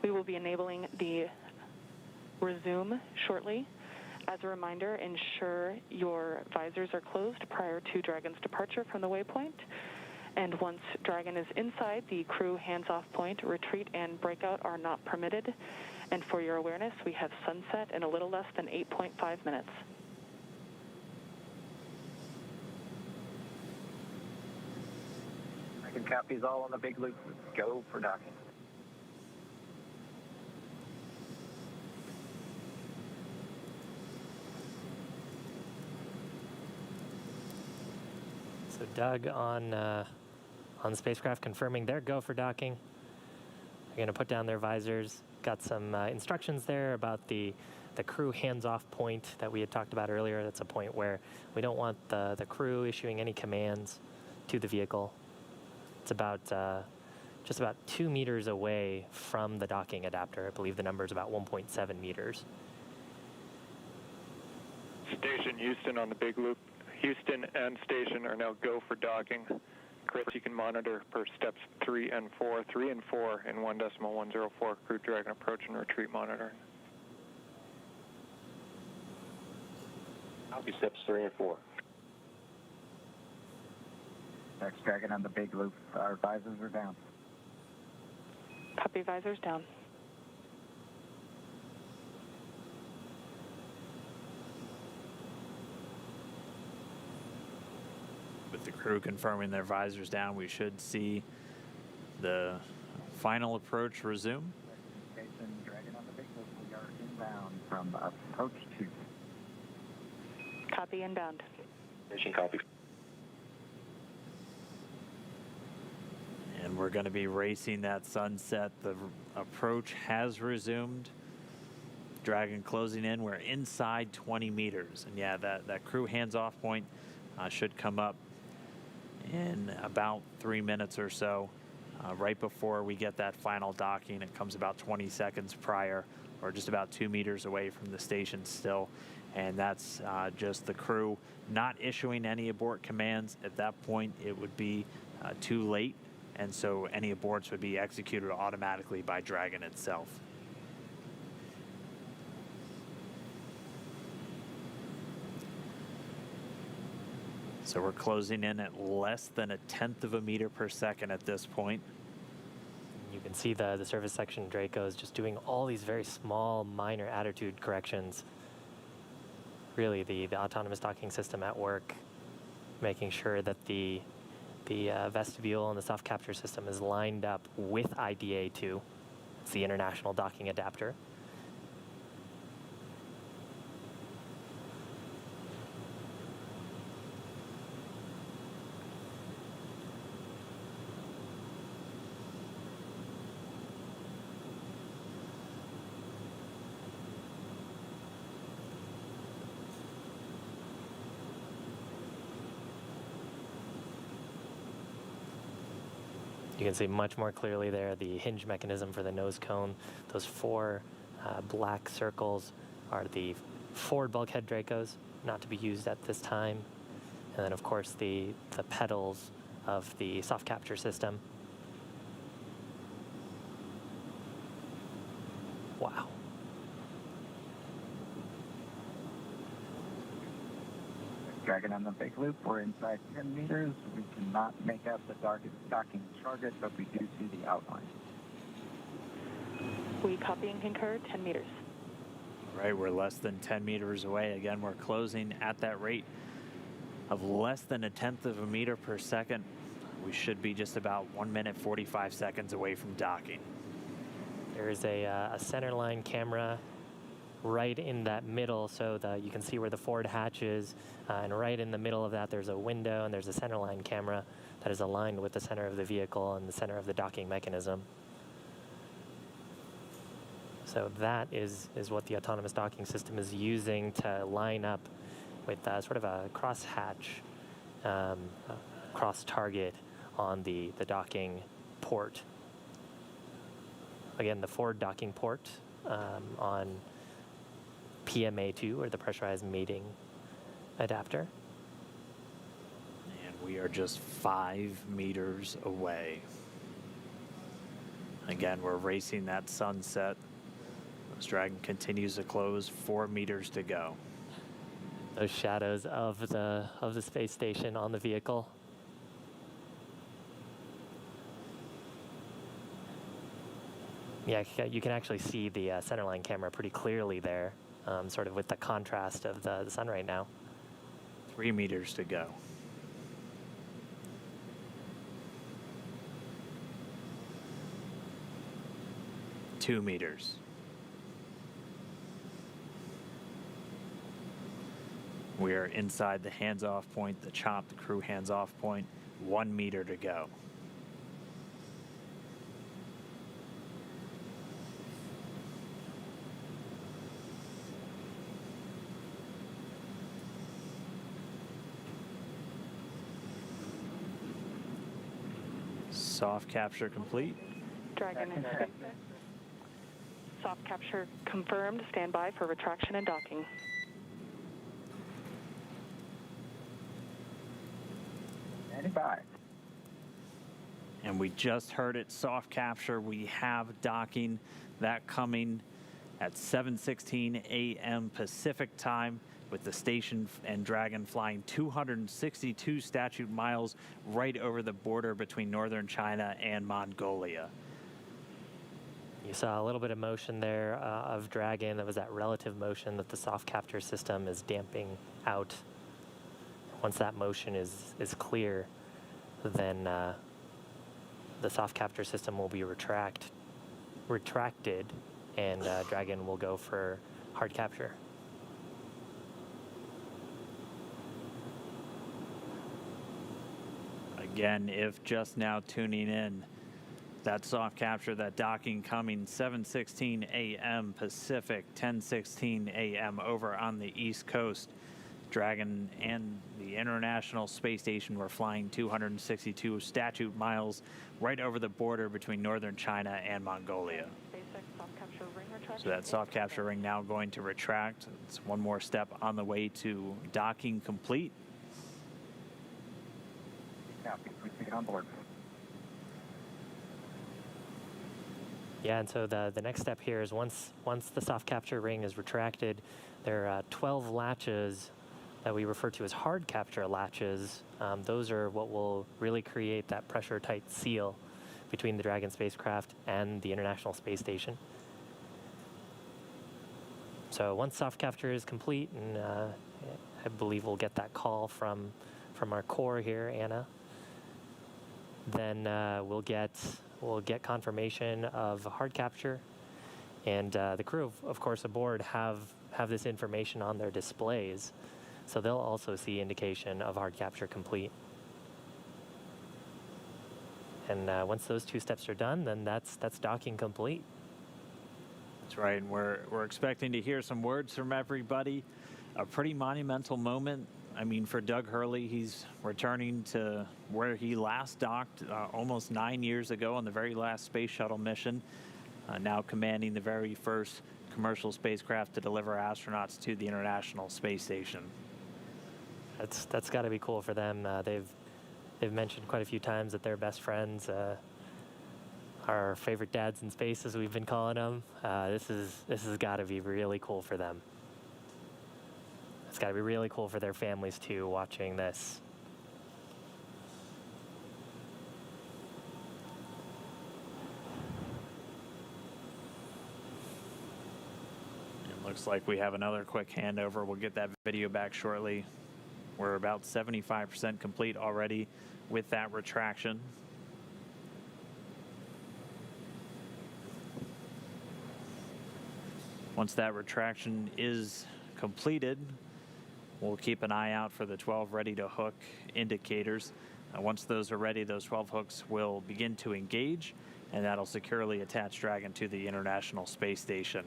We will be enabling the resume shortly. As a reminder, ensure your visors are closed prior to Dragon's departure from the waypoint. And once Dragon is inside the crew hands-off point, retreat and breakout are not permitted. And for your awareness, we have sunset in a little less than 8.5 minutes. Dragon copies all on the Big Loop. Go for docking. So Doug on the spacecraft confirming their go for docking. They're going to put down their visors. Got some instructions there about the crew hands-off point that we had talked about earlier. That's a point where we don't want the crew issuing any commands to the vehicle. It's about just about 2 meters away from the docking adapter. I believe the number is about 1.7 meters. Station Houston on the Big Loop. Houston and station are now go for docking. Chris, you can monitor per steps 3 and 4. 3 and 4 in 1.104 Crew Dragon approach and retreat monitoring. Copy steps 3 and 4. Next Dragon on the Big Loop. Our visors are down. Copy, visors down. With the crew confirming their visors down, we should see the final approach resume. Station Dragon on the Big Loop, we are inbound from approach 2. Copy inbound. Station copy. And we're going to be racing that sunset. The approach has resumed. Dragon closing in. We're inside 20 meters. And yeah, that crew hands-off point should come up in about 3 minutes or so. Right before we get that final docking, it comes about 20 seconds prior, or just about 2 meters away from the station still. And that's just the crew not issuing any abort commands. At that point, it would be too late. And so any aborts would be executed automatically by Dragon itself. So we're closing in at less than 1/10 of a meter per second at this point. You can see the service section Draco is just doing all these very small, minor attitude corrections. Really, the autonomous docking system at work, making sure that the vestibule and the soft capture system is lined up with IDA2. It's the International Docking Adapter. You can see much more clearly there the hinge mechanism for the nose cone. Those 4 black circles are the forward bulkhead Dracos, not to be used at this time. And then, of course, the pedals of the soft capture system. Wow. Dragon on the Big Loop, we're inside 10 meters. We cannot make out the docking target, but we do see the outline. We copy and concur, 10 meters. All right, we're less than 10 meters away. Again, we're closing at that rate of less than 1/10 of a meter per second. We should be just about 1 minute 45 seconds away from docking. There's a center line camera right in that middle, so that you can see where the forward hatch is, and right in the middle of that there's a window and there's a center line camera that is aligned with the center of the vehicle and the center of the docking mechanism. So that is what the autonomous docking system is using to line up with sort of a cross hatch, cross target on the docking port. Again, the forward docking port on PMA2, or the pressurized mating adapter. And we are just 5 meters away. Again, we're racing that sunset. This Dragon continues to close, 4 meters to go. Those shadows of the space station on the vehicle. Yeah, you can actually see the centerline camera pretty clearly there, sort of with the contrast of the sun right now. 3 meters to go. Two meters. We are inside the hands-off point, the chop, the crew hands-off point. 1 meter to go. Soft capture complete. Dragon is soft capture confirmed. Stand by for retraction and docking. Standing by. And we just heard it, soft capture. We have docking, that coming at 7:16 a.m. Pacific time, with the station and Dragon flying 262 statute miles right over the border between northern China and Mongolia. You saw a little bit of motion there of Dragon. That was that relative motion that the soft capture system is damping out. once that motion is clear, then the soft capture system will be retracted, and Dragon will go for hard capture. Again, if just now tuning in, that soft capture, that docking coming 7:16 a.m. Pacific, 10:16 a.m. over on the East Coast. Dragon and the International Space Station were flying 262 statute miles right over the border between northern China and Mongolia. So that soft capture ring now going to retract. It's one more step on the way to docking complete. Copy. Proceed on board. Yeah, and so the next step here is once the soft capture ring is retracted, there are 12 latches that we refer to as hard capture latches. Those are what will really create that pressure-tight seal between the Dragon spacecraft and the International Space Station. So once soft capture is complete, and I believe we'll get that call from our core here, Anna, then we'll get confirmation of hard capture, and the crew, of course, aboard have this information on their displays, so they'll also see indication of hard capture complete. And once those two steps are done, then that's docking complete. That's right. We're expecting to hear some words from everybody. A pretty monumental moment. I mean, for Doug Hurley, he's returning to where he last docked almost 9 years ago on the very last space shuttle mission, now commanding the very first commercial spacecraft to deliver astronauts to the International Space Station. That's got to be cool for them. They've mentioned quite a few times that they're best friends, our favorite dads in space, as we've been calling them. This has got to be really cool for them. It's got to be really cool for their families too, watching this. It looks like we have another quick handover. We'll get that video back shortly. We're about 75% complete already with that retraction. Once that retraction is completed, we'll keep an eye out for the 12 ready to hook indicators. Once those are ready, those 12 hooks will begin to engage, and that'll securely attach Dragon to the International Space Station.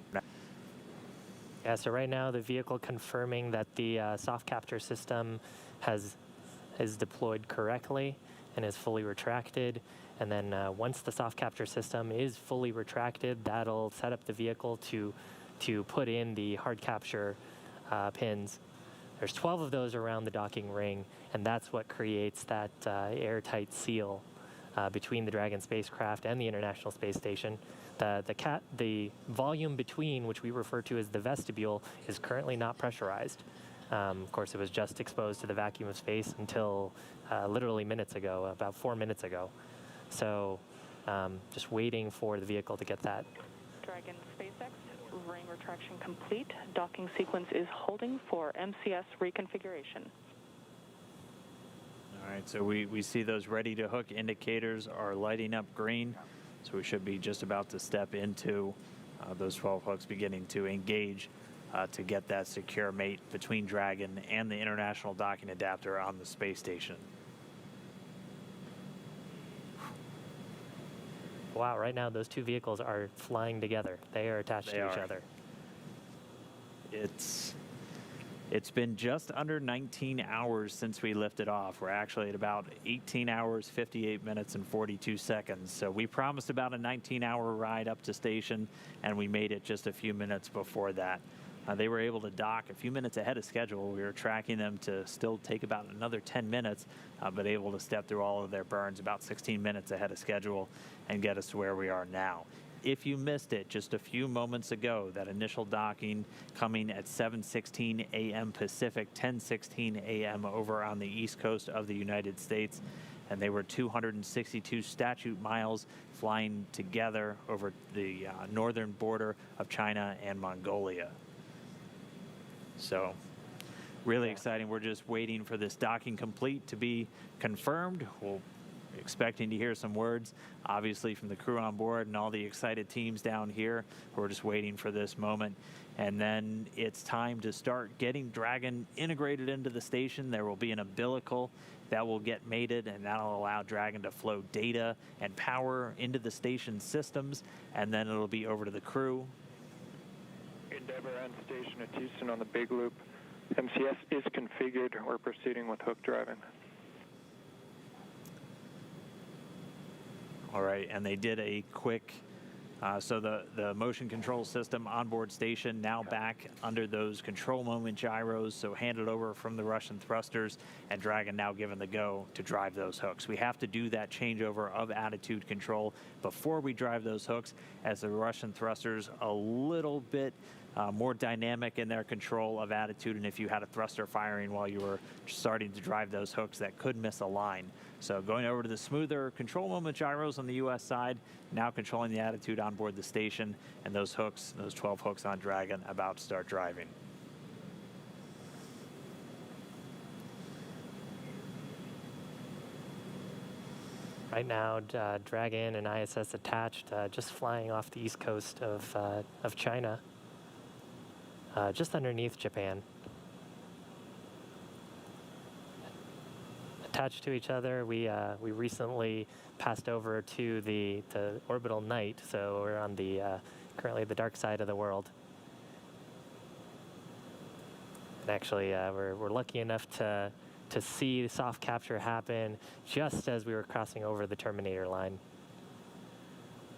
Yeah, so right now the vehicle confirming that the soft capture system is deployed correctly and is fully retracted. And then once the soft capture system is fully retracted, that'll set up the vehicle to put in the hard capture pins. There's 12 of those around the docking ring, and that's what creates that airtight seal between the Dragon spacecraft and the International Space Station. The volume between, which we refer to as the vestibule, is currently not pressurized. Of course, it was just exposed to the vacuum of space until literally minutes ago, about 4 minutes ago. So just waiting for the vehicle to get that. Dragon SpaceX, ring retraction complete. Docking sequence is holding for MCS reconfiguration. All right, so we see those ready to hook indicators are lighting up green. So we should be just about to step into those 12 hooks beginning to engage to get that secure mate between Dragon and the International Docking Adapter on the space station. Wow, right now those two vehicles are flying together. They are attached to each other. It's been just under 19 hours since we lifted off. We're actually at about 18 hours, 58 minutes, and 42 seconds. So we promised about a 19-hour ride up to station, and we made it just a few minutes before that. They were able to dock a few minutes ahead of schedule. We were tracking them to still take about another 10 minutes, but able to step through all of their burns about 16 minutes ahead of schedule and get us to where we are now. If you missed it just a few moments ago, that initial docking coming at 7:16 a.m. Pacific, 10:16 a.m. over on the east coast of the United States, and they were 262 statute miles flying together over the northern border of China and Mongolia. So Really exciting. We're just waiting for this docking complete to be confirmed. We're expecting to hear some words, obviously, from the crew on board and all the excited teams down here. We're just waiting for this moment. And then it's time to start getting Dragon integrated into the station. There will be an umbilical that will get mated, and that'll allow Dragon to flow data and power into the station systems, and then it'll be over to the crew. Endeavour and station at Houston on the big loop. MCS is configured. We're proceeding with hook driving. All right, and they did a quick, so the motion control system onboard station now back under those control moment gyros, so handed over from the Russian thrusters, and Dragon now given the go to drive those hooks. We have to do that changeover of attitude control before we drive those hooks, as the Russian thrusters a little bit more dynamic in their control of attitude, and if you had a thruster firing while you were starting to drive those hooks, that could miss a line. So going over to the smoother control moment gyros on the US side, now controlling the attitude on board the station, and those hooks, those 12 hooks on Dragon, about to start driving. Right now, Dragon and ISS attached, just flying off the east coast of China, just underneath Japan. Attached to each other, we recently passed over to the orbital night, so we're on the currently the dark side of the world. And actually, we're lucky enough to see soft capture happen just as we were crossing over the Terminator line.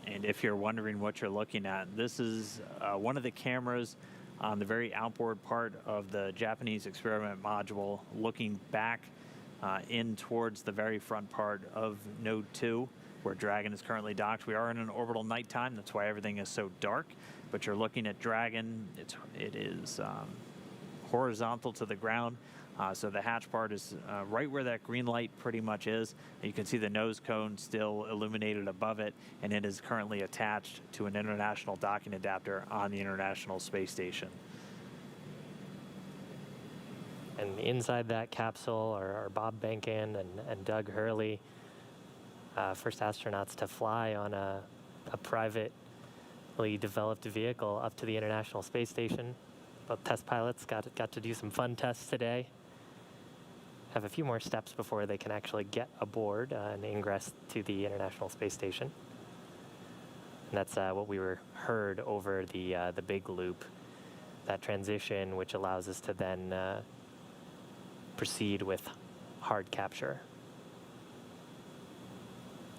And if you're wondering what you're looking at, this is one of the cameras on the very outboard part of the Japanese experiment module, looking back in towards the very front part of Node 2, where Dragon is currently docked. We are in an orbital nighttime, that's why everything is so dark, but you're looking at Dragon. It is horizontal to the ground, so the hatch part is right where that green light pretty much is. You can see the nose cone still illuminated above it, and it is currently attached to an international docking adapter on the International Space Station. And inside that capsule are Bob Behnken and Doug Hurley, first astronauts to fly on a privately developed vehicle up to the International Space Station. Both test pilots got to do some fun tests today. Have a few more steps before they can actually get aboard and ingress to the International Space Station. And that's what we heard over the big loop, that transition, which allows us to then proceed with hard capture.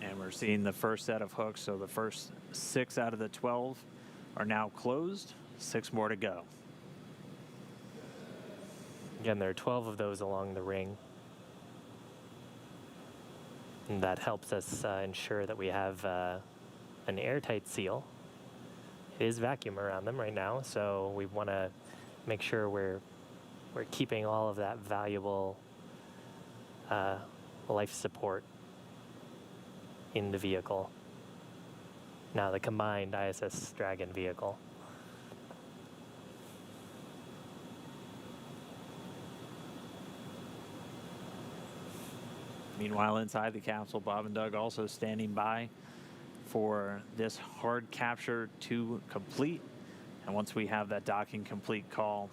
And we're seeing the first set of hooks, so the first 6 out of the 12 are now closed, 6 more to go. Again, there are 12 of those along the ring. And that helps us ensure that we have an airtight seal. It is vacuum around them right now, so we want to make sure we're keeping all of that valuable life support in the vehicle. Now the combined ISS Dragon vehicle. Meanwhile, inside the capsule, Bob and Doug also standing by for this hard capture to complete. And once we have that docking complete call,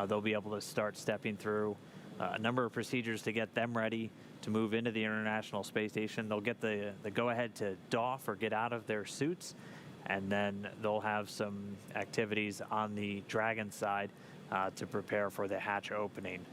they'll be able to start stepping through a number of procedures to get them ready to move into the International Space Station. They'll get the go-ahead to doff or get out of their suits, and then they'll have some activities on the Dragon side to prepare for the hatch opening.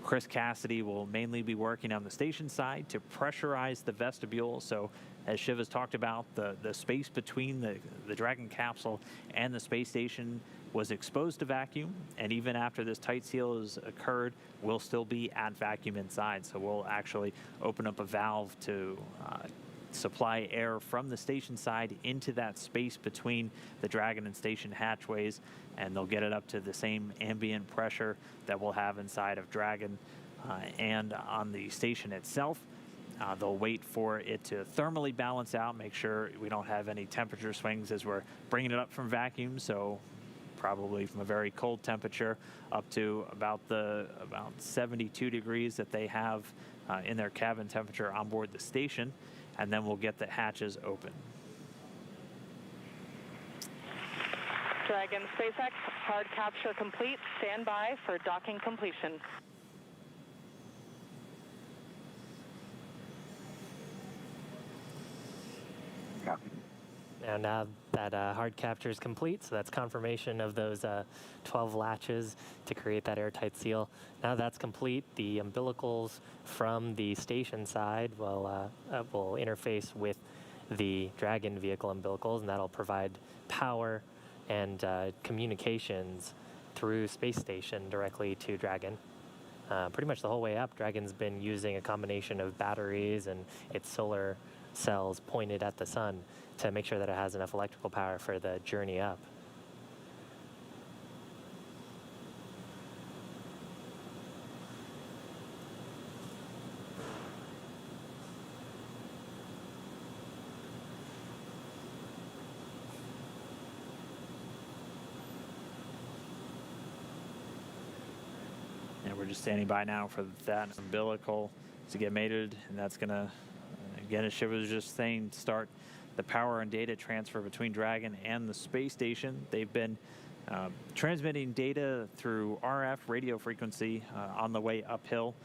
Chris Cassidy will mainly be working on the station side to pressurize the vestibule. So as Shiv has talked about, the space between the Dragon capsule and the space station was exposed to vacuum, and even after this tight seal has occurred, we'll still be at vacuum inside. So we'll actually open up a valve to supply air from the station side into that space between the Dragon and station hatchways, and they'll get it up to the same ambient pressure that we'll have inside of Dragon and on the station itself. They'll wait for it to thermally balance out, make sure we don't have any temperature swings as we're bringing it up from vacuum, so probably from a very cold temperature up to about 72 degrees that they have in their cabin temperature on board the station, and then we'll get the hatches open. Dragon SpaceX, hard capture complete. Stand by for docking completion. Copy. Now that hard capture is complete, so that's confirmation of those 12 latches to create that airtight seal. Now that's complete, the umbilicals from the station side will interface with the Dragon vehicle umbilicals, and that'll provide power and communications through space station directly to Dragon. Pretty much the whole way up, Dragon's been using a combination of batteries and its solar cells pointed at the sun to make sure that it has enough electrical power for the journey up. And we're just standing by now for that umbilical to get mated, and that's going to, again, as Shiv was just saying, start the power and data transfer between Dragon and the space station. They've been transmitting data through RF radio frequency on the way uphill,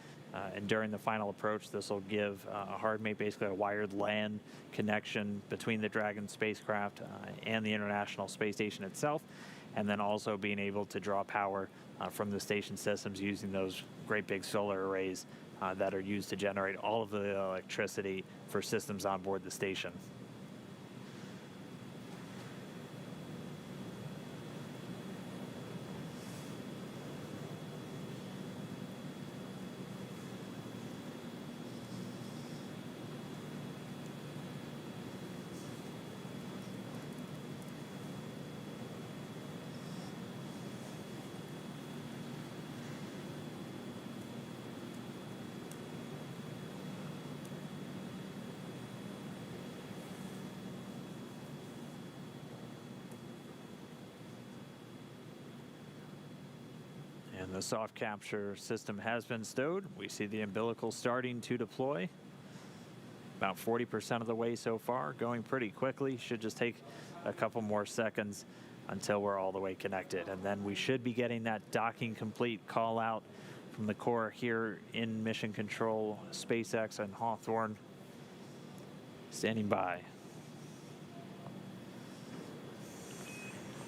and during the final approach, this will give a hard mate, basically a wired LAN connection between the Dragon spacecraft and the International Space Station itself, and then also being able to draw power from the station systems using those great big solar arrays that are used to generate all of the electricity for systems on board the station. And the soft capture system has been stowed. We see the umbilical starting to deploy. About 40% of the way so far, going pretty quickly. Should just take a couple more seconds until we're all the way connected. And then we should be getting that docking complete call out from the core here in Mission Control, SpaceX and Hawthorne. Standing by.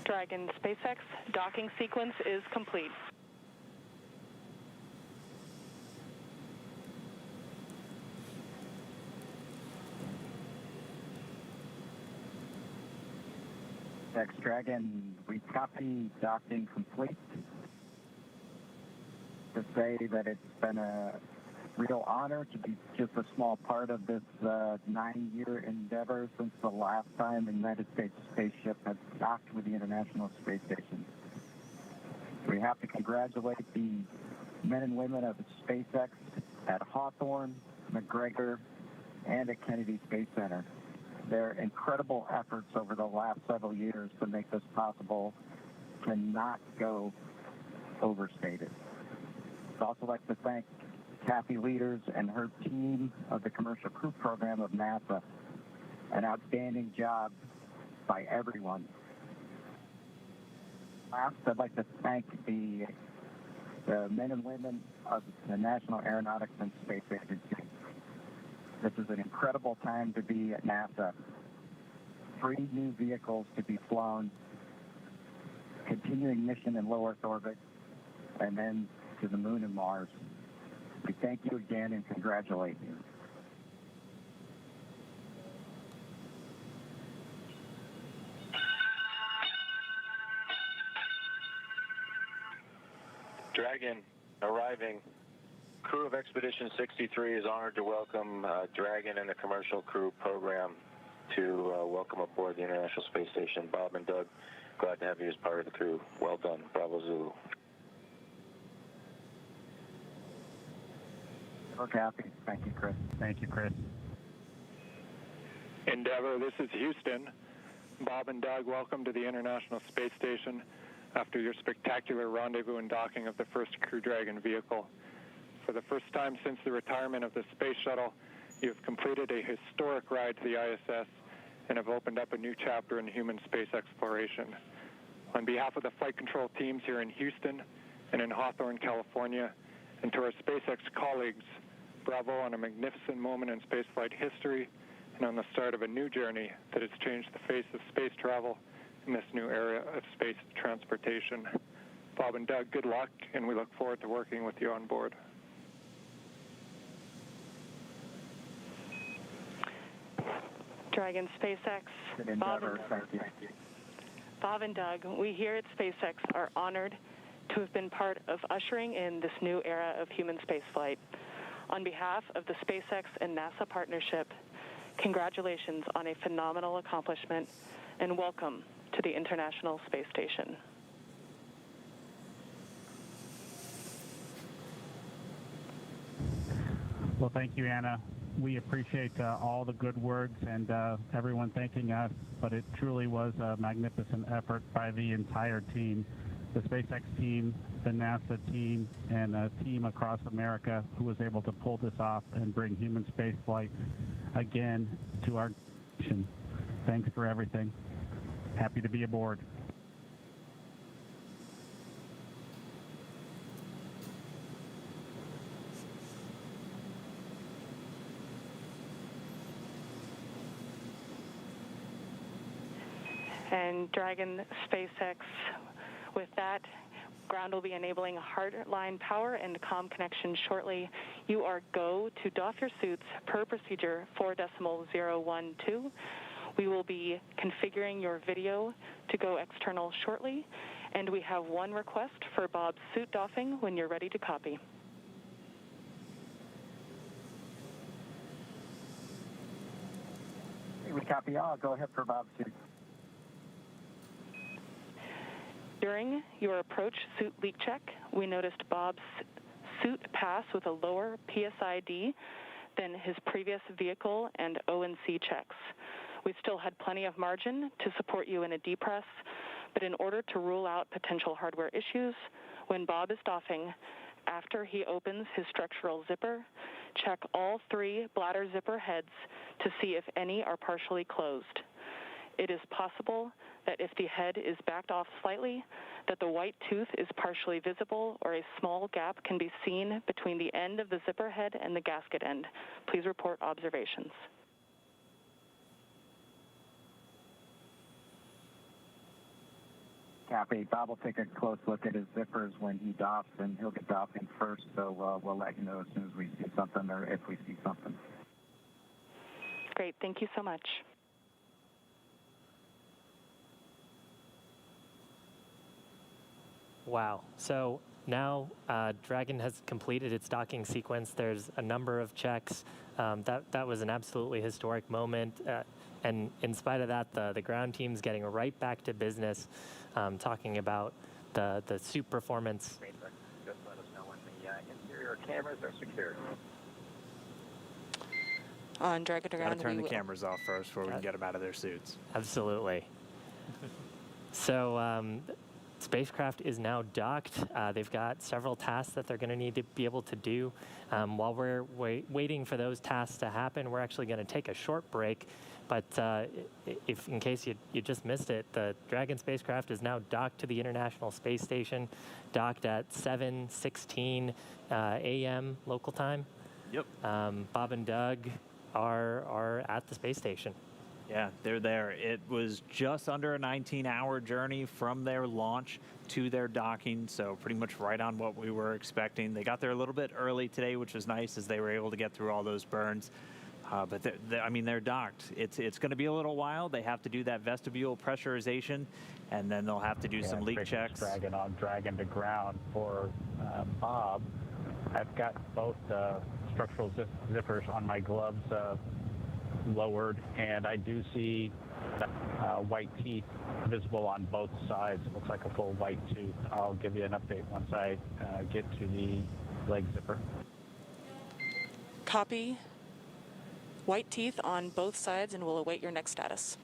Dragon SpaceX, docking sequence is complete. Dragon, we copy docking complete. To say that it's been a real honor to be just a small part of this 9-year endeavor since the last time the United States spaceship has docked with the International Space Station. We have to congratulate the men and women of SpaceX at Hawthorne, McGregor, and at Kennedy Space Center. Their incredible efforts over the last several years to make this possible cannot go overstated. I'd also like to thank Kathy Leaders and her team of the Commercial Crew Program of NASA. An outstanding job by everyone. Last, I'd like to thank the men and women of the National Aeronautics and Space Agency. This is an incredible time to be at NASA. 3 new vehicles to be flown, continuing mission in low Earth orbit, and then to the moon and Mars. We thank you again and congratulate you. Dragon arriving. Crew of Expedition 63 is honored to welcome Dragon and the Commercial Crew Program to welcome aboard the International Space Station. Bob and Doug, glad to have you as part of the crew. Well done. Bravo Zulu. Okay, happy. Thank you, Chris. Thank you, Chris. Endeavour, this is Houston. Bob and Doug, welcome to the International Space Station. after your spectacular rendezvous and docking of the first Crew Dragon vehicle. For the first time since the retirement of the space shuttle, you have completed a historic ride to the ISS and have opened up a new chapter in human space exploration. On behalf of the flight control teams here in Houston and in Hawthorne, California, and to our SpaceX colleagues, bravo on a magnificent moment in spaceflight history and on the start of a new journey that has changed the face of space travel in this new era of space transportation. Bob and Doug, good luck, and we look forward to working with you on board. Dragon SpaceX, Good endeavor. Thank you. Bob and Doug, we here at SpaceX are honored to have been part of ushering in this new era of human spaceflight. On behalf of the SpaceX and NASA partnership, congratulations on a phenomenal accomplishment and welcome to the International Space Station. Well, thank you, Anna. We appreciate all the good words and everyone thanking us, but it truly was a magnificent effort by the entire team, the SpaceX team, the NASA team, and a team across America who was able to pull this off and bring human spaceflight again to our nation. Thanks for everything. Happy to be aboard. And Dragon SpaceX, with that, ground will be enabling hardline power and comm connection shortly. You are go to doff your suits per procedure 4.012. We will be configuring your video to go external shortly, and we have one request for Bob's suit doffing when you're ready to copy. We copy all. Go ahead for Bob's suit. During your approach suit leak check, we noticed Bob's suit pass with a lower PSID than his previous vehicle and O&C checks. We still had plenty of margin to support you in a depress, but in order to rule out potential hardware issues, when Bob is doffing, after he opens his structural zipper, check all 3 bladder zipper heads to see if any are partially closed. It is possible that if the head is backed off slightly, that the white tooth is partially visible or a small gap can be seen between the end of the zipper head and the gasket end. Please report observations. Copy. Bob will take a close look at his zippers when he doffs, and he'll get doffing first, so we'll let you know as soon as we see something or if we see something. Great. Thank you so much. Wow. So now Dragon has completed its docking sequence. There's a number of checks. That was an absolutely historic moment. And in spite of that, the ground team's getting right back to business, talking about the suit performance. Just let us know when the interior cameras are secured. On Dragon to ground, Gotta turn we the will. cameras off first before we can get them out of their suits. Absolutely. So spacecraft is now docked. They've got several tasks that they're going to need to be able to do. While we're waiting for those tasks to happen, we're actually going to take a short break. But if, in case you just missed it, the Dragon spacecraft is now docked to the International Space Station, docked at 7:16 a.m. local time. Yep. Bob and Doug are at the space station. Yeah, they're there. It was just under a 19-hour journey from their launch to their docking, so pretty much right on what we were expecting. They got there a little bit early today, which was nice, as they were able to get through all those burns. But they're docked. It's going to be a little while. They have to do that vestibule pressurization, and then they'll have to do some leak checks. Dragon on Dragon to ground for Bob. I've got both structural zippers on my gloves lowered, and I do see white teeth visible on both sides. It looks like a full white tooth. I'll give you an update once I get to the leg zipper. Copy. White teeth on both sides, and we'll await your next status.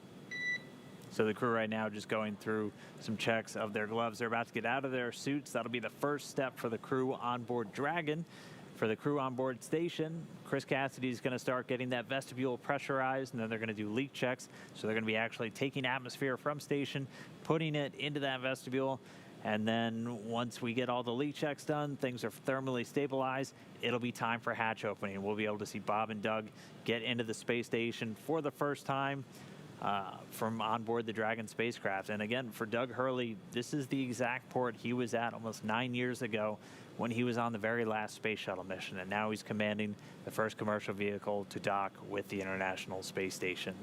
So the crew right now just going through some checks of their gloves. They're about to get out of their suits. That'll be the first step for the crew on board Dragon. For the crew on board station, Chris Cassidy is going to start getting that vestibule pressurized, and then they're going to do leak checks. So they're going to be actually taking atmosphere from station, putting it into that vestibule, and then once we get all the leak checks done, things are thermally stabilized, it'll be time for hatch opening. We'll be able to see Bob and Doug get into the space station for the first time from on board the Dragon spacecraft. And again, for Doug Hurley, this is the exact port he was at almost 9 years ago when he was on the very last space shuttle mission, and now he's commanding the first commercial vehicle to dock with the International Space Station.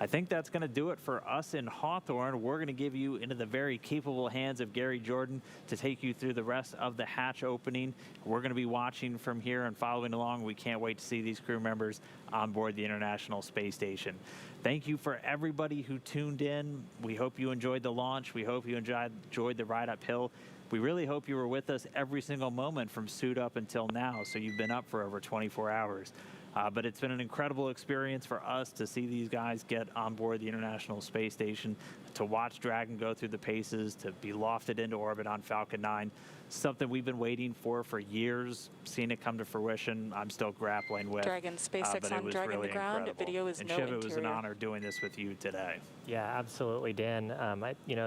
I think that's going to do it for us in Hawthorne. We're going to give you into the very capable hands of Gary Jordan to take you through the rest of the hatch opening. We're going to be watching from here and following along. We can't wait to see these crew members on board the International Space Station. Thank you for everybody who tuned in. We hope you enjoyed the launch. We hope you enjoyed the ride uphill. We really hope you were with us every single moment from suit up until now, so you've been up for over 24 hours. But it's been an incredible experience for us to see these guys get on board the International Space Station, to watch Dragon go through the paces, to be lofted into orbit on Falcon 9. Something we've been waiting for years, seeing it come to fruition. I'm still grappling with. Dragon SpaceX on Dragon really to ground. Incredible. Video is and no Shiv, interior. it was an honor doing this with you today. Yeah, absolutely, Dan.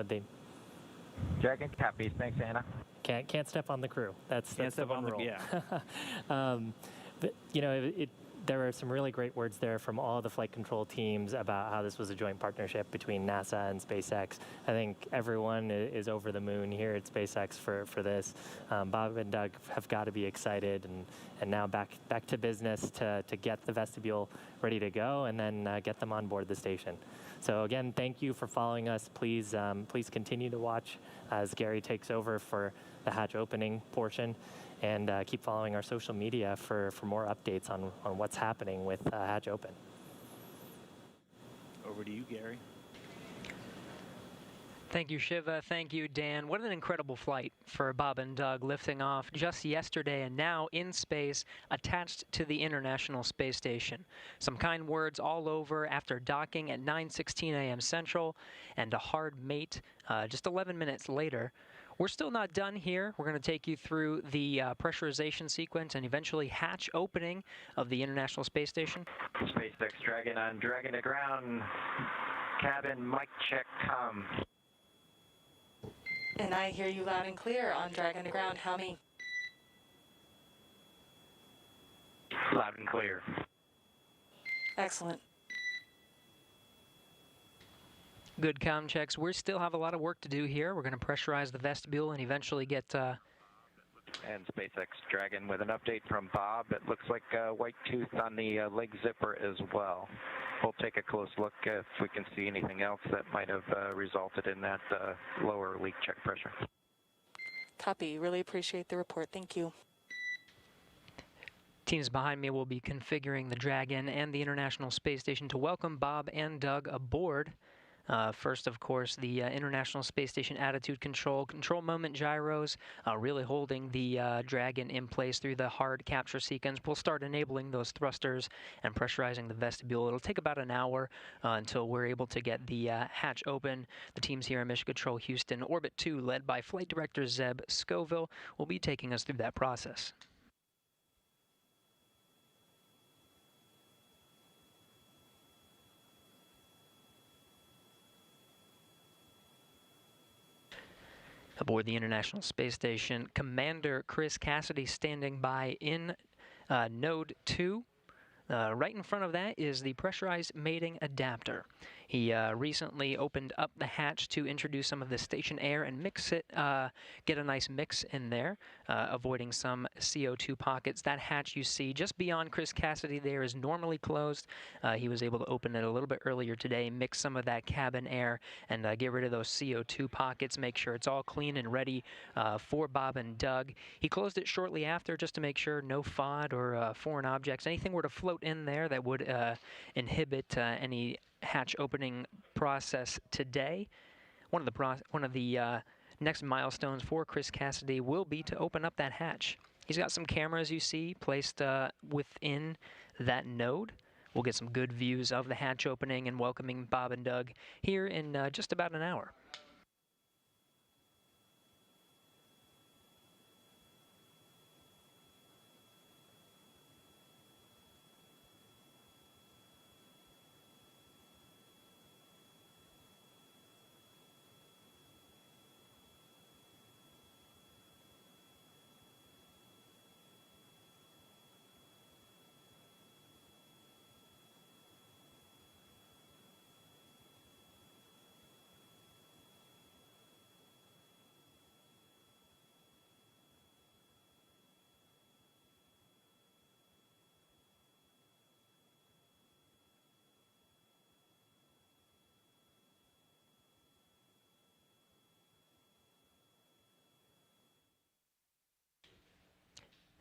They Dragon copies. Thanks, Anna. can't step on the crew. That's the one rule. Yeah. But, there were some really great words there from all the flight control teams about how this was a joint partnership between NASA and SpaceX. I think everyone is over the moon here at SpaceX for this. Bob and Doug have got to be excited, and now back to business to get the vestibule ready to go and then get them on board the station. So again, thank you for following us. Please continue to watch as Gary takes over for the hatch opening portion. And keep following our social media for more updates on what's happening with Hatch Open. Over to you, Gary. Thank you, Shiva. Thank you, Dan. What an incredible flight for Bob and Doug, lifting off just yesterday and now in space, attached to the International Space Station. Some kind words all over after docking at 9:16 a.m. Central, and a hard mate just 11 minutes later. We're still not done here. We're going to take you through the pressurization sequence and eventually hatch opening of the International Space Station. SpaceX Dragon on Dragon to ground. Cabin mic check come. And I hear you loud and clear on Dragon to ground. How many? Loud and clear. Excellent. Good comm checks. We still have a lot of work to do here. We're going to pressurize the vestibule and eventually get... And SpaceX Dragon with an update from Bob. It looks like white tooth on the leg zipper as well. We'll take a close look if we can see anything else that might have resulted in that lower leak check pressure. Copy. Really appreciate the report. Thank you. Teams behind me will be configuring the Dragon and the International Space Station to welcome Bob and Doug aboard. First, of course, the International Space Station attitude control moment gyros, really holding the Dragon in place through the hard capture sequence. We'll start enabling those thrusters and pressurizing the vestibule. It'll take about an hour until we're able to get the hatch open. The teams here in Mission Control Houston, Orbit 2, led by Flight Director Zeb Scoville, will be taking us through that process. Aboard the International Space Station, Commander Chris Cassidy standing by in Node 2. Right in front of that is the pressurized mating adapter. He recently opened up the hatch to introduce some of the station air and mix it, get a nice mix in there, avoiding some CO2 pockets. That hatch you see just beyond Chris Cassidy there is normally closed. He was able to open it a little bit earlier today, mix some of that cabin air, and get rid of those CO2 pockets, make sure it's all clean and ready for Bob and Doug. He closed it shortly after just to make sure no FOD or foreign objects, anything were to float in there that would inhibit any hatch opening process today. One of the next milestones for Chris Cassidy will be to open up that hatch. He's got some cameras you see placed within that node. We'll get some good views of the hatch opening and welcoming Bob and Doug here in just about an hour.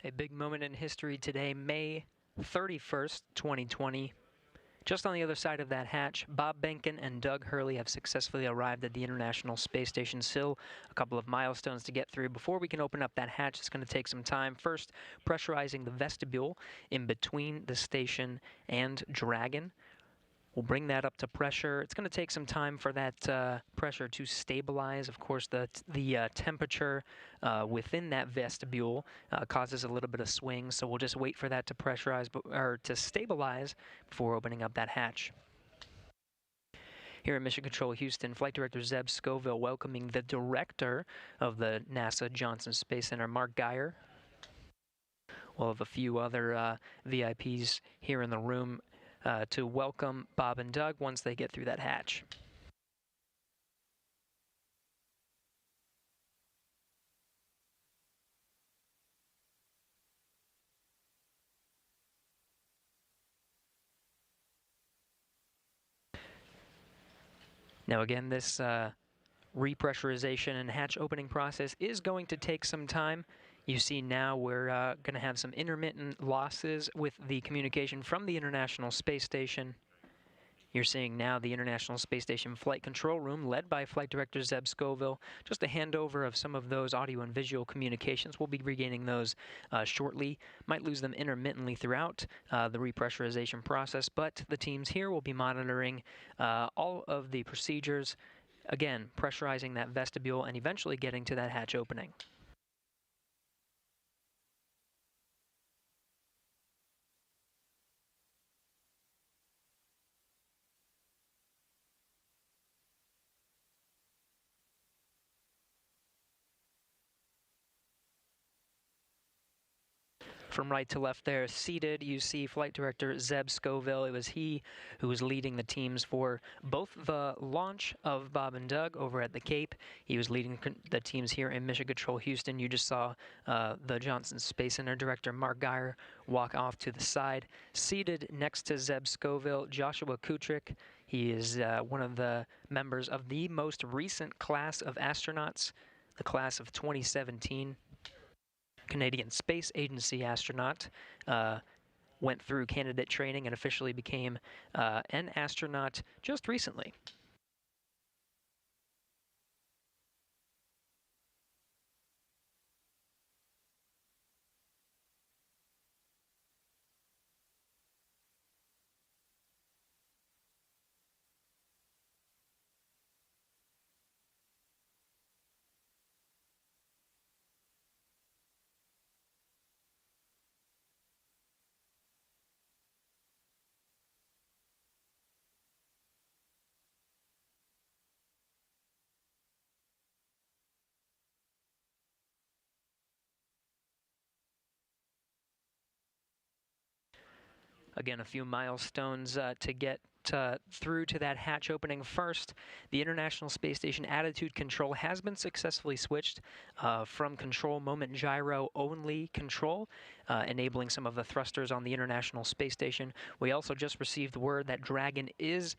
A big moment in history today, May 31st, 2020. Just on the other side of that hatch, Bob Behnken and Doug Hurley have successfully arrived at the International Space Station. Still a couple of milestones to get through before we can open up that hatch. It's going to take some time. First, pressurizing the vestibule in between the station and Dragon. We'll bring that up to pressure. It's going to take some time for that pressure to stabilize. Of course, the temperature within that vestibule causes a little bit of swing, so we'll just wait for that to pressurize or to stabilize before opening up that hatch. Here in Mission Control Houston, Flight Director Zeb Scoville welcoming the director of the NASA Johnson Space Center, Mark Geyer. We'll have a few other VIPs here in the room to welcome Bob and Doug once they get through that hatch. Now again, this repressurization and hatch opening process is going to take some time. You see now we're going to have some intermittent losses with the communication from the International Space Station. You're seeing now the International Space Station Flight Control Room led by Flight Director Zeb Scoville. Just a handover of some of those audio and visual communications. We'll be regaining those shortly. Might lose them intermittently throughout the repressurization process, but the teams here will be monitoring all of the procedures. Again, pressurizing that vestibule and eventually getting to that hatch opening. From right to left there, seated, you see Flight Director Zeb Scoville. It was he who was leading the teams for both the launch of Bob and Doug over at the Cape. He was leading the teams here in Mission Control Houston. You just saw the Johnson Space Center Director Mark Geyer walk off to the side. Seated next to Zeb Scoville, Joshua Kutrick. He is one of the members of the most recent class of astronauts, the class of 2017. Canadian Space Agency astronaut, went through candidate training and officially became an astronaut just recently. Again, a few milestones to get through to that hatch opening. First, the International Space Station attitude control has been successfully switched from control moment gyro only control, enabling some of the thrusters on the International Space Station. We also just received word that Dragon is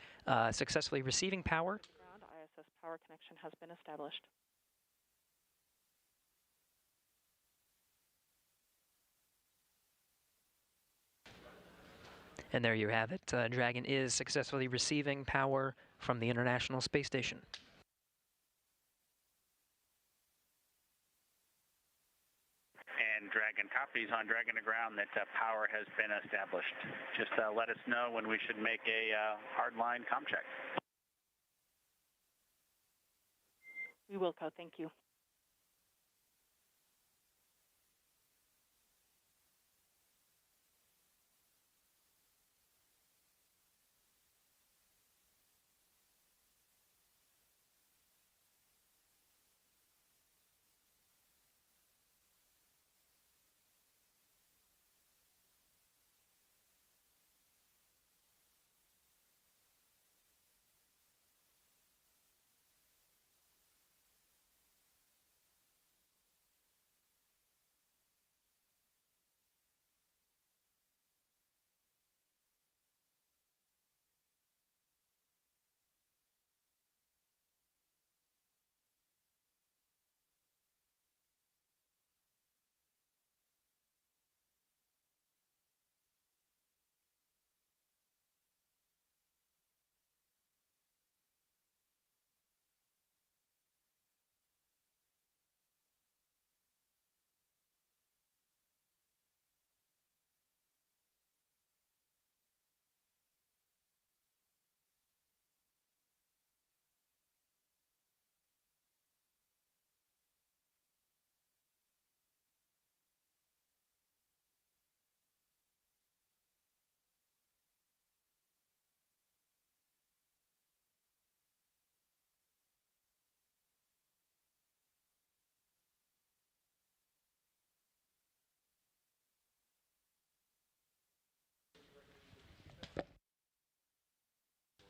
successfully receiving power. Ground ISS power connection has been established. And there you have it. Dragon is successfully receiving power from the International Space Station. And Dragon. Copies on Dragon to ground that power has been established. Just let us know when we should make a hardline comm check. We will, Co. Thank you.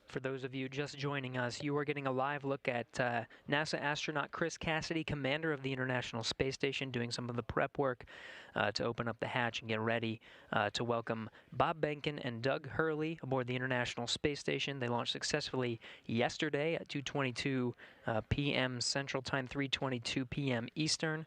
For those of you just joining us, you are getting a live look at NASA astronaut Chris Cassidy, commander of the International Space Station, doing some of the prep work to open up the hatch and get ready to welcome Bob Behnken and Doug Hurley aboard the International Space Station. They launched successfully yesterday at 2:22 p.m. Central Time, 3:22 p.m. Eastern,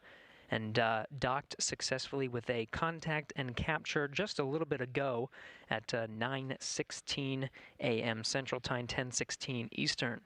and docked successfully with a contact and capture just a little bit ago at 9:16 a.m. Central Time, 10:16 Eastern.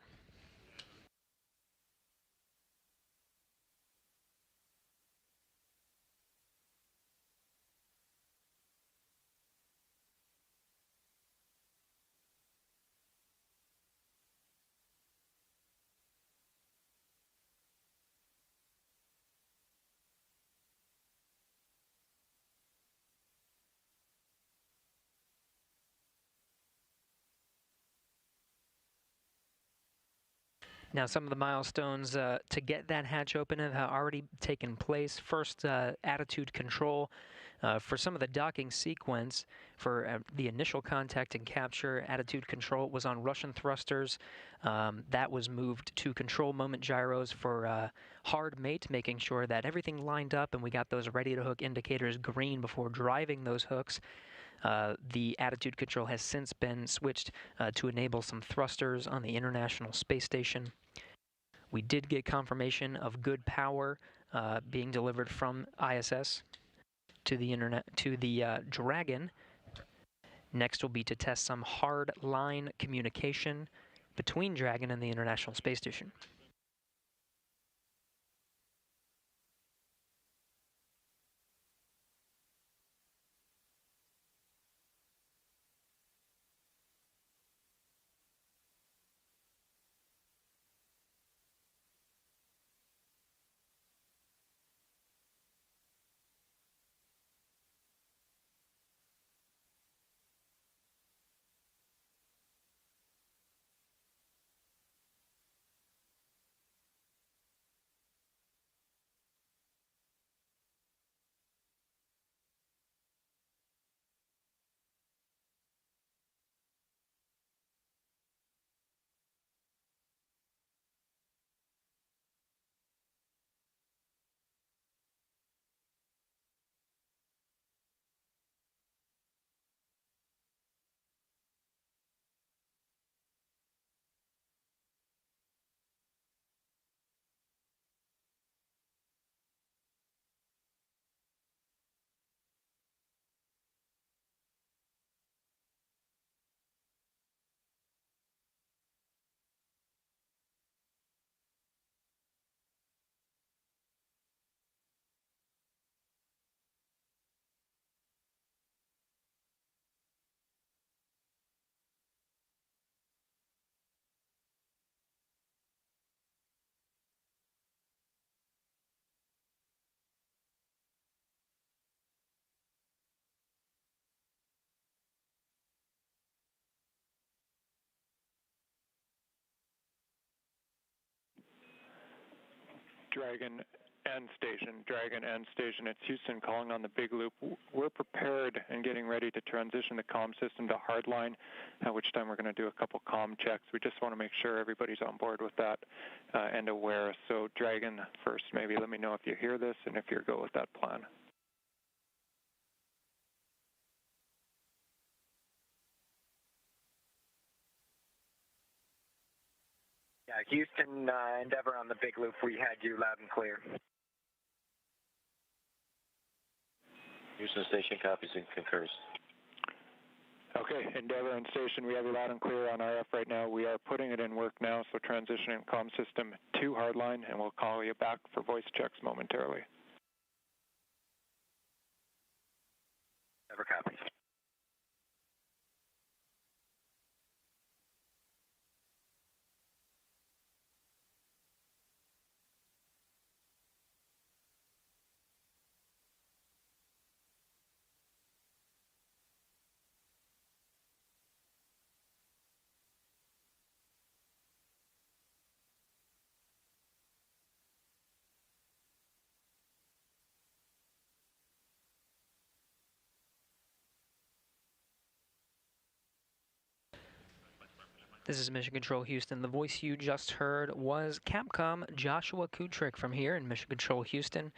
Now, some of the milestones to get that hatch open have already taken place. First, attitude control. For some of the docking sequence, for the initial contact and capture, attitude control was on Russian thrusters. That was moved to control moment gyros for hard mate, making sure that everything lined up and we got those ready-to-hook indicators green before driving those hooks. The attitude control has since been switched to enable some thrusters on the International Space Station. We did get confirmation of good power being delivered from ISS to the Dragon. Next will be to test some hard line communication between Dragon and the International Space Station. Dragon and Station. It's Houston calling on the big loop. We're prepared and getting ready to transition the comm system to hardline, at which time we're going to do a couple comm checks. We just want to make sure everybody's on board with that and aware. So Dragon, first, maybe let me know if you hear this and if you're go with that plan. Yeah, Houston Endeavor on the big loop. We had you loud and clear. Houston Station copies and concurs. Okay, Endeavor and Station, we have you loud and clear on RF right now. We are putting it in work now, so transitioning comm system to hardline, and we'll call you back for voice checks momentarily. Endeavor copies. This is Mission Control Houston. The voice you just heard was Capcom Joshua Kutrick from here in Mission Control Houston,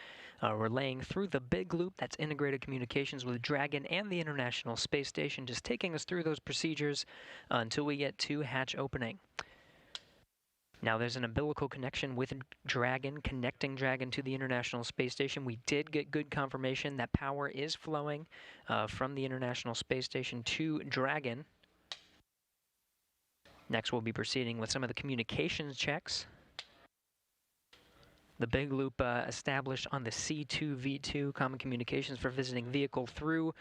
relaying through the big loop that's integrated communications with Dragon and the International Space Station, just taking us through those procedures until we get to hatch opening. Now there's an umbilical connection with Dragon, connecting Dragon to the International Space Station. We did get good confirmation that power is flowing from the International Space Station to Dragon. Next, we'll be proceeding with some of the communications checks. The big loop established on the C2V2 Common Communications for Visiting Vehicle through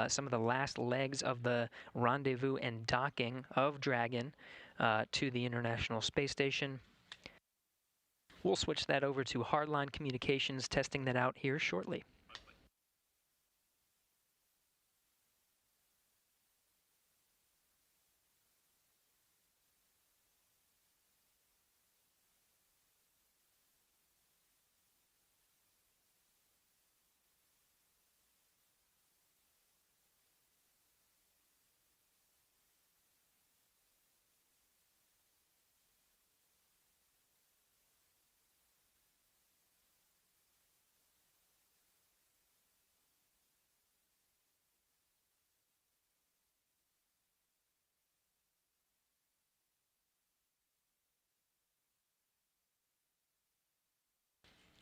some of the last legs of the rendezvous and docking of Dragon to the International Space Station. We'll switch that over to hardline communications, testing that out here shortly.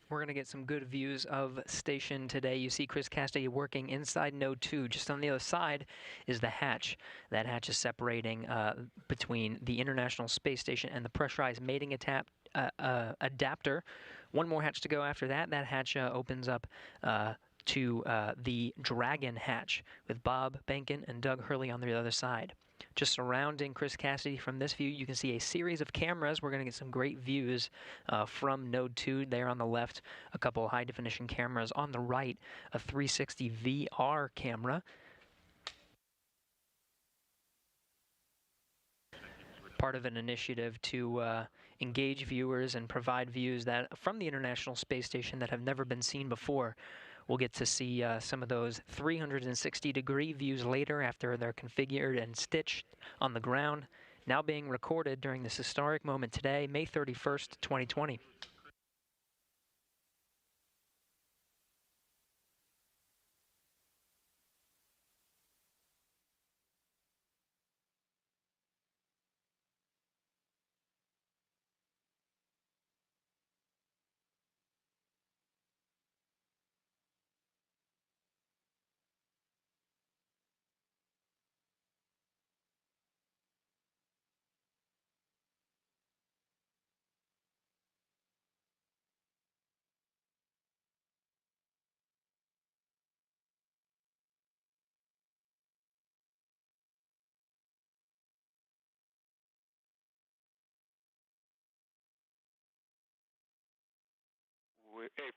We're going to get some good views of station today. You see Chris Cassidy working inside Node 2. Just on the other side is the hatch. That hatch is separating between the International Space Station and the pressurized mating adapter. One more hatch to go after that. That hatch opens up to the Dragon hatch with Bob Benkin and Doug Hurley on the other side. Just surrounding Chris Cassidy from this view, you can see a series of cameras. We're going to get some great views from Node 2 there on the left, a couple high-definition cameras on the right, a 360 VR camera. Part of an initiative to engage viewers and provide views that from the International Space Station that have never been seen before. We'll get to see some of those 360-degree views later after they're configured and stitched on the ground, now being recorded during this historic moment today, May 31st, 2020.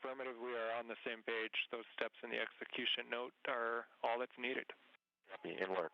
Affirmative, we are on the same page. Those steps in the execution note are all that's needed. Copy, in work.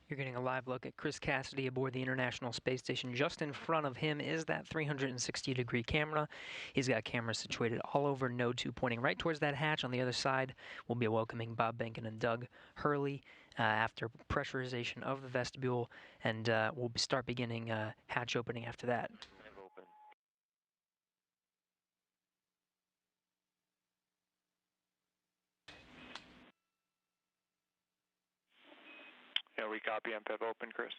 You're getting a live look at Chris Cassidy aboard the International Space Station. Just in front of him is that 360-degree camera. He's got cameras situated all over Node 2, pointing right towards that hatch. On the other side, we'll be welcoming Bob Behnken and Doug Hurley after pressurization of the vestibule, and we'll start beginning hatch opening after that. Yeah, we copy MPEV open, Chris.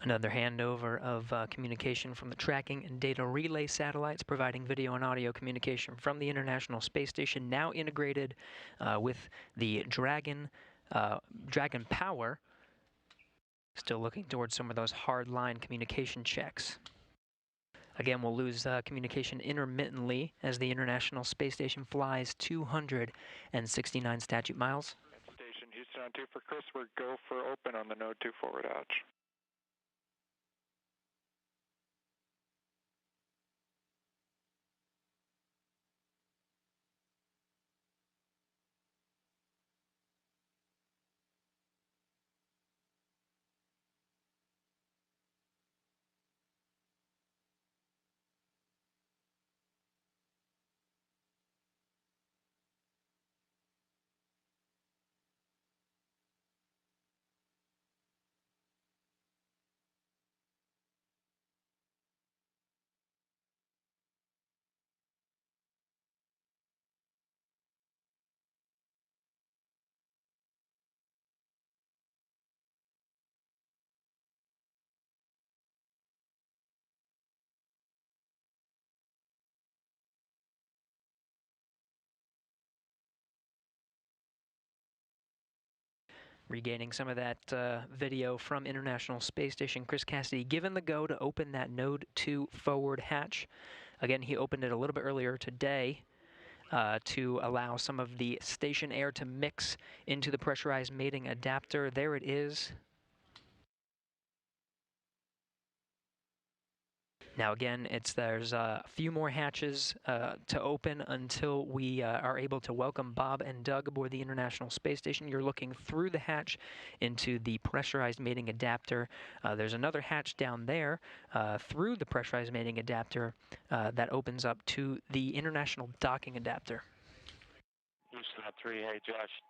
Another handover of communication from the tracking and data relay satellites, providing video and audio communication from the International Space Station, now integrated with the Dragon power. Still looking towards some of those hard-line communication checks. Again, we'll lose communication intermittently as the International Space Station flies 269 statute miles. Station Houston on 2 for Chris. We're go for open on the Node 2 forward hatch. Regaining some of that video from International Space Station, Chris Cassidy given the go to open that Node 2 forward hatch. Again, he opened it a little bit earlier today to allow some of the station air to mix into the pressurized mating adapter. There it is. Now again, there's a few more hatches to open until we are able to welcome Bob and Doug aboard the International Space Station. You're looking through the hatch into the pressurized mating adapter. There's another hatch down there through the pressurized mating adapter that opens up to the International Docking Adapter. Houston on 3, hey Josh,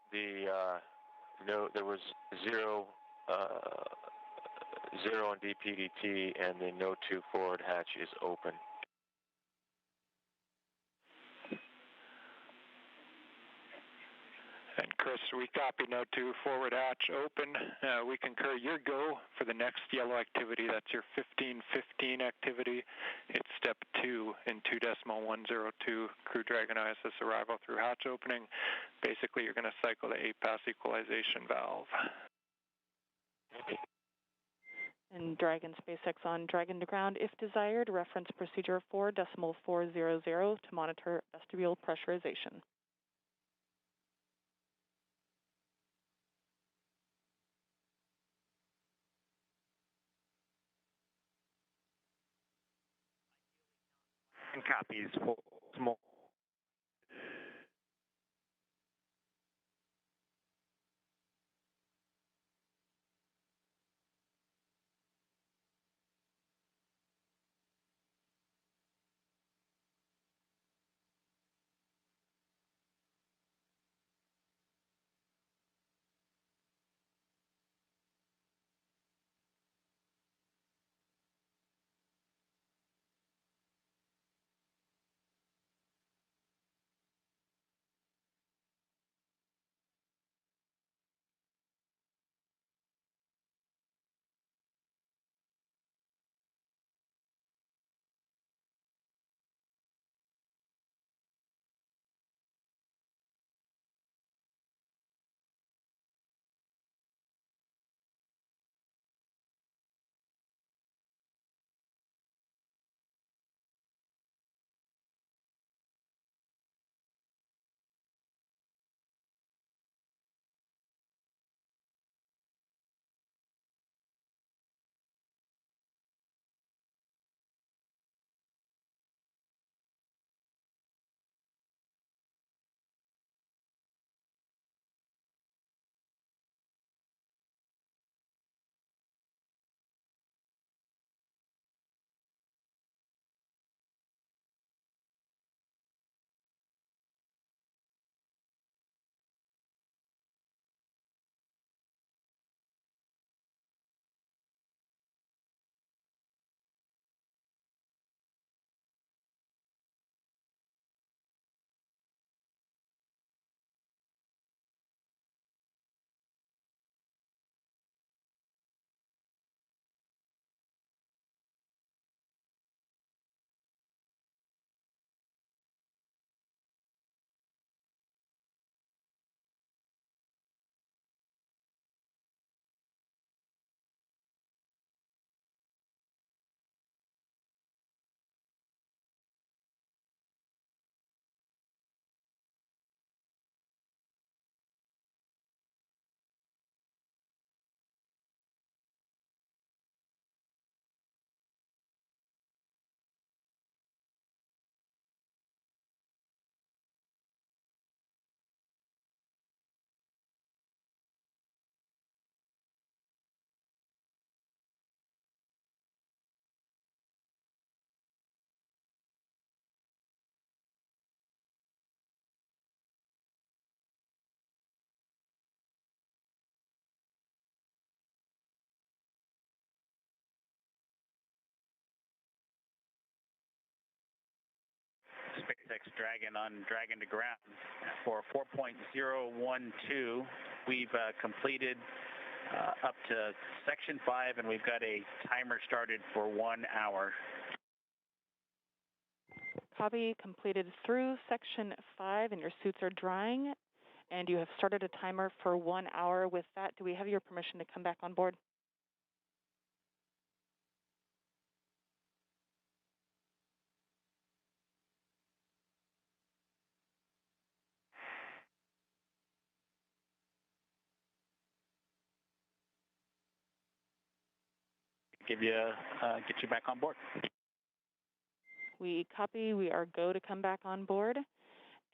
there was zero on DPDT, and the Node 2 forward hatch is open. And Chris, we copy Node 2 forward hatch open. We concur your go for the next yellow activity. That's your 1515 activity. It's step 2 in 2.102 Crew Dragon ISS arrival through hatch opening. Basically, you're going to cycle the 8-pass equalization valve. And Dragon SpaceX on Dragon to ground. If desired, reference procedure 4.400 to monitor vestibule pressurization. Copies. Small. SpaceX Dragon on Dragon to ground. For 4.012, we've completed up to Section 5, and we've got a timer started for 1 hour. Copy, completed through Section 5, and your suits are drying, and you have started a timer for 1 hour. With that, do we have your permission to come back on board? Get you back on board. We copy. We are go to come back on board.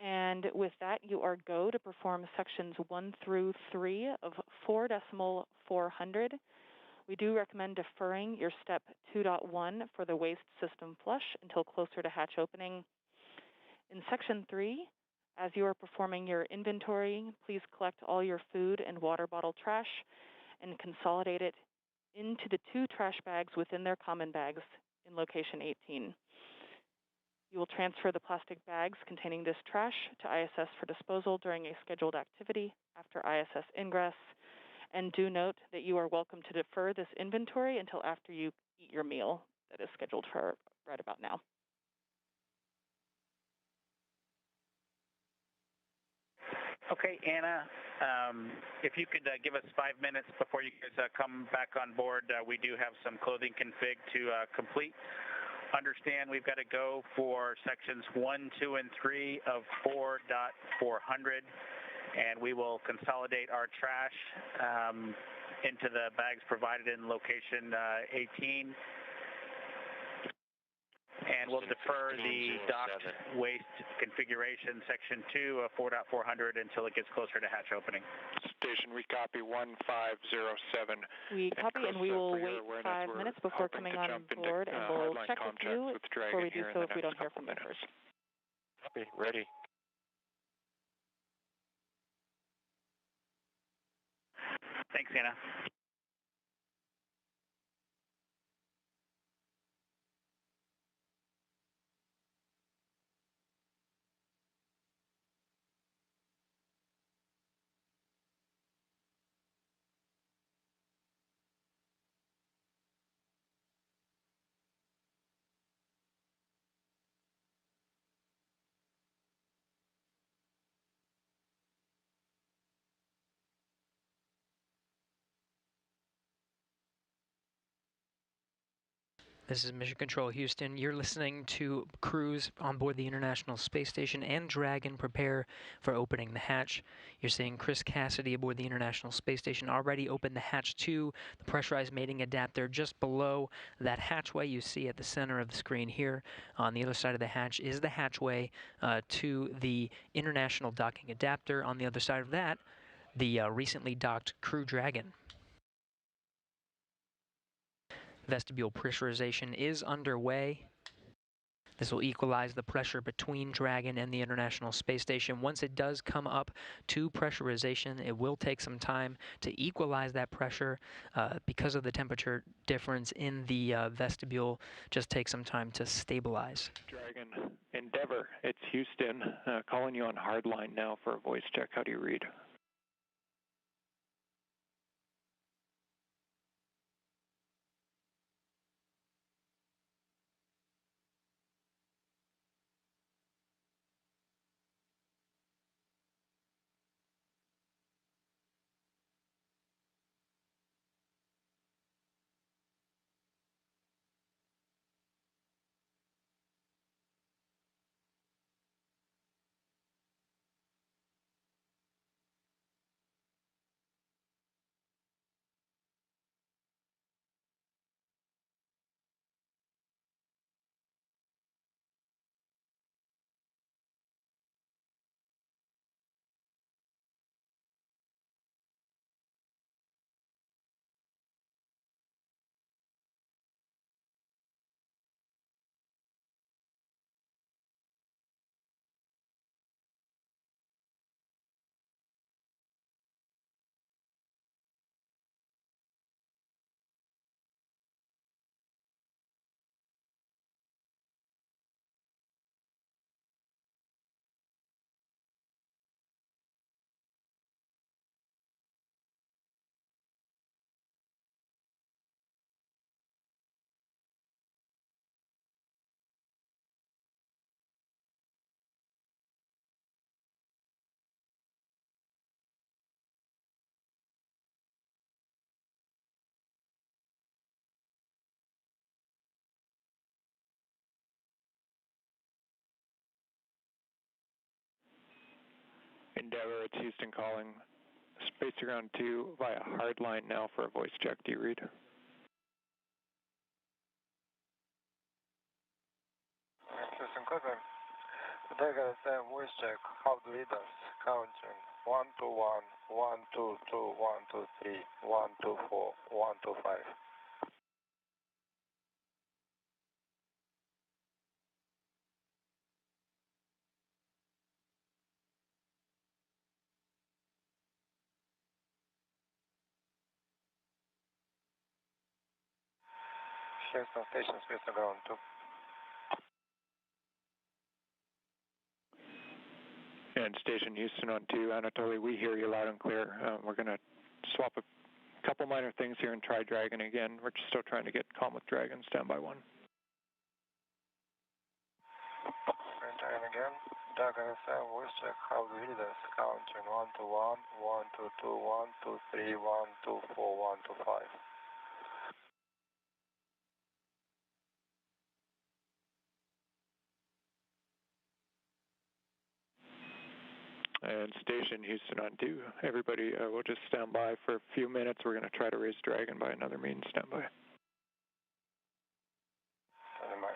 And with that, you are go to perform sections 1 through 3 of 4.400. We do recommend deferring your step 2.1 for the waste system flush until closer to hatch opening. In section 3, as you are performing your inventory, please collect all your food and water bottle trash and consolidate it into the 2 trash bags within their common bags in location 18. You will transfer the plastic bags containing this trash to ISS for disposal during a scheduled activity after ISS ingress. And do note that you are welcome to defer this inventory until after you eat your meal that is scheduled for right about now. Okay, Anna, if you could give us 5 minutes before you guys come back on board, we do have some clothing config to complete. Understand we've got to go for sections 1, 2, and 3 of 4.400, and we will consolidate our trash into the bags provided in location 18. And we'll defer the docked waste configuration, section 2 of 4.400, until it gets closer to hatch opening. Station, we copy 1507. We copy, and we will wait 5 minutes before coming on board, and we'll check with you before we do so if we don't hear from you first. Copy, ready. Thanks, Anna. This is Mission Control Houston. You're listening to crews on board the International Space Station and Dragon prepare for opening the hatch. You're seeing Chris Cassidy aboard the International Space Station already opened the hatch to the pressurized mating adapter just below that hatchway you see at the center of the screen here. On the other side of the hatch is the hatchway to the International docking adapter. On the other side of that, the recently docked Crew Dragon. Vestibule pressurization is underway. This will equalize the pressure between Dragon and the International Space Station. Once it does come up to pressurization, it will take some time to equalize that pressure because of the temperature difference in the vestibule. Just take some time to stabilize. Dragon, Endeavor, it's Houston. Calling you on hardline now for a voice check. How do you read? Endeavour, it's Houston calling. Space to ground 2 via hardline now for a voice check. Do you read? Houston Cleveland. Dragon FM voice check. How do lead us? Counting 121, 122, 123, 124, 125. Houston Station, space to ground 2. And Station Houston on 2, Anatoly, we hear you loud and clear. We're going to swap a couple minor things here and try Dragon again. We're still trying to get calm with Dragon. Stand by 1. Dragon again. Dragon FM voice check. How do lead us? Counting 121, 122, 123, 124, 125. And Station Houston on 2. Everybody will just stand by for a few minutes. We're going to try to raise Dragon by another means. Stand by. Stand by.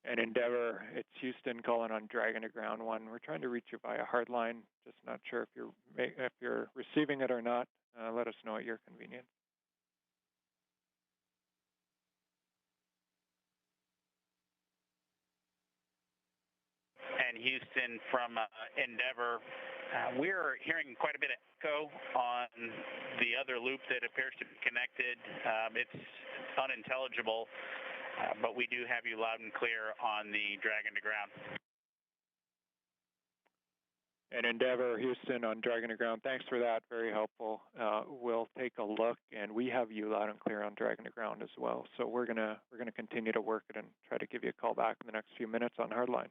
And Endeavour, it's Houston calling on Dragon to ground 1. We're trying to reach you via hardline. Just not sure if you're receiving it or not. Let us know at your convenience. And Houston from Endeavour. We're hearing quite a bit of echo on the other loop that appears to be connected. It's unintelligible, but we do have you loud and clear on the Dragon to ground. And Endeavour, Houston on Dragon to ground. Thanks for that. Very helpful. We'll take a look, and we have you loud and clear on Dragon to ground as well. So we're gonna continue to work it and try to give you a call back in the next few minutes on hardline.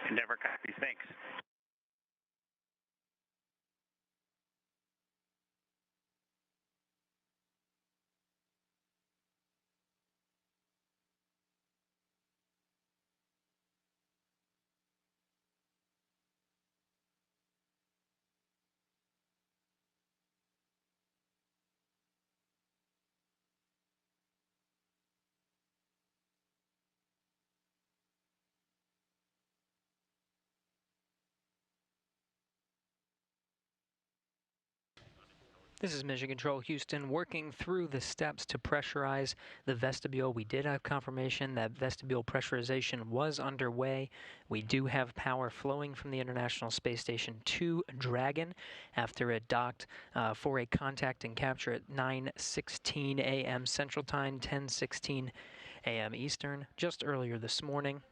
Endeavour copies. Thanks. This is Mission Control Houston working through the steps to pressurize the vestibule. We did have confirmation that vestibule pressurization was underway. We do have power flowing from the International Space Station to Dragon after it docked for a contact and capture at 9:16 a.m. Central Time, 10:16 a.m. Eastern, just earlier this morning.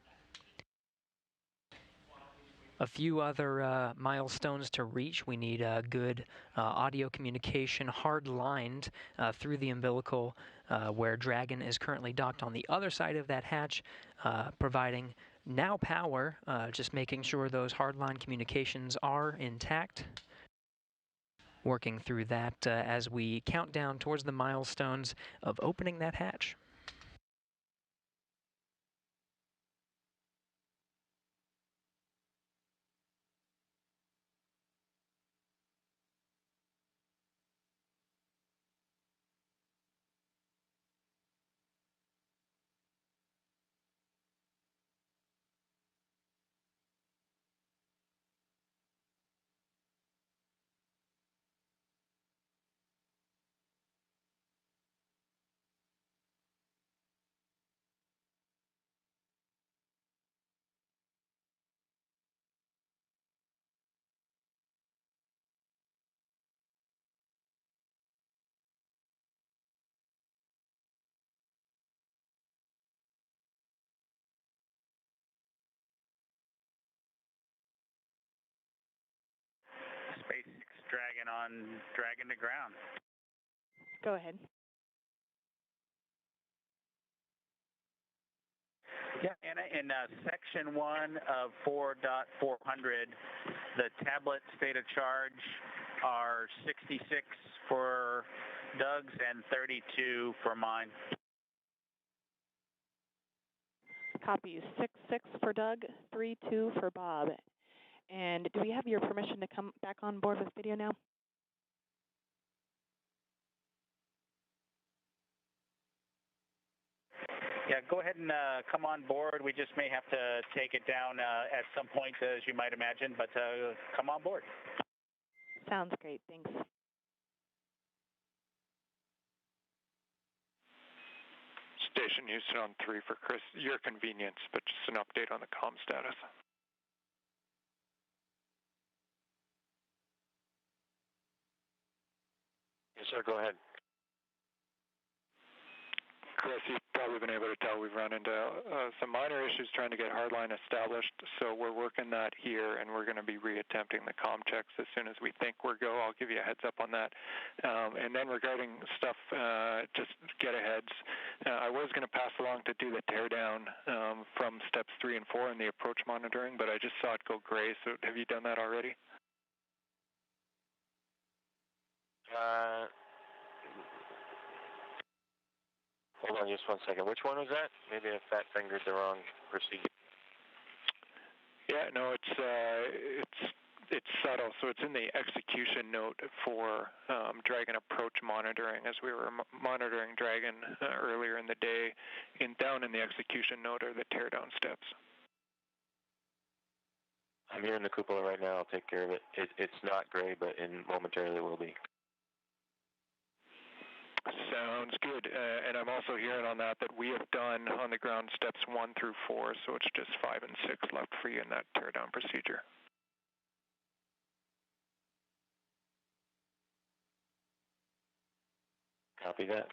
A few other milestones to reach. We need good audio communication hard-lined through the umbilical where Dragon is currently docked on the other side of that hatch, providing now power, just making sure those hard-line communications are intact. Working through that as we count down towards the milestones of opening that hatch. SpaceX Dragon on Dragon to ground. Go ahead. Yeah, and in section 1 of 4.400, the tablet state of charge are 66 for Doug's, and 32 for mine. Copy. 6-6 for Doug, 3-2 for Bob. And do we have your permission to come back on board with video now? Yeah, go ahead and come on board. We just may have to take it down at some point, as you might imagine, but come on board. Sounds great. Thanks. Station Houston on 3 for Chris. Your convenience, but just an update on the comm status. Yes, sir. Go ahead. Chris, you've probably been able to tell we've run into some minor issues trying to get hardline established, so we're working that here, and we're going to be reattempting the comm checks as soon as we think we're go. I'll give you a heads up on that. And then regarding stuff, just get-aheads, I was going to pass along to do the teardown from steps 3 and 4 in the approach monitoring, but I just saw it go gray, so have you done that already? Hold on just one second. Which one was that? Maybe I fat fingered the wrong procedure. Yeah, no, it's subtle. So it's in the execution note for Dragon approach monitoring. As we were monitoring Dragon earlier in the day, down in the execution note are the teardown steps. I'm here in the cupola right now. I'll take care of it. It's not gray, but momentarily will be. Sounds good. And I'm also hearing on that we have done on the ground steps 1 through 4, so it's just 5 and 6 left for you in that teardown procedure. Copy that.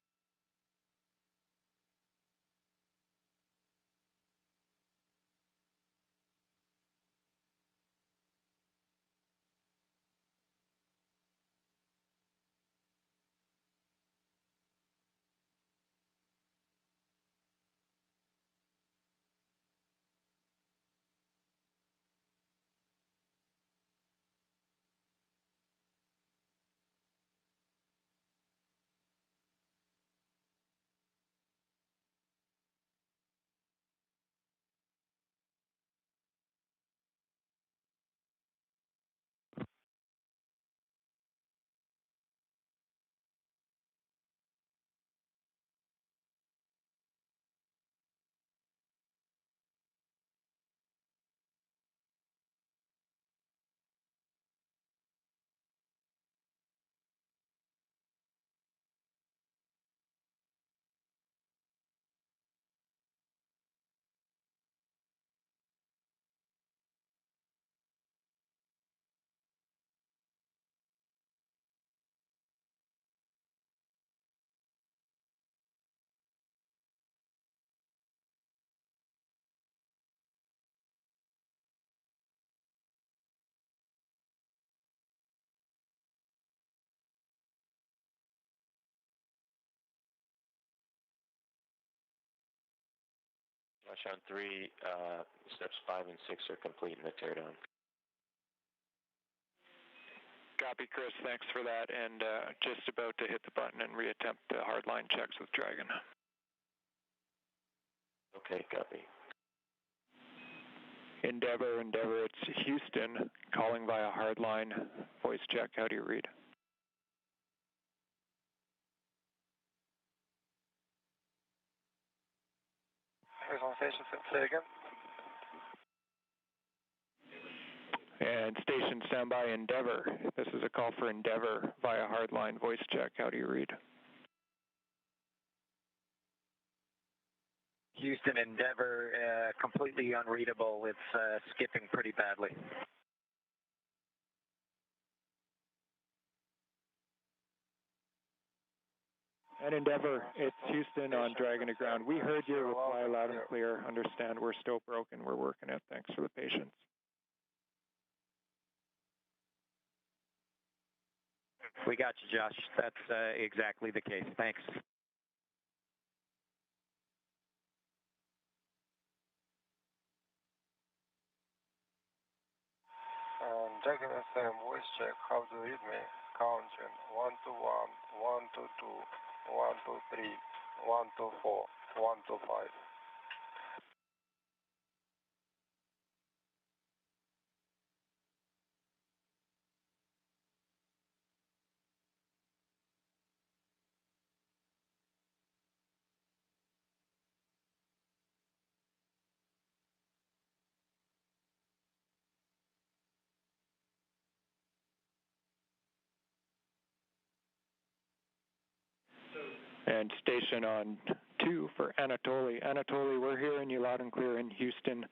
Watch on 3, steps 5 and 6 are complete in the teardown. Copy, Chris. Thanks for that. And just about to hit the button and reattempt the hardline checks with Dragon. Okay, copy. Endeavor, it's Houston calling via hardline voice check. How do you read? Here's on station, say again. And station standby, Endeavor. This is a call for Endeavor via hardline voice check. How do you read? Houston, Endeavor, completely unreadable. It's skipping pretty badly. And Endeavor, it's Houston on Dragon to ground. We heard your reply loud and clear. Understand we're still broken. We're working it. Thanks for the patience. We got you, Josh. That's exactly the case. Thanks. Dragon FM voice check. How do you read me? counts in 121, 122, 123, 124, 125. And station on 2 for Anatoly. Anatoly, we're hearing you loud and clear in Houston.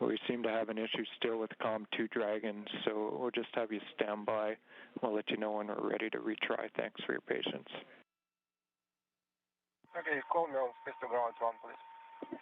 We seem to have an issue still with COM2 Dragon, so we'll just have you stand by. We'll let you know when we're ready to retry. Thanks for your patience. Okay, call me on space to ground 1, please.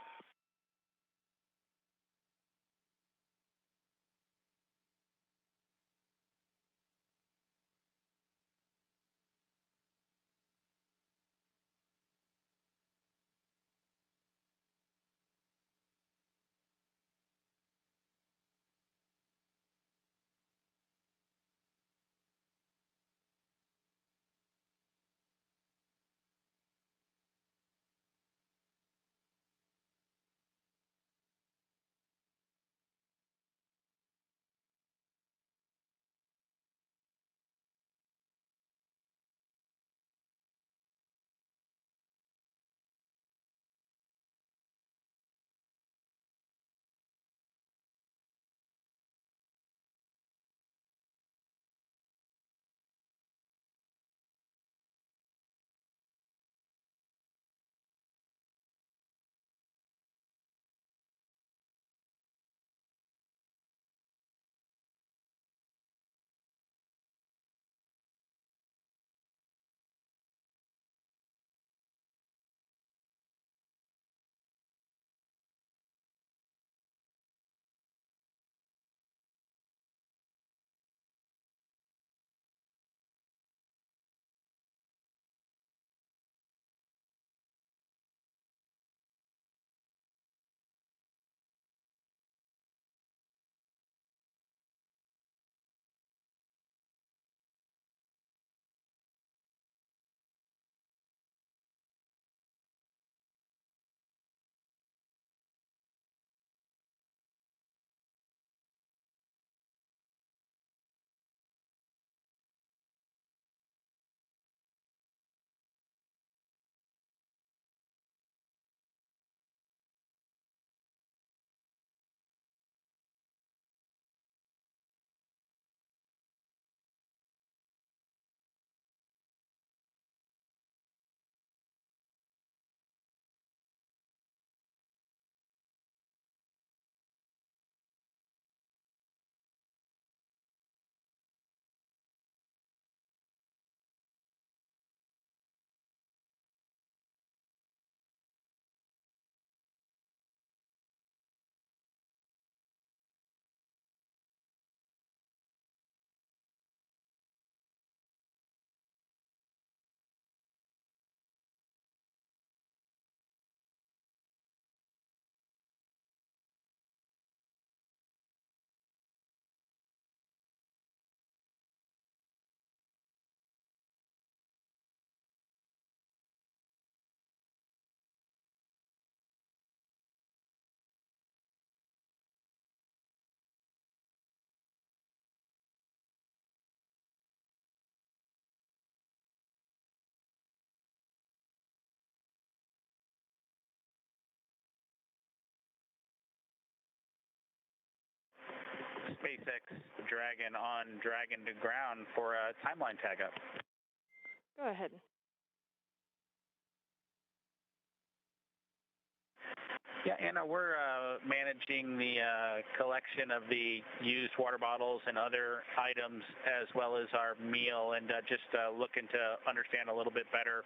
SpaceX Dragon on Dragon to ground for a timeline tag up. Go ahead. Yeah, Anna, we're managing the collection of the used water bottles and other items as well as our meal, and just looking to understand a little bit better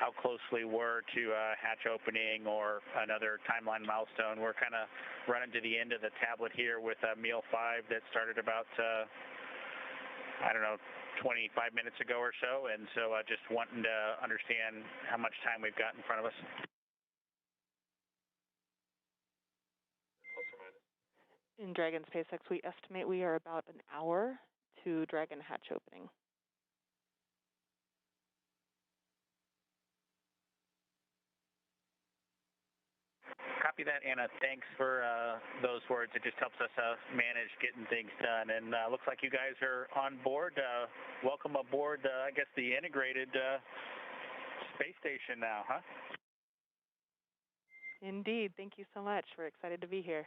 how closely we're to hatch opening or another timeline milestone. We're kind of running to the end of the tablet here with meal 5 that started about, I don't know, 25 minutes ago or so, and so just wanting to understand how much time we've got in front of us. In Dragon SpaceX, we estimate we are about an hour to Dragon hatch opening. Copy that, Anna. Thanks for those words. It just helps us manage getting things done. And looks like you guys are on board. Welcome aboard, I guess, the integrated space station now, huh? Indeed. Thank you so much. We're excited to be here.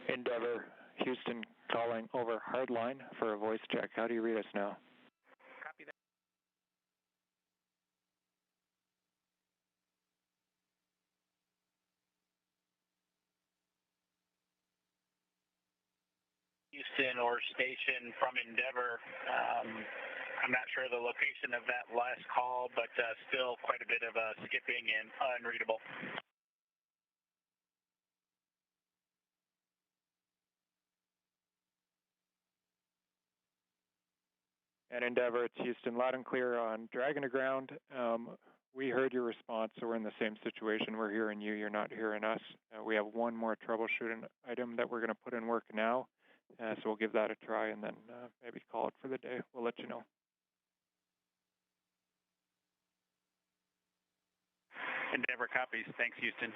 Endeavor, Houston calling over hardline for a voice check. How do you read us now? Copy that. Houston or station from Endeavor. I'm not sure the location of that last call, but still quite a bit of skipping and unreadable. And Endeavor, it's Houston, loud and clear on Dragon to ground. We heard your response, so we're in the same situation. We're hearing you, you're not hearing us. We have one more troubleshooting item that we're going to put in work now, so we'll give that a try and then maybe call it for the day. We'll let you know. Endeavor copies. Thanks, Houston.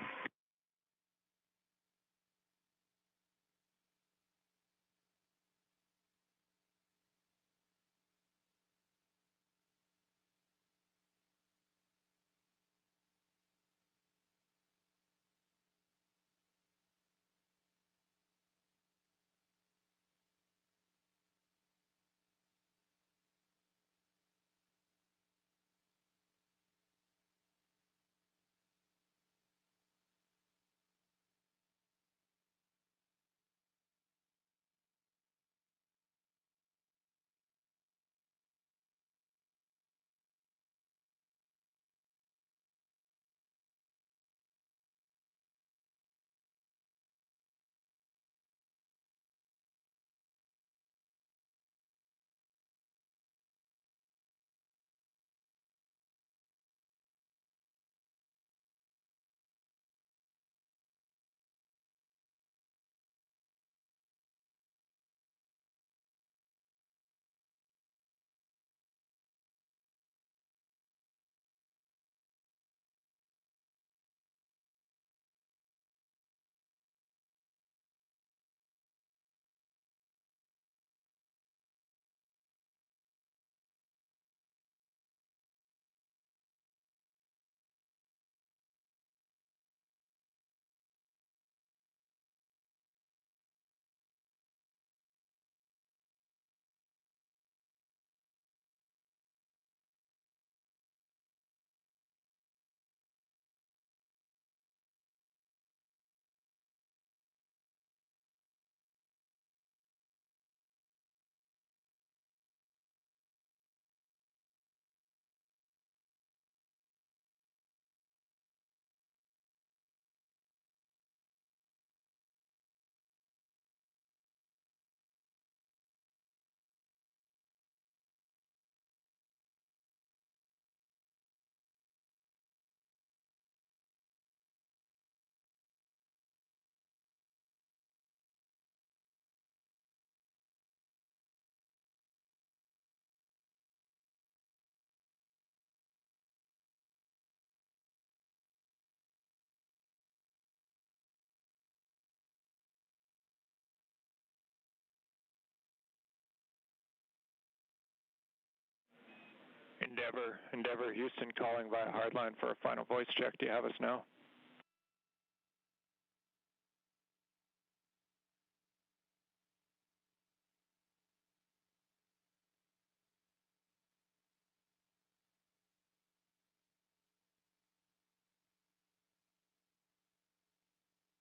Endeavor, Houston calling via hardline for a final voice check. Do you have us now?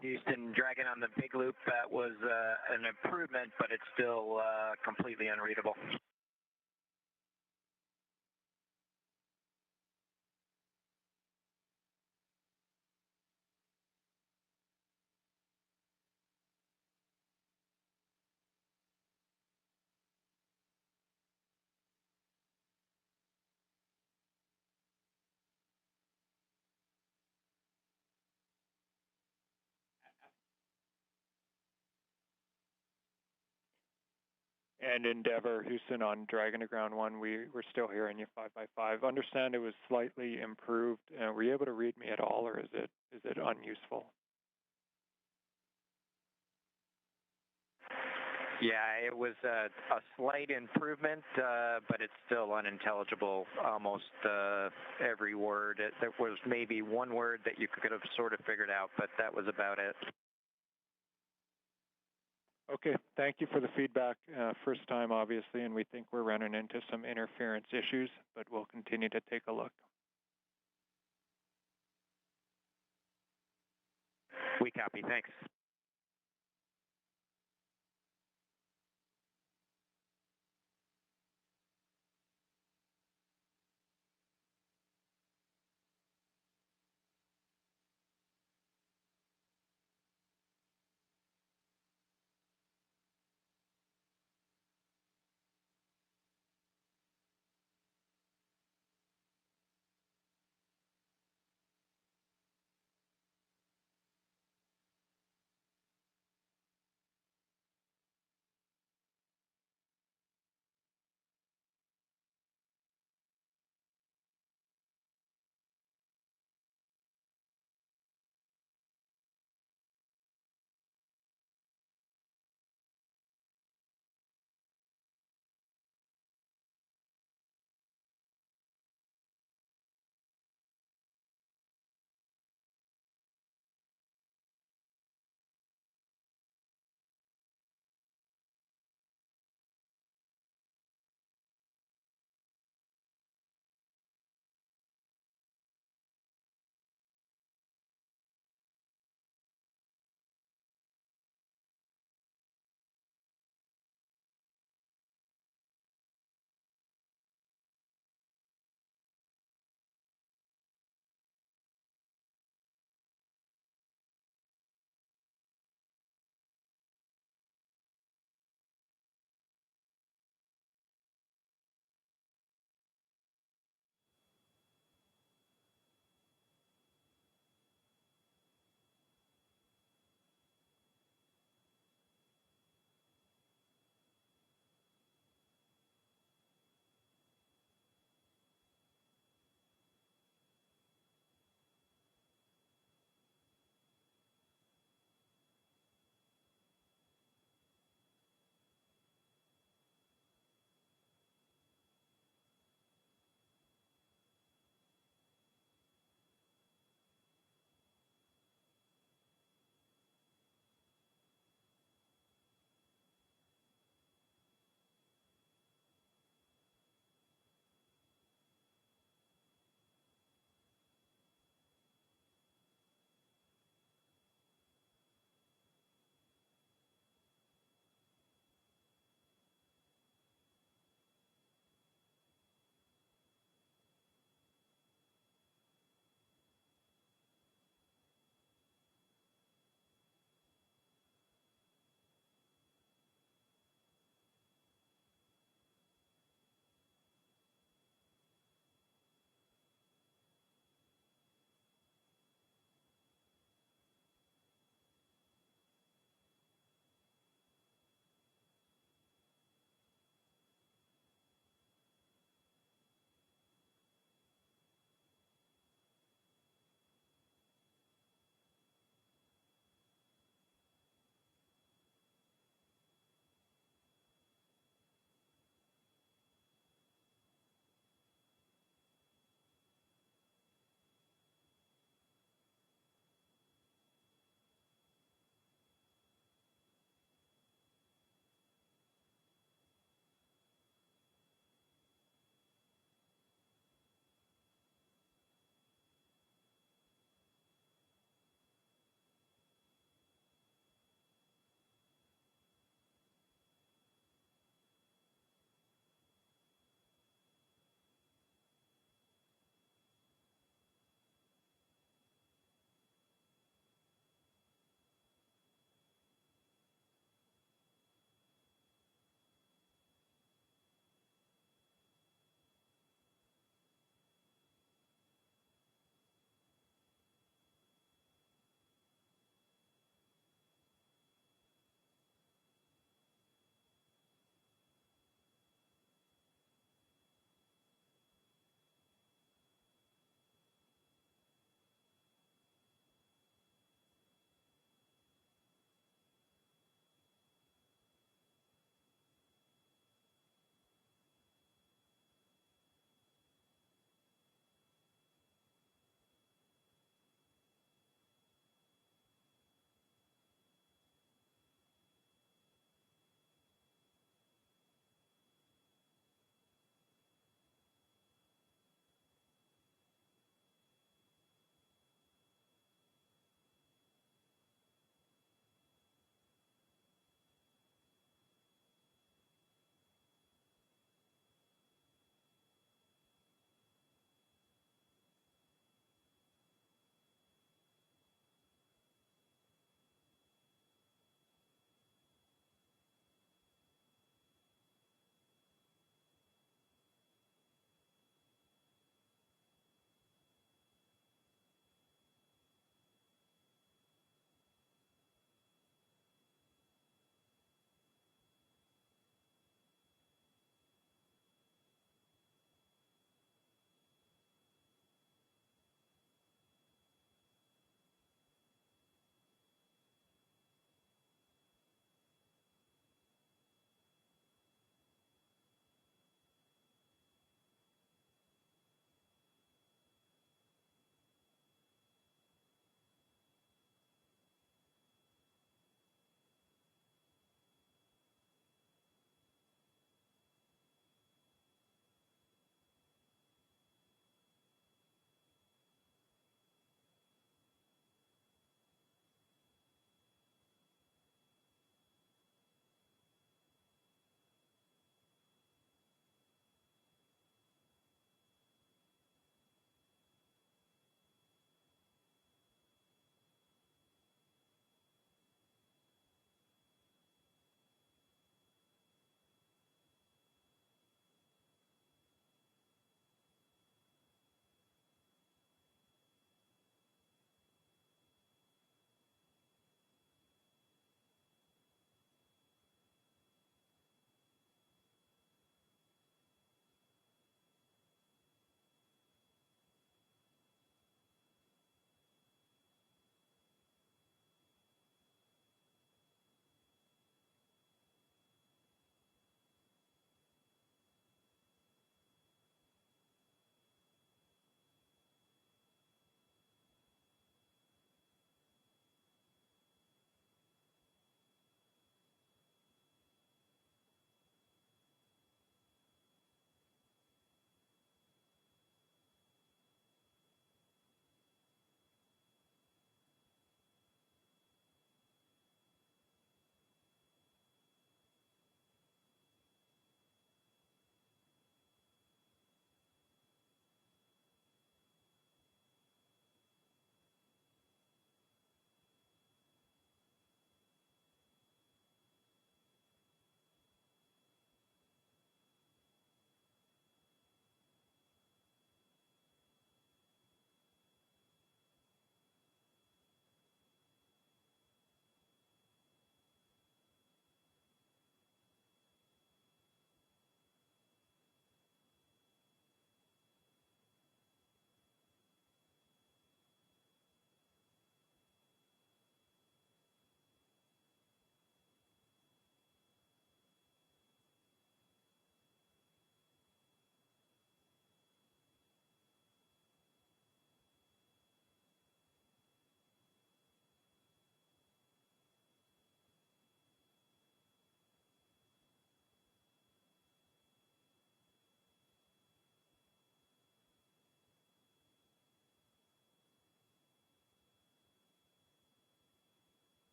Houston, Dragon on the big loop, that was an improvement, but it's still completely unreadable. And Endeavour, Houston on Dragon to Ground 1, we're still hearing you 5x5. Understand it was slightly improved. Were you able to read me at all, or is it unuseful? Yeah, it was a slight improvement, but it's still unintelligible, almost every word. There was maybe one word that you could have sort of figured out, but that was about it. Okay, thank you for the feedback. First time, obviously, and we think we're running into some interference issues, but we'll continue to take a look. We copy, thanks.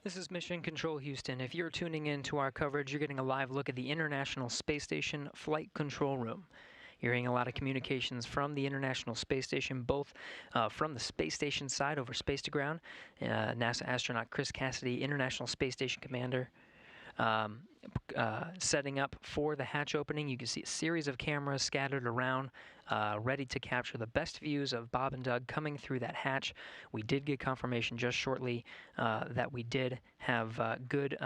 This is Mission Control Houston. If you're tuning in to our coverage, you're getting a live look at the International Space Station Flight Control Room. You're hearing a lot of communications from the International Space Station, both from the space station side over space to ground. NASA astronaut Chris Cassidy, International Space Station Commander, setting up for the hatch opening. You can see a series of cameras scattered around, ready to capture the best views of Bob and Doug coming through that hatch. We did get confirmation just shortly that we did have good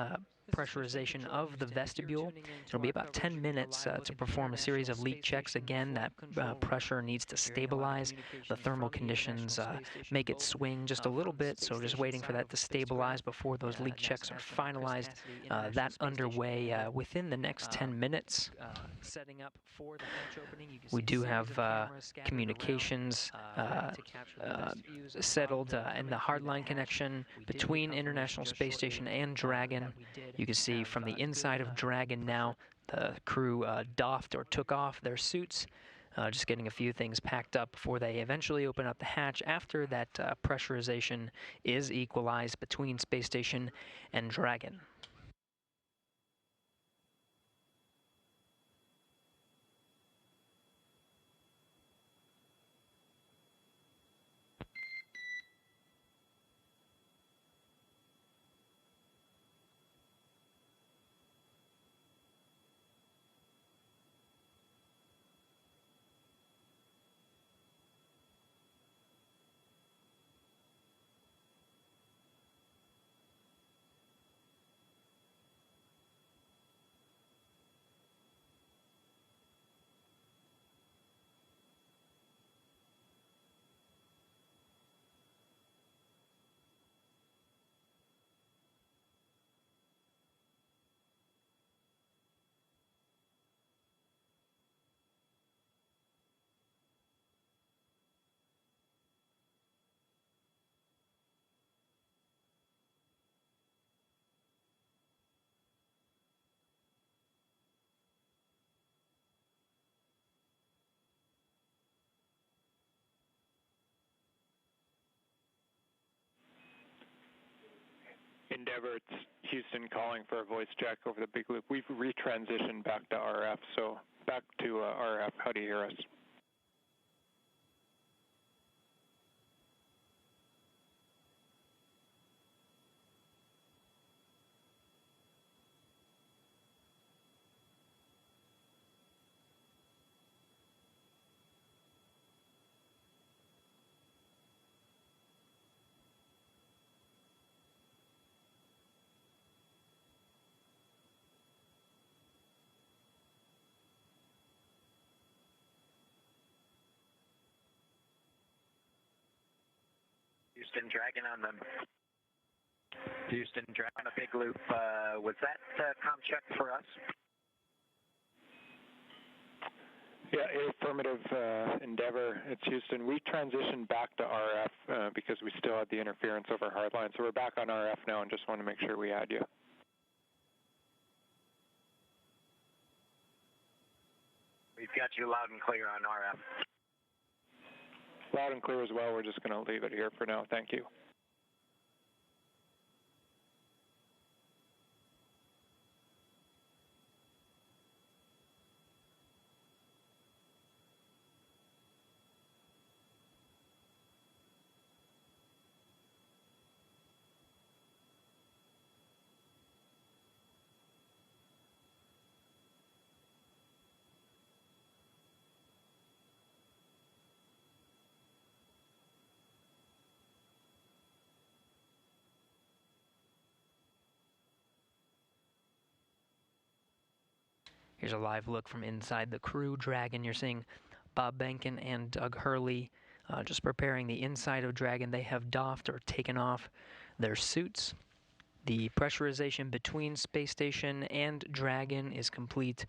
pressurization of the vestibule. It'll be about 10 minutes to perform a series of leak checks. Again, that pressure needs to stabilize. The thermal conditions make it swing just a little bit, so just waiting for that to stabilize before those leak checks are finalized. That underway within the next 10 minutes. We do have communications settled in the hardline connection between International Space Station and Dragon. You can see from the inside of Dragon now, the crew doffed or took off their suits, just getting a few things packed up before they eventually open up the hatch after that pressurization is equalized between Space Station and Dragon. Endeavour, it's Houston calling for a voice check over the big loop. We've retransitioned back to RF, so back to RF. How do you hear us? Houston Dragon on the big loop. Was that comm check for us? Yeah, affirmative, Endeavour. It's Houston. We transitioned back to RF because we still had the interference over hardline, so we're back on RF now and just want to make sure we had you. We've got you loud and clear on RF. Loud and clear as well. We're just going to leave it here for now. Thank you. Here's a live look from inside the Crew Dragon. You're seeing Bob Behnken and Doug Hurley just preparing the inside of Dragon. They have doffed or taken off their suits. The pressurization between Space Station and Dragon is complete.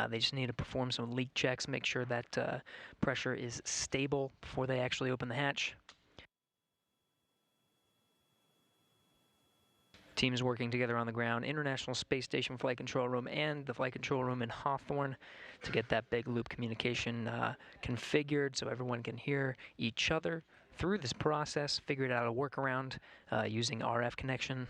They just need to perform some leak checks, make sure that pressure is stable before they actually open the hatch. Teams working together on the ground, International Space Station Flight Control Room and the Flight Control Room in Hawthorne to get that big loop communication configured so everyone can hear each other through this process, figured out a workaround using RF connection.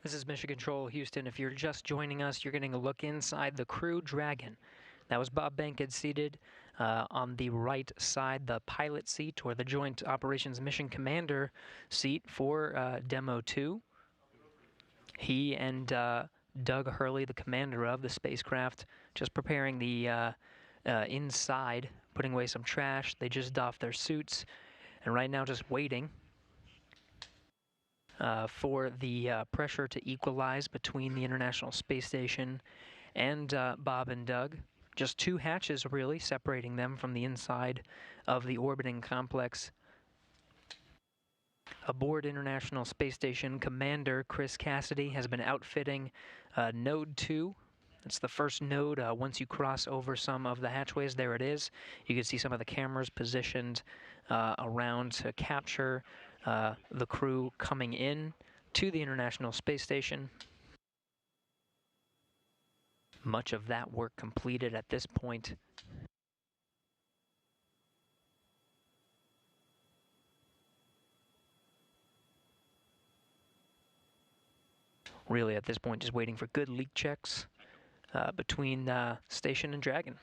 This is Mission Control, Houston. If you're just joining us, you're getting a look inside the Crew Dragon. That was Bob Bankhead seated on the right side, the pilot seat, or the Joint Operations Mission Commander seat for Demo 2. He and Doug Hurley, the commander of the spacecraft, just preparing the inside, putting away some trash. They just doffed their suits, and right now just waiting for the pressure to equalize between the International Space Station and Bob and Doug. Just two hatches, really, separating them from the inside of the orbiting complex. Aboard International Space Station, Commander Chris Cassidy has been outfitting Node 2. It's the first node. Once you cross over some of the hatchways, there it is. You can see some of the cameras positioned around to capture the crew coming in to the International Space Station. Much of that work completed at this point. Really, at this point, just waiting for good leak checks between Station and Dragon.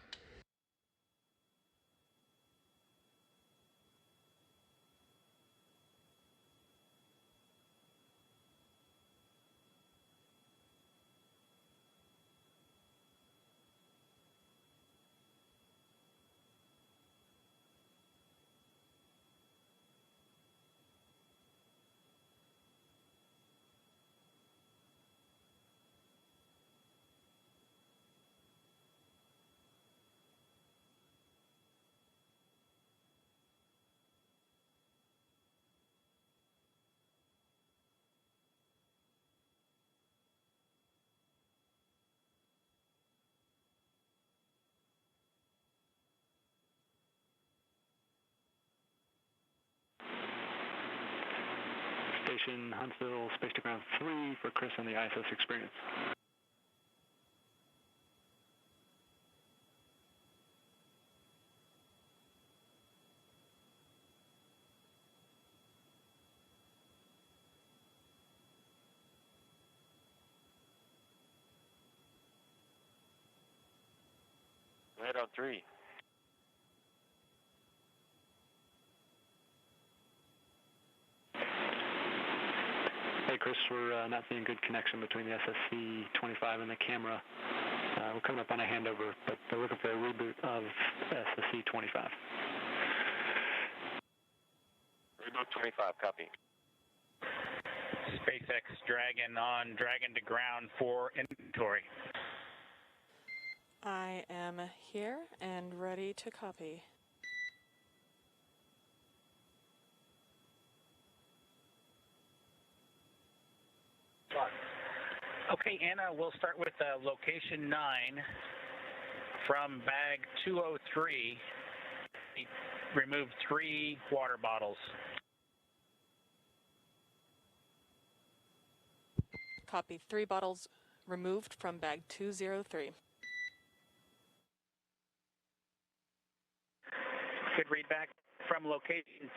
Station Huntsville, Space to Ground 3 for Chris on the ISS experience. Right on 3. Hey Chris, we're not seeing good connection between the SSC-25 and the camera. We're coming up on a handover, but they're looking for a reboot of SSC-25. Reboot 25, copy. SpaceX Dragon on Dragon to ground for inventory. I am here and ready to copy. Okay, Anna, we'll start with location 9 from bag 203. Remove 3 water bottles. Copy. 3 bottles removed from bag 203. Good readback. From location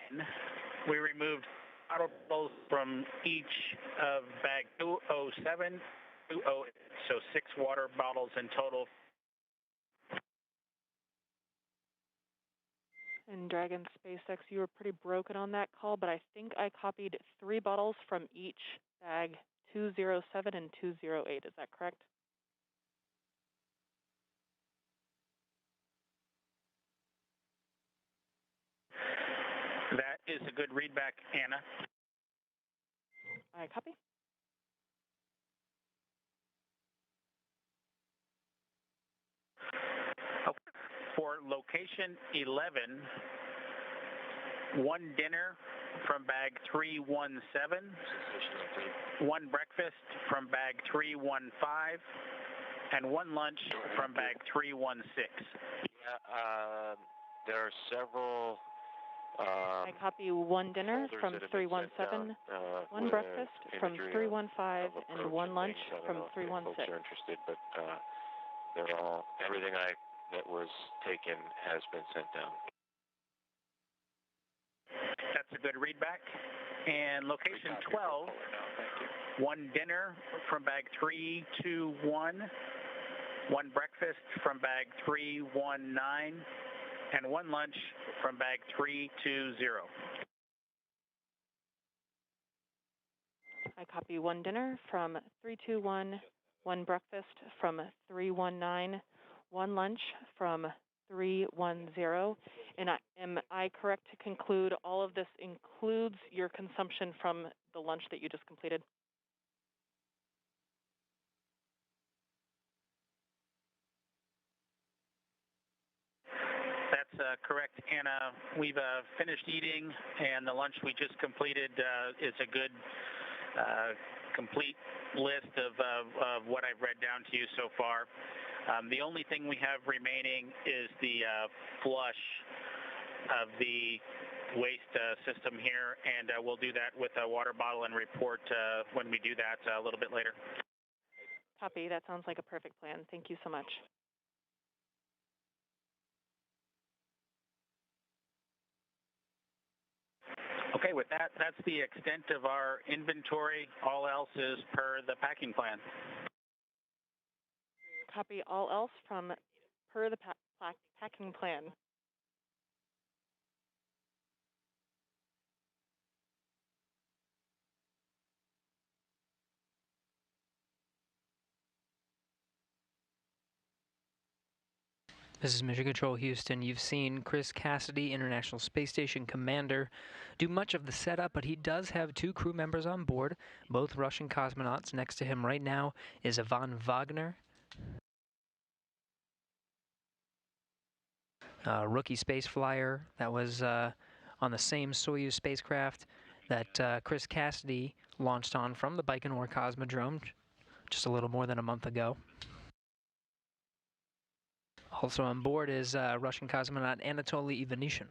10, we removed bottles from each of bag 207, 208, so 6 water bottles in total. And Dragon SpaceX, you were pretty broken on that call, but I think I copied 3 bottles from each bag 207 and 208. Is that correct? That is a good readback, Anna. I copy. Okay. For location 11, 1 dinner from bag 317, 1 breakfast from bag 315, and 1 lunch from bag 316. Yeah, there are several. I copy 1 dinner from 317, 1 breakfast from 315, and 1 lunch from 316. Folks are interested, but they're all everything that was taken has been sent down. That's a good readback. And location 12, 1 dinner from bag 321, 1 breakfast from bag 319, and 1 lunch from bag 320. I copy 1 dinner from 321, 1 breakfast from 319, 1 lunch from 310. And am I correct to conclude all of this includes your consumption from the lunch that you just completed? That's correct, Anna. We've finished eating, and the lunch we just completed is a good, complete list of what I've read down to you so far. The only thing we have remaining is the flush of the waste system here, and we'll do that with a water bottle and report when we do that a little bit later. Copy. That sounds like a perfect plan. Thank you so much. Okay, with that, that's the extent of our inventory. All else is per the packing plan. Copy all else from per the packing plan. This is Mission Control Houston. You've seen Chris Cassidy, International Space Station Commander, do much of the setup, but he does have 2 crew members on board, both Russian cosmonauts. Next to him right now is Ivan Wagner, rookie space flyer that was on the same Soyuz spacecraft that Chris Cassidy launched on from the Baikonur Cosmodrome just a little more than a month ago. Also on board is Russian cosmonaut Anatoly Ivanishin.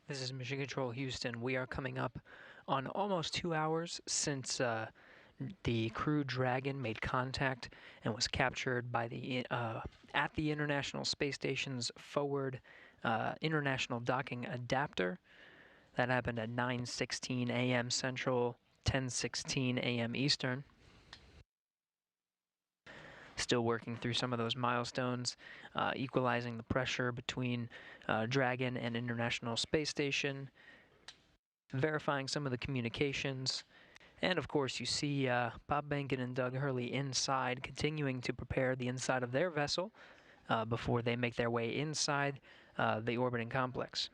This is Mission Control Houston. We are coming up on almost 2 hours since the Crew Dragon made contact and was captured by the at the International Space Station's forward international docking adapter. That happened at 9:16 a.m. Central, 10:16 a.m. Eastern. Still working through some of those milestones, equalizing the pressure between Dragon and International Space Station, verifying some of the communications, and of course you see Bob Behnken and Doug Hurley inside, continuing to prepare the inside of their vessel before they make their way inside the orbiting complex.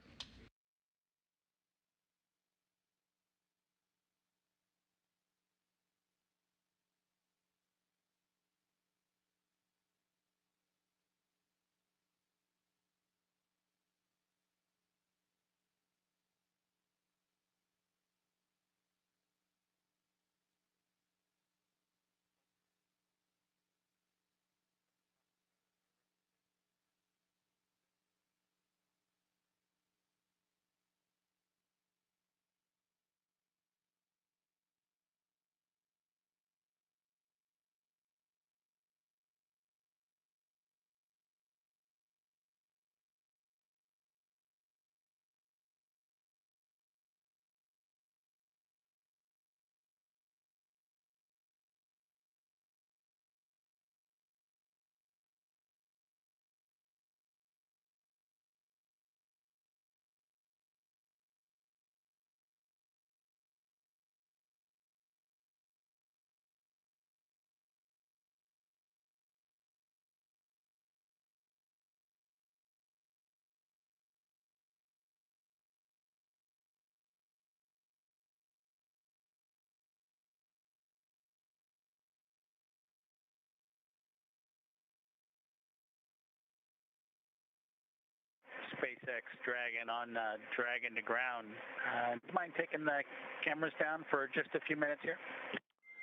SpaceX Dragon on Dragon to ground. Do you mind taking the cameras down for just a few minutes here?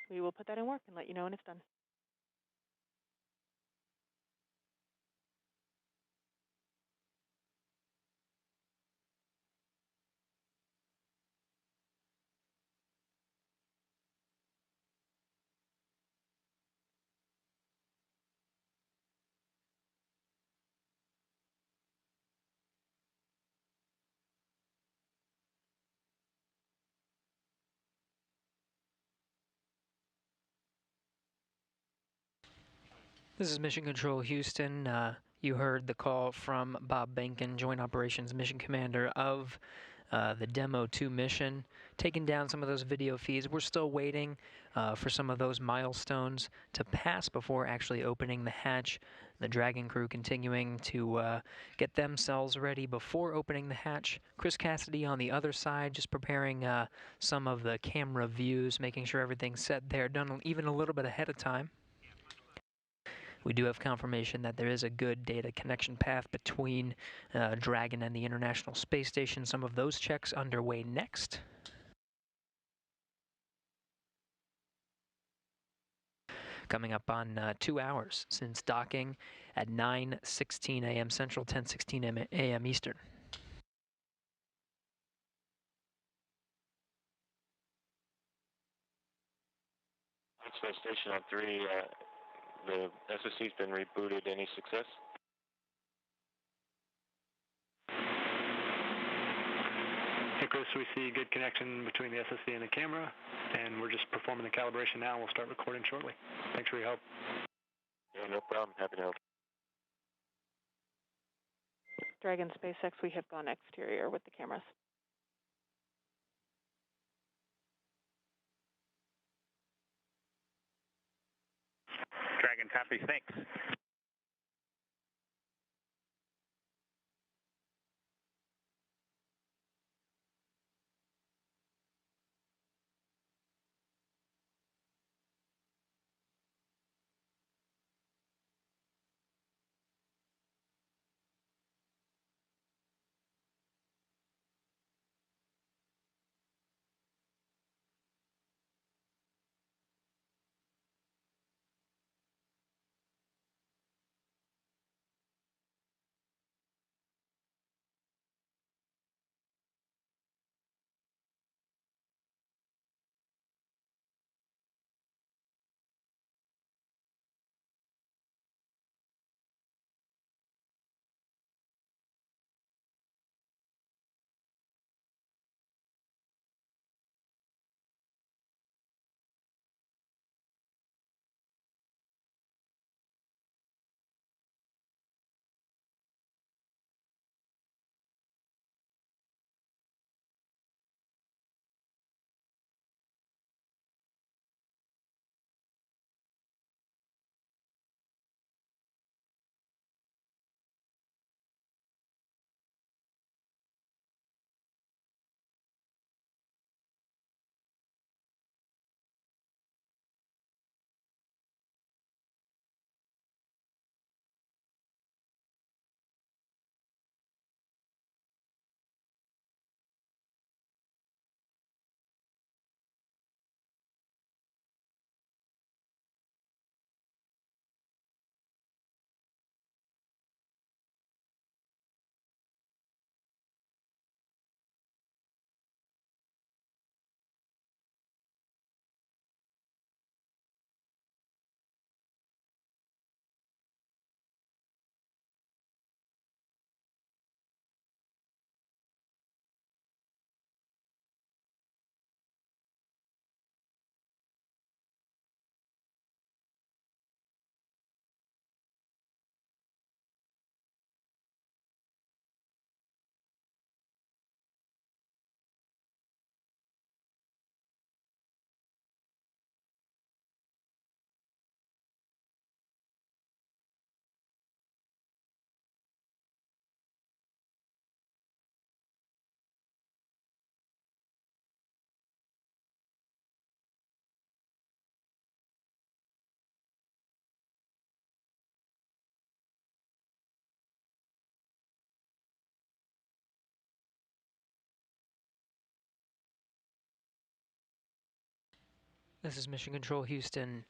We will put that in work and let you know when it's done. This is Mission Control Houston. You heard the call from Bob Behnken, Joint Operations Mission Commander of the Demo 2 mission, taking down some of those video feeds. We're still waiting for some of those milestones to pass before actually opening the hatch. The Dragon crew continuing to get themselves ready before opening the hatch. Chris Cassidy on the other side, just preparing some of the camera views, making sure everything's set there, done even a little bit ahead of time. We do have confirmation that there is a good data connection path between Dragon and the International Space Station. Some of those checks underway next. Coming up on 2 hours since docking at 9:16 a.m. Central, 10:16 a.m. Eastern. Space Station on 3, the SSC's been rebooted. Any success? Hey Chris, we see good connection between the SSC and the camera, and we're just performing the calibration now, and we'll start recording shortly. Thanks for your help. Yeah, no problem. Happy to help. Dragon SpaceX, we have gone exterior with the cameras. Dragon copy, thanks. This is Mission Control Houston.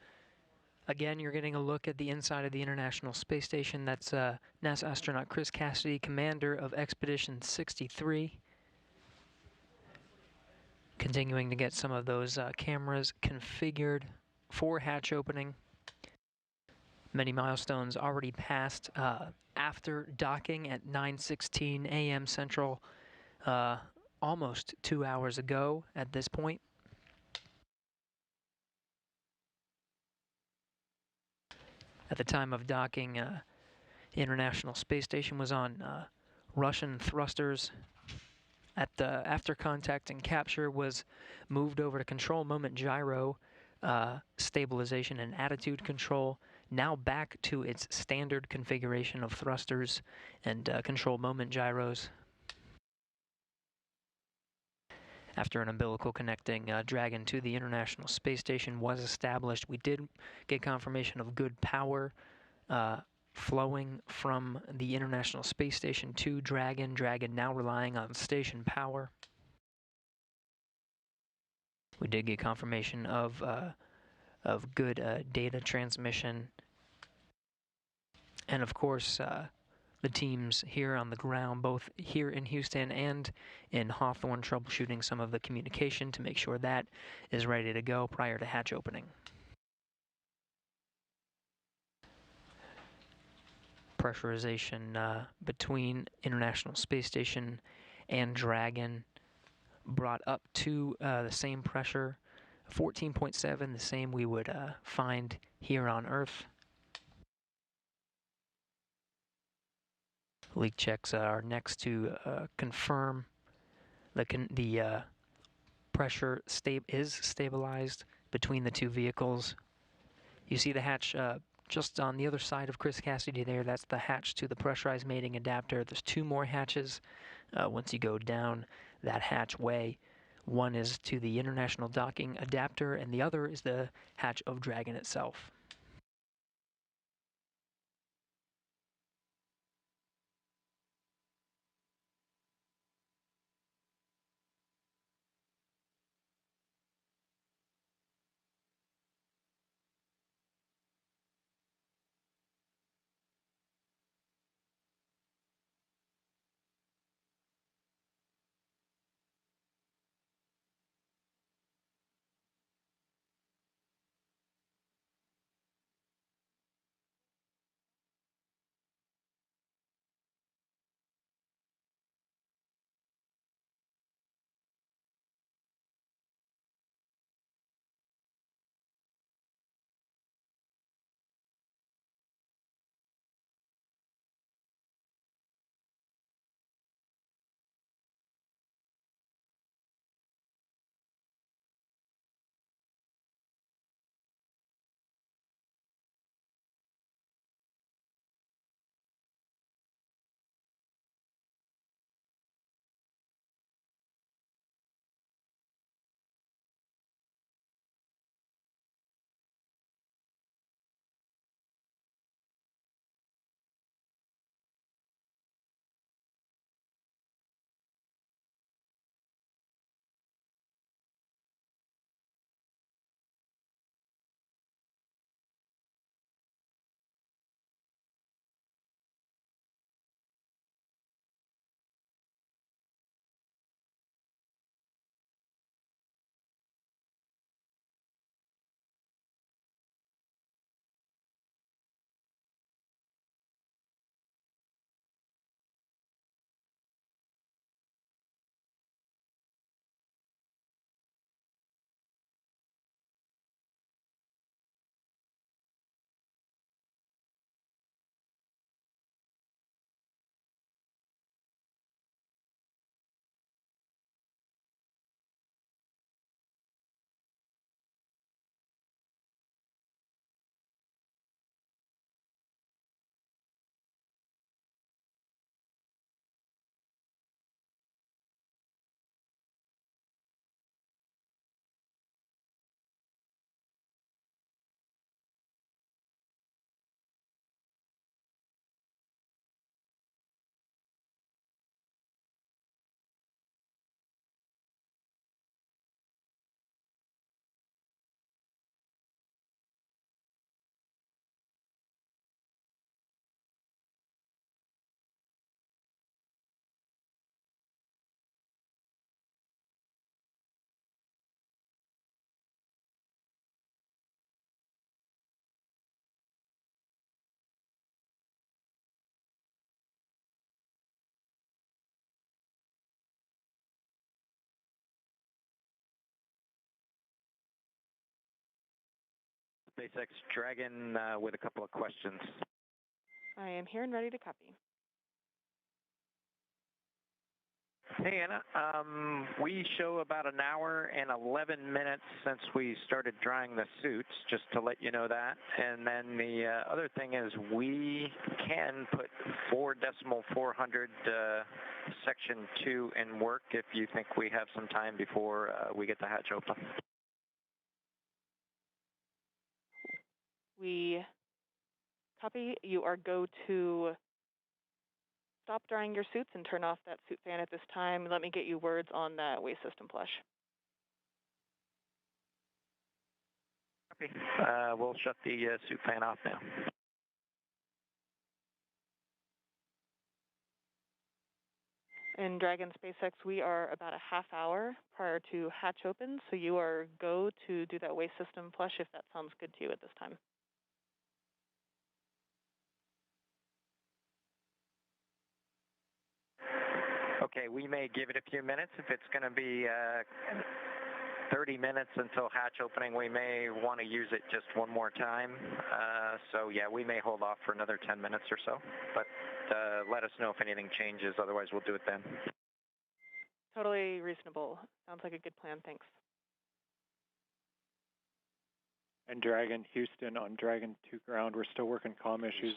Again, you're getting a look at the inside of the International Space Station. That's NASA astronaut Chris Cassidy, commander of Expedition 63. Continuing to get some of those cameras configured for hatch opening. Many milestones already passed after docking at 9:16 a.m. Central, almost 2 hours ago at this point. At the time of docking, the International Space Station was on Russian thrusters. After contact and capture was moved over to control moment gyro, stabilization and attitude control, now back to its standard configuration of thrusters and control moment gyros. After an umbilical connecting Dragon to the International Space Station was established, we did get confirmation of good power flowing from the International Space Station to Dragon. Dragon now relying on station power. We did get confirmation of good data transmission. And of course, the teams here on the ground, both here in Houston and in Hawthorne, troubleshooting some of the communication to make sure that is ready to go prior to hatch opening. Pressurization between International Space Station and Dragon brought up to the same pressure, 14.7, the same we would find here on Earth. Leak checks are next to confirm the pressure is stabilized between the two vehicles. You see the hatch just on the other side of Chris Cassidy there. That's the hatch to the pressurized mating adapter. There's two more hatches once you go down that hatchway. One is to the International Docking Adapter, and the other is the hatch of Dragon itself. SpaceX Dragon with a couple of questions. I am here and ready to copy. Hey, Anna. We show about an hour and 11 minutes since we started drying the suits, just to let you know that. And then the other thing is we can put 4.400 section 2 in work if you think we have some time before we get the hatch open. We copy. You are go to stop drying your suits and turn off that suit fan at this time. Let me get you words on that waste system flush. Copy. We'll shut the suit fan off now. In Dragon SpaceX, we are about a half hour prior to hatch open, so you are go to do that waste system flush if that sounds good to you at this time. Okay, we may give it a few minutes. If it's going to be 30 minutes until hatch opening, we may want to use it just one more time. So yeah, we may hold off for another 10 minutes or so, but let us know if anything changes. Otherwise, we'll do it then. Totally reasonable. Sounds like a good plan. Thanks. And Dragon, Houston on Dragon 2 ground. We're still working comm issues.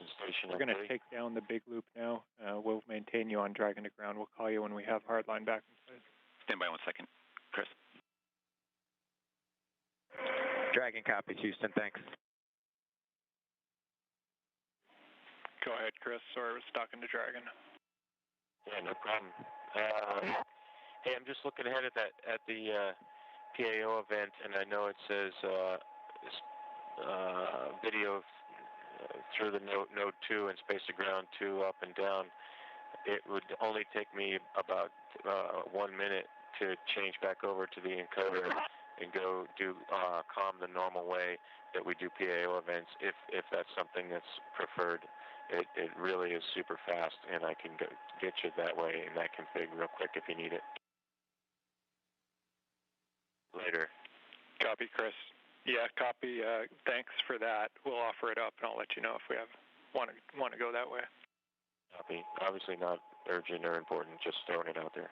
We're going to take down the big loop now. We'll maintain you on Dragon to ground. We'll call you when we have hardline back in place. Stand by 1 second. Chris. Dragon copies, Houston. Thanks. Go ahead, Chris. Sorry, I was talking to Dragon. Yeah, no problem. Hey, I'm just looking ahead at the PAO event, and I know it says video through the node 2 and space to ground 2 up and down. It would only take me about 1 minute to change back over to the encoder and go do comm the normal way that we do PAO events, if that's something that's preferred. It really is super fast, and I can get you that way in that config real quick if you need it. Later. Copy, Chris. Yeah, copy. Thanks for that. We'll offer it up, and I'll let you know if we want to go that way. Copy. Obviously not urgent or important, just throwing it out there.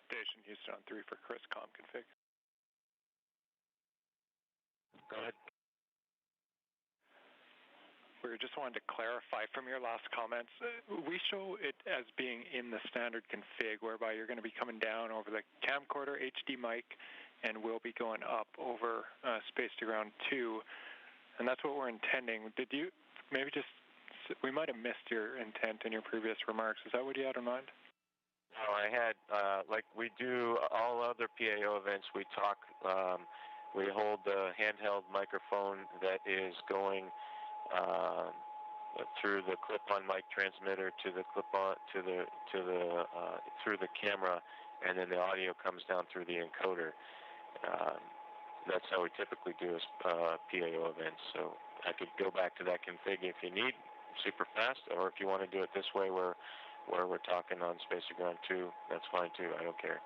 Station Houston on 3 for Chris comm config. Go ahead. We just wanted to clarify from your last comments. We show it as being in the standard config, whereby you're going to be coming down over the camcorder HD mic, and we'll be going up over space to ground 2, and that's what we're intending. Did you maybe just? We might have missed your intent in your previous remarks. Is that what you had in mind? No, I had, like we do all other PAO events, we talk, we hold the handheld microphone that is going through the clip-on mic transmitter to the clip-on, through the camera, and then the audio comes down through the encoder. That's how we typically do PAO events. So I could go back to that config if you need, super fast, or if you want to do it this way where we're talking on space to ground 2, that's fine too. I don't care.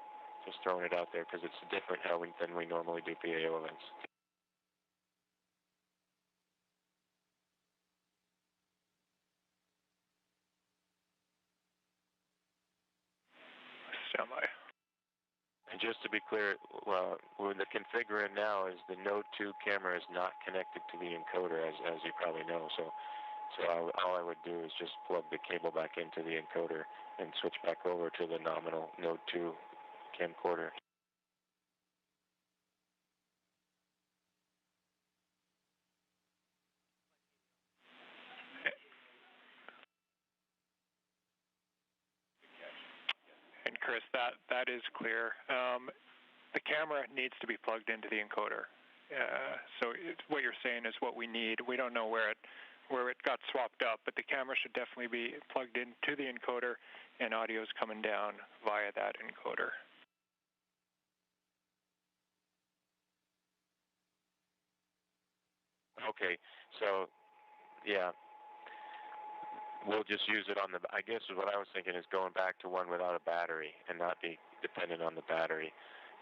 Just throwing it out there because it's different than we normally do PAO events. Stand by. And just to be clear, the configure now is the Node 2 camera is not connected to the encoder, as you probably know. So all I would do is just plug the cable back into the encoder and switch back over to the nominal Node 2 camcorder. And Chris, that is clear. The camera needs to be plugged into the encoder. So what you're saying is what we need. We don't know where it got swapped up, but the camera should definitely be plugged into the encoder, and audio is coming down via that encoder. Okay, so yeah, we'll just use it on the. I guess what I was thinking is going back to one without a battery and not be dependent on the battery,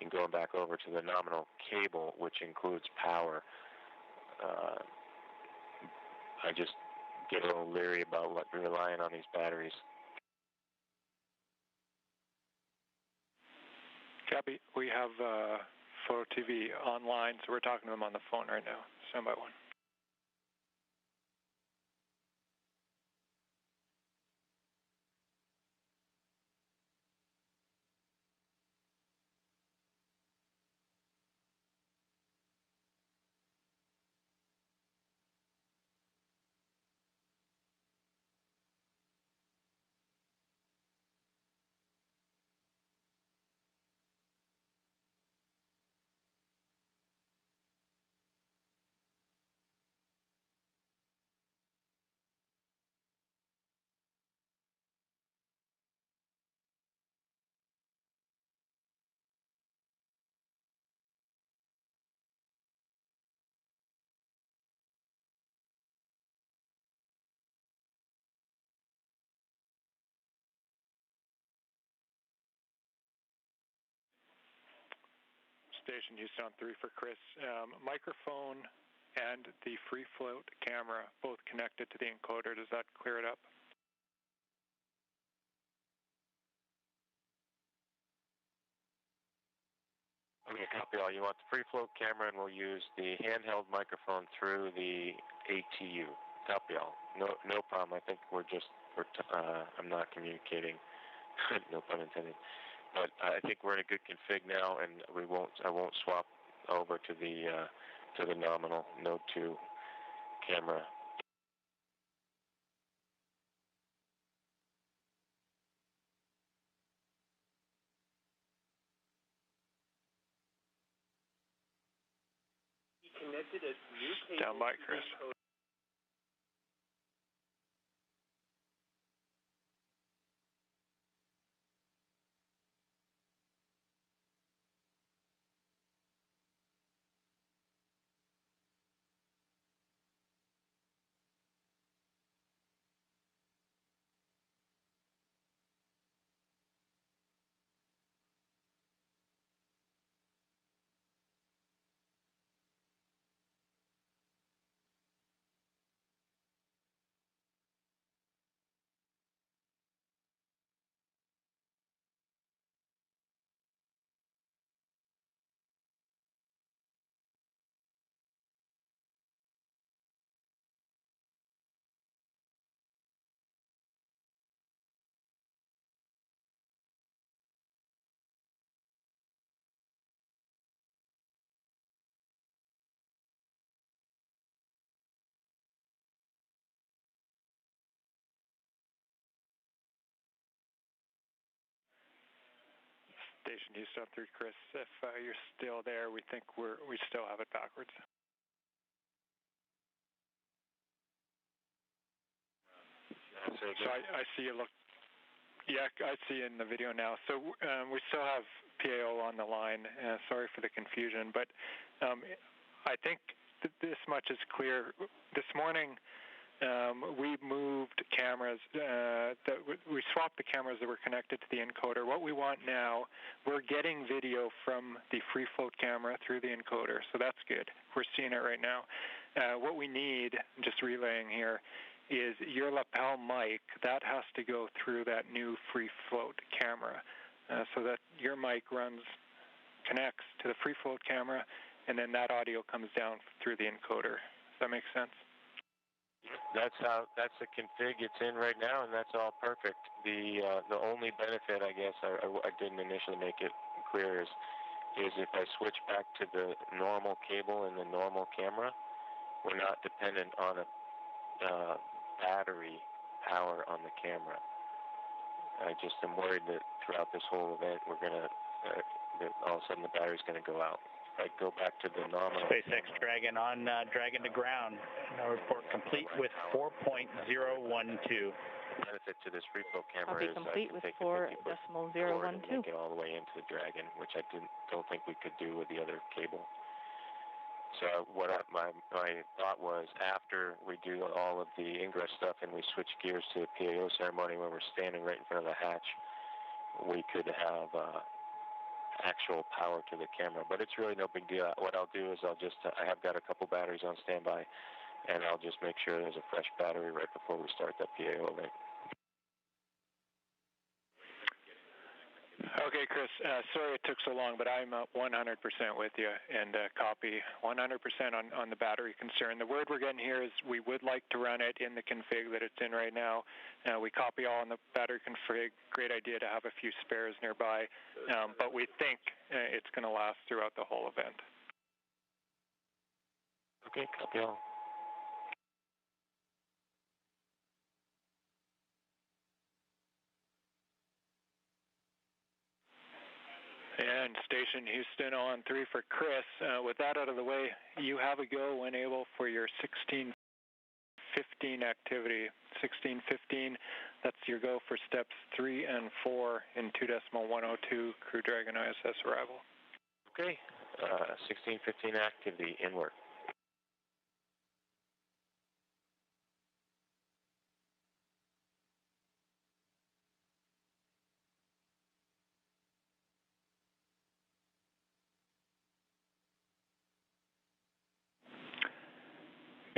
and going back over to the nominal cable, which includes power. I just get a little leery about relying on these batteries. Copy. We have Photo TV online, so we're talking to them on the phone right now. Stand by one. Station Houston on 3 for Chris. Microphone and the free float camera both connected to the encoder. Does that clear it up? Okay, copy all. You want the free float camera, and we'll use the handheld microphone through the ATU. Copy all. No problem. I think I'm not communicating. No pun intended. But I think we're in a good config now, and I won't swap over to the nominal Node 2 camera. Connected a new cable. Down by Chris. Station Houston on 3, Chris. If you're still there, we think we still have it backwards. So I see you look. Yeah, I see in the video now. So we still have PAO on the line. Sorry for the confusion, but I think this much is clear. This morning, we moved cameras, we swapped the cameras that were connected to the encoder. What we want now, we're getting video from the free float camera through the encoder, so that's good. We're seeing it right now. What we need, just relaying here, is your lapel mic. That has to go through that new free float camera, so that your mic connects to the free float camera, and then that audio comes down through the encoder. Does that make sense? That's the config it's in right now, and that's all perfect. The only benefit, I guess, I didn't initially make it clear is if I switch back to the normal cable and the normal camera, we're not dependent on a battery power on the camera. I just am worried that throughout this whole event, we're gonna that all of a sudden the battery's gonna go out. I go back to the nominal. SpaceX Dragon on Dragon to ground. Now report complete with 4.012. The benefit to this free flow camera is complete with I can take 4.012. and make it all the way into the Dragon, which I don't think we could do with the other cable. So my thought was, after we do all of the ingress stuff and we switch gears to the PAO ceremony when we're standing right in front of the hatch, we could have actual power to the camera. But it's really no big deal. What I'll do is I have got a couple batteries on standby, and I'll just make sure there's a fresh battery right before we start that PAO event. Okay, Chris, sorry it took so long, but I'm 100% with you and copy 100% on the battery concern. The word we're getting here is we would like to run it in the config that it's in right now. We copy all on the battery config. Great idea to have a few spares nearby, but we think it's going to last throughout the whole event. Okay, copy all. And Station Houston on 3 for Chris. With that out of the way, you have a go when able for your 1615 activity. 1615, that's your go for steps 3 and 4 in 2.102 Crew Dragon ISS arrival. Okay, 1615 activity, inward.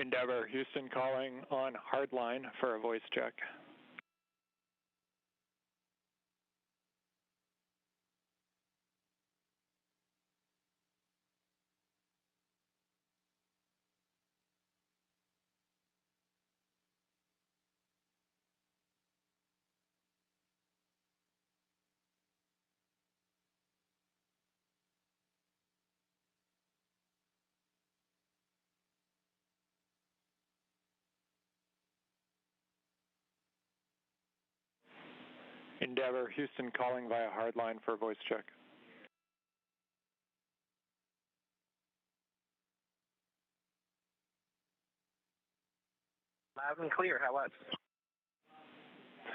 Endeavor, Houston calling on hardline for a voice check. Endeavor, Houston calling via hardline for a voice check. Loud and clear, how was?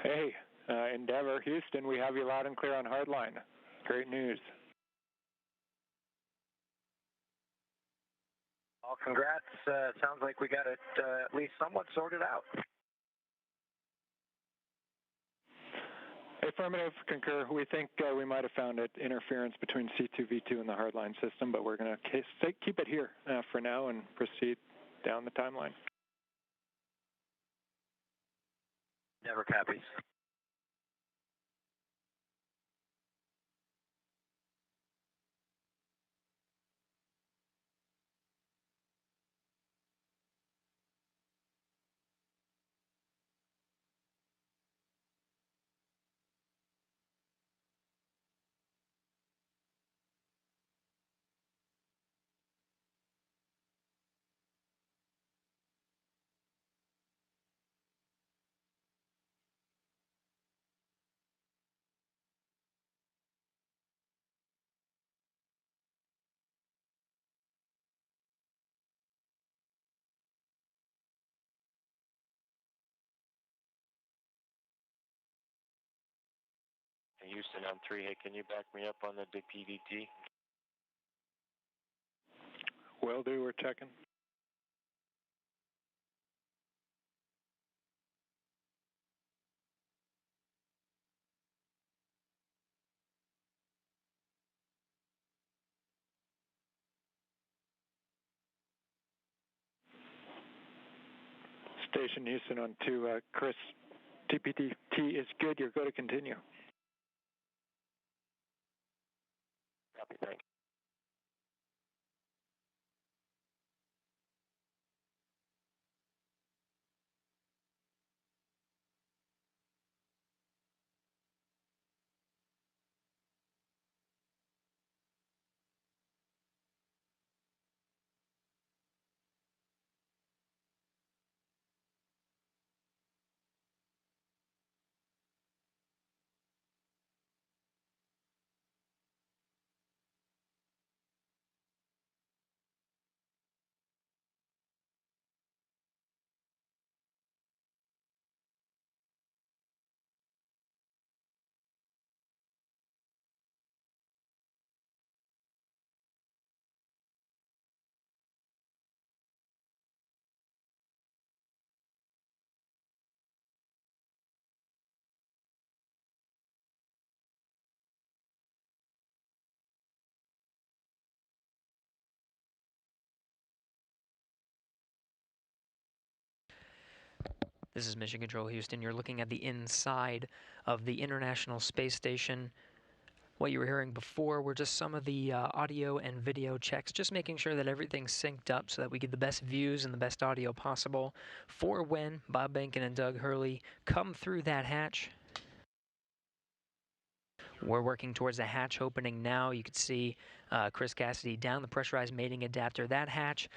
Hey, Endeavor, Houston, we have you loud and clear on hardline. Great news. Well, congrats. Sounds like we got it at least somewhat sorted out. Affirmative, concur. We think we might have found interference between C2V2 and the hardline system, but we're going to keep it here for now and proceed down the timeline. Never copies. Houston on 3, hey, can you back me up on the PDT? Will do, we're checking. Station Houston on 2. Chris, TPT is good. You're good to continue. Copy, thanks. This is Mission Control Houston. You're looking at the inside of the International Space Station. What you were hearing before were just some of the audio and video checks, just making sure that everything's synced up so that we get the best views and the best audio possible for when Bob Behnken and Doug Hurley come through that hatch. We're working towards a hatch opening now. You can see Chris Cassidy down the pressurized mating adapter. That hatch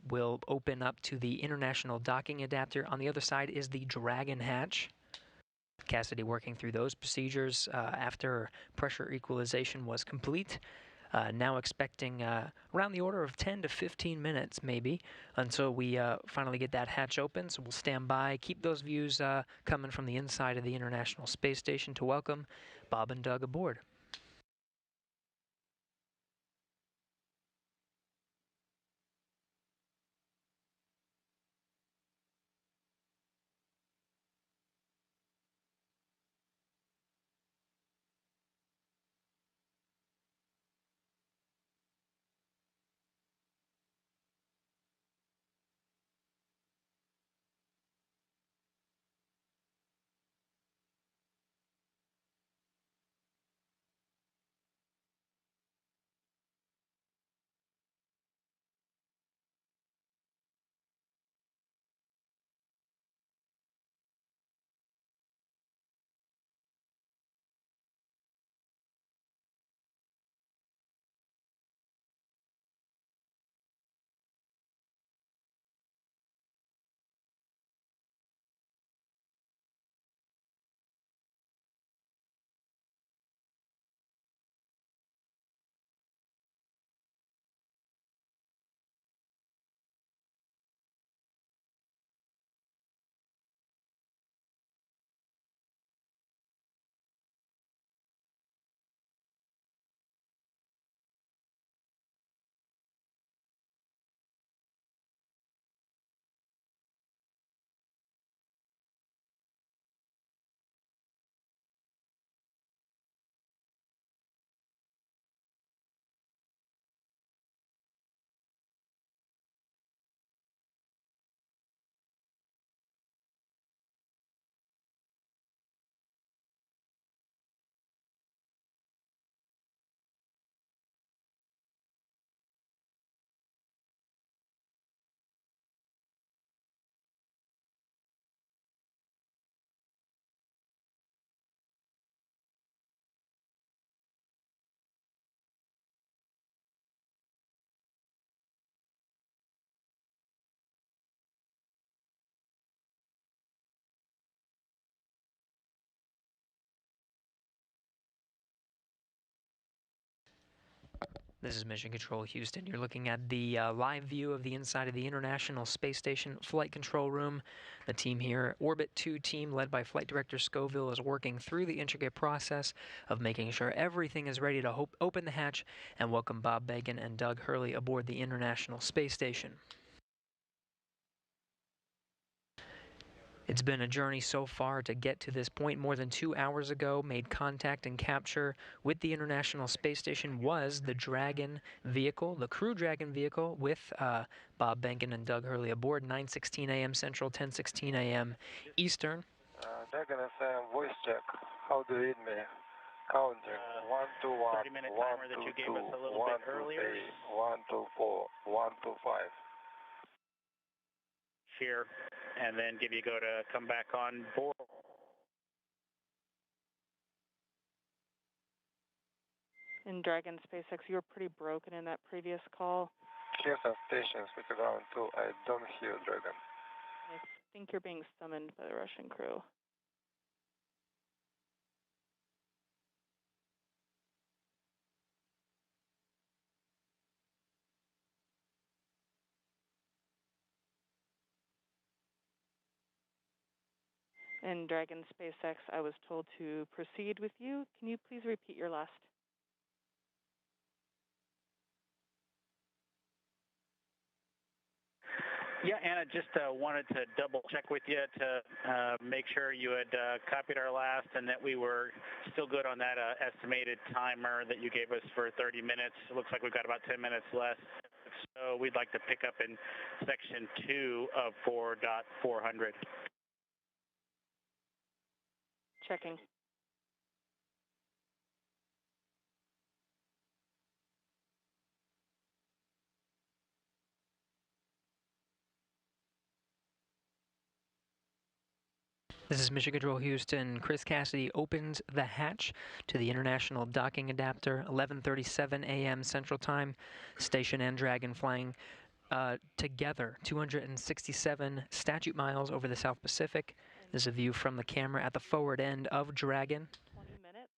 will open up to the international docking adapter. On the other side is the Dragon hatch. Cassidy working through those procedures after pressure equalization was complete. Now expecting around the order of 10 to 15 minutes maybe until we finally get that hatch open. So we'll stand by, keep those views coming from the inside of the International Space Station to welcome Bob and Doug aboard. This is Mission Control Houston. You're looking at the live view of the inside of the International Space Station Flight Control Room. The team here, Orbit 2 team, led by Flight Director Scoville, is working through the intricate process of making sure everything is ready to open the hatch and welcome Bob Behnken and Doug Hurley aboard the International Space Station. It's been a journey so far to get to this point. More than 2 hours ago, made contact and capture with the International Space Station was the Dragon vehicle, the Crew Dragon vehicle, with Bob Behnken and Doug Hurley aboard, 9:16 a.m. Central, 10:16 a.m. Eastern. Dragon FM voice check. How do you read me? Counting. 1, 2, 1, 30-minute 1, timer that 2, you gave 2, us a little 1, bit 2, earlier. 3, 1, 2, 4, 1, 2, 5. Here, and then give you go to come back on board. In Dragon SpaceX, you were pretty broken in that previous call. Here's some stations with the ground too. I don't hear Dragon. I think you're being summoned by the Russian crew. In Dragon SpaceX, I was told to proceed with you. Can you please repeat your last? Yeah, Anna, just wanted to double check with you to make sure you had copied our last and that we were still good on that estimated timer that you gave us for 30 minutes. It looks like we've got about 10 minutes left. So we'd like to pick up in section 2 of 4.400. Checking. This is Mission Control Houston. Chris Cassidy opens the hatch to the International Docking Adapter, 11:37 a.m. Central Time. Station and Dragon flying together, 267 statute miles over the South Pacific. There's a view from the camera at the forward end of Dragon. 20 minutes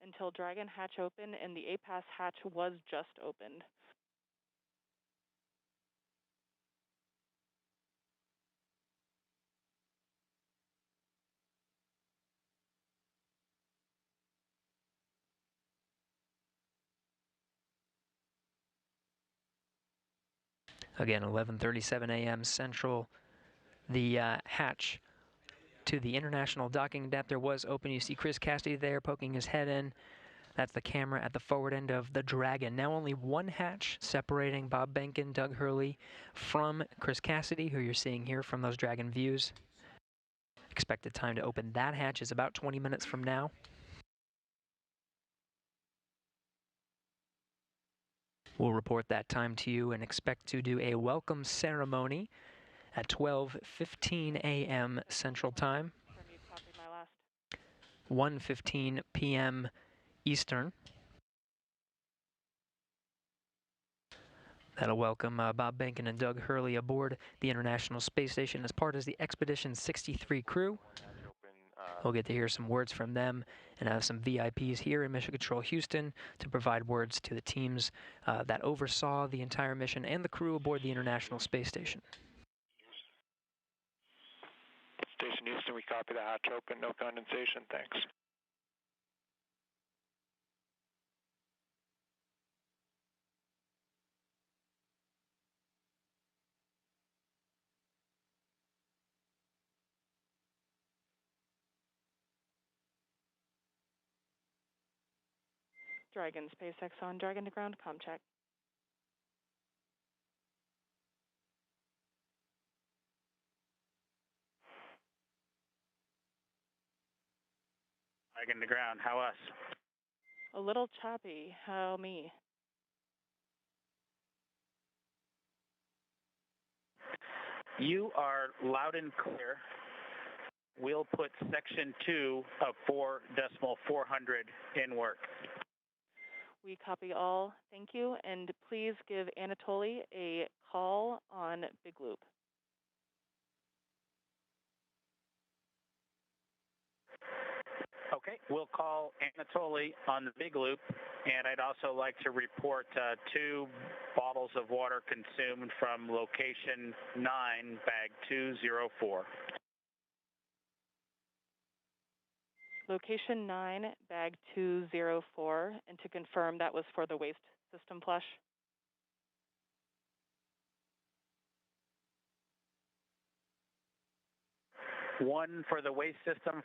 until Dragon hatch open, and the APAS hatch was just opened. Again, 11:37 a.m. Central. The hatch to the International Docking Adapter was open. You see Chris Cassidy there poking his head in. That's the camera at the forward end of the Dragon. Now only one hatch separating Bob Behnken, Doug Hurley from Chris Cassidy, who you're seeing here from those Dragon views. Expected time to open that hatch is about 20 minutes from now. We'll report that time to you and expect to do a welcome ceremony at 12:15 a.m. Central Time, 1:15 p.m. Eastern. That'll welcome Bob Behnken and Doug Hurley aboard the International Space Station as part of the Expedition 63 crew. We'll get to hear some words from them and have some VIPs here in Mission Control Houston to provide words to the teams that oversaw the entire mission and the crew aboard the International Space Station. Station Houston, we copy the hatch open, no condensation, thanks. Dragon SpaceX on Dragon to ground, comm check. Dragon to ground, how us? A little choppy, how me? You are loud and clear. We'll put section 2 of 4.400 in work. We copy all, thank you, and please give Anatoly a call on Big Loop. Okay, we'll call Anatoly on the Big Loop, and I'd also like to report 2 bottles of water consumed from location 9, bag 204. Location 9, bag 204, and to confirm that was for the waste system flush. 1 for the waste system.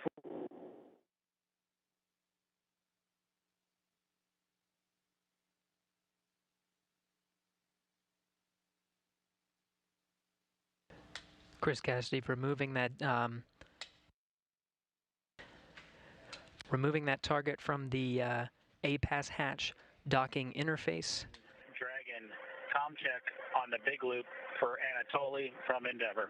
Chris Cassidy removing that target from the A-pass hatch docking interface. Dragon, com check on the big loop for Anatoly from Endeavour.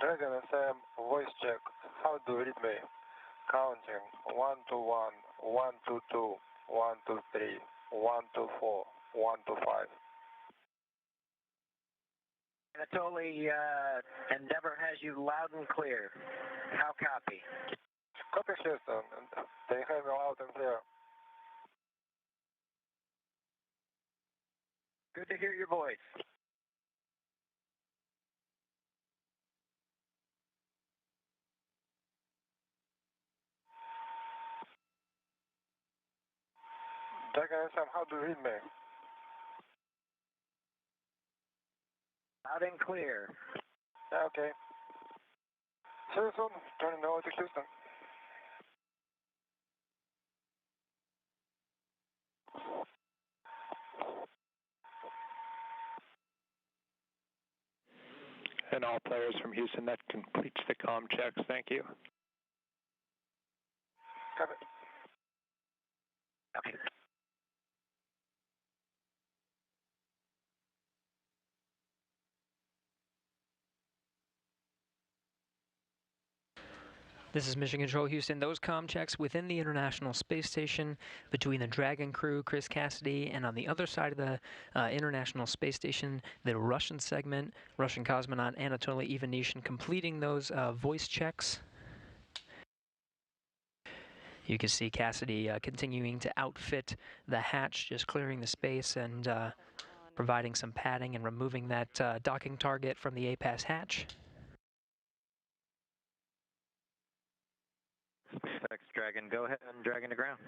Dragon SM, voice check. How to read me? Counting 1 to 1, 1 to 2, 1 to 3, 1 to 4, 1 to 5. Anatoly, Endeavour has you loud and clear. How copy? Copy Houston. They have you loud and clear. Good to hear your voice. Dragon SM, how to read me? Loud and clear. Yeah, okay. See you soon. Turning over to Houston. And all players from Houston, that completes the comm checks. Thank you. Copy. Okay. This is Mission Control Houston. Those comm checks within the International Space Station between the Dragon crew, Chris Cassidy, and on the other side of the International Space Station, the Russian segment, Russian cosmonaut Anatoly Ivanishin completing those voice checks. You can see Cassidy continuing to outfit the hatch, just clearing the space and providing some padding and removing that docking target from the A-pass hatch. SpaceX Dragon, go ahead and Dragon to ground.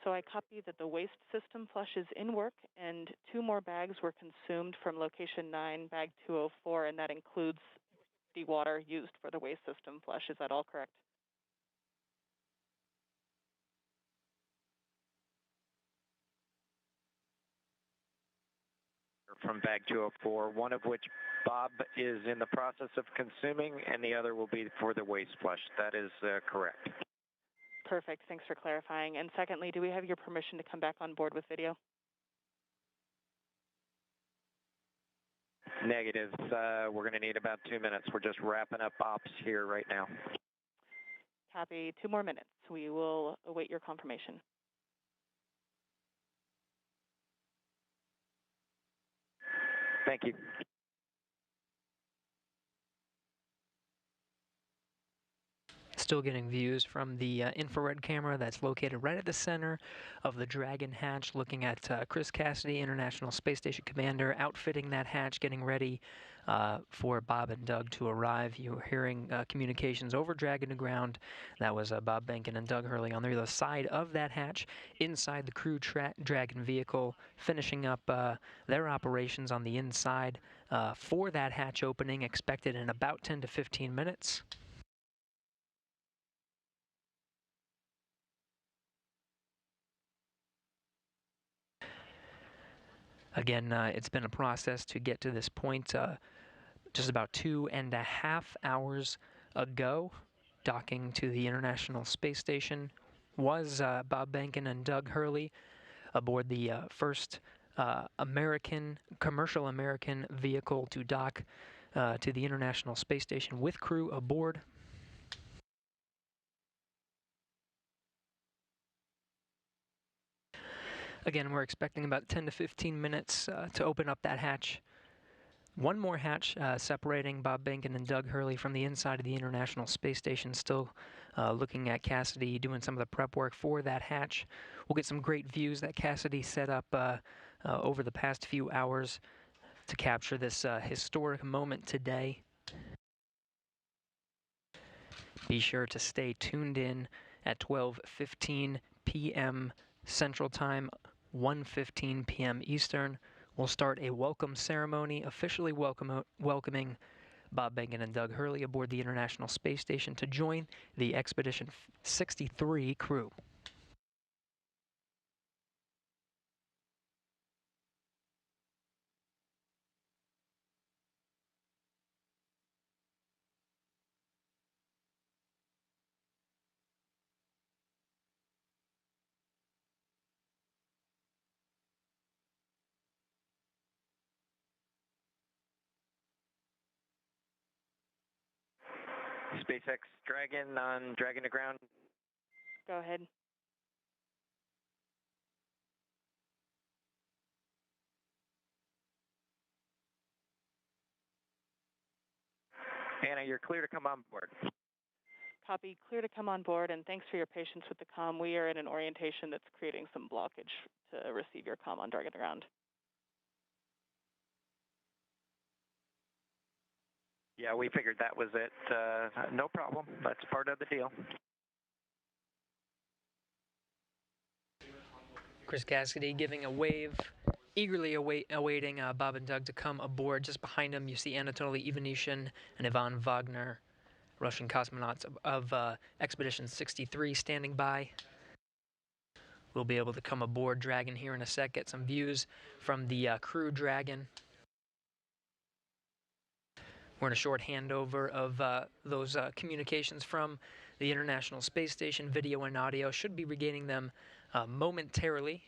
So I copy that the waste system flush is in work and 2 more bags were consumed from location 9, bag 204, and that includes the water used for the waste system flush. Is that all correct? From bag 204, one of which Bob is in the process of consuming, and the other will be for the waste flush. That is correct. Perfect. Thanks for clarifying. And secondly, do we have your permission to come back on board with video? Negative. We're going to need about 2 minutes. We're just wrapping up ops here right now. Copy. 2 more minutes. We will await your confirmation. Thank you. Still getting views from the infrared camera that's located right at the center of the Dragon hatch, looking at Chris Cassidy, International Space Station Commander, outfitting that hatch, getting ready for Bob and Doug to arrive. You're hearing communications over Dragon to ground. That was Bob Behnken and Doug Hurley on the other side of that hatch, inside the crew Dragon vehicle, finishing up their operations on the inside for that hatch opening, expected in about 10 to 15 minutes. Again, it's been a process to get to this point. Just about 2.5 hours ago, docking to the International Space Station was Bob Behnken and Doug Hurley aboard the first commercial American vehicle to dock to the International Space Station with crew aboard. Again, we're expecting about 10 to 15 minutes to open up that hatch. One more hatch separating Bob Behnken and Doug Hurley from the inside of the International Space Station still looking at Cassidy doing some of the prep work for that hatch. We'll get some great views that Cassidy set up over the past few hours to capture this historic moment today. Be sure to stay tuned in at 12:15 p.m. Central Time, 1:15 p.m. Eastern. We'll start a welcome ceremony officially welcoming Bob Behnken and Doug Hurley aboard the International Space Station to join the Expedition 63 crew. SpaceX Dragon on Dragon to ground. Go ahead. Anna, you're clear to come on board. Copy. Clear to come on board, and thanks for your patience with the comm. We are in an orientation that's creating some blockage to receive your comm on Dragon to ground. Yeah, we figured that was it. No problem. That's part of the deal. Chris Cassidy giving a wave, eagerly awaiting Bob and Doug to come aboard. Just behind him, you see Anatoly Ivanishin and Ivan Wagner, Russian cosmonauts of Expedition 63 standing by. We'll be able to come aboard Dragon here in a sec, get some views from the crew Dragon. We're in a short handover of those communications from the International Space Station. Video and audio should be regaining them momentarily.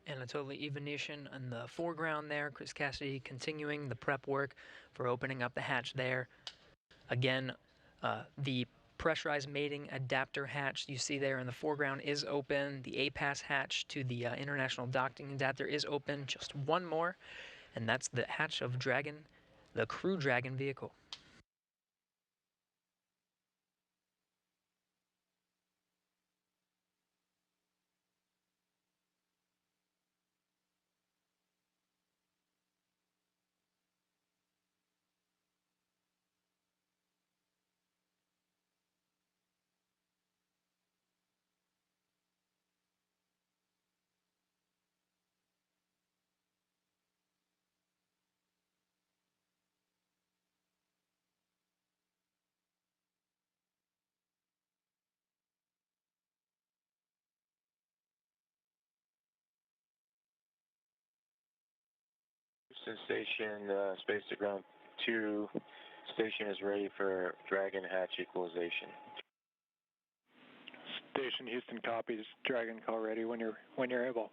Anatoly Ivanishin in the foreground there. Chris Cassidy continuing the prep work for opening up the hatch there. Again, the pressurized mating adapter hatch you see there in the foreground is open. The APAS hatch to the International Docking Adapter is open. Just one more, and that's the hatch of Dragon, the Crew Dragon vehicle. Houston Station, space to ground 2. Station is ready for Dragon hatch equalization. Station Houston copies. Dragon call ready when you're able.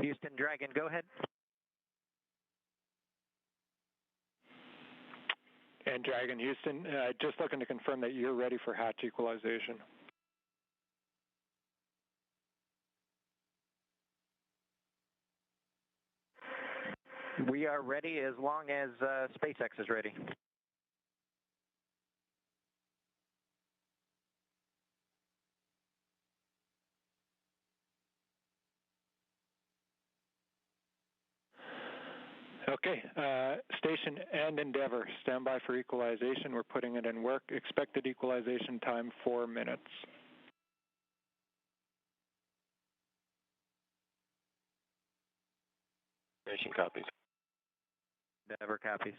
Houston Dragon, go ahead. And Dragon Houston, just looking to confirm that you're ready for hatch equalization. We are ready as long as SpaceX is ready. Okay, Station and Endeavour, stand by for equalization. We're putting it in work. Expected equalization time, 4 minutes. Station copies. Endeavour copies.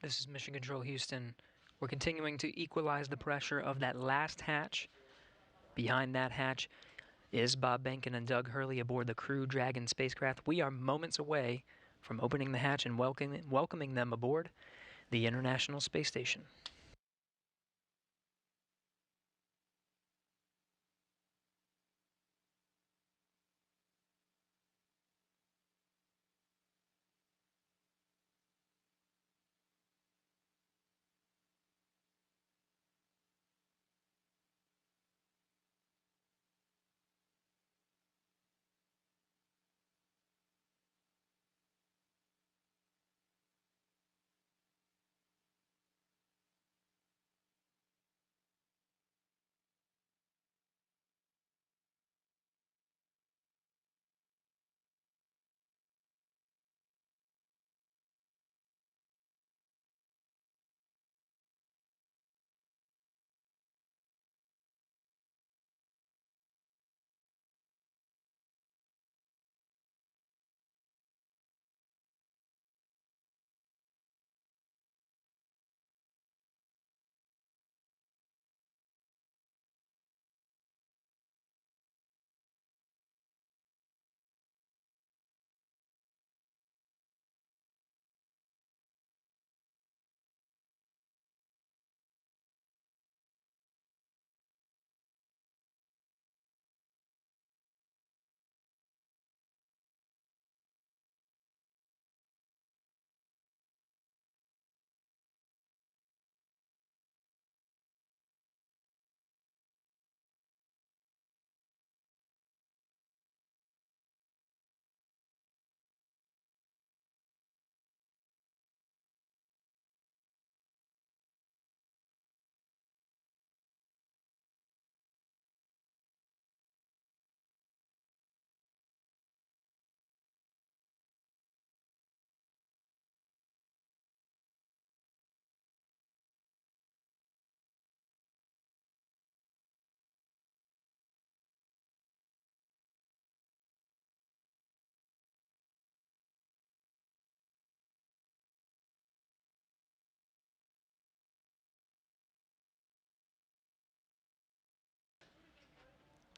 This is Mission Control Houston. We're continuing to equalize the pressure of that last hatch. Behind that hatch is Bob Behnken and Doug Hurley aboard the Crew Dragon spacecraft. We are moments away from opening the hatch and welcoming them aboard the International Space Station.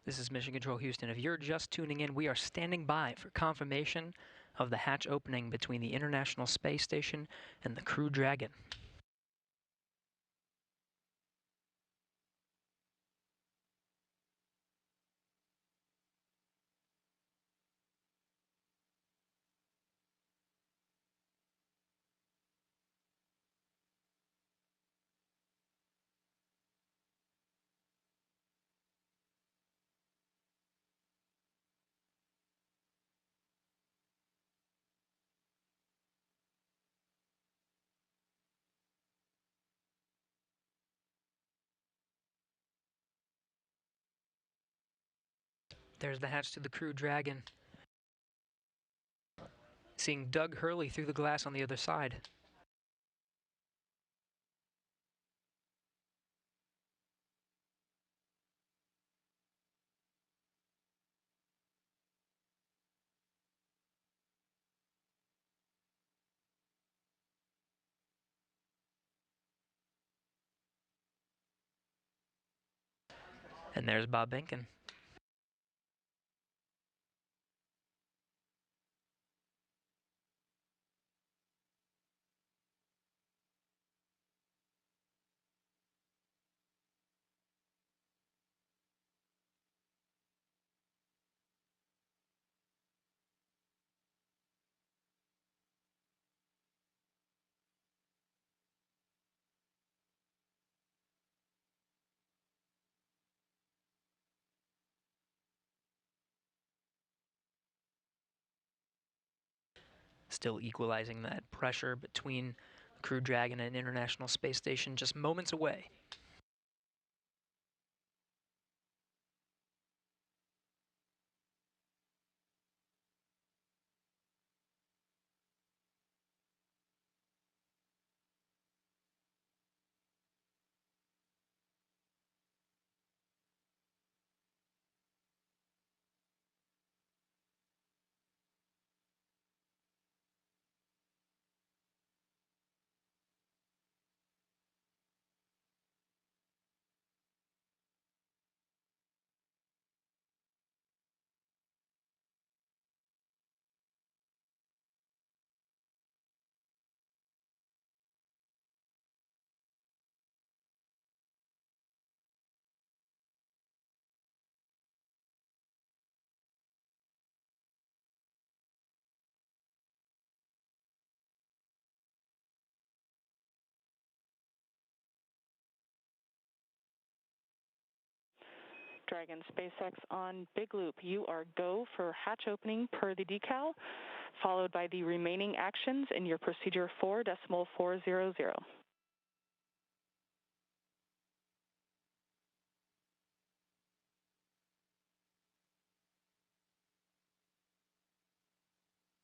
This is Mission Control Houston. If you're just tuning in, we are standing by for confirmation of the hatch opening between the International Space Station and the Crew Dragon. There's the hatch to the Crew Dragon. Seeing Doug Hurley through the glass on the other side. And there's Bob Benkin. Still equalizing that pressure between Crew Dragon and International Space Station, just moments away. Dragon SpaceX on Big Loop. You are go for hatch opening per the decal, followed by the remaining actions in your procedure 4.400.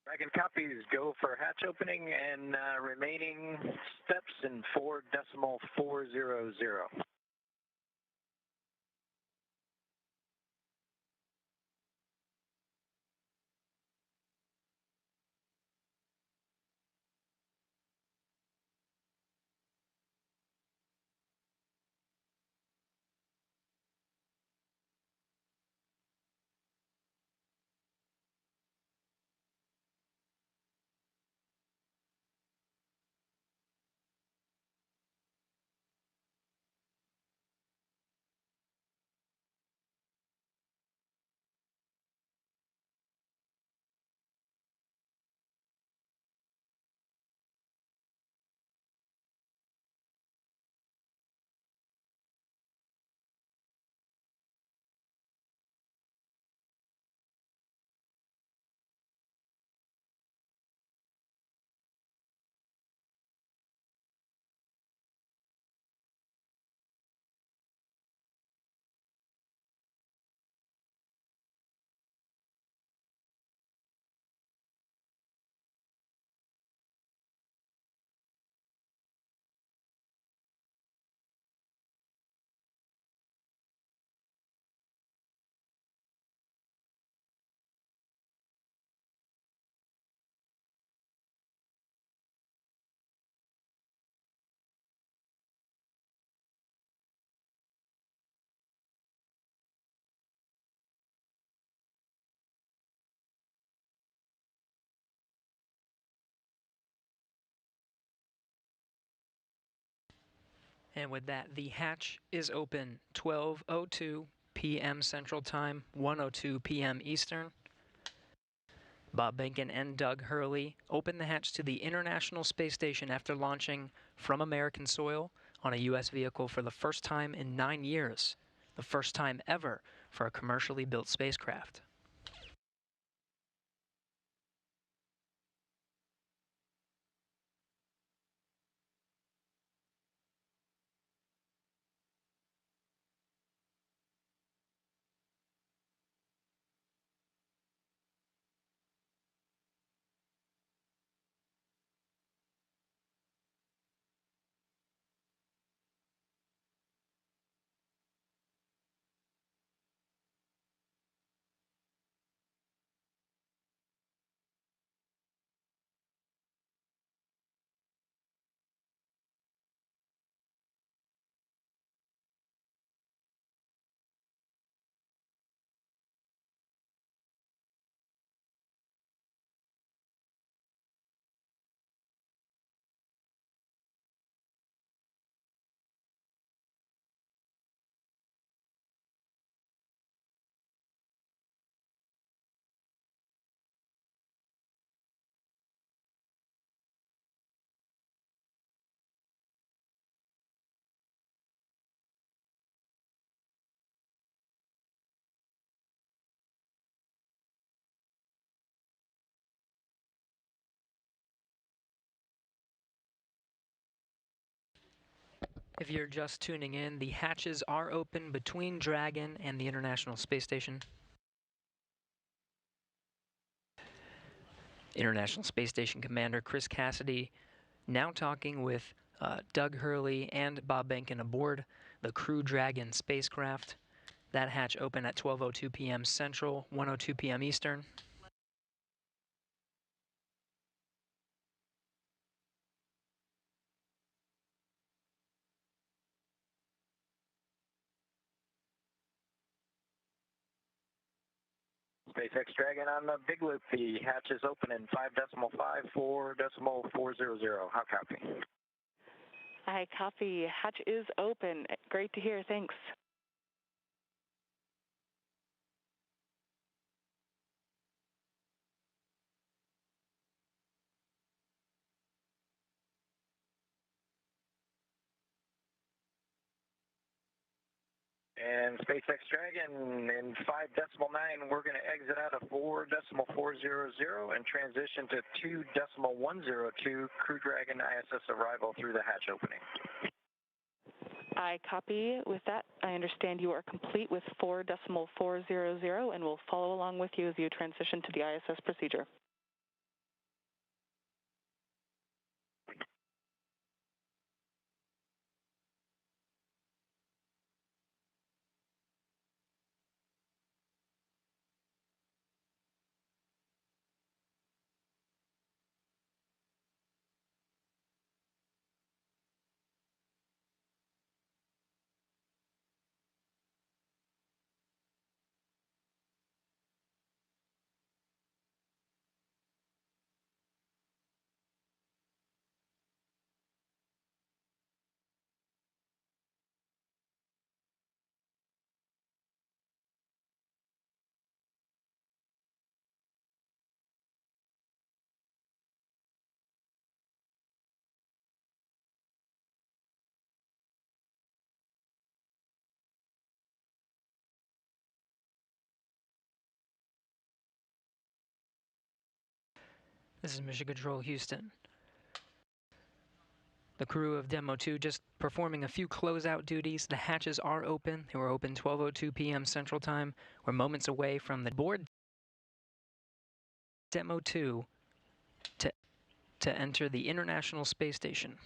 Dragon copies, go for hatch opening and remaining steps in 4.400. And with that, the hatch is open 12:02 p.m. Central Time, 1:02 p.m. Eastern. Bob Behnken and Doug Hurley opened the hatch to the International Space Station after launching from American soil on a U.S. vehicle for the first time in 9 years, the first time ever for a commercially built spacecraft. If you're just tuning in, the hatches are open between Dragon and the International Space Station. International Space Station Commander Chris Cassidy now talking with Doug Hurley and Bob Behnken aboard the Crew Dragon spacecraft. That hatch opened at 12:02 p.m. Central, 1:02 p.m. Eastern. SpaceX Dragon on the big loop. The hatch is open in 5.54.400. How copy? I copy. Hatch is open. Great to hear. Thanks. And SpaceX Dragon in 5.9, we're going to exit out of 4.400 and transition to 2.102 Crew Dragon ISS arrival through the hatch opening. I copy. With that, I understand you are complete with 4.400 and will follow along with you as you transition to the ISS procedure. This is Mission Control Houston. The crew of Demo 2 just performing a few closeout duties. The hatches are open. They were open 12:02 p.m. Central Time. We're moments away from the board Demo 2 to enter the International Space Station.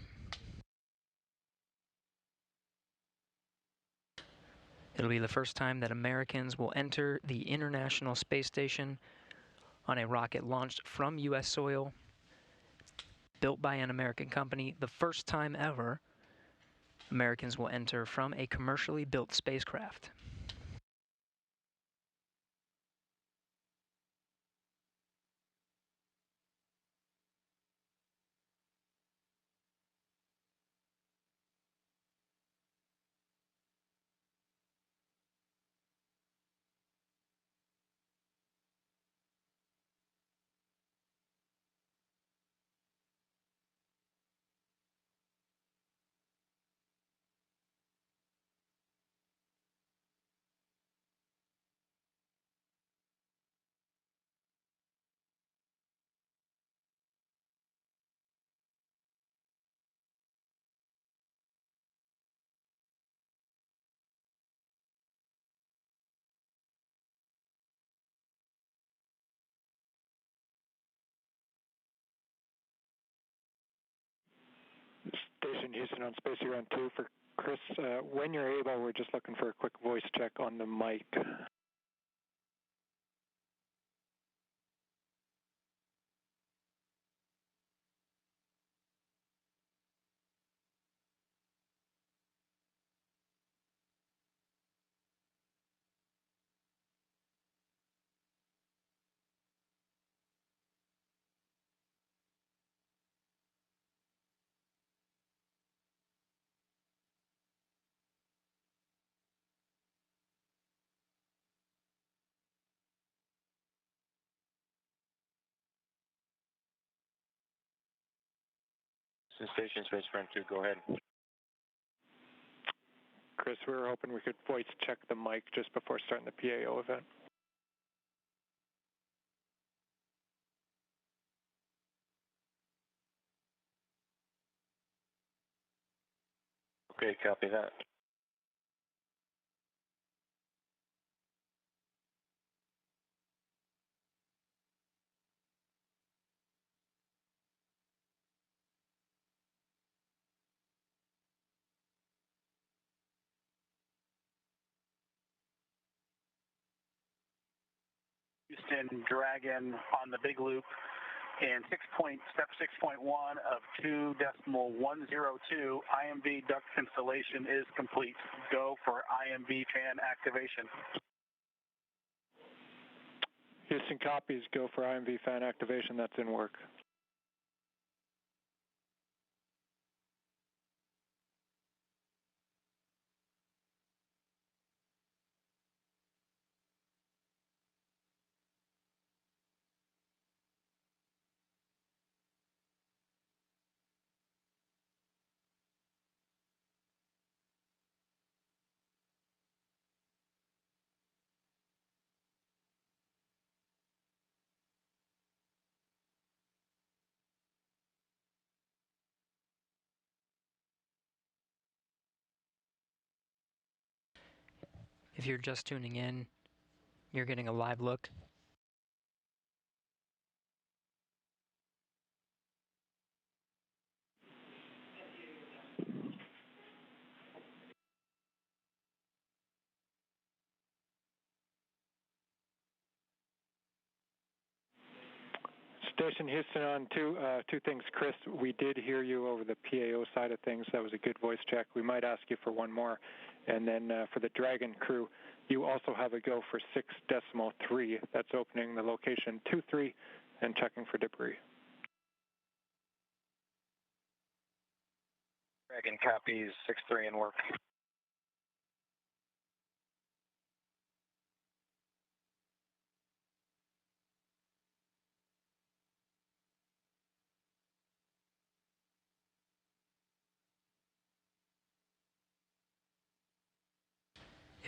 It'll be the first time that Americans will enter the International Space Station on a rocket launched from U.S. soil, built by an American company. The first time ever Americans will enter from a commercially built spacecraft. Station Houston on Space Ground 2 for Chris. When you're able, we're just looking for a quick voice check on the mic. Station Space Ground 2, go ahead. Chris, we were hoping we could voice check the mic just before starting the PAO event. Okay, copy that. Houston Dragon on the big loop, and step 6.1 of 2.102 IMV duct installation is complete. Go for IMV fan activation. Houston copies, go for IMV fan activation, that's in work. If you're just tuning in, you're getting a live look. Station Houston on two things. Chris, we did hear you over the PAO side of things. That was a good voice check. We might ask you for one more. And then for the Dragon crew, you also have a go for 6.3. That's opening the location 23 and checking for debris. Dragon copies 6.3 in work.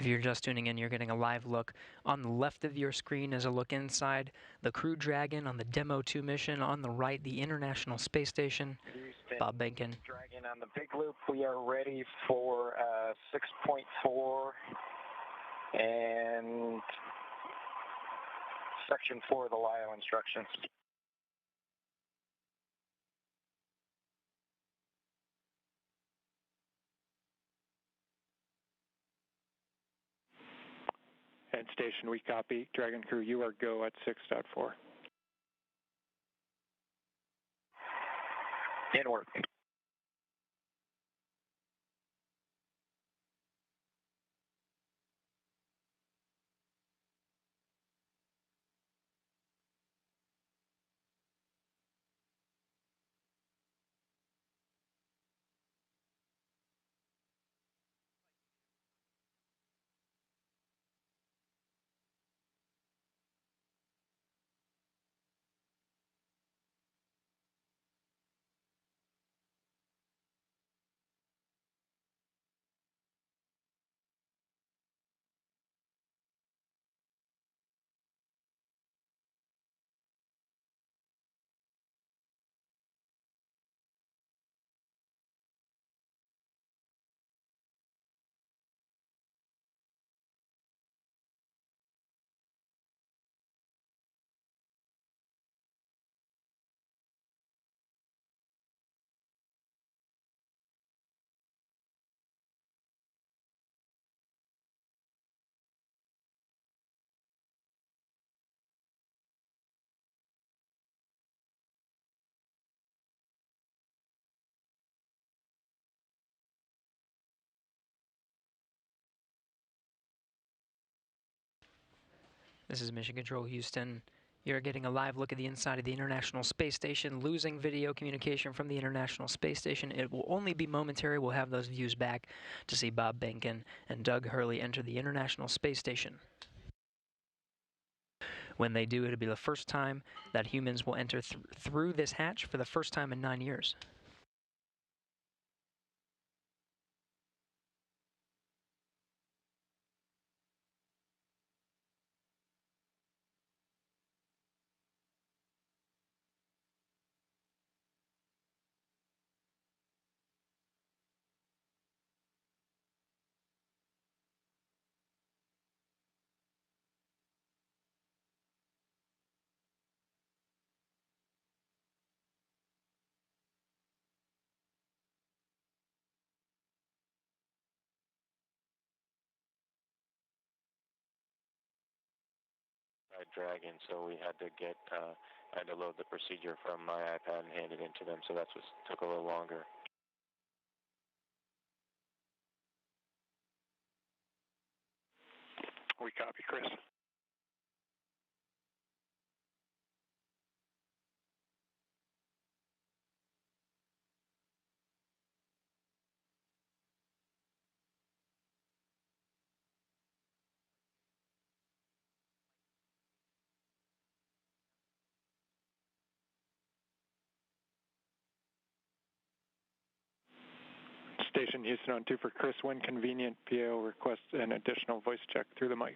If you're just tuning in, you're getting a live look. On the left of your screen is a look inside the Crew Dragon on the Demo 2 mission. On the right, the International Space Station. Houston, Bob Benkin. Dragon on the big loop. We are ready for 6.4 and section 4 of the LIO instructions. And Station, we copy. Dragon crew, you are go at 6.4. In work. This is Mission Control Houston. You're getting a live look at the inside of the International Space Station, losing video communication from the International Space Station. It will only be momentary. We'll have those views back to see Bob Behnken and Doug Hurley enter the International Space Station. When they do, it'll be the first time that humans will enter through this hatch for the first time in 9 years. Dragon, so we had to get, I had to load the procedure from my iPad and hand it in to them, so that's what took a little longer. We copy, Chris. Station Houston on 2 for Chris. When convenient, PAO requests an additional voice check through the mic.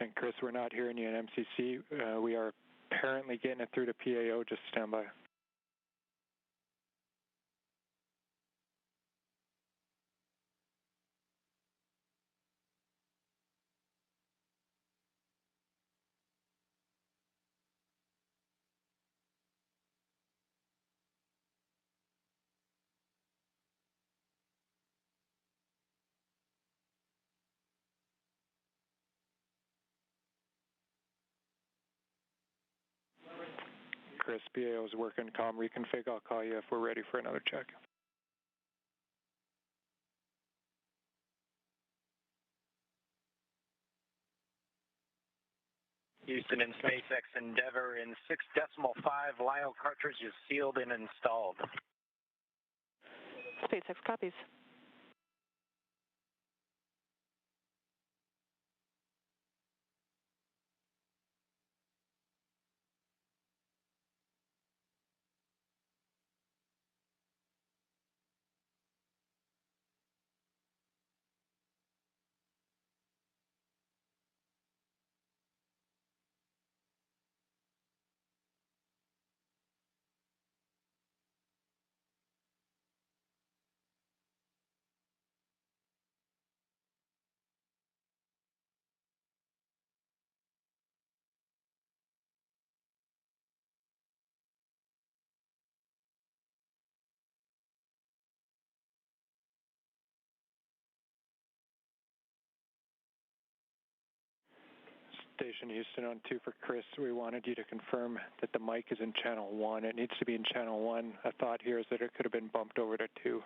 And Chris, we're not hearing you in MCC. We are apparently getting it through to PAO. Just stand by. Chris, PAO is working comm reconfig. I'll call you if we're ready for another check. Houston and SpaceX Endeavour in 6.5 LIO cartridges sealed and installed. SpaceX copies. Station Houston on 2 for Chris. We wanted you to confirm that the mic is in channel 1. It needs to be in channel 1. A thought here is that it could have been bumped over to 2.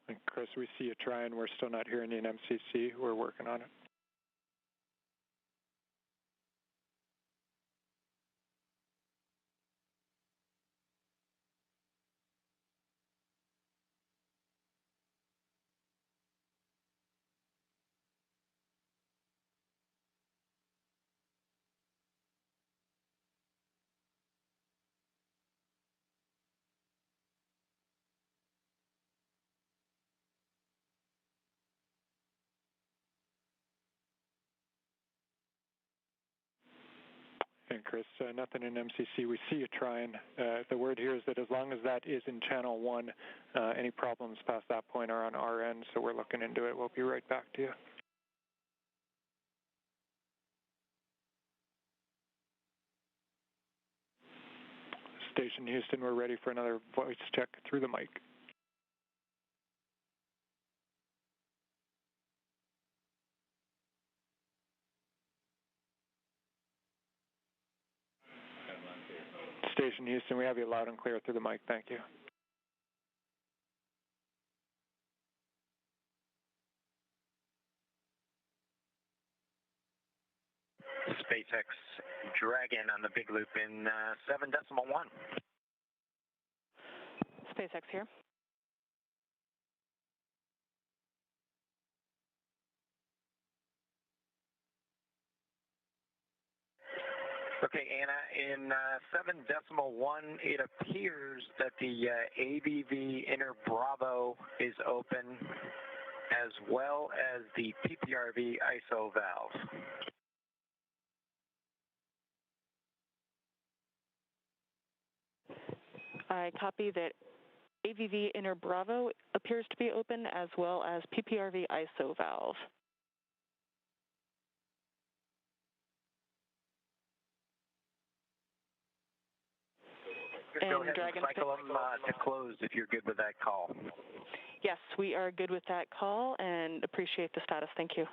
And Chris, we see you trying. We're still not hearing you in MCC. We're working on it. And Chris, nothing in MCC. We see you trying. The word here is that as long as that is in channel 1, any problems past that point are on our end, so we're looking into it. We'll be right back to you. Station Houston, we're ready for another voice check through the mic. Station Houston, we have you loud and clear through the mic. Thank you. SpaceX Dragon on the big loop in 7.1. SpaceX here. Okay, Anna, in 7.1, it appears that the ABV inner Bravo is open, as well as the PPRV ISO valve. I copy that AVV inner Bravo appears to be open, as well as PPRV ISO valve. Go ahead and cycle them to close if you're good with that call. Yes, we are good with that call and appreciate the status. Thank you.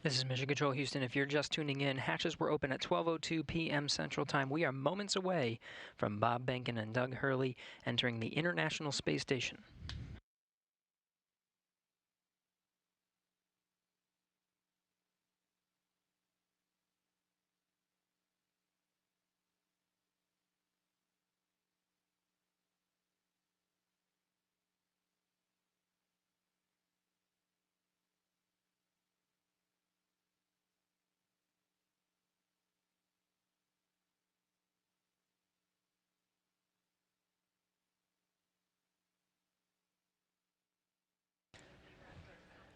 This is Mission Control Houston. If you're just tuning in, hatches were open at 12:02 p.m. Central Time. We are moments away from Bob Behnken and Doug Hurley entering the International Space Station.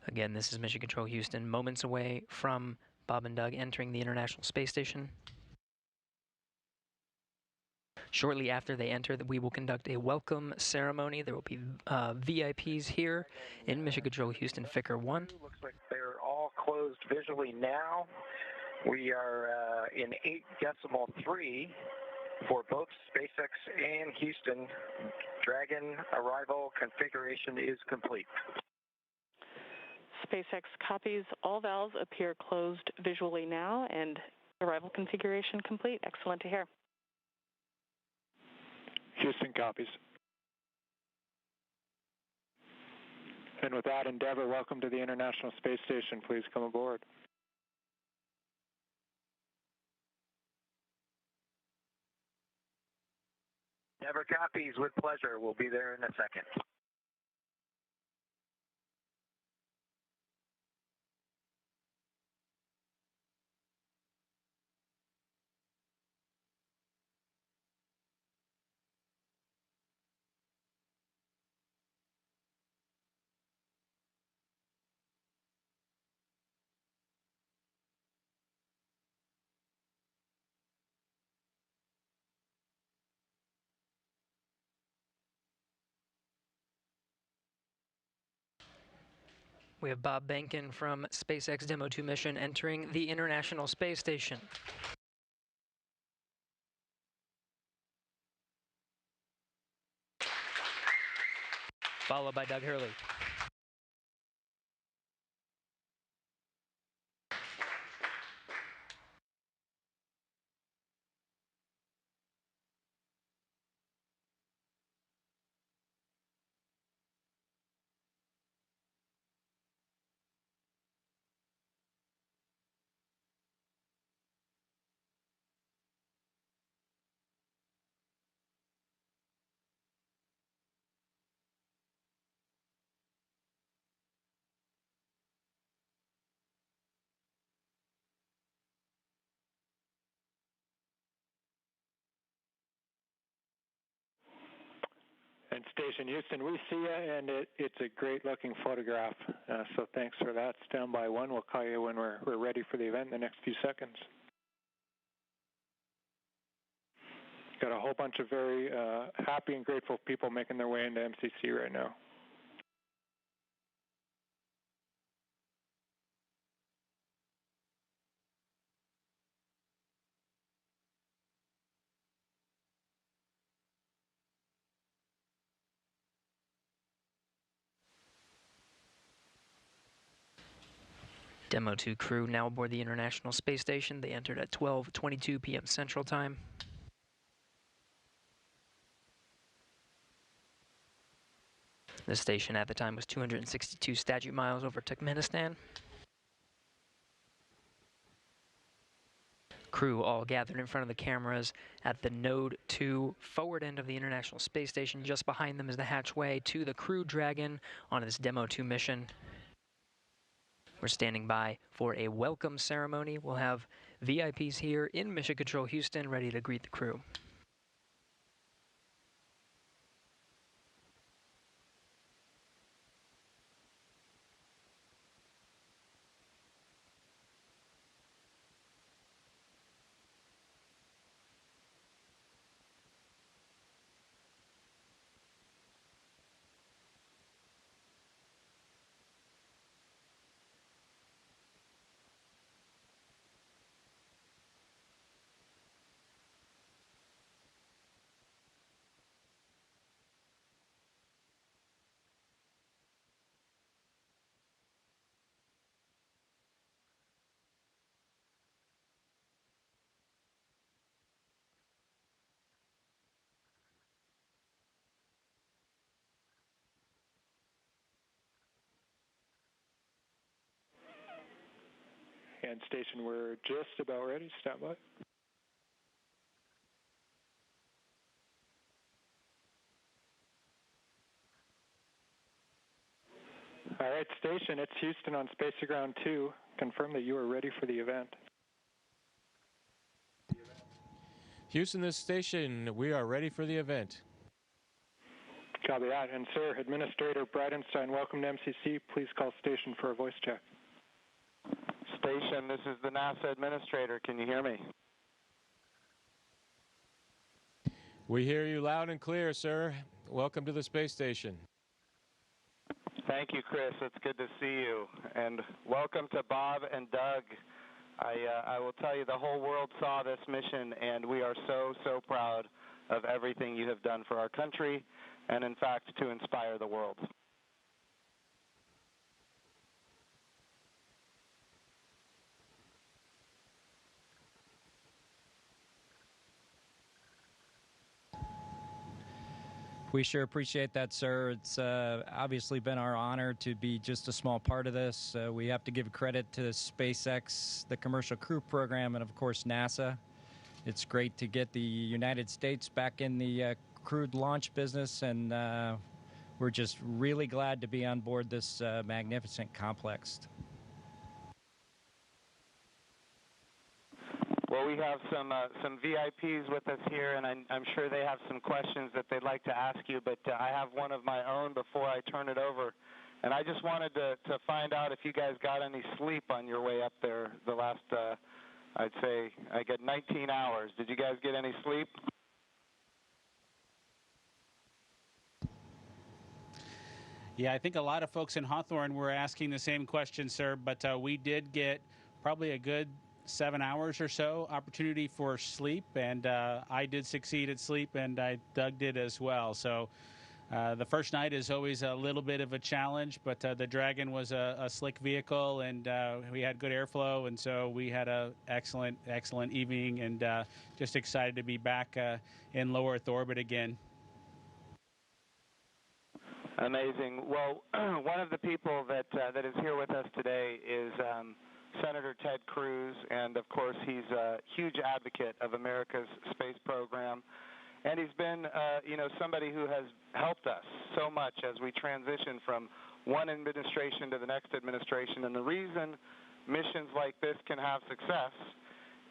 Again, this is Mission Control Houston, moments away from Bob and Doug entering the International Space Station. Shortly after they enter, we will conduct a welcome ceremony. There will be VIPs here in Mission Control Houston, Ficker 1. Looks like they're all closed visually now. We are in 8.3 for both SpaceX and Houston. Dragon arrival configuration is complete. SpaceX copies. All valves appear closed visually now, and arrival configuration complete. Excellent to hear. Houston copies. And with that, Endeavour, welcome to the International Space Station. Please come aboard. Endeavour copies with pleasure. We'll be there in a second. We have Bob Behnken from SpaceX Demo 2 mission entering the International Space Station. Followed by Doug Hurley. And Station Houston, we see you, and it's a great-looking photograph. So thanks for that. Stand by one. We'll call you when we're ready for the event in the next few seconds. Got a whole bunch of very happy and grateful people making their way into MCC right now. Demo 2 crew now aboard the International Space Station. They entered at 12:22 p.m. Central Time. The station at the time was 262 statute miles over Turkmenistan. Crew all gathered in front of the cameras at the Node 2 forward end of the International Space Station. Just behind them is the hatchway to the Crew Dragon on this Demo 2 mission. We're standing by for a welcome ceremony. We'll have VIPs here in Mission Control Houston ready to greet the crew. And Station, we're just about ready. Stand by. All right, Station, it's Houston on Space to Ground 2. Confirm that you are ready for the event. Houston, this station, we are ready for the event. Copy that. And sir, Administrator Bridenstine, welcome to MCC. Please call Station for a voice check. Station, this is the NASA Administrator. Can you hear me? We hear you loud and clear, sir. Welcome to the space station. Thank you, Chris. It's good to see you. And welcome to Bob and Doug. I will tell you, the whole world saw this mission, and we are so, so proud of everything you have done for our country and, in fact, to inspire the world. We sure appreciate that, sir. It's obviously been our honor to be just a small part of this. We have to give credit to SpaceX, the Commercial Crew Program, and, of course, NASA. It's great to get the United States back in the crewed launch business, and we're just really glad to be on board this magnificent complex. Well, we have some VIPs with us here, and I'm sure they have some questions that they'd like to ask you, but I have one of my own before I turn it over. And I just wanted to find out if you guys got any sleep on your way up there the last, I'd say, I get 19 hours. Did you guys get any sleep? Yeah, I think a lot of folks in Hawthorne were asking the same question, sir, but we did get probably a good 7 hours or so opportunity for sleep, and I did succeed at sleep, and Doug did as well. So the first night is always a little bit of a challenge, but the Dragon was a slick vehicle, and we had good airflow, and so we had an excellent evening, and just excited to be back in low Earth orbit again. Amazing. Well, one of the people that is here with us today is Senator Ted Cruz, and of course he's a huge advocate of America's space program, and he's been somebody who has helped us so much as we transition from one administration to the next administration. And the reason missions like this can have success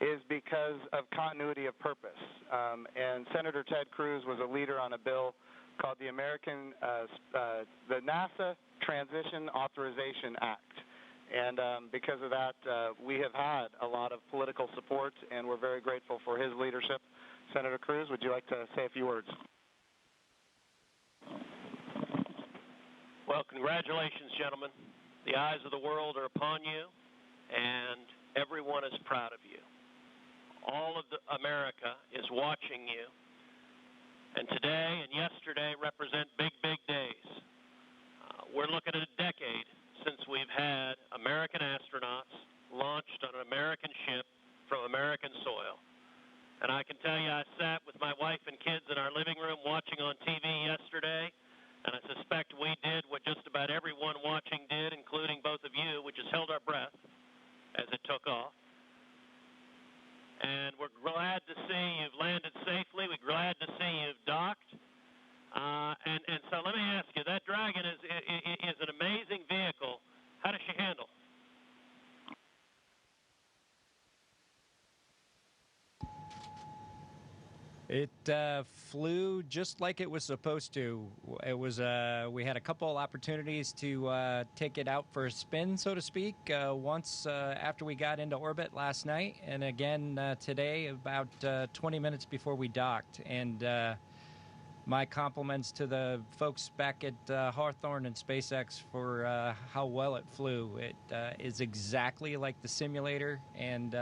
is because of continuity of purpose. And Senator Ted Cruz was a leader on a bill called the NASA Transition Authorization Act. And because of that, we have had a lot of political support, and we're very grateful for his leadership. Senator Cruz, would you like to say a few words? Well, congratulations, gentlemen. The eyes of the world are upon you, and everyone is proud of you. All of America is watching you, and today and yesterday represent big, big days. We're looking at a decade since we've had American astronauts launched on an American ship from American soil. And I can tell you, I sat with my wife and kids in our living room watching on TV yesterday, and I suspect we did what just about everyone watching did, including both of you, which is held our breath as it took off. And we're glad to see you've landed safely. We're glad to see you've docked. And so let me ask you, that Dragon is an amazing vehicle. How does she handle? It flew just like it was supposed to. It was we had a couple opportunities to take it out for a spin, so to speak, once after we got into orbit last night, and again today about 20 minutes before we docked. And my compliments to the folks back at Hawthorne and SpaceX for how well it flew. It is exactly like the simulator, and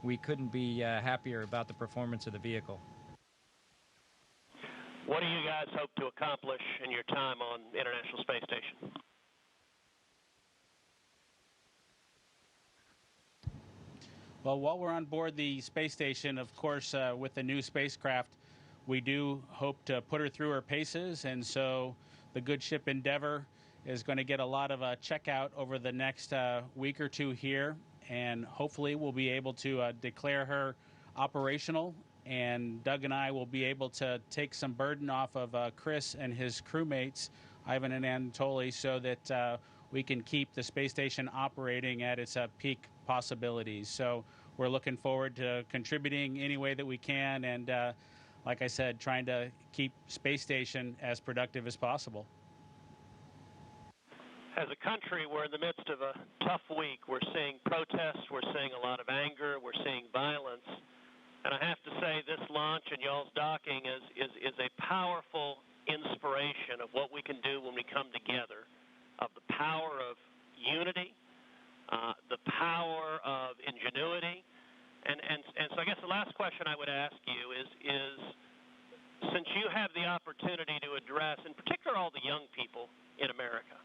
we couldn't be happier about the performance of the vehicle. What do you guys hope to accomplish in your time on the International Space Station? Well, while we're on board the space station, of course, with the new spacecraft, we do hope to put her through her paces, and so the good ship Endeavour is going to get a lot of checkout over the next week or two here, and hopefully we'll be able to declare her operational, and Doug and I will be able to take some burden off of Chris and his crewmates, Ivan and Anatoly, so that we can keep the space station operating at its peak possibilities. So we're looking forward to contributing any way that we can, and like I said, trying to keep space station as productive as possible. As a country, we're in the midst of a tough week. We're seeing protests, we're seeing a lot of anger, we're seeing violence. And I have to say, this launch and y'all's docking is a powerful inspiration of what we can do when we come together, of the power of unity, the power of ingenuity. And so I guess the last question I would ask you is since you have the opportunity to address, in particular, all the young people in America,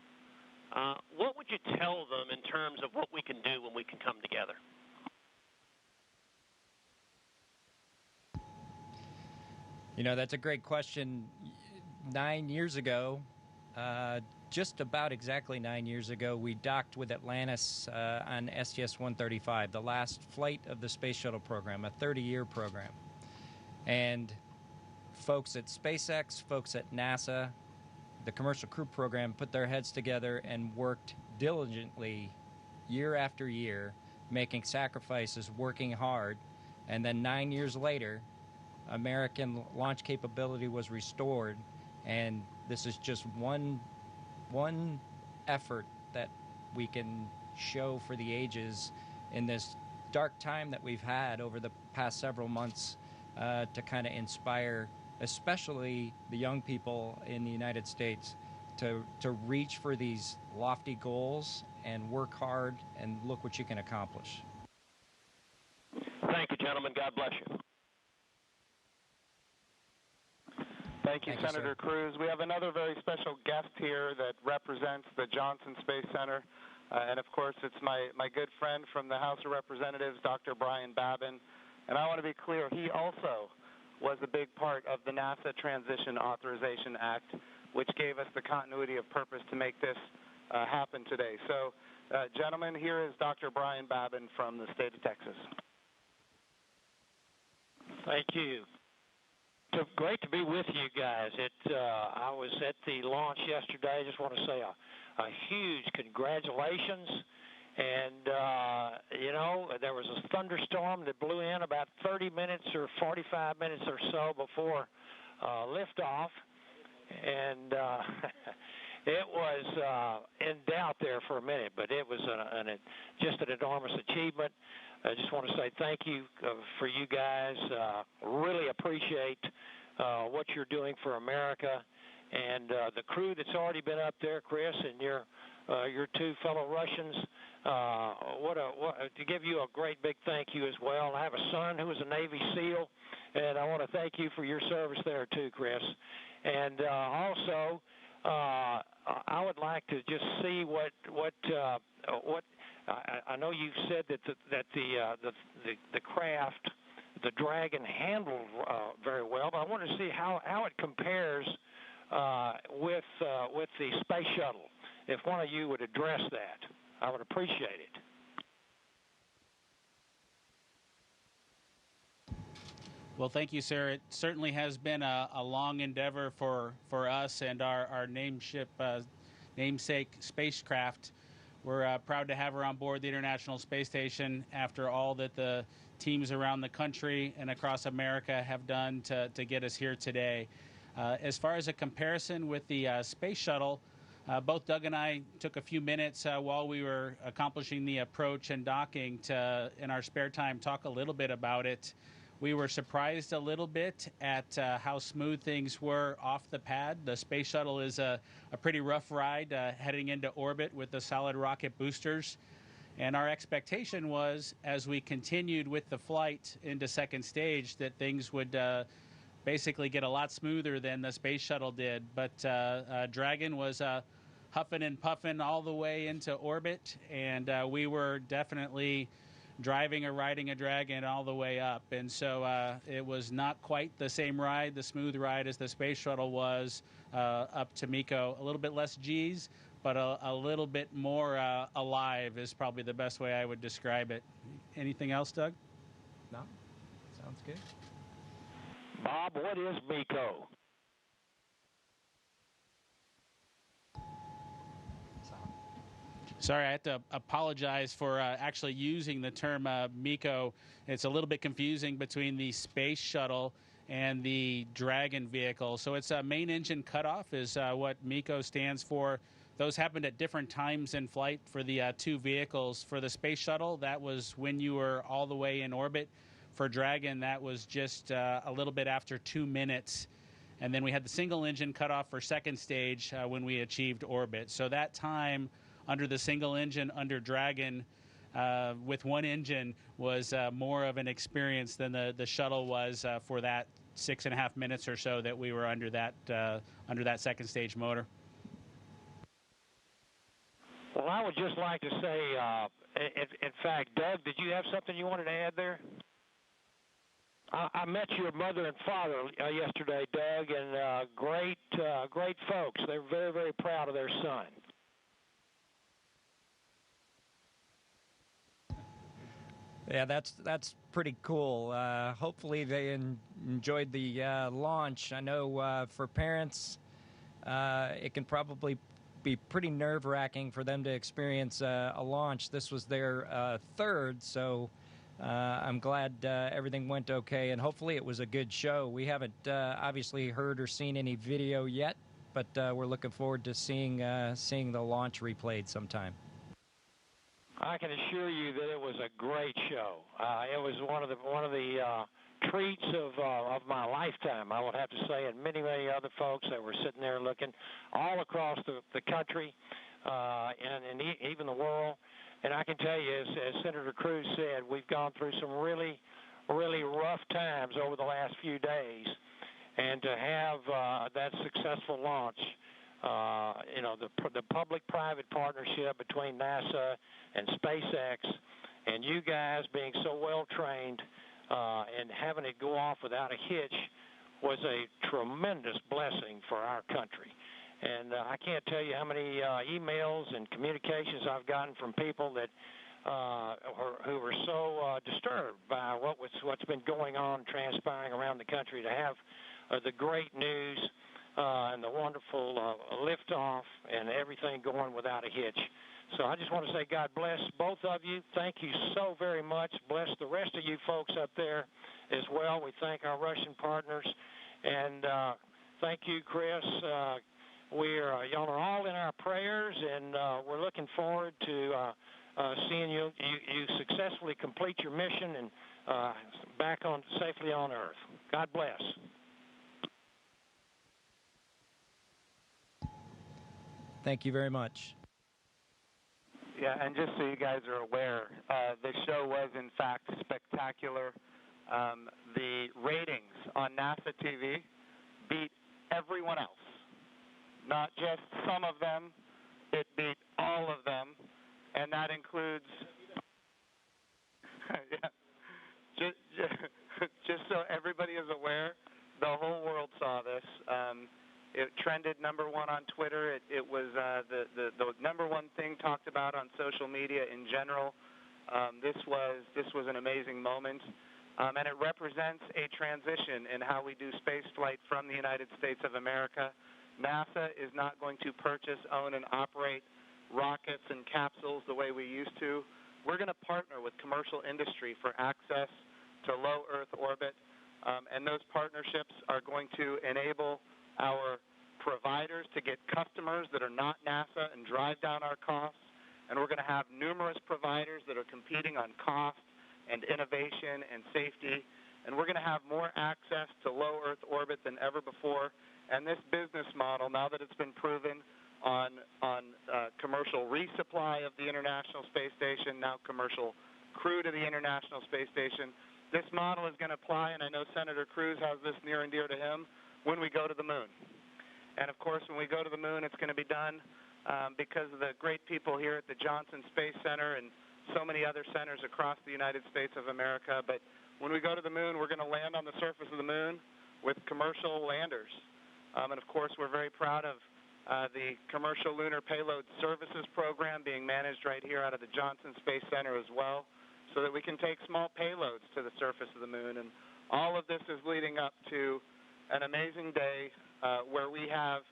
what would you tell them in terms of what we can do when we can come together? You know, that's a great question. 9 years ago, just about exactly 9 years ago, we docked with Atlantis on STS-135, the last flight of the Space Shuttle program, a 30-year program. And folks at SpaceX, folks at NASA, the Commercial Crew Program put their heads together and worked diligently year after year, making sacrifices, working hard. And then 9 years later, American launch capability was restored, and this is just one effort that we can show for the ages in this dark time that we've had over the past several months to kind of inspire especially the young people in the United States to reach for these lofty goals and work hard and look what you can accomplish. Thank you, gentlemen. God bless you. Thank you, Senator Cruz. We have another very special guest here that represents the Johnson Space Center. And of course, it's my good friend from the House of Representatives, Dr. Brian Babin. And I want to be clear, he also was a big part of the NASA Transition Authorization Act, which gave us the continuity of purpose to make this happen today. So, gentlemen, here is Dr. Brian Babin from the state of Texas. Thank you. It's great to be with you guys. I was at the launch yesterday. I just want to say a huge congratulations. And, you know, there was a thunderstorm that blew in about 30 minutes or 45 minutes or so before liftoff. And it was in doubt there for a minute, but it was just an enormous achievement. I just want to say thank you for you guys. Really appreciate what you're doing for America. And the crew that's already been up there, Chris, and your two fellow Russians, to give you a great big thank you as well. I have a son who is a Navy SEAL, and I want to thank you for your service there too, Chris. And also, I would like to just see what I know you said that the craft, the Dragon, handled very well, but I want to see how it compares with the space shuttle. If one of you would address that, I would appreciate it. Well, thank you, sir. It certainly has been a long endeavor for us and our namesake spacecraft. We're proud to have her on board the International Space Station after all that the teams around the country and across America have done to get us here today. As far as a comparison with the space shuttle, both Doug and I took a few minutes while we were accomplishing the approach and docking to, in our spare time, talk a little bit about it. We were surprised a little bit at how smooth things were off the pad. The space shuttle is a pretty rough ride heading into orbit with the solid rocket boosters. And our expectation was, as we continued with the flight into second stage, that things would basically get a lot smoother than the space shuttle did. But Dragon was huffing and puffing all the way into orbit, and we were definitely driving or riding a Dragon all the way up. And so it was not quite the same ride, the smooth ride, as the space shuttle was up to MECO. A little bit less G's, but a little bit more alive is probably the best way I would describe it. Anything else, Doug? No. Sounds good. Bob, what is MECO? Sorry, I have to apologize for actually using the term MECO. It's a little bit confusing between the space shuttle and the Dragon vehicle. So it's a main engine cutoff is what MECO stands for. Those happened at different times in flight for the two vehicles. For the space shuttle, that was when you were all the way in orbit. For Dragon, that was just a little bit after 2 minutes. And then we had the single engine cutoff for second stage when we achieved orbit. So that time under the single engine under Dragon with one engine was more of an experience than the shuttle was for that 6.5 minutes or so that we were under that second stage motor. Well, I would just like to say, in fact, Doug, did you have something you wanted to add there? I met your mother and father yesterday, Doug, and great folks. They're very, very proud of their son. Yeah, that's pretty cool. Hopefully they enjoyed the launch. I know for parents, it can probably be pretty nerve-wracking for them to experience a launch. This was their third, so I'm glad everything went okay, and hopefully it was a good show. We haven't obviously heard or seen any video yet, but we're looking forward to seeing the launch replayed sometime. I can assure you that it was a great show. It was one of the treats of my lifetime, I would have to say, and many other folks that were sitting there looking all across the country and even the world. And I can tell you, as Senator Cruz said, we've gone through some really, really rough times over the last few days, and to have that successful launch. The public-private partnership between NASA and SpaceX, and you guys being so well-trained and having it go off without a hitch was a tremendous blessing for our country. And I can't tell you how many emails and communications I've gotten from people that who were so disturbed by what's been going on, transpiring around the country, to have the great news and the wonderful liftoff and everything going without a hitch. So I just want to say God bless both of you. Thank you so very much. Bless the rest of you folks up there as well. We thank our Russian partners. And thank you, Chris. Y'all are all in our prayers, and we're looking forward to seeing you successfully complete your mission and back on safely on Earth. God bless. Thank you very much. Yeah, and just so you guys are aware, the show was in fact spectacular. The ratings on NASA TV beat everyone else. Not just some of them, it beat all of them, and that includes, yeah, just so everybody is aware, the whole world saw this. It trended #1 on Twitter. It was the #1 thing talked about on social media in general. This was an amazing moment, and it represents a transition in how we do space flight from the United States of America. NASA is not going to purchase, own, and operate rockets and capsules the way we used to. We're going to partner with commercial industry for access to low Earth orbit, and those partnerships are going to enable our providers to get customers that are not NASA and drive down our costs. And we're going to have numerous providers that are competing on cost and innovation and safety. And we're going to have more access to low Earth orbit than ever before. And this business model, now that it's been proven on commercial resupply of the International Space Station, now commercial crew to the International Space Station, this model is going to apply, and I know Senator Cruz has this near and dear to him, when we go to the moon. And of course, when we go to the moon, it's going to be done because of the great people here at the Johnson Space Center and so many other centers across the United States of America. But when we go to the moon, we're going to land on the surface of the moon with commercial landers. And of course, we're very proud of the Commercial Lunar Payload Services Program being managed right here out of the Johnson Space Center as well, so that we can take small payloads to the surface of the moon. And all of this is leading up to an amazing day where we have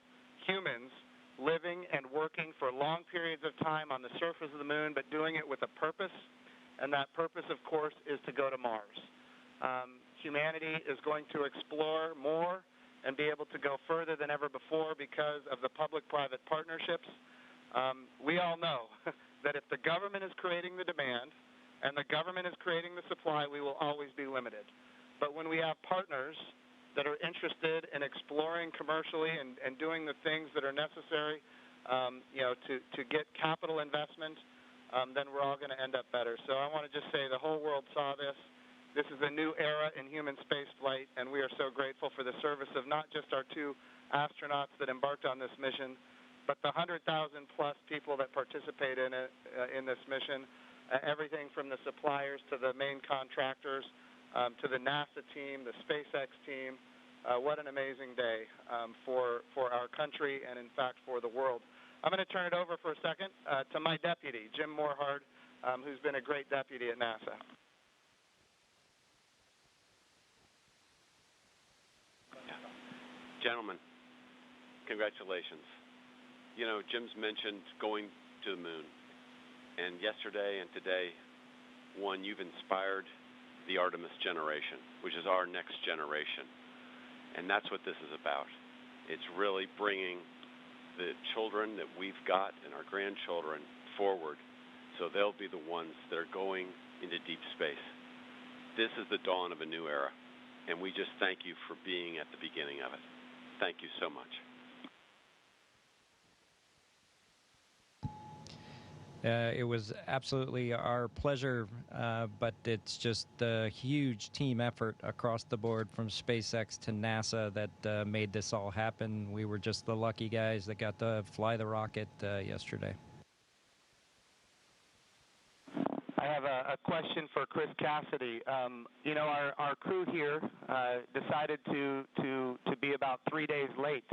humans living and working for long periods of time on the surface of the moon, but doing it with a purpose. And that purpose, of course, is to go to Mars. Humanity is going to explore more and be able to go further than ever before because of the public-private partnerships. We all know that if the government is creating the demand and the government is creating the supply, we will always be limited. But when we have partners that are interested in exploring commercially and doing the things that are necessary, to get capital investment, then we're all going to end up better. So I want to just say the whole world saw this. This is a new era in human space flight, and we are so grateful for the service of not just our 2 astronauts that embarked on this mission, but the 100,000-plus people that participate in it, in this mission, everything from the suppliers to the main contractors, to the NASA team, the SpaceX team. What an amazing day for our country and, in fact, for the world. I'm going to turn it over for a second to my deputy, Jim Morehard, who's been a great deputy at NASA. Gentlemen, congratulations. You know, Jim's mentioned going to the moon. And yesterday and today, you've inspired the Artemis generation, which is our next generation. And that's what this is about. It's really bringing the children that we've got and our grandchildren forward so they'll be the ones that are going into deep space. This is the dawn of a new era, and we just thank you for being at the beginning of it. Thank you so much. It was absolutely our pleasure, but it's just a huge team effort across the board from SpaceX to NASA that made this all happen. We were just the lucky guys that got to fly the rocket yesterday. I have a question for Chris Cassidy. You know, our crew here decided to be about 3 days late.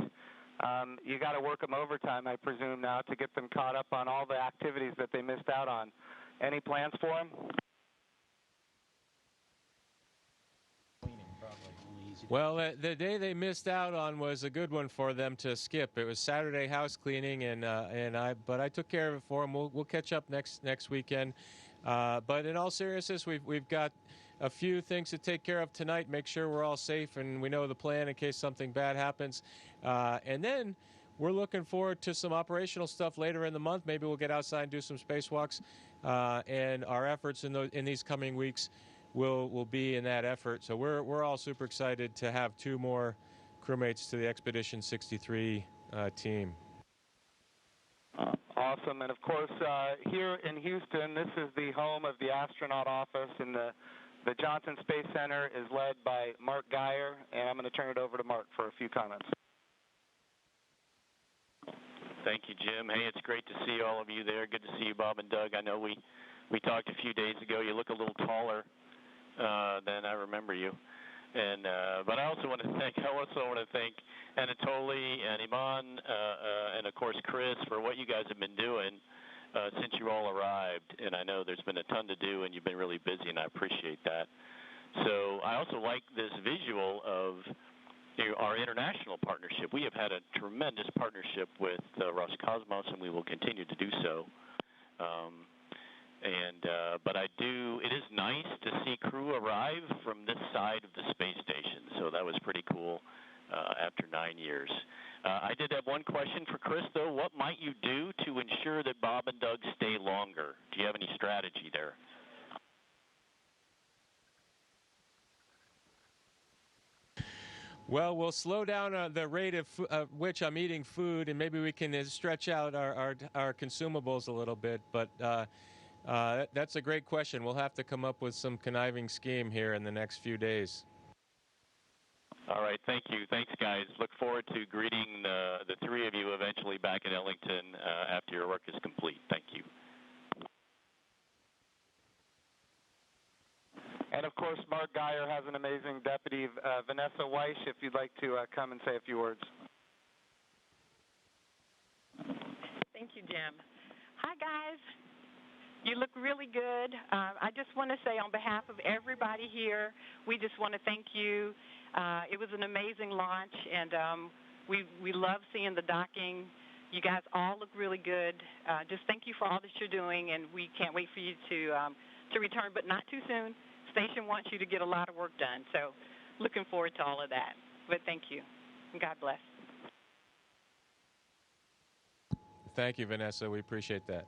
You got to work them overtime, I presume, now to get them caught up on all the activities that they missed out on. Any plans for them? Cleaning, probably. Only easy Well, the day they missed out on was a good one for them to skip. It was Saturday house cleaning, but I took care of it for them. We'll catch up next weekend. But in all seriousness, we've got a few things to take care of tonight. Make sure we're all safe and we know the plan in case something bad happens. And then we're looking forward to some operational stuff later in the month. Maybe we'll get outside and do some spacewalks. And our efforts in these coming weeks will be in that effort. So we're all super excited to have 2 more crewmates to the Expedition 63 team. Awesome. And of course, here in Houston, this is the home of the astronaut office, and the Johnson Space Center is led by Mark Geyer, and I'm going to turn it over to Mark for a few comments. Thank you, Jim. Hey, it's great to see all of you there. Good to see you, Bob and Doug. I know we talked a few days ago. You look a little taller than I remember you. And but I also want to thank Anatoly and Iman and of course Chris for what you guys have been doing since you all arrived. And I know there's been a ton to do, and you've been really busy, and I appreciate that. So I also like this visual of our international partnership. We have had a tremendous partnership with Roscosmos, and we will continue to do so. But it is nice to see crew arrive from this side of the space station. So that was pretty cool after 9 years. I did have one question for Chris, though. What might you do to ensure that Bob and Doug stay longer? Do you have any strategy there? Well, we'll slow down the rate of which I'm eating food, and maybe we can stretch out our consumables a little bit. But that's a great question. We'll have to come up with some conniving scheme here in the next few days. All right, thank you. Thanks, guys. Look forward to greeting the 3 of you eventually back in Ellington after your work is complete. Thank you. And of course, Mark Geyer has an amazing deputy, Vanessa Weiss, if you'd like to come and say a few words. Thank you, Jim. Hi, guys. You look really good. I just want to say on behalf of everybody here, we just want to thank you. It was an amazing launch, and we love seeing the docking. You guys all look really good. Just thank you for all that you're doing, and we can't wait for you to return, but not too soon. Station wants you to get a lot of work done, so looking forward to all of that. But thank you, and God bless. Thank you, Vanessa. We appreciate that.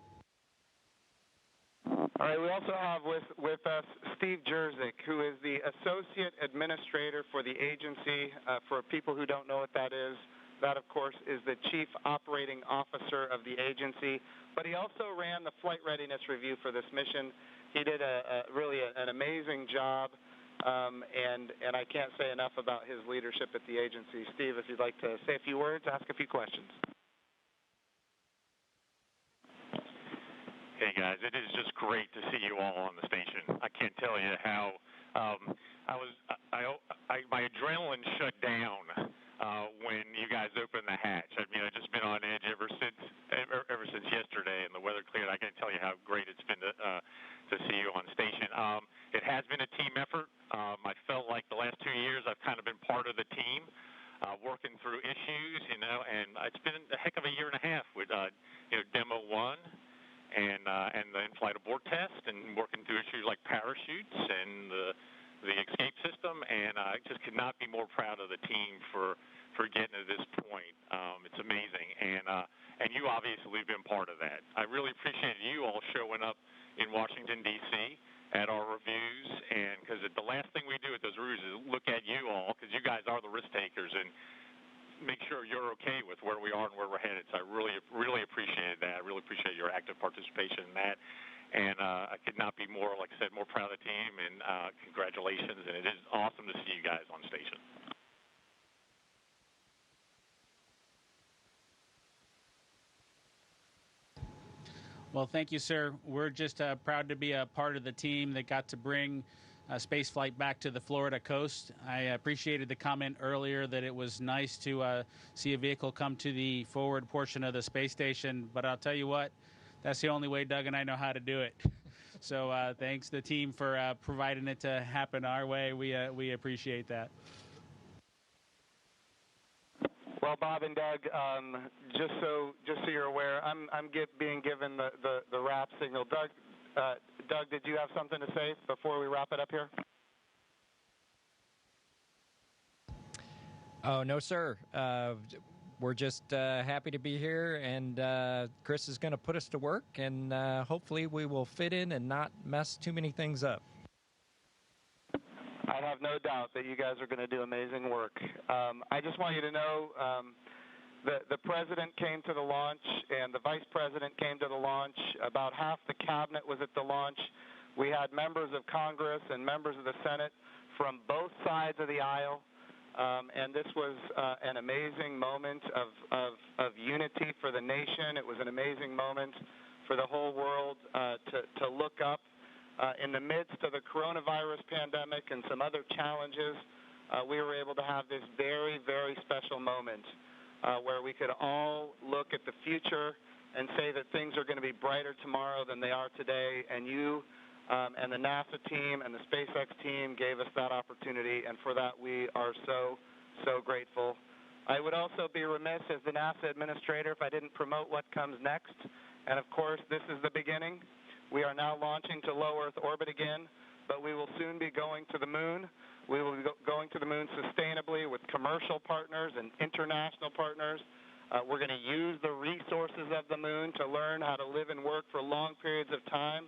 All right, we also have with us Steve Jerzik, who is the Associate Administrator for the agency. For people who don't know what that is, that, of course, is the Chief Operating Officer of the agency. But he also ran the flight readiness review for this mission. He did really an amazing job, and I can't say enough about his leadership at the agency. Steve, if you'd like to say a few words, ask a few questions. Hey guys, it is just great to see you all on the station. I can't tell you how my adrenaline shut down when you guys opened the hatch. I mean, I've just been on edge ever since yesterday, and the weather cleared. I can't tell you how great it's been to see you on station. It has been a team effort. I felt like the last 2 years I've kind of been part of the team, working through issues, and it's been a heck of a year and a half with Demo 1. And the in-flight abort test, and working through issues like parachutes and the escape system, and I just could not be more proud of the team for getting to this point. It's amazing, and you obviously have been part of that. I really appreciate you all showing up in Washington, D.C. at our reviews, and because the last thing we do at those reviews is look at you all, because you guys are the risk takers, and make sure you're okay with where we are and where we're headed. So I really, really appreciate that. I really appreciate your active participation in that. And I could not be more, like I said, more proud of the team. And congratulations. And it is awesome to see you guys on station. Well, thank you, sir. We're just proud to be a part of the team that got to bring space flight back to the Florida coast. I appreciated the comment earlier that it was nice to see a vehicle come to the forward portion of the space station, but I'll tell you what, that's the only way Doug and I know how to do it. So thanks to the team for providing it to happen our way. We appreciate that. Well, Bob and Doug, just so you're aware, I'm being given the wrap signal. Doug, did you have something to say before we wrap it up here? Oh, no, sir. We're just happy to be here, and Chris is going to put us to work, and hopefully we will fit in and not mess too many things up. I have no doubt that you guys are going to do amazing work. I just want you to know the president came to the launch and the vice president came to the launch. About half the cabinet was at the launch. We had members of Congress and members of the Senate from both sides of the aisle. And this was an amazing moment of unity for the nation. It was an amazing moment for the whole world to look up. In the midst of the coronavirus pandemic and some other challenges, we were able to have this very, very special moment where we could all look at the future and say that things are going to be brighter tomorrow than they are today. And you and the NASA team and the SpaceX team gave us that opportunity, and for that we are so, so grateful. I would also be remiss as the NASA administrator if I didn't promote what comes next. And of course, this is the beginning. We are now launching to low Earth orbit again, but we will soon be going to the moon. We will be going to the moon sustainably with commercial partners and international partners. We're going to use the resources of the moon to learn how to live and work for long periods of time.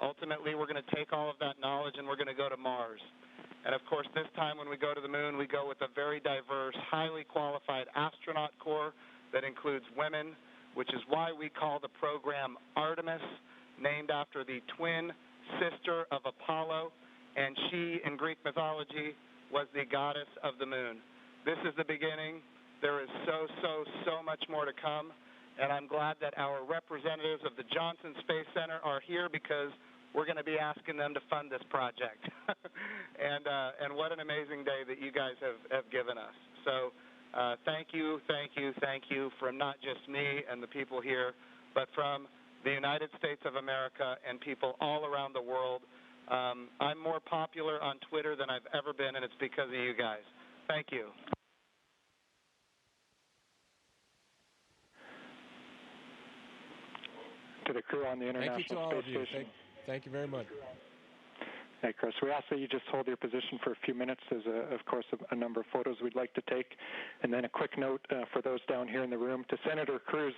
Ultimately, we're going to take all of that knowledge and we're going to go to Mars. And of course, this time when we go to the moon, we go with a very diverse, highly qualified astronaut corps that includes women, which is why we call the program Artemis, named after the twin sister of Apollo, and she, in Greek mythology, was the goddess of the moon. This is the beginning. There is so much more to come, and I'm glad that our representatives of the Johnson Space Center are here because we're going to be asking them to fund this project. And what an amazing day that you guys have given us. So thank you from not just me and the people here, but from the United States of America and people all around the world. I'm more popular on Twitter than I've ever been, and it's because of you guys. Thank you. To the crew on the International Thank you to all Space of you. Station. Thank you very much. Hey, Chris, we ask that you just hold your position for a few minutes. There's, of course, a number of photos we'd like to take. And then a quick note for those down here in the room. To Senator Cruz,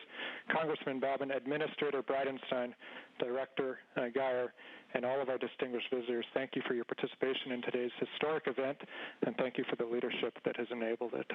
Congressman Bobbin, Administrator Bridenstine, Director Geyer, and all of our distinguished visitors, thank you for your participation in today's historic event, and thank you for the leadership that has enabled it.